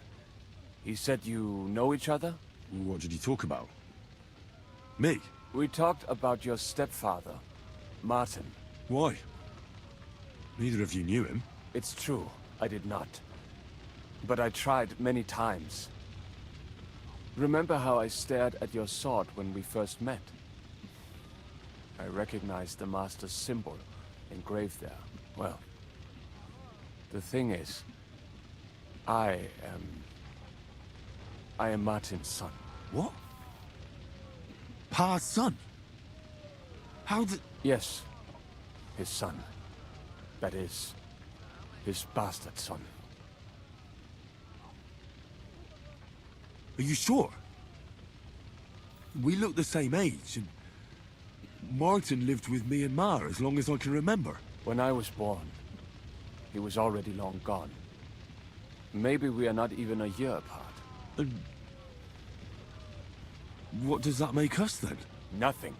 He said you know each other? What did you talk about? Me? We talked about your stepfather, Martin. Why? Neither of you knew him. It's true, I did not. But I tried many times. Remember how I stared at your sword when we first met? I recognized the Master's symbol engraved there. Well, the thing is, I am Martin's son. What? Pa's son? How did... Yes, his son. That is, his bastard son. Are you sure? We look the same age, and Martin lived with me and Ma as long as I can remember. When I was born, he was already long gone. Maybe we are not even a year apart. And what does that make us then? Nothing.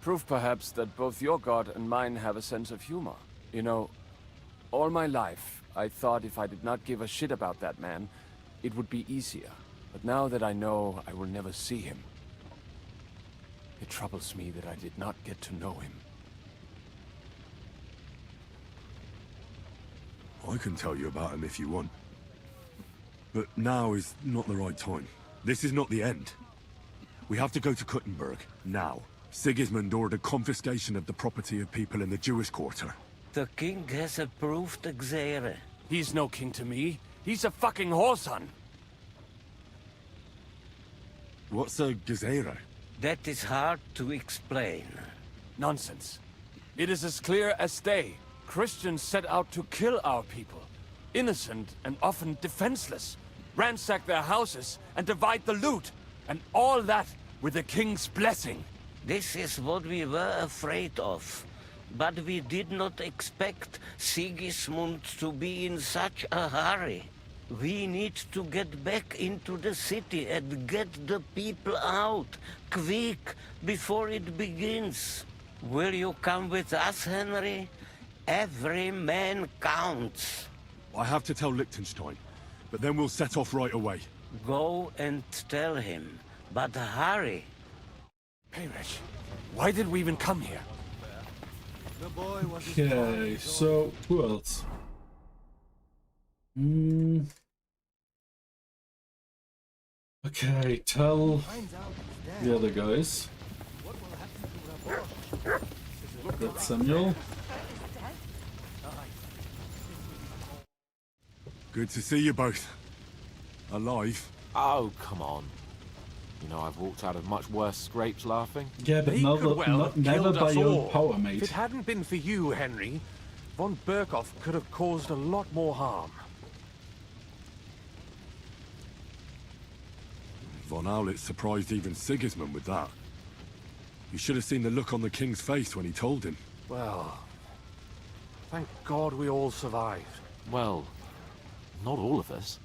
Proof, perhaps, that both your god and mine have a sense of humor. You know, all my life, I thought if I did not give a shit about that man, it would be easier. But now that I know I will never see him, it troubles me that I did not get to know him. I can tell you about him if you want. But now is not the right time. This is not the end. We have to go to Kuttenberg, now. Sigismund ordered confiscation of the property of people in the Jewish quarter. The king has approved Xere. He's no king to me. He's a fucking whoreson. What's a Gezerah? That is hard to explain. Nonsense. It is as clear as day. Christians set out to kill our people. Innocent and often defenseless. Ransack their houses and divide the loot. And all that with the king's blessing. This is what we were afraid of. But we did not expect Sigismund to be in such a hurry. We need to get back into the city and get the people out, quick, before it begins. Will you come with us, Henry? Every man counts. I have to tell Liechtenstein, but then we'll set off right away. Go and tell him, but hurry. Peyrish, why did we even come here? Okay, so who else? Okay, tell the other guys. That's Samuel. Good to see you both. Alive. Oh, come on. You know, I've walked out of much worse scrapes laughing. Yeah, but never by your power, mate. If it hadn't been for you, Henry, von Berkhoff could have caused a lot more harm. Von Aulitz surprised even Sigismund with that. You should have seen the look on the king's face when he told him. Well, thank God we all survived. Well, not all of us.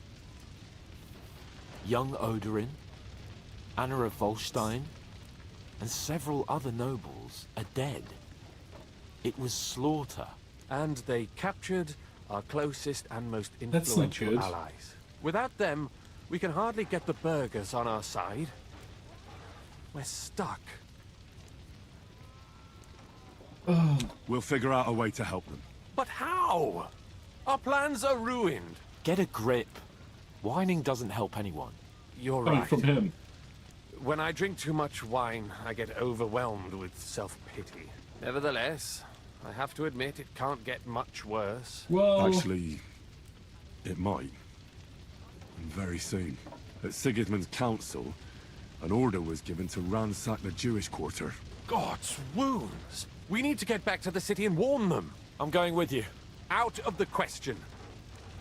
Young Odorin, Anna of Volstein, and several other nobles are dead. It was slaughter. And they captured our closest and most influential allies. Without them, we can hardly get the burghers on our side. We're stuck. We'll figure out a way to help them. But how? Our plans are ruined. Get a grip. Whining doesn't help anyone. You're right. From him. When I drink too much wine, I get overwhelmed with self-pity. Nevertheless, I have to admit it can't get much worse. Well, actually, it might. And very soon. At Sigismund's council, an order was given to ransack the Jewish quarter. God's wounds! We need to get back to the city and warn them. I'm going with you. Out of the question.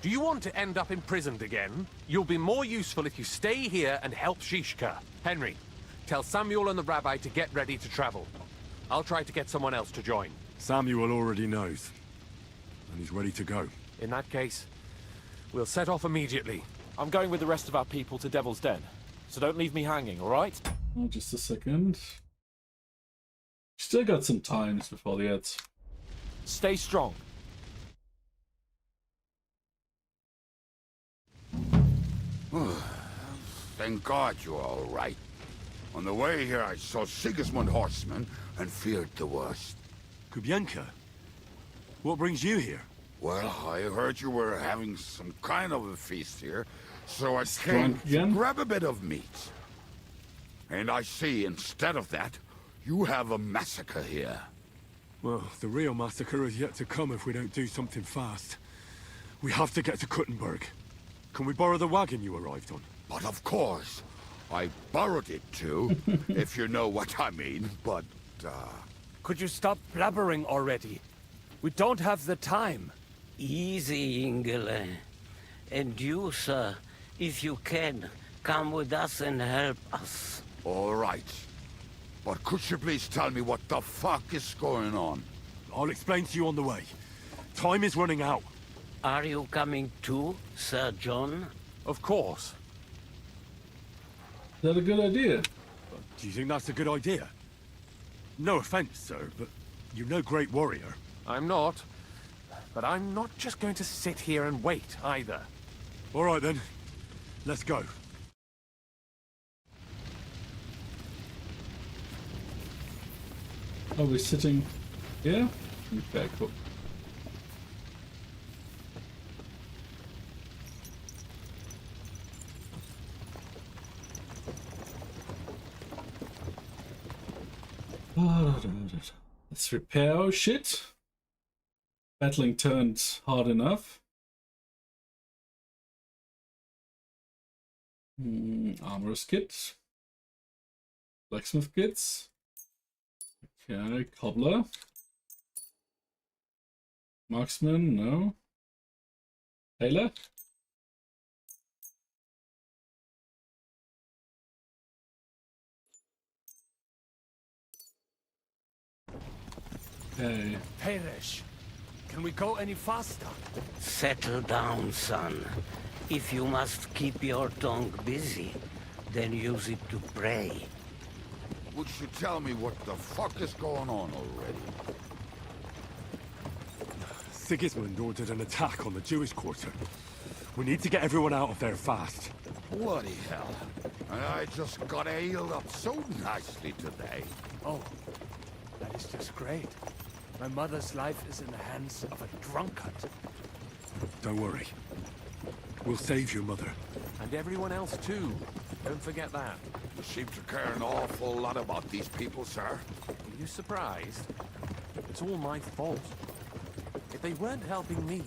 Do you want to end up imprisoned again? You'll be more useful if you stay here and help Shishka. Henry, tell Samuel and the rabbi to get ready to travel. I'll try to get someone else to join. Samuel already knows. And he's ready to go. In that case, we'll set off immediately. I'm going with the rest of our people to Devil's Den. So don't leave me hanging, alright? Oh, just a second. Still got some times before the ads. Stay strong. Thank God you're all right. On the way here, I saw Sigismund horsemen and feared the worst. Kubienka, what brings you here? Well, I heard you were having some kind of a feast here, so I came to grab a bit of meat. And I see, instead of that, you have a massacre here. Well, the real massacre is yet to come if we don't do something fast. We have to get to Kuttenberg. Can we borrow the wagon you arrived on? But of course. I borrowed it too, if you know what I mean, but, Could you stop blabbering already? We don't have the time. Easy, Ingele. And you, sir, if you can, come with us and help us. All right. But could you please tell me what the fuck is going on? I'll explain to you on the way. Time is running out. Are you coming too, Sir John? Of course. Is that a good idea? Do you think that's a good idea? No offense, sir, but you're no great warrior. I'm not. But I'm not just going to sit here and wait, either. All right, then. Let's go. Are we sitting here? Okay, cool. Let's repair our shit. Battling turned hard enough. Armorer's kit. Blacksmith kits. Okay, cobbler. Marksman, no. Tailor. Okay. Perish. Can we go any faster? Settle down, son. If you must keep your tongue busy, then use it to pray. Would you tell me what the fuck is going on already? Sigismund ordered an attack on the Jewish quarter. We need to get everyone out of there fast. Bloody hell. And I just got healed up so nicely today. Oh, that is just great. My mother's life is in the hands of a drunkard. Don't worry. We'll save your mother. And everyone else too. Don't forget that. You seem to care an awful lot about these people, sir. Are you surprised? It's all my fault. If they weren't helping me...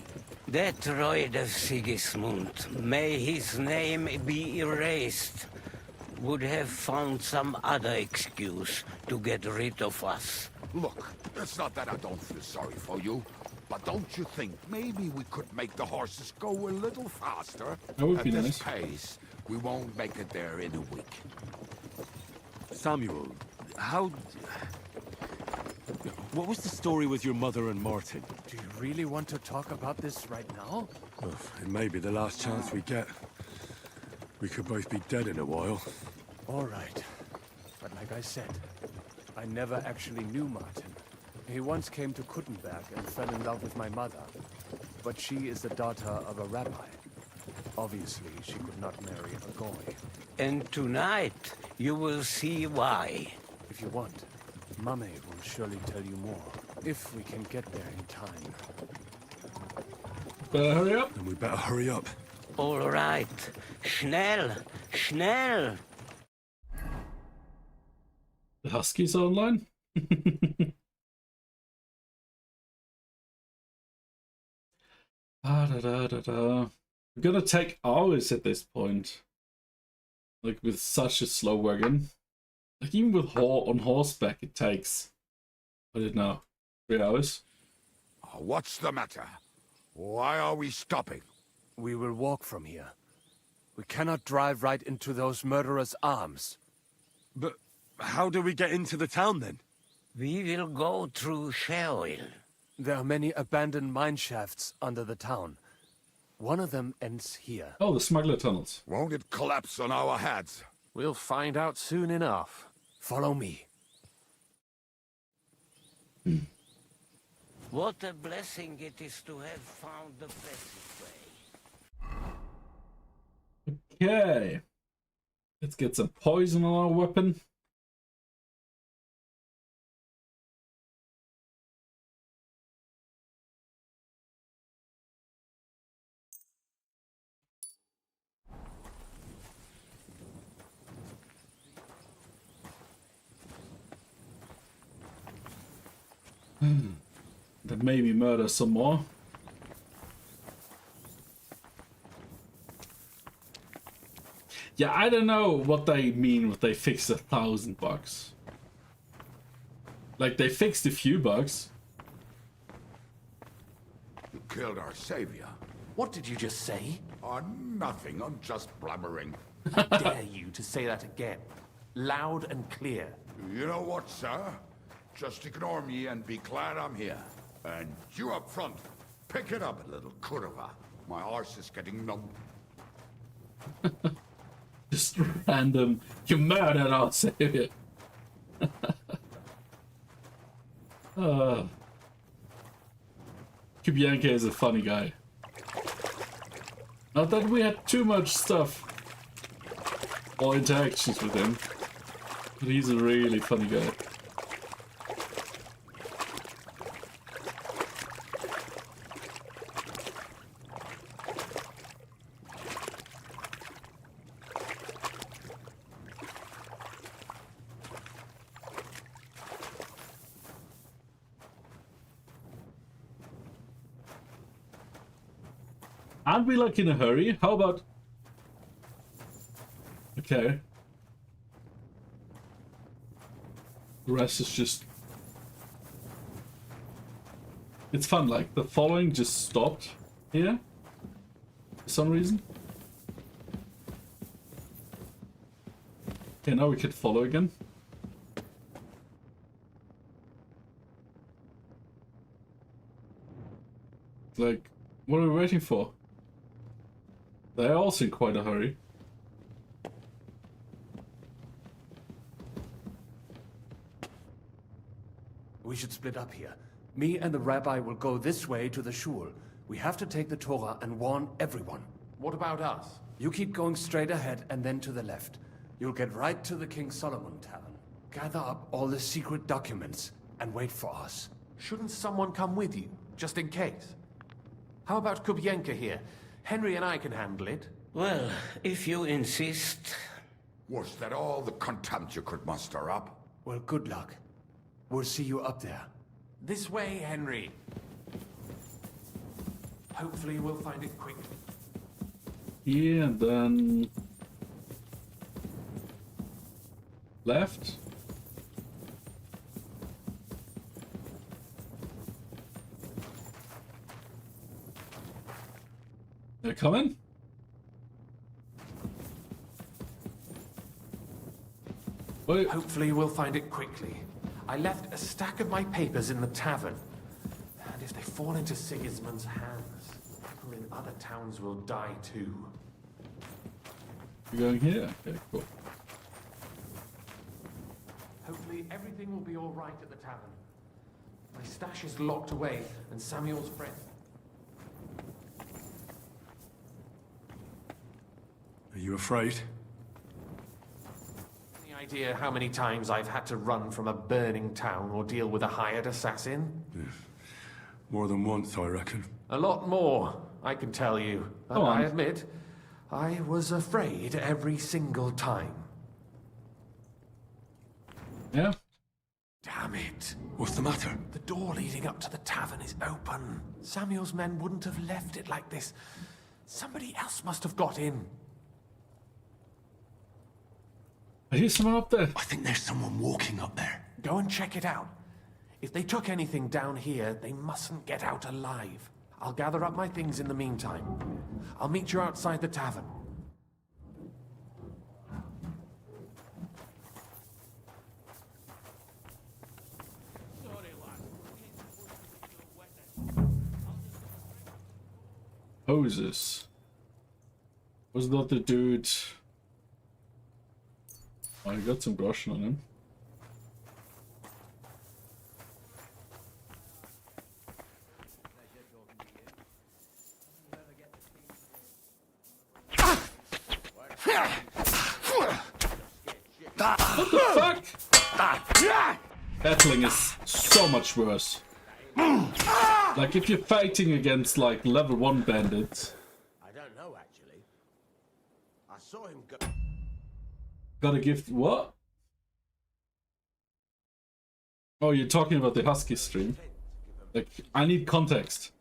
That droid of Sigismund, may his name be erased, would have found some other excuse to get rid of us. Look, it's not that I don't feel sorry for you, but don't you think maybe we could make the horses go a little faster? That would At be this nice. pace, we won't make it there in a week. Samuel, how... What was the story with your mother and Martin? Do you really want to talk about this right now? Well, it may be the last chance we get. We could both be dead in a while. All right. But like I said, I never actually knew Martin. He once came to Kuttenberg and fell in love with my mother. But she is the daughter of a rabbi. Obviously, she could not marry a goy. And tonight, you will see why. If you want, Mame will surely tell you more. If we can get there in time. Better hurry up. Then we better hurry up. All right. Schnell! Schnell! The Huskies are online. We're gonna take hours at this point. Like with such a slow wagon. Like even with on horseback it takes, I don't know, 3 hours. What's the matter? Why are we stopping? We will walk from here. We cannot drive right into those murderers' arms. But how do we get into the town then? We will go through Sheol. There are many abandoned mine shafts under the town. One of them ends here. Oh, the smuggler tunnels. Won't it collapse on our heads? We'll find out soon enough. Follow me. What a blessing it is to have found the passageway. Okay. Let's get some poison on our weapon. Then maybe murder some more. Yeah, I don't know what they mean when they fix 1,000 bugs. Like, they fixed a few bugs. You killed our savior. What did you just say? Nothing, I'm just blabbering. How dare you to say that again? Loud and clear. You know what, sir? Just ignore me and be glad I'm here. And you up front, pick it up a little, Kurva. My arse is getting numb. Just random. You murdered our savior. Kubianka is a funny guy. Not that we had too much stuff or interactions with him, but he's a really funny guy. Aren't we like in a hurry? How about... Okay. The rest is just... It's fun, like the following just stopped here for some reason. Okay, now we can follow again. Like, what are we waiting for? They're also in quite a hurry. We should split up here. Me and the rabbi will go this way to the shul. We have to take the Torah and warn everyone. What about us? You keep going straight ahead and then to the left. You'll get right to the King Solomon Tavern. Gather up all the secret documents and wait for us. Shouldn't someone come with you, just in case? How about Kubienka here? Henry and I can handle it. Well, if you insist. Was that all the contempt you could muster up? Well, good luck. We'll see you up there. This way, Henry. Hopefully we'll find it quickly. Yeah, and then... left. They're coming? Wait. Hopefully we'll find it quickly. I left a stack of my papers in the tavern. And if they fall into Sigismund's hands, people in other towns will die too. You're going here? Okay, cool. Hopefully everything will be all right at the tavern. My stash is locked away, and Samuel's friend. Are you afraid? Any idea how many times I've had to run from a burning town or deal with a hired assassin? Yeah. More than once, I reckon. A lot more, I can tell you. But I admit, I was afraid every single time. Yeah? Damn it. What's the matter? The door leading up to the tavern is open. Samuel's men wouldn't have left it like this. Somebody else must have got in. I hear someone up there. I think there's someone walking up there. Go and check it out. If they took anything down here, they mustn't get out alive. I'll gather up my things in the meantime. I'll meet you outside the tavern. Hoses. Was that the dude? Oh, he got some groschen on him. What the fuck? Battling is so much worse. Like if you're fighting against like level 1 bandits. I don't know actually. I saw him go. Gotta give what? Oh, you're talking about the Husky stream. Like, I need context.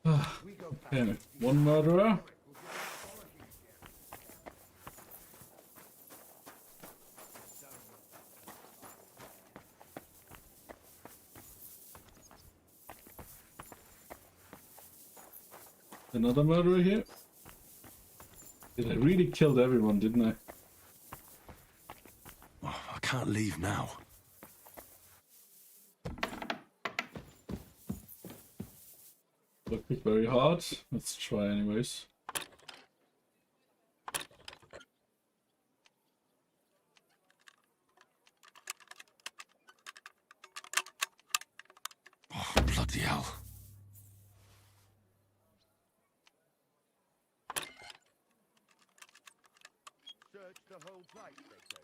Okay, one murderer. Another murderer here. I really killed everyone, didn't I? Oh, I can't leave now. Look it very hard. Let's try anyways. Bloody hell. Search the whole place, they say.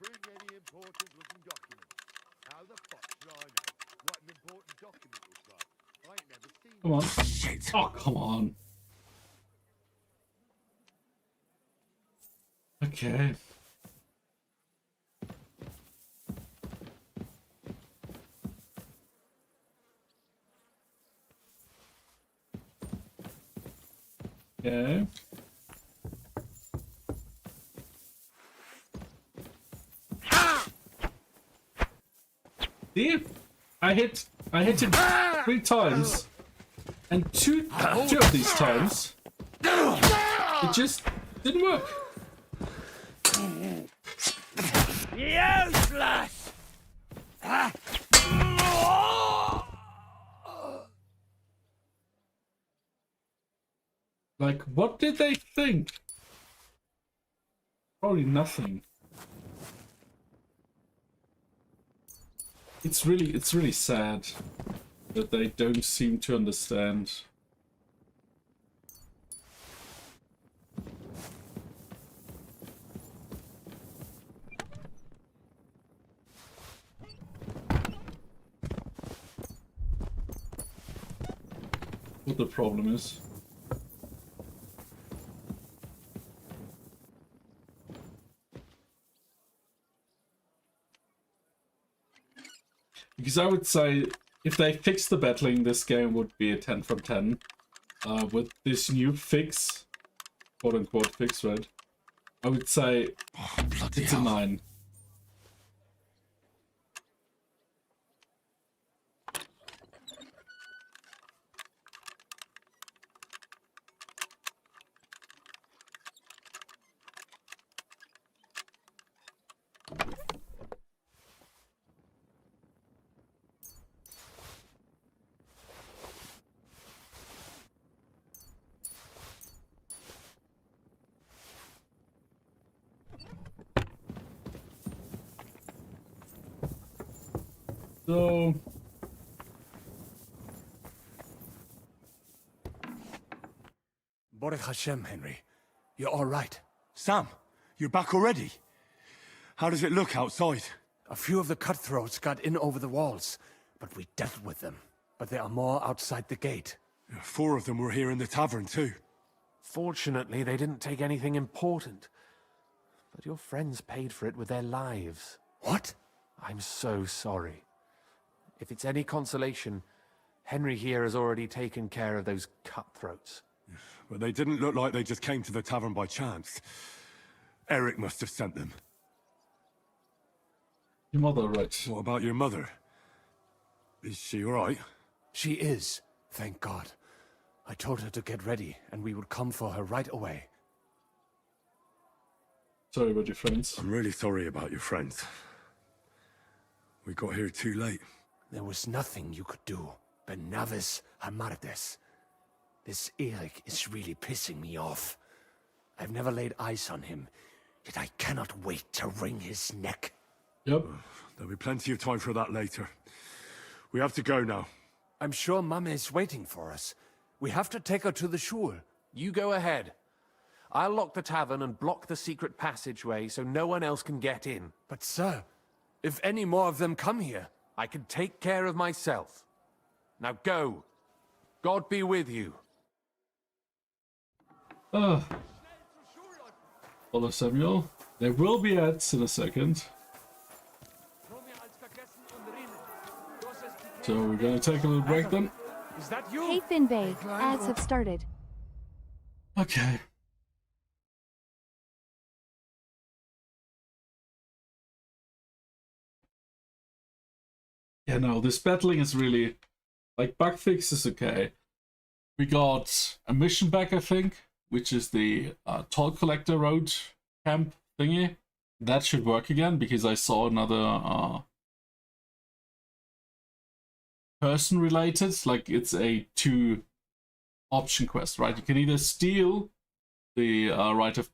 Bring any important looking documents. How the fuck should I know what an important document looks like? I ain't never seen Come on. Shit. Oh, come on. Okay. Okay. See? I hit him 3 times, and two of these times it just didn't work. Useless! Like, what did they think? Probably nothing. It's really sad that they don't seem to understand. What the problem is. Because I would say if they fix the battling, this game would be a 10 from 10. With this new fix, quote unquote fix, right? I would say it's a 9. So Baruch Hashem, Henry. You're all right. Sam, you're back already? How does it look outside? A few of the cutthroats got in over the walls, but we dealt with them. But there are more outside the gate. 4 of them were here in the tavern too. Fortunately, they didn't take anything important. But your friends paid for it with their lives. What? I'm so sorry. If it's any consolation, Henry here has already taken care of those cutthroats. But they didn't look like they just came to the tavern by chance. Eric must have sent them. Your mother, right? What about your mother? Is she alright? She is, thank God. I told her to get ready, and we would come for her right away. Sorry about your friends. I'm really sorry about your friends. We got here too late. There was nothing you could do. Benavis Hamardes. This Eric is really pissing me off. I've never laid eyes on him, yet I cannot wait to wring his neck. Yep. There'll be plenty of time for that later. We have to go now. I'm sure Mum is waiting for us. We have to take her to the shul. You go ahead. I'll lock the tavern and block the secret passageway so no one else can get in. But sir, if any more of them come here, I can take care of myself. Now go. God be with you. Follow Samuel. There will be ads in a second. So we're gonna take a little break then. Is that you? Hey Finbay, ads have started. Okay. Yeah, no, this battling is really... Like, bug fix is okay. We got a mission back, I think, which is the toll collector road camp thingy. That should work again, because I saw another person related. Like, it's a 2-option quest, right? You can either steal the right of...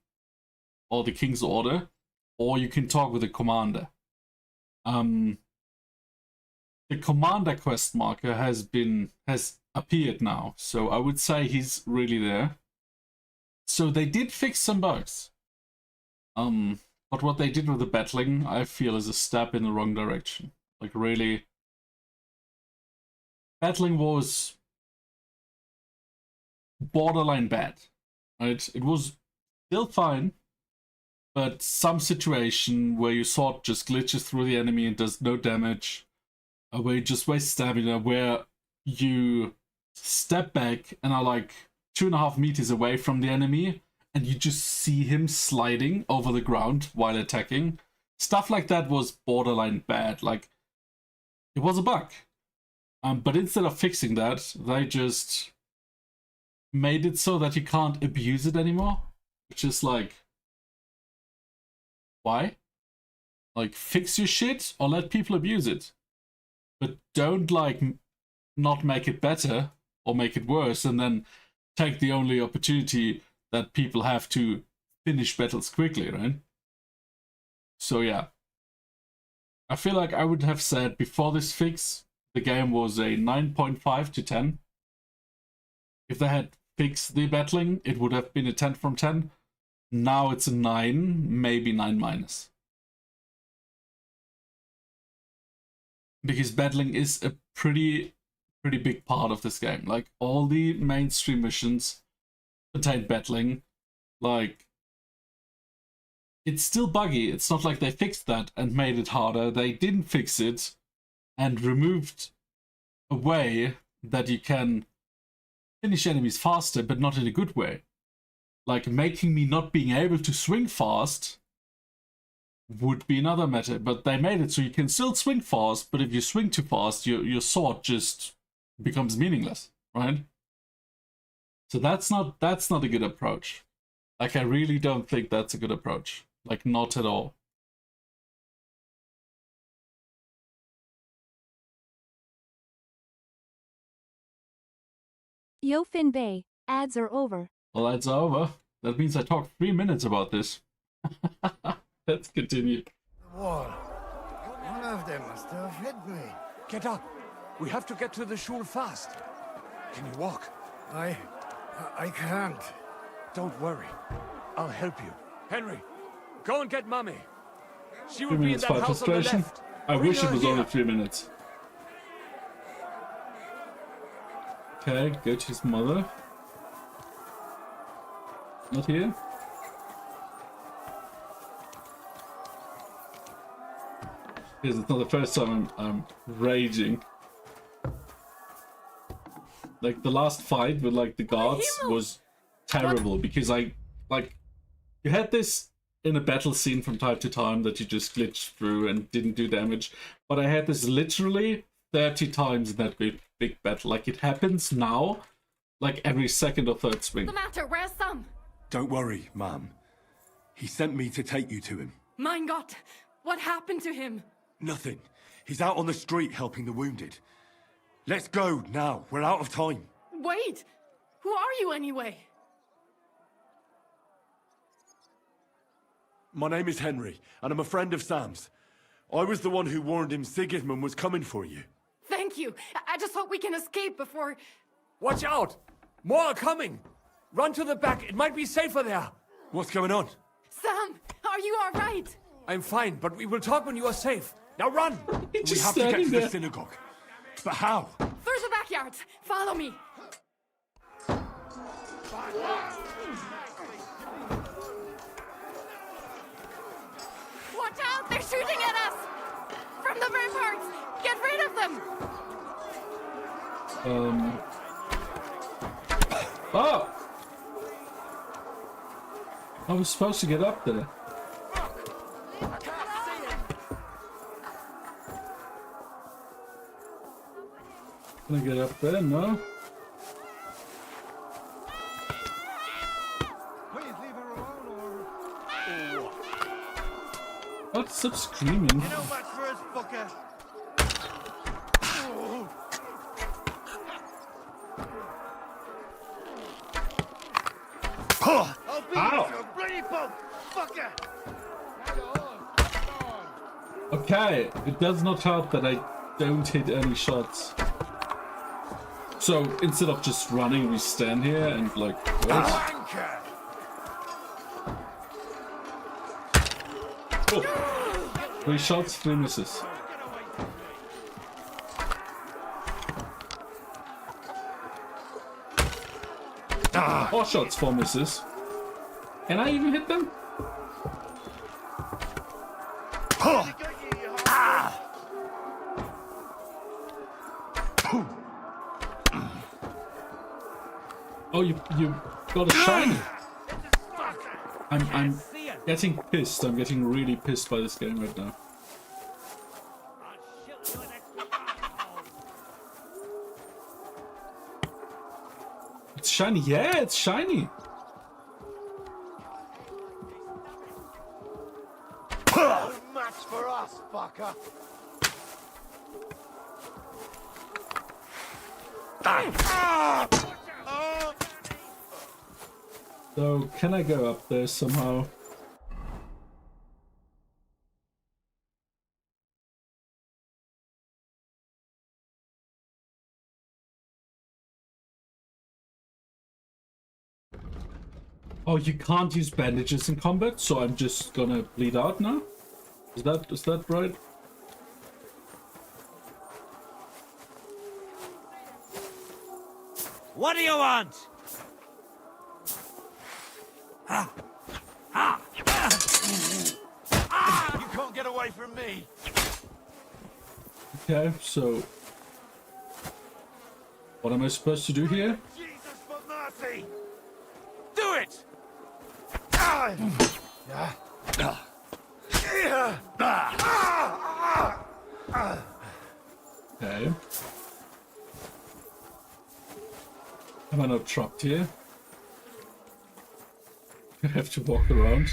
or the king's order, or you can talk with the commander. the commander quest marker has appeared now, so I would say he's really there. So they did fix some bugs. But what they did with the battling, I feel, is a step in the wrong direction. Like, really, battling was borderline bad, right? It was still fine, but some situation where your sword just glitches through the enemy and does no damage, where you just waste stamina, where you step back and are like 2.5 meters away from the enemy, and you just see him sliding over the ground while attacking. Stuff like that was borderline bad. Like, it was a bug. But instead of fixing that, they just made it so that you can't abuse it anymore. Which is like, why? Like, fix your shit or let people abuse it. But don't, like, not make it better or make it worse and then take the only opportunity that people have to finish battles quickly, right? So yeah. I feel like I would have said before this fix, the game was a 9.5 to 10. If they had fixed the battling, it would have been a 10 from 10. Now it's a 9, maybe 9 minus. Because battling is a pretty big part of this game. Like, all the mainstream missions contain battling. Like, it's still buggy. It's not like they fixed that and made it harder. They didn't fix it and removed a way that you can finish enemies faster, but not in a good way. Like, making me not being able to swing fast would be another matter, but they made it so you can still swing fast, but if you swing too fast, your sword just becomes meaningless, right? So that's not a good approach. Like, I really don't think that's a good approach. Like, not at all. Yo Finbay, ads are over. Well, ads are over. That means I talked 3 minutes about this. Let's continue. The wall. One of them must have hit me. Get up. We have to get to the shul fast. Can you walk? I can't. Don't worry. I'll help you. Henry, go and get Mummy. She will 3 be in minutes that by house on the frustration. left. I Bring wish it her was here. only 3 minutes. Okay, go to his mother. Not here. Because it's not the first time I'm raging. Like, the last fight with, like, the guards was terrible because you had this in a battle scene from time to time that you just glitched through and didn't do damage, but I had this literally 30 times in that big battle. Like, it happens now, like, every second or third swing. What's the matter? Where's Sam? Don't worry, ma'am. He sent me to take you to him. Mein Gott, what happened to him? Nothing. He's out on the street helping the wounded. Let's go now. We're out of time. Wait, who are you anyway? My name is Henry, and I'm a friend of Sam's. I was the one who warned him Sigismund was coming for you. Thank you. I just hope we can escape before... Watch out! More are coming! Run to the back. It might be safer there. What's going on? Sam, are you all right? I'm fine, but we will talk when you are safe. Now run! We have to get to the synagogue. But how? Through the backyards. Follow me. Watch out! They're shooting at us! From the ramparts! Get rid of them! Oh! I was supposed to get up there. Can I get up there? No? Please leave her alone or... What? Stop screaming. You know what's first, fucker? I'll beat Ow. you, bloody bum, fucker! Okay, it does not help that I don't hit any shots. So instead of just running, we stand here and like wait. Oh. 3 shots, 3 misses. Ah. 4 shots, 4 misses. Can I even hit them? Oh, you got a shiny. I'm getting pissed. I'm getting really pissed by this game right now. It's shiny. Yeah, it's shiny. Match for us, fucker. So, can I go up there somehow? Oh, you can't use bandages in combat, so I'm just gonna bleed out now? Is that right? What do you want? You can't get away from me. Okay, so what am I supposed to do here? Jesus for mercy. Do it. Okay. Am I not trapped here? I have to walk around.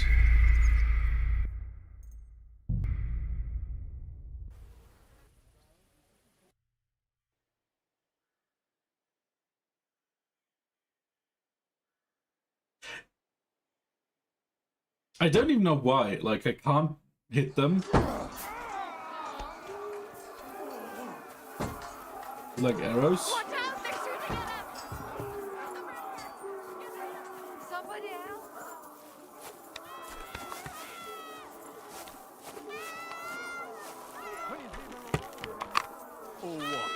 I don't even know why. Like, I can't hit them. Like arrows. Somebody else? Or what?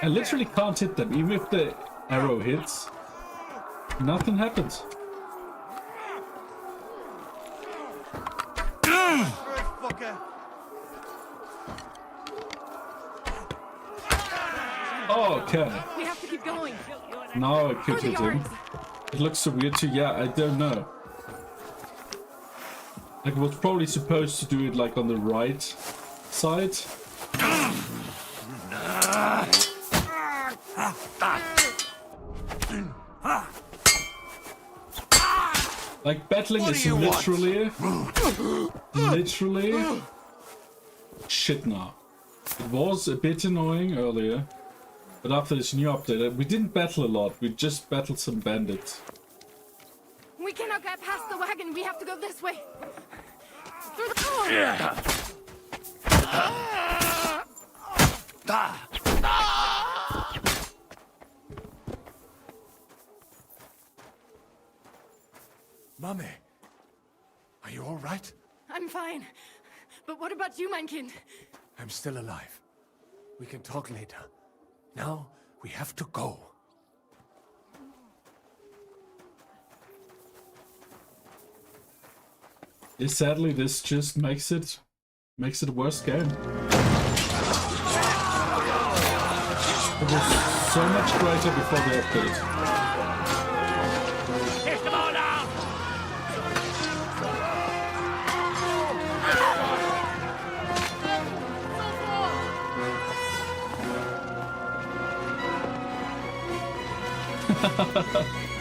I literally can't hit them. Even if the arrow hits, nothing happens. Oh, okay. We have to keep going. Now I could hit him. It looks so weird too. Yeah, I don't know. Like, I was probably supposed to do it like on the right side. Like, battling is literally shit now. It was a bit annoying earlier, but after this new update, we didn't battle a lot. We just battled some bandits. We cannot get past the wagon. We have to go this way. Through the car. Mummy, are you all right? I'm fine. But what about you, mein Kind? I'm still alive. We can talk later. Now, we have to go. Yeah, sadly, this just makes it a worse game. It was so much greater before the update. Kick them all down!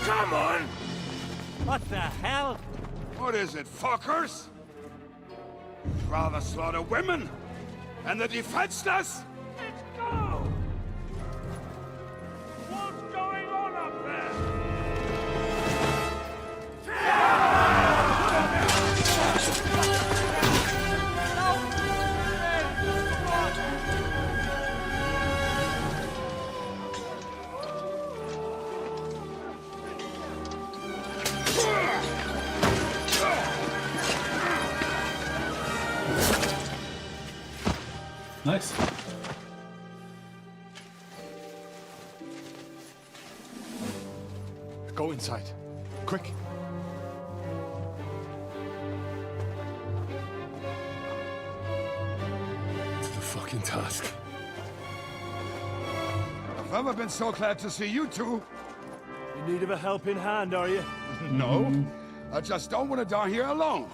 Come on! What the hell? What is it, fuckers? Rather slaughter women and the defenseless? Let's go! What's going on up there? Nice. Go inside. Quick. To the fucking task. I've never been so glad to see you two. In need of a helping hand, are you? No. I just don't want to die here alone.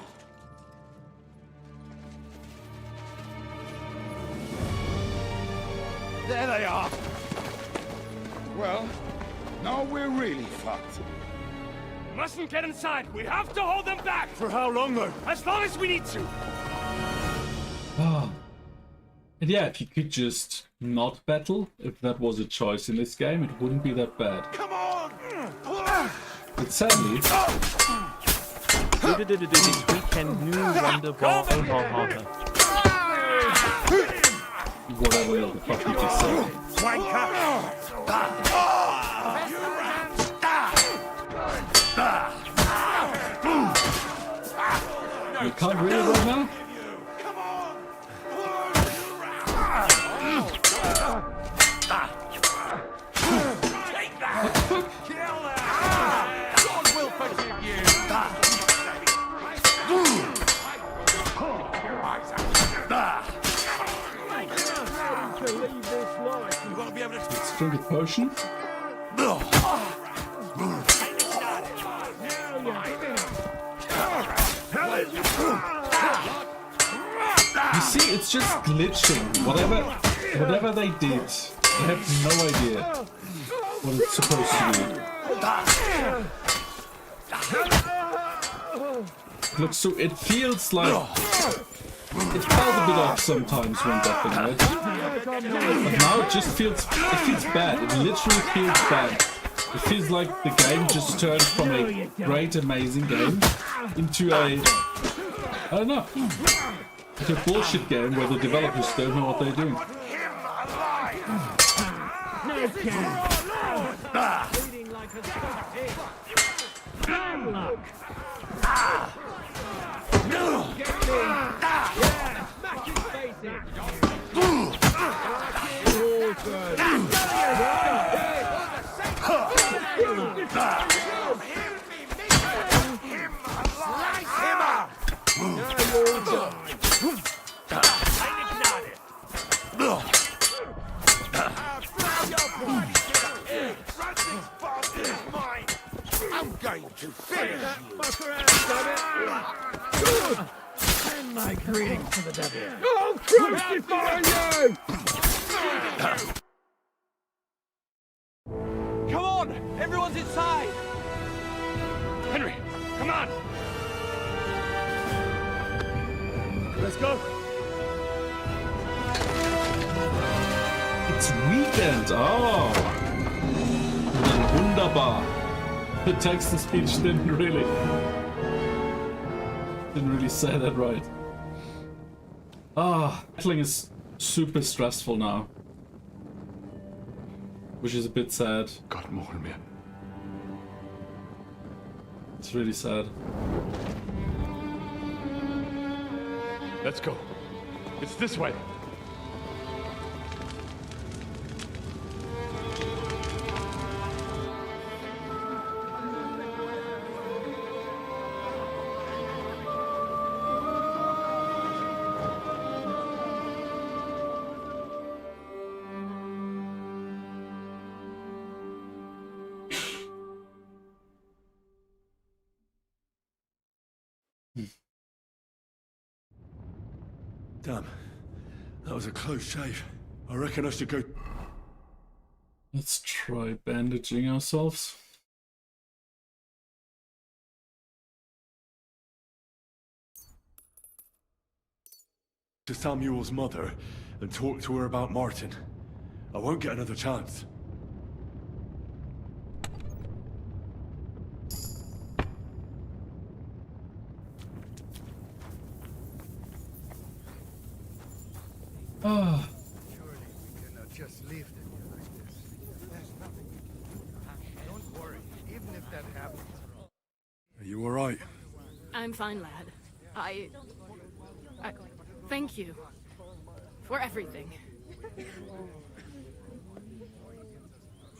There they are. Well, now we're really fucked. Mustn't get inside. We have to hold them back. For how long, though? As long as we need to. And yeah, if you could just not battle, if that was a choice in this game, it wouldn't be that bad. Come on! But sadly... Whatever the fuck you just said. You can't read it right now? Let's drink a potion. You see, it's just glitching. Whatever they did, I have no idea what it's supposed to do. Look, so it feels like it felt a bit off sometimes when deafing it, but now it just feels bad. It literally feels bad. It feels like the game just turned from a great, amazing game into a, I don't know, into a bullshit game where the developers don't know what they're doing. I'm going to finish you. Send my greetings to the devil. Oh, crucify you! Come on! Everyone's inside! Henry, come on! Let's go! It's weekend! Oh! Wunderbar! The text-to-speech didn't really say that right. Battling is super stressful now. Which is a bit sad. Gott mohn mir. It's really sad. Let's go. It's this way. Damn. That was a close shave. I reckon I should go... Let's try bandaging ourselves. To Samuel's mother and talk to her about Martin. I won't get another chance. Ah. Surely we cannot just leave them here like this. There's nothing we can do. Don't worry, even if that happens. Are you alright? I'm fine, lad. I thank you We're everything.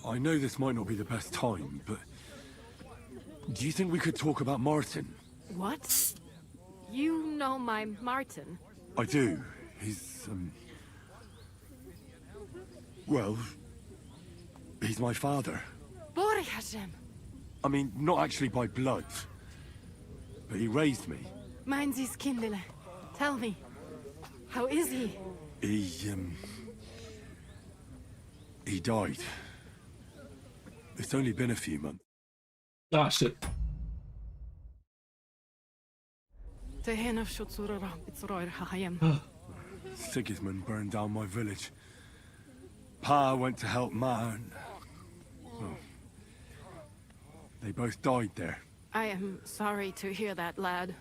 I know this might not be the best time, but... do you think we could talk about Martin? What? You know my Martin? I do. He's, well... he's my father. Bori Hashem. I mean, not actually by blood. But he raised me. Meinen Sie's Kindele. Tell me. How is he? He died. It's only been a few months. Ah, shit. Sigismund burned down my village. Pa went to help Ma and... well, they both died there. I am sorry to hear that, lad.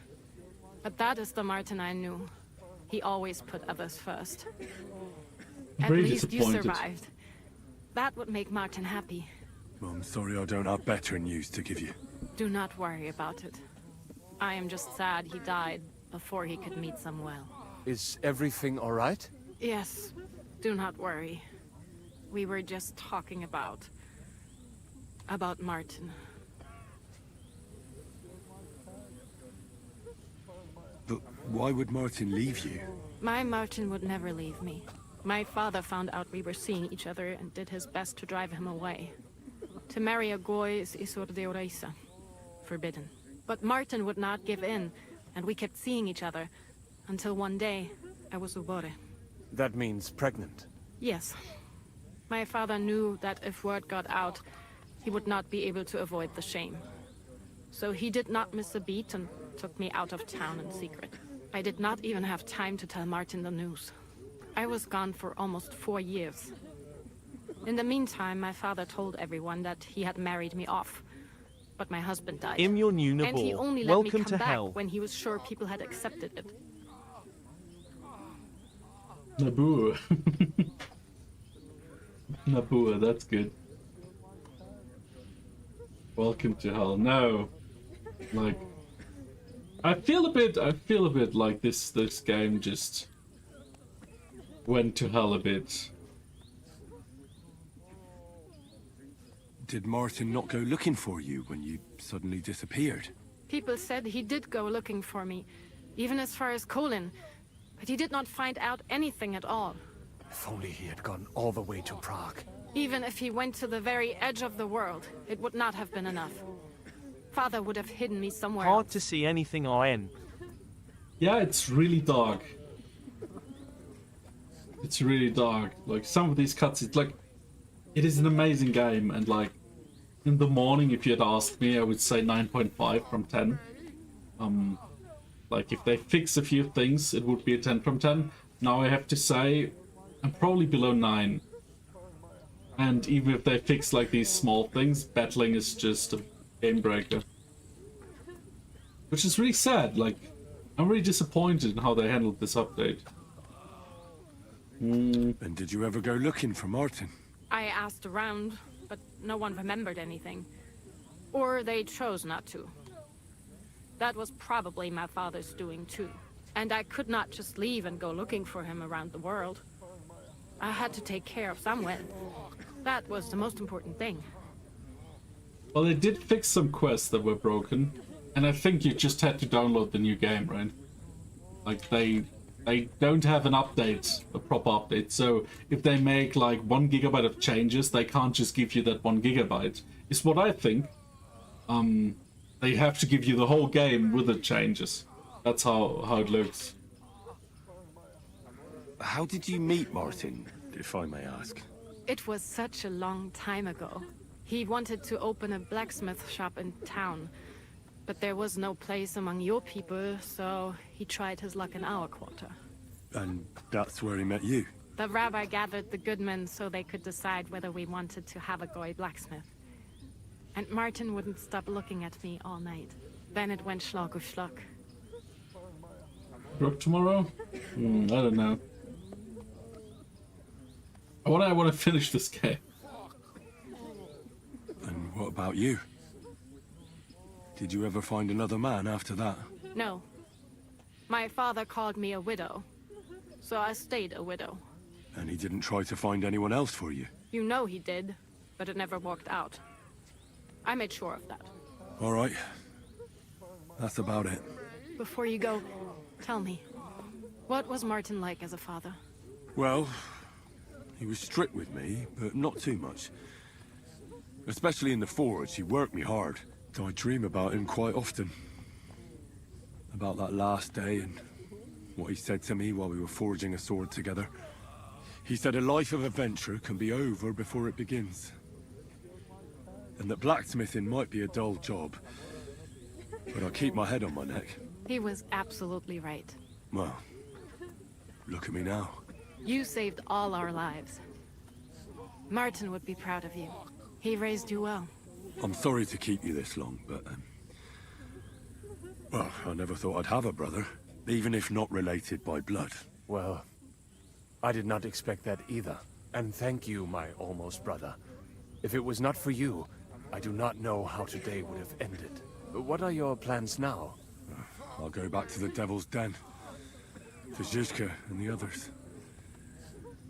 But that is the Martin I knew. He always put others first. At Very least you disappointed. survived. That would make Martin happy. Well, I'm sorry I don't have better news to give you. Do not worry about it. I am just sad he died before he could meet Samuel. Is everything all right? Yes, do not worry. We were just talking about Martin. But why would Martin leave you? My Martin would never leave me. My father found out we were seeing each other and did his best to drive him away. To marry a Goy is Isur de Oreisa. Forbidden. But Martin would not give in, and we kept seeing each other, until one day, I was ubore. That means pregnant. Yes. My father knew that if word got out, he would not be able to avoid the shame. So he did not miss a beat and took me out of town in secret. I did not even have time to tell Martin the news. I was gone for almost 4 years. In the meantime, my father told everyone that he had married me off. But my husband died. Im your new And he Nabor. only let me Welcome come to back hell. when he was sure people had accepted it. Naboo. Naboo, that's good. Welcome to hell. No. Like, I feel a bit like this game just went to hell a bit. Did Martin not go looking for you when you suddenly disappeared? People said he did go looking for me, even as far as Colin, but he did not find out anything at all. If only he had gone all the way to Prague. Even if he went to the very edge of the world, it would not have been enough. Father would have hidden me somewhere Hard else. to see anything on end. Yeah, it's really dark. It's really dark. Like, some of these cuts, it's like, it is an amazing game, and like, in the morning, if you had asked me, I would say 9.5 from 10. Like, if they fix a few things, it would be a 10 from 10. Now I have to say, I'm probably below 9. And even if they fix like these small things, battling is just a game breaker. Which is really sad. Like, I'm really disappointed in how they handled this update. And did you ever go looking for Martin? I asked around, but no one remembered anything. Or they chose not to. That was probably my father's doing too. And I could not just leave and go looking for him around the world. I had to take care of Samuel. That was the most important thing. Well, they did fix some quests that were broken, and I think you just had to download the new game, right? Like, they don't have an update, a proper update, so if they make like 1 gigabyte of changes, they can't just give you that 1 gigabyte, is what I think. They have to give you the whole game with the changes. That's how it looks. How did you meet Martin, if I may ask? It was such a long time ago. He wanted to open a blacksmith shop in town, but there was no place among your people, so he tried his luck in our quarter. And that's where he met you? The rabbi gathered the good men so they could decide whether we wanted to have a goy blacksmith. And Martin wouldn't stop looking at me all night. Then it went schlag auf schlag. Work tomorrow? I don't know. I want to finish this game. And what about you? Did you ever find another man after that? No. My father called me a widow. So I stayed a widow. And he didn't try to find anyone else for you? You know he did, but it never worked out. I made sure of that. All right. That's about it. Before you go, tell me, what was Martin like as a father? Well, he was strict with me, but not too much. Especially in the forge, he worked me hard. I dream about him quite often. About that last day and what he said to me while we were forging a sword together. He said a life of adventure can be over before it begins. And that blacksmithing might be a dull job, but I'll keep my head on my neck. He was absolutely right. Well, look at me now. You saved all our lives. Martin would be proud of you. He raised you well. I'm sorry to keep you this long, but... well, I never thought I'd have a brother, even if not related by blood. Well, I did not expect that either. And thank you, my almost brother. If it was not for you, I do not know how today would have ended. What are your plans now? I'll go back to the Devil's Den. To Zizka and the others.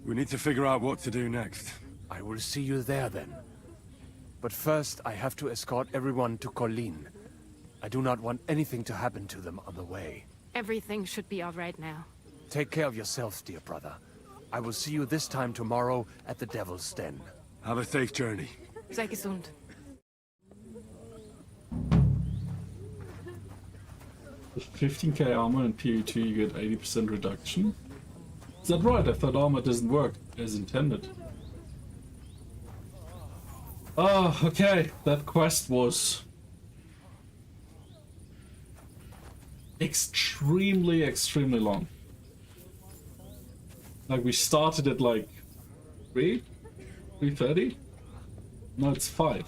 We need to figure out what to do next. I will see you there then. But first, I have to escort everyone to Colleen. I do not want anything to happen to them on the way. Everything should be all right now. Take care of yourselves, dear brother. I will see you this time tomorrow at the Devil's Den. Have a safe journey. Sei gesund. With 15k armor and PE2 you get 80% reduction. Is that right? I thought armor doesn't work as intended. Oh, okay. That quest was extremely long. Like, we started at like 3:30? No, it's 5.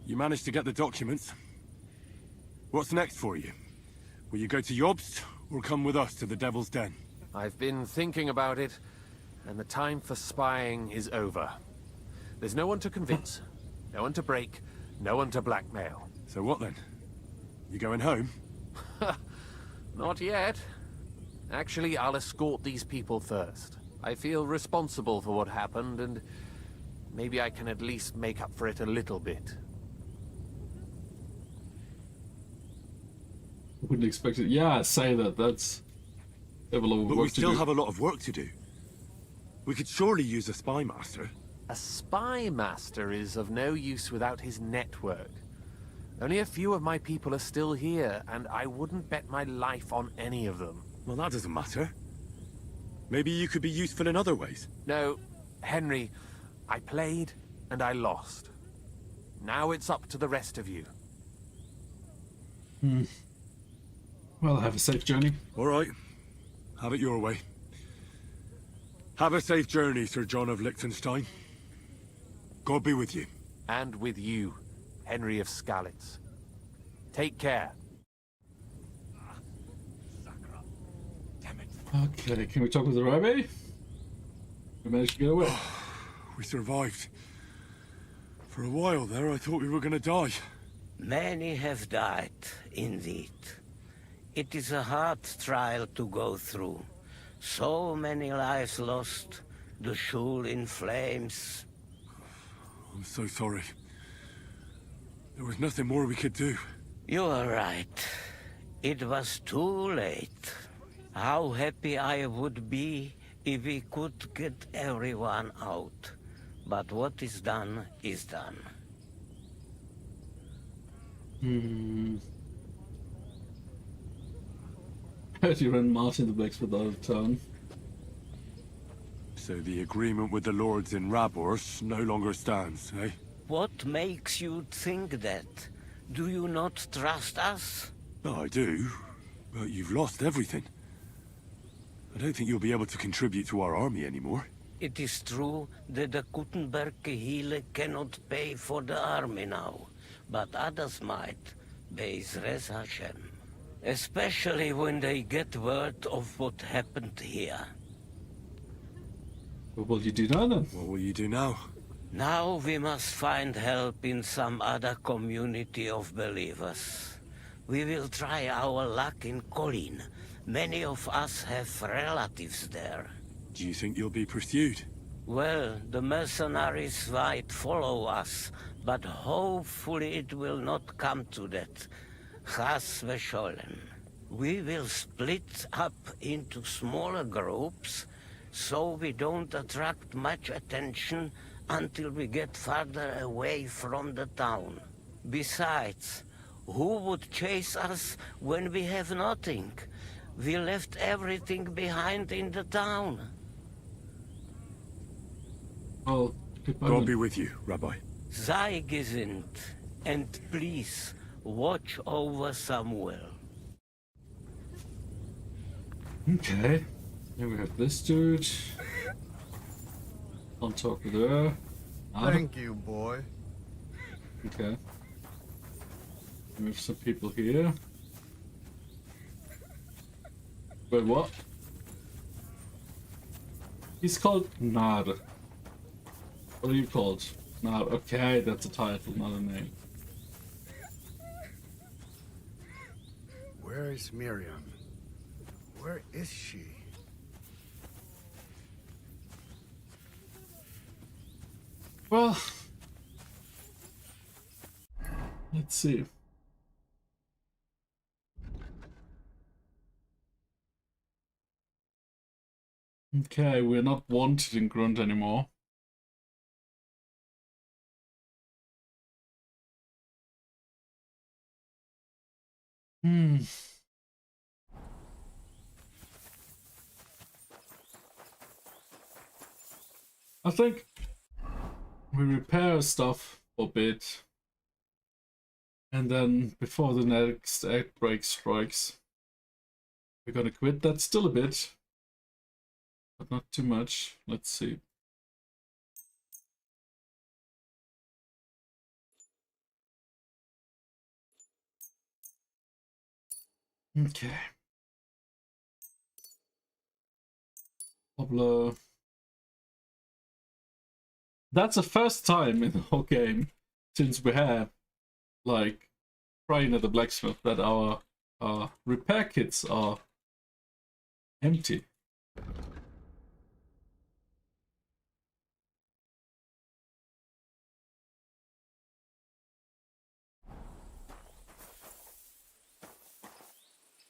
You managed to get the documents. What's next for you? Will you go to Jobst, or come with us to the Devil's Den? I've been thinking about it, and the time for spying is over. There's no one to convince, no one to break, no one to blackmail. So what then? You going home? Not yet. Actually, I'll escort these people first. I feel responsible for what happened, and maybe I can at least make up for it a little bit. Wouldn't expect it. Yeah, say that. That's... But we still have a lot of work to do. We could surely use a spy master. A spy master is of no use without his network. Only a few of my people are still here, and I wouldn't bet my life on any of them. Well, that doesn't matter. Maybe you could be useful in other ways. No, Henry, I played and I lost. Now it's up to the rest of you. Well, have a safe journey. All right. Have it your way. Have a safe journey, Sir John of Liechtenstein. God be with you. And with you, Henry of Skalitz. Take care. Okay, can we talk with the rabbi? We managed to get away. We survived. For a while there, I thought we were going to die. Many have died, indeed. It is a hard trial to go through. So many lives lost, the shul in flames. I'm so sorry. There was nothing more we could do. You are right. It was too late. How happy I would be if we could get everyone out. But what is done is done. Heard you ran Martin the Blacksmith out of town. So the agreement with the lords in Rabors no longer stands, eh? What makes you think that? Do you not trust us? No, I do. But you've lost everything. I don't think you'll be able to contribute to our army anymore. It is true that the Kuttenberg Kehille cannot pay for the army now, but others might, Be'ezras Hashem. Especially when they get word of what happened here. What will you do now then? What will you do now? Now we must find help in some other community of believers. We will try our luck in Colin. Many of us have relatives there. Do you think you'll be pursued? Well, the mercenaries might follow us, but hopefully it will not come to that. Chas v'sholem. We will split up into smaller groups, so we don't attract much attention until we get farther away from the town. Besides, who would chase us when we have nothing? We left everything behind in the town. Oh, God be with you, Rabbi. Sei gesinnt, and please watch over Samuel. Okay. Here we have this dude. On top of there. Thank you, boy. Okay. We have some people here. Wait, what? He's called Nar. What are you called? Nar. Okay, that's a title, not a name. Where is Miriam? Where is she? Well, let's see. Okay, we're not wanted in Grunt anymore. I think we repair stuff for a bit, and then before the next outbreak strikes, we're gonna quit. That's still a bit, but not too much. Let's see. Okay. Pablo. That's the first time in the whole game since we have, like, praying at the blacksmith that our repair kits are empty.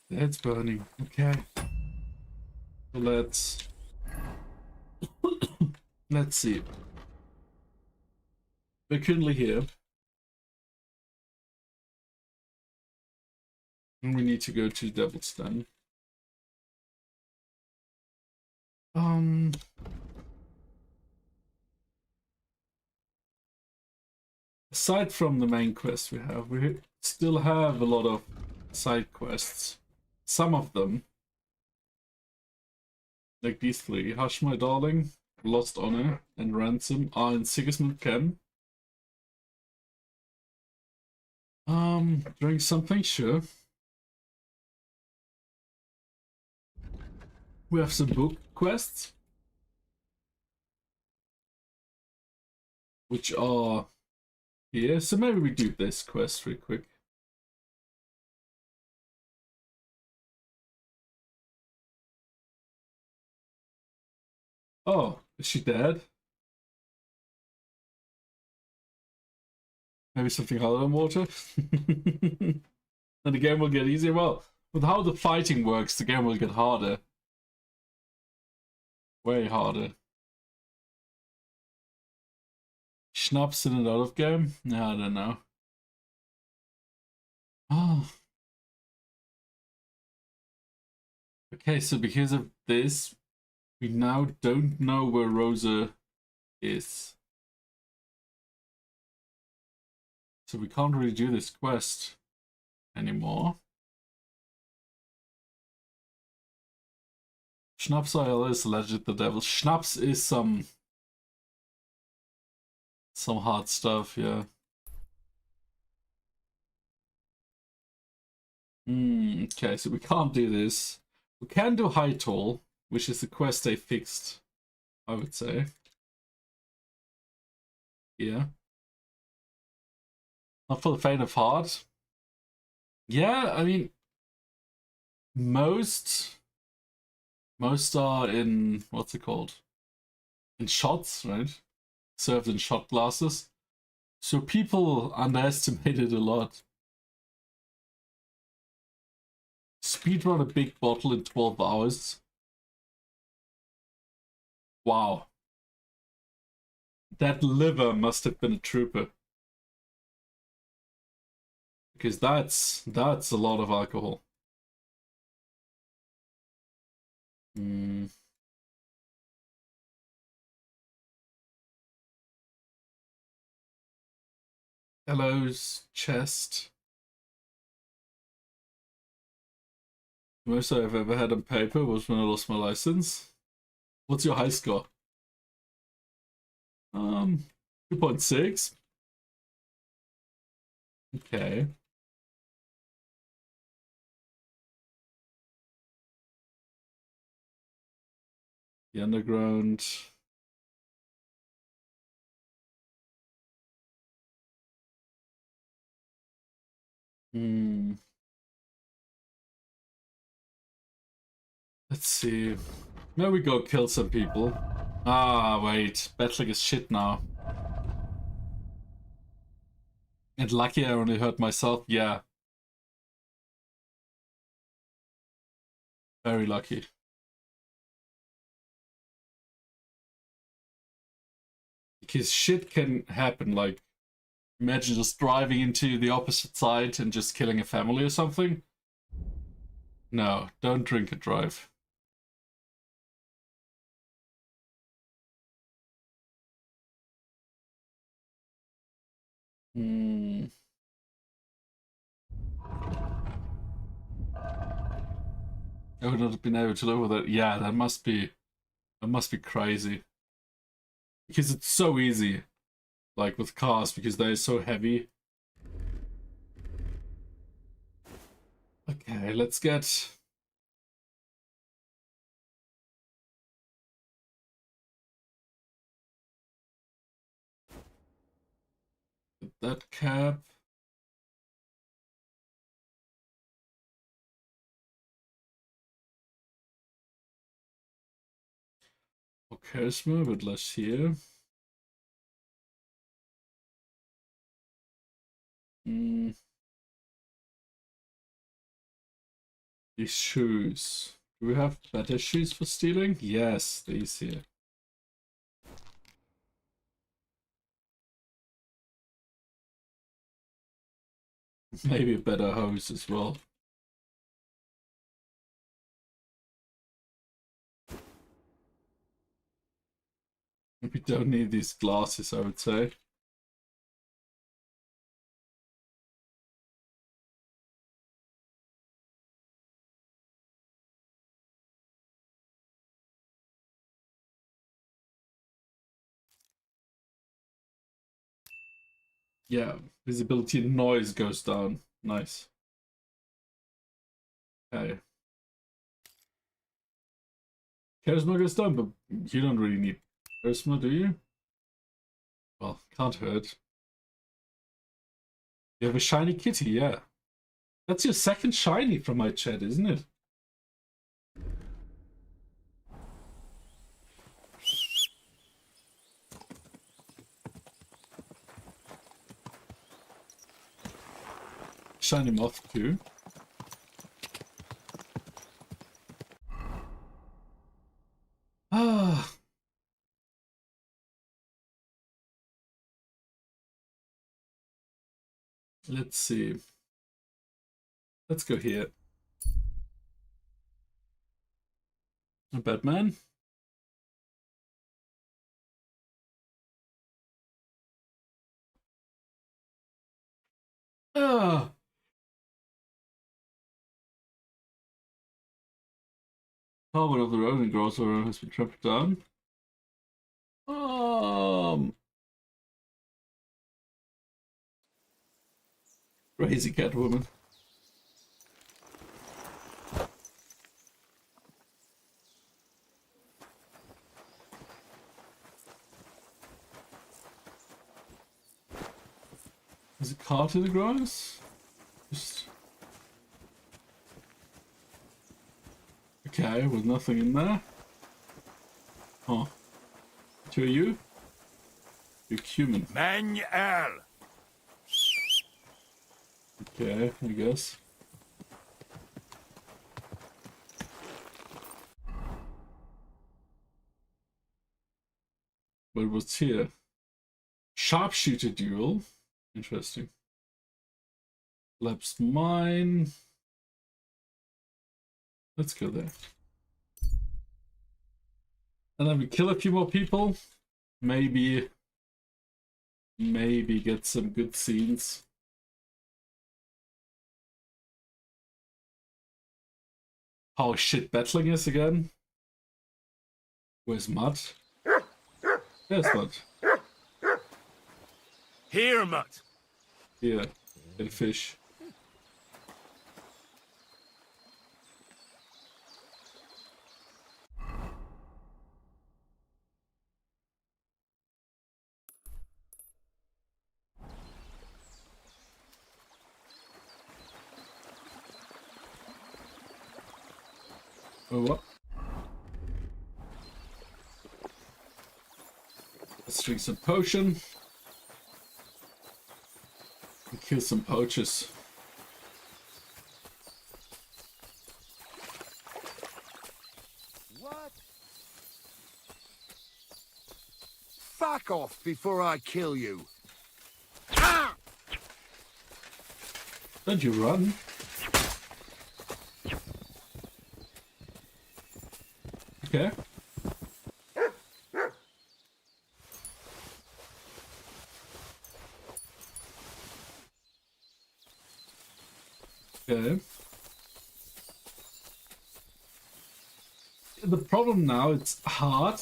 The head's burning. Okay. So let's see. We're currently here. And we need to go to the Devil's Den. Aside from the main quest we still have a lot of side quests. Some of them, like these three, Hush My Darling, Lost Honor, and Ransom, are in Sigismund Camp. Doing something, sure. We have some book quests, which are here. So maybe we do this quest real quick. Oh, is she dead? Maybe something harder than water? And the game will get easier? Well, with how the fighting works, the game will get harder. Way harder. Schnapps in and out of game? No, I don't know. Oh. Okay, so because of this, we now don't know where Rosa is. So we can't really do this quest anymore. Schnapps Isle is alleged the devil. Schnapps is some hard stuff, yeah. Okay, so we can't do this. We can do High Toll, which is the quest they fixed, I would say. Yeah. Not for the faint of heart. Yeah, I mean, most are in, what's it called? In shots, right? Served in shot glasses. So people underestimate it a lot. Speedrun a big bottle in 12 hours. Wow. That liver must have been a trooper. Because that's a lot of alcohol. Hello's chest. The most I've ever had on paper was when I lost my license. What's your high score? 2.6. Okay. The underground. Let's see. There we go, kill some people. Ah, wait. Battling is shit now. And lucky I only hurt myself. Yeah. Very lucky. Because shit can happen, like, imagine just driving into the opposite side and just killing a family or something. No, don't drink and drive. I would not have been able to live with it. Yeah, that must be crazy. Because it's so easy, like with cars, because they're so heavy. Okay, let's get... that cap. Okay, charisma, but less here. These shoes. Do we have better shoes for stealing? Yes, these here. Maybe a better hose as well. We don't need these glasses, I would say. Yeah, visibility and noise goes down. Nice. Okay. Charisma goes down, but you don't really need charisma, do you? Well, can't hurt. You have a shiny kitty, yeah. That's your second shiny from my chat, isn't it? Shiny moth too. Ah. Let's see. Let's go here. Batman. Ah. One of the Ronin girls has been trampled down. Crazy Catwoman. There's a cart in the grass? Just... Okay, with nothing in there. Huh. Who are you? You're human. Manuel! Okay, I guess. But what's here? Sharpshooter duel. Interesting. Lapsed mine. Let's go there. And then we kill a few more people. Maybe get some good scenes. How shit battling is again. Where's Mud? There's Mud. Here, Mud. Here, get a fish. Oh, what? Let's drink some potion. And kill some poachers. What? Fuck off before I kill you. Ah! Don't you run? Okay. Okay. The problem now, it's hard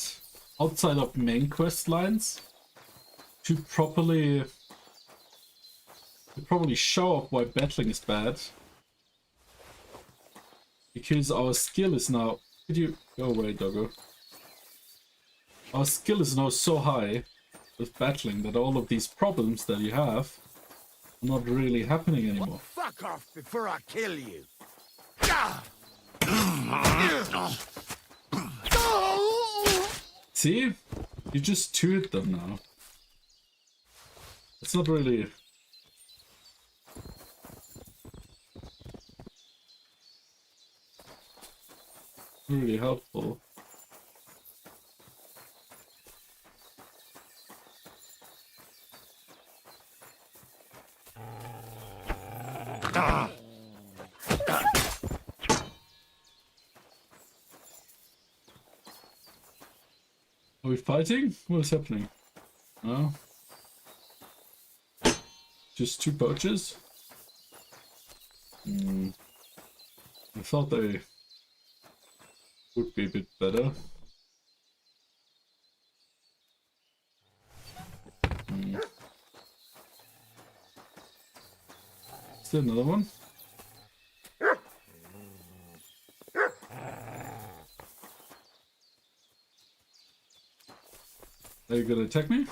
outside of main quest lines to probably show off why battling is bad. Because our skill is now... Could you go away, doggo? Our skill is now so high with battling that all of these problems that you have are not really happening anymore. Fuck off before I kill you. See? You just two-hit them now. It's not really... really helpful. Are we fighting? What is happening? No? Just two poachers? I thought they would be a bit better. Is there another one? Are you gonna attack me?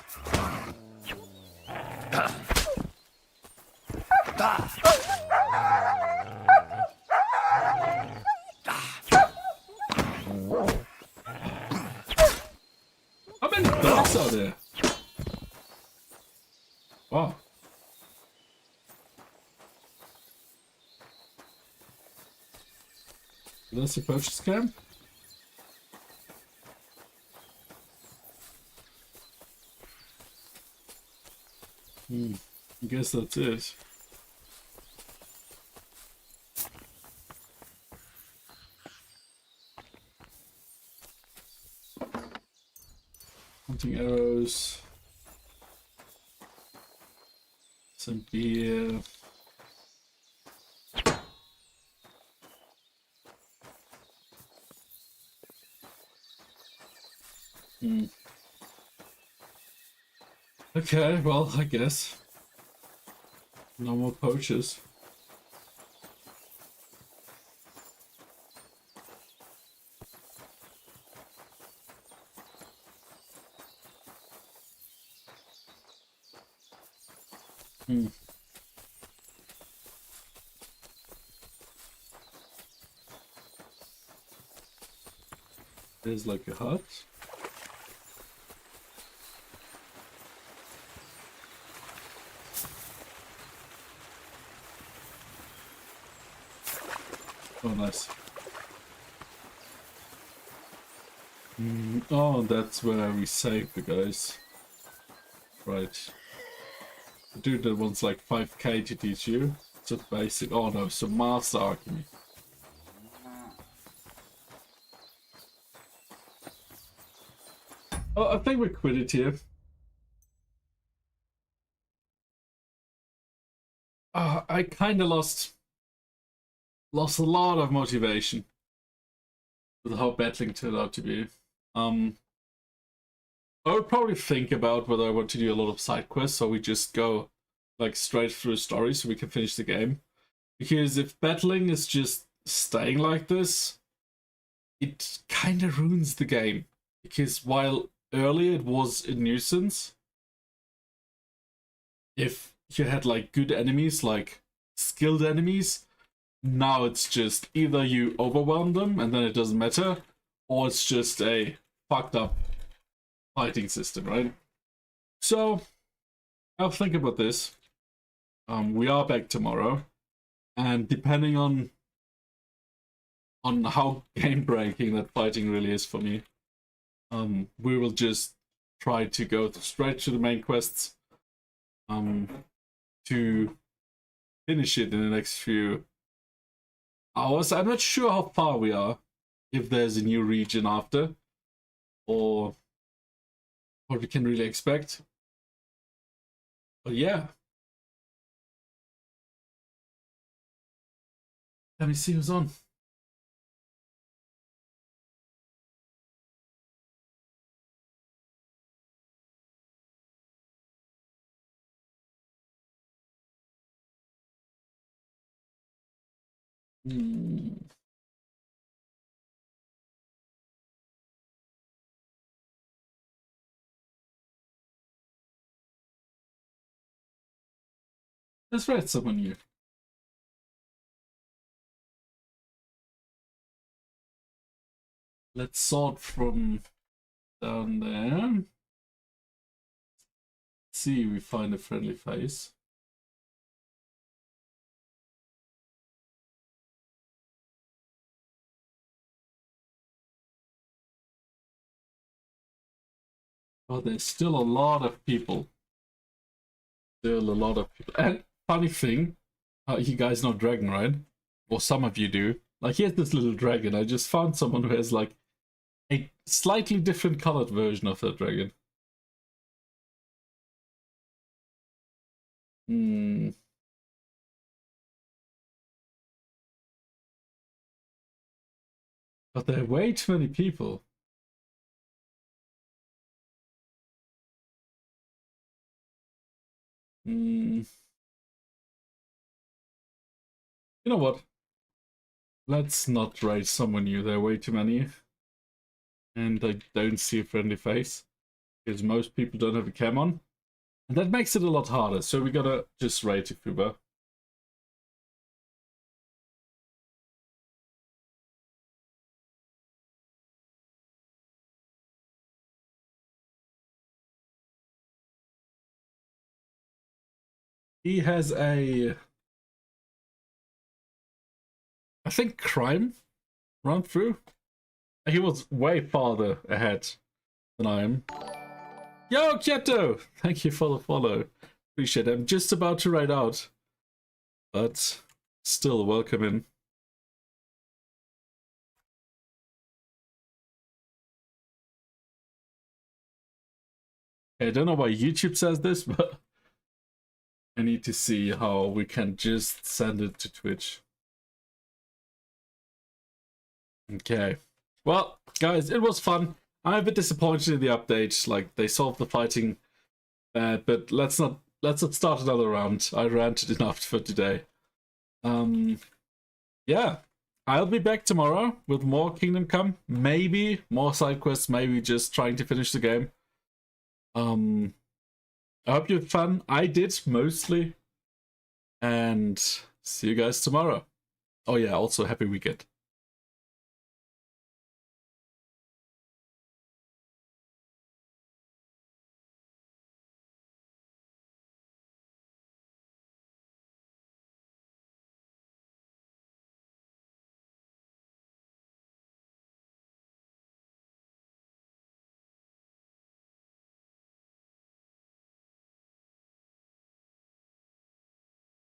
How many dogs are there? Wow. That's a purchase camp? I guess that's it. Hunting arrows. Some beer. Okay, well, I guess. No more poachers. There's like a hut. Oh, nice. Oh, that's where we save the guys. Right. The dude that wants like 5k to teach you. It's a basic. Oh no, so Master Alchemy. Oh, I think we quit it here. I kind of lost a lot of motivation with how battling turned out to be. I would probably think about whether I want to do a lot of side quests, or we just go like straight through story so we can finish the game. Because if battling is just staying like this, it kind of ruins the game. Because while earlier it was a nuisance, if you had like good enemies, like skilled enemies, now it's just either you overwhelm them and then it doesn't matter, or it's just a fucked up fighting system, right? So I'll think about this. We are back tomorrow, and depending on how game breaking that fighting really is for me, we will just try to go straight to the main quests to finish it in the next few hours. I'm not sure how far we are, if there's a new region after, or what we can really expect. But yeah. Let me see who's on. Let's write someone new. Let's sort from down there. See, we find a friendly face. Oh, there's still a lot of people. Still a lot of people. And funny thing, you guys know Dragon, right? Or some of you do. Like, here's this little dragon. I just found someone who has like a slightly different colored version of that dragon. But there are way too many people. You know what? Let's not raid someone new. There are way too many. And I don't see a friendly face. Because most people don't have a cam on. And that makes it a lot harder. So we gotta just raid Fuba. He has a, I think, crime run through. He was way farther ahead than I am. Yo, Kieto! Thank you for the follow. Appreciate it. I'm just about to raid out. But still, welcome in. I don't know why YouTube says this, but I need to see how we can just send it to Twitch. Okay. Well, guys, it was fun. I'm a bit disappointed in the update. Like, they solved the fighting bad, but let's not start another round. I ranted enough for today. Yeah. I'll be back tomorrow with more Kingdom Come. Maybe more side quests, maybe just trying to finish the game. I hope you had fun. I did, mostly. And see you guys tomorrow. Oh yeah, also happy weekend.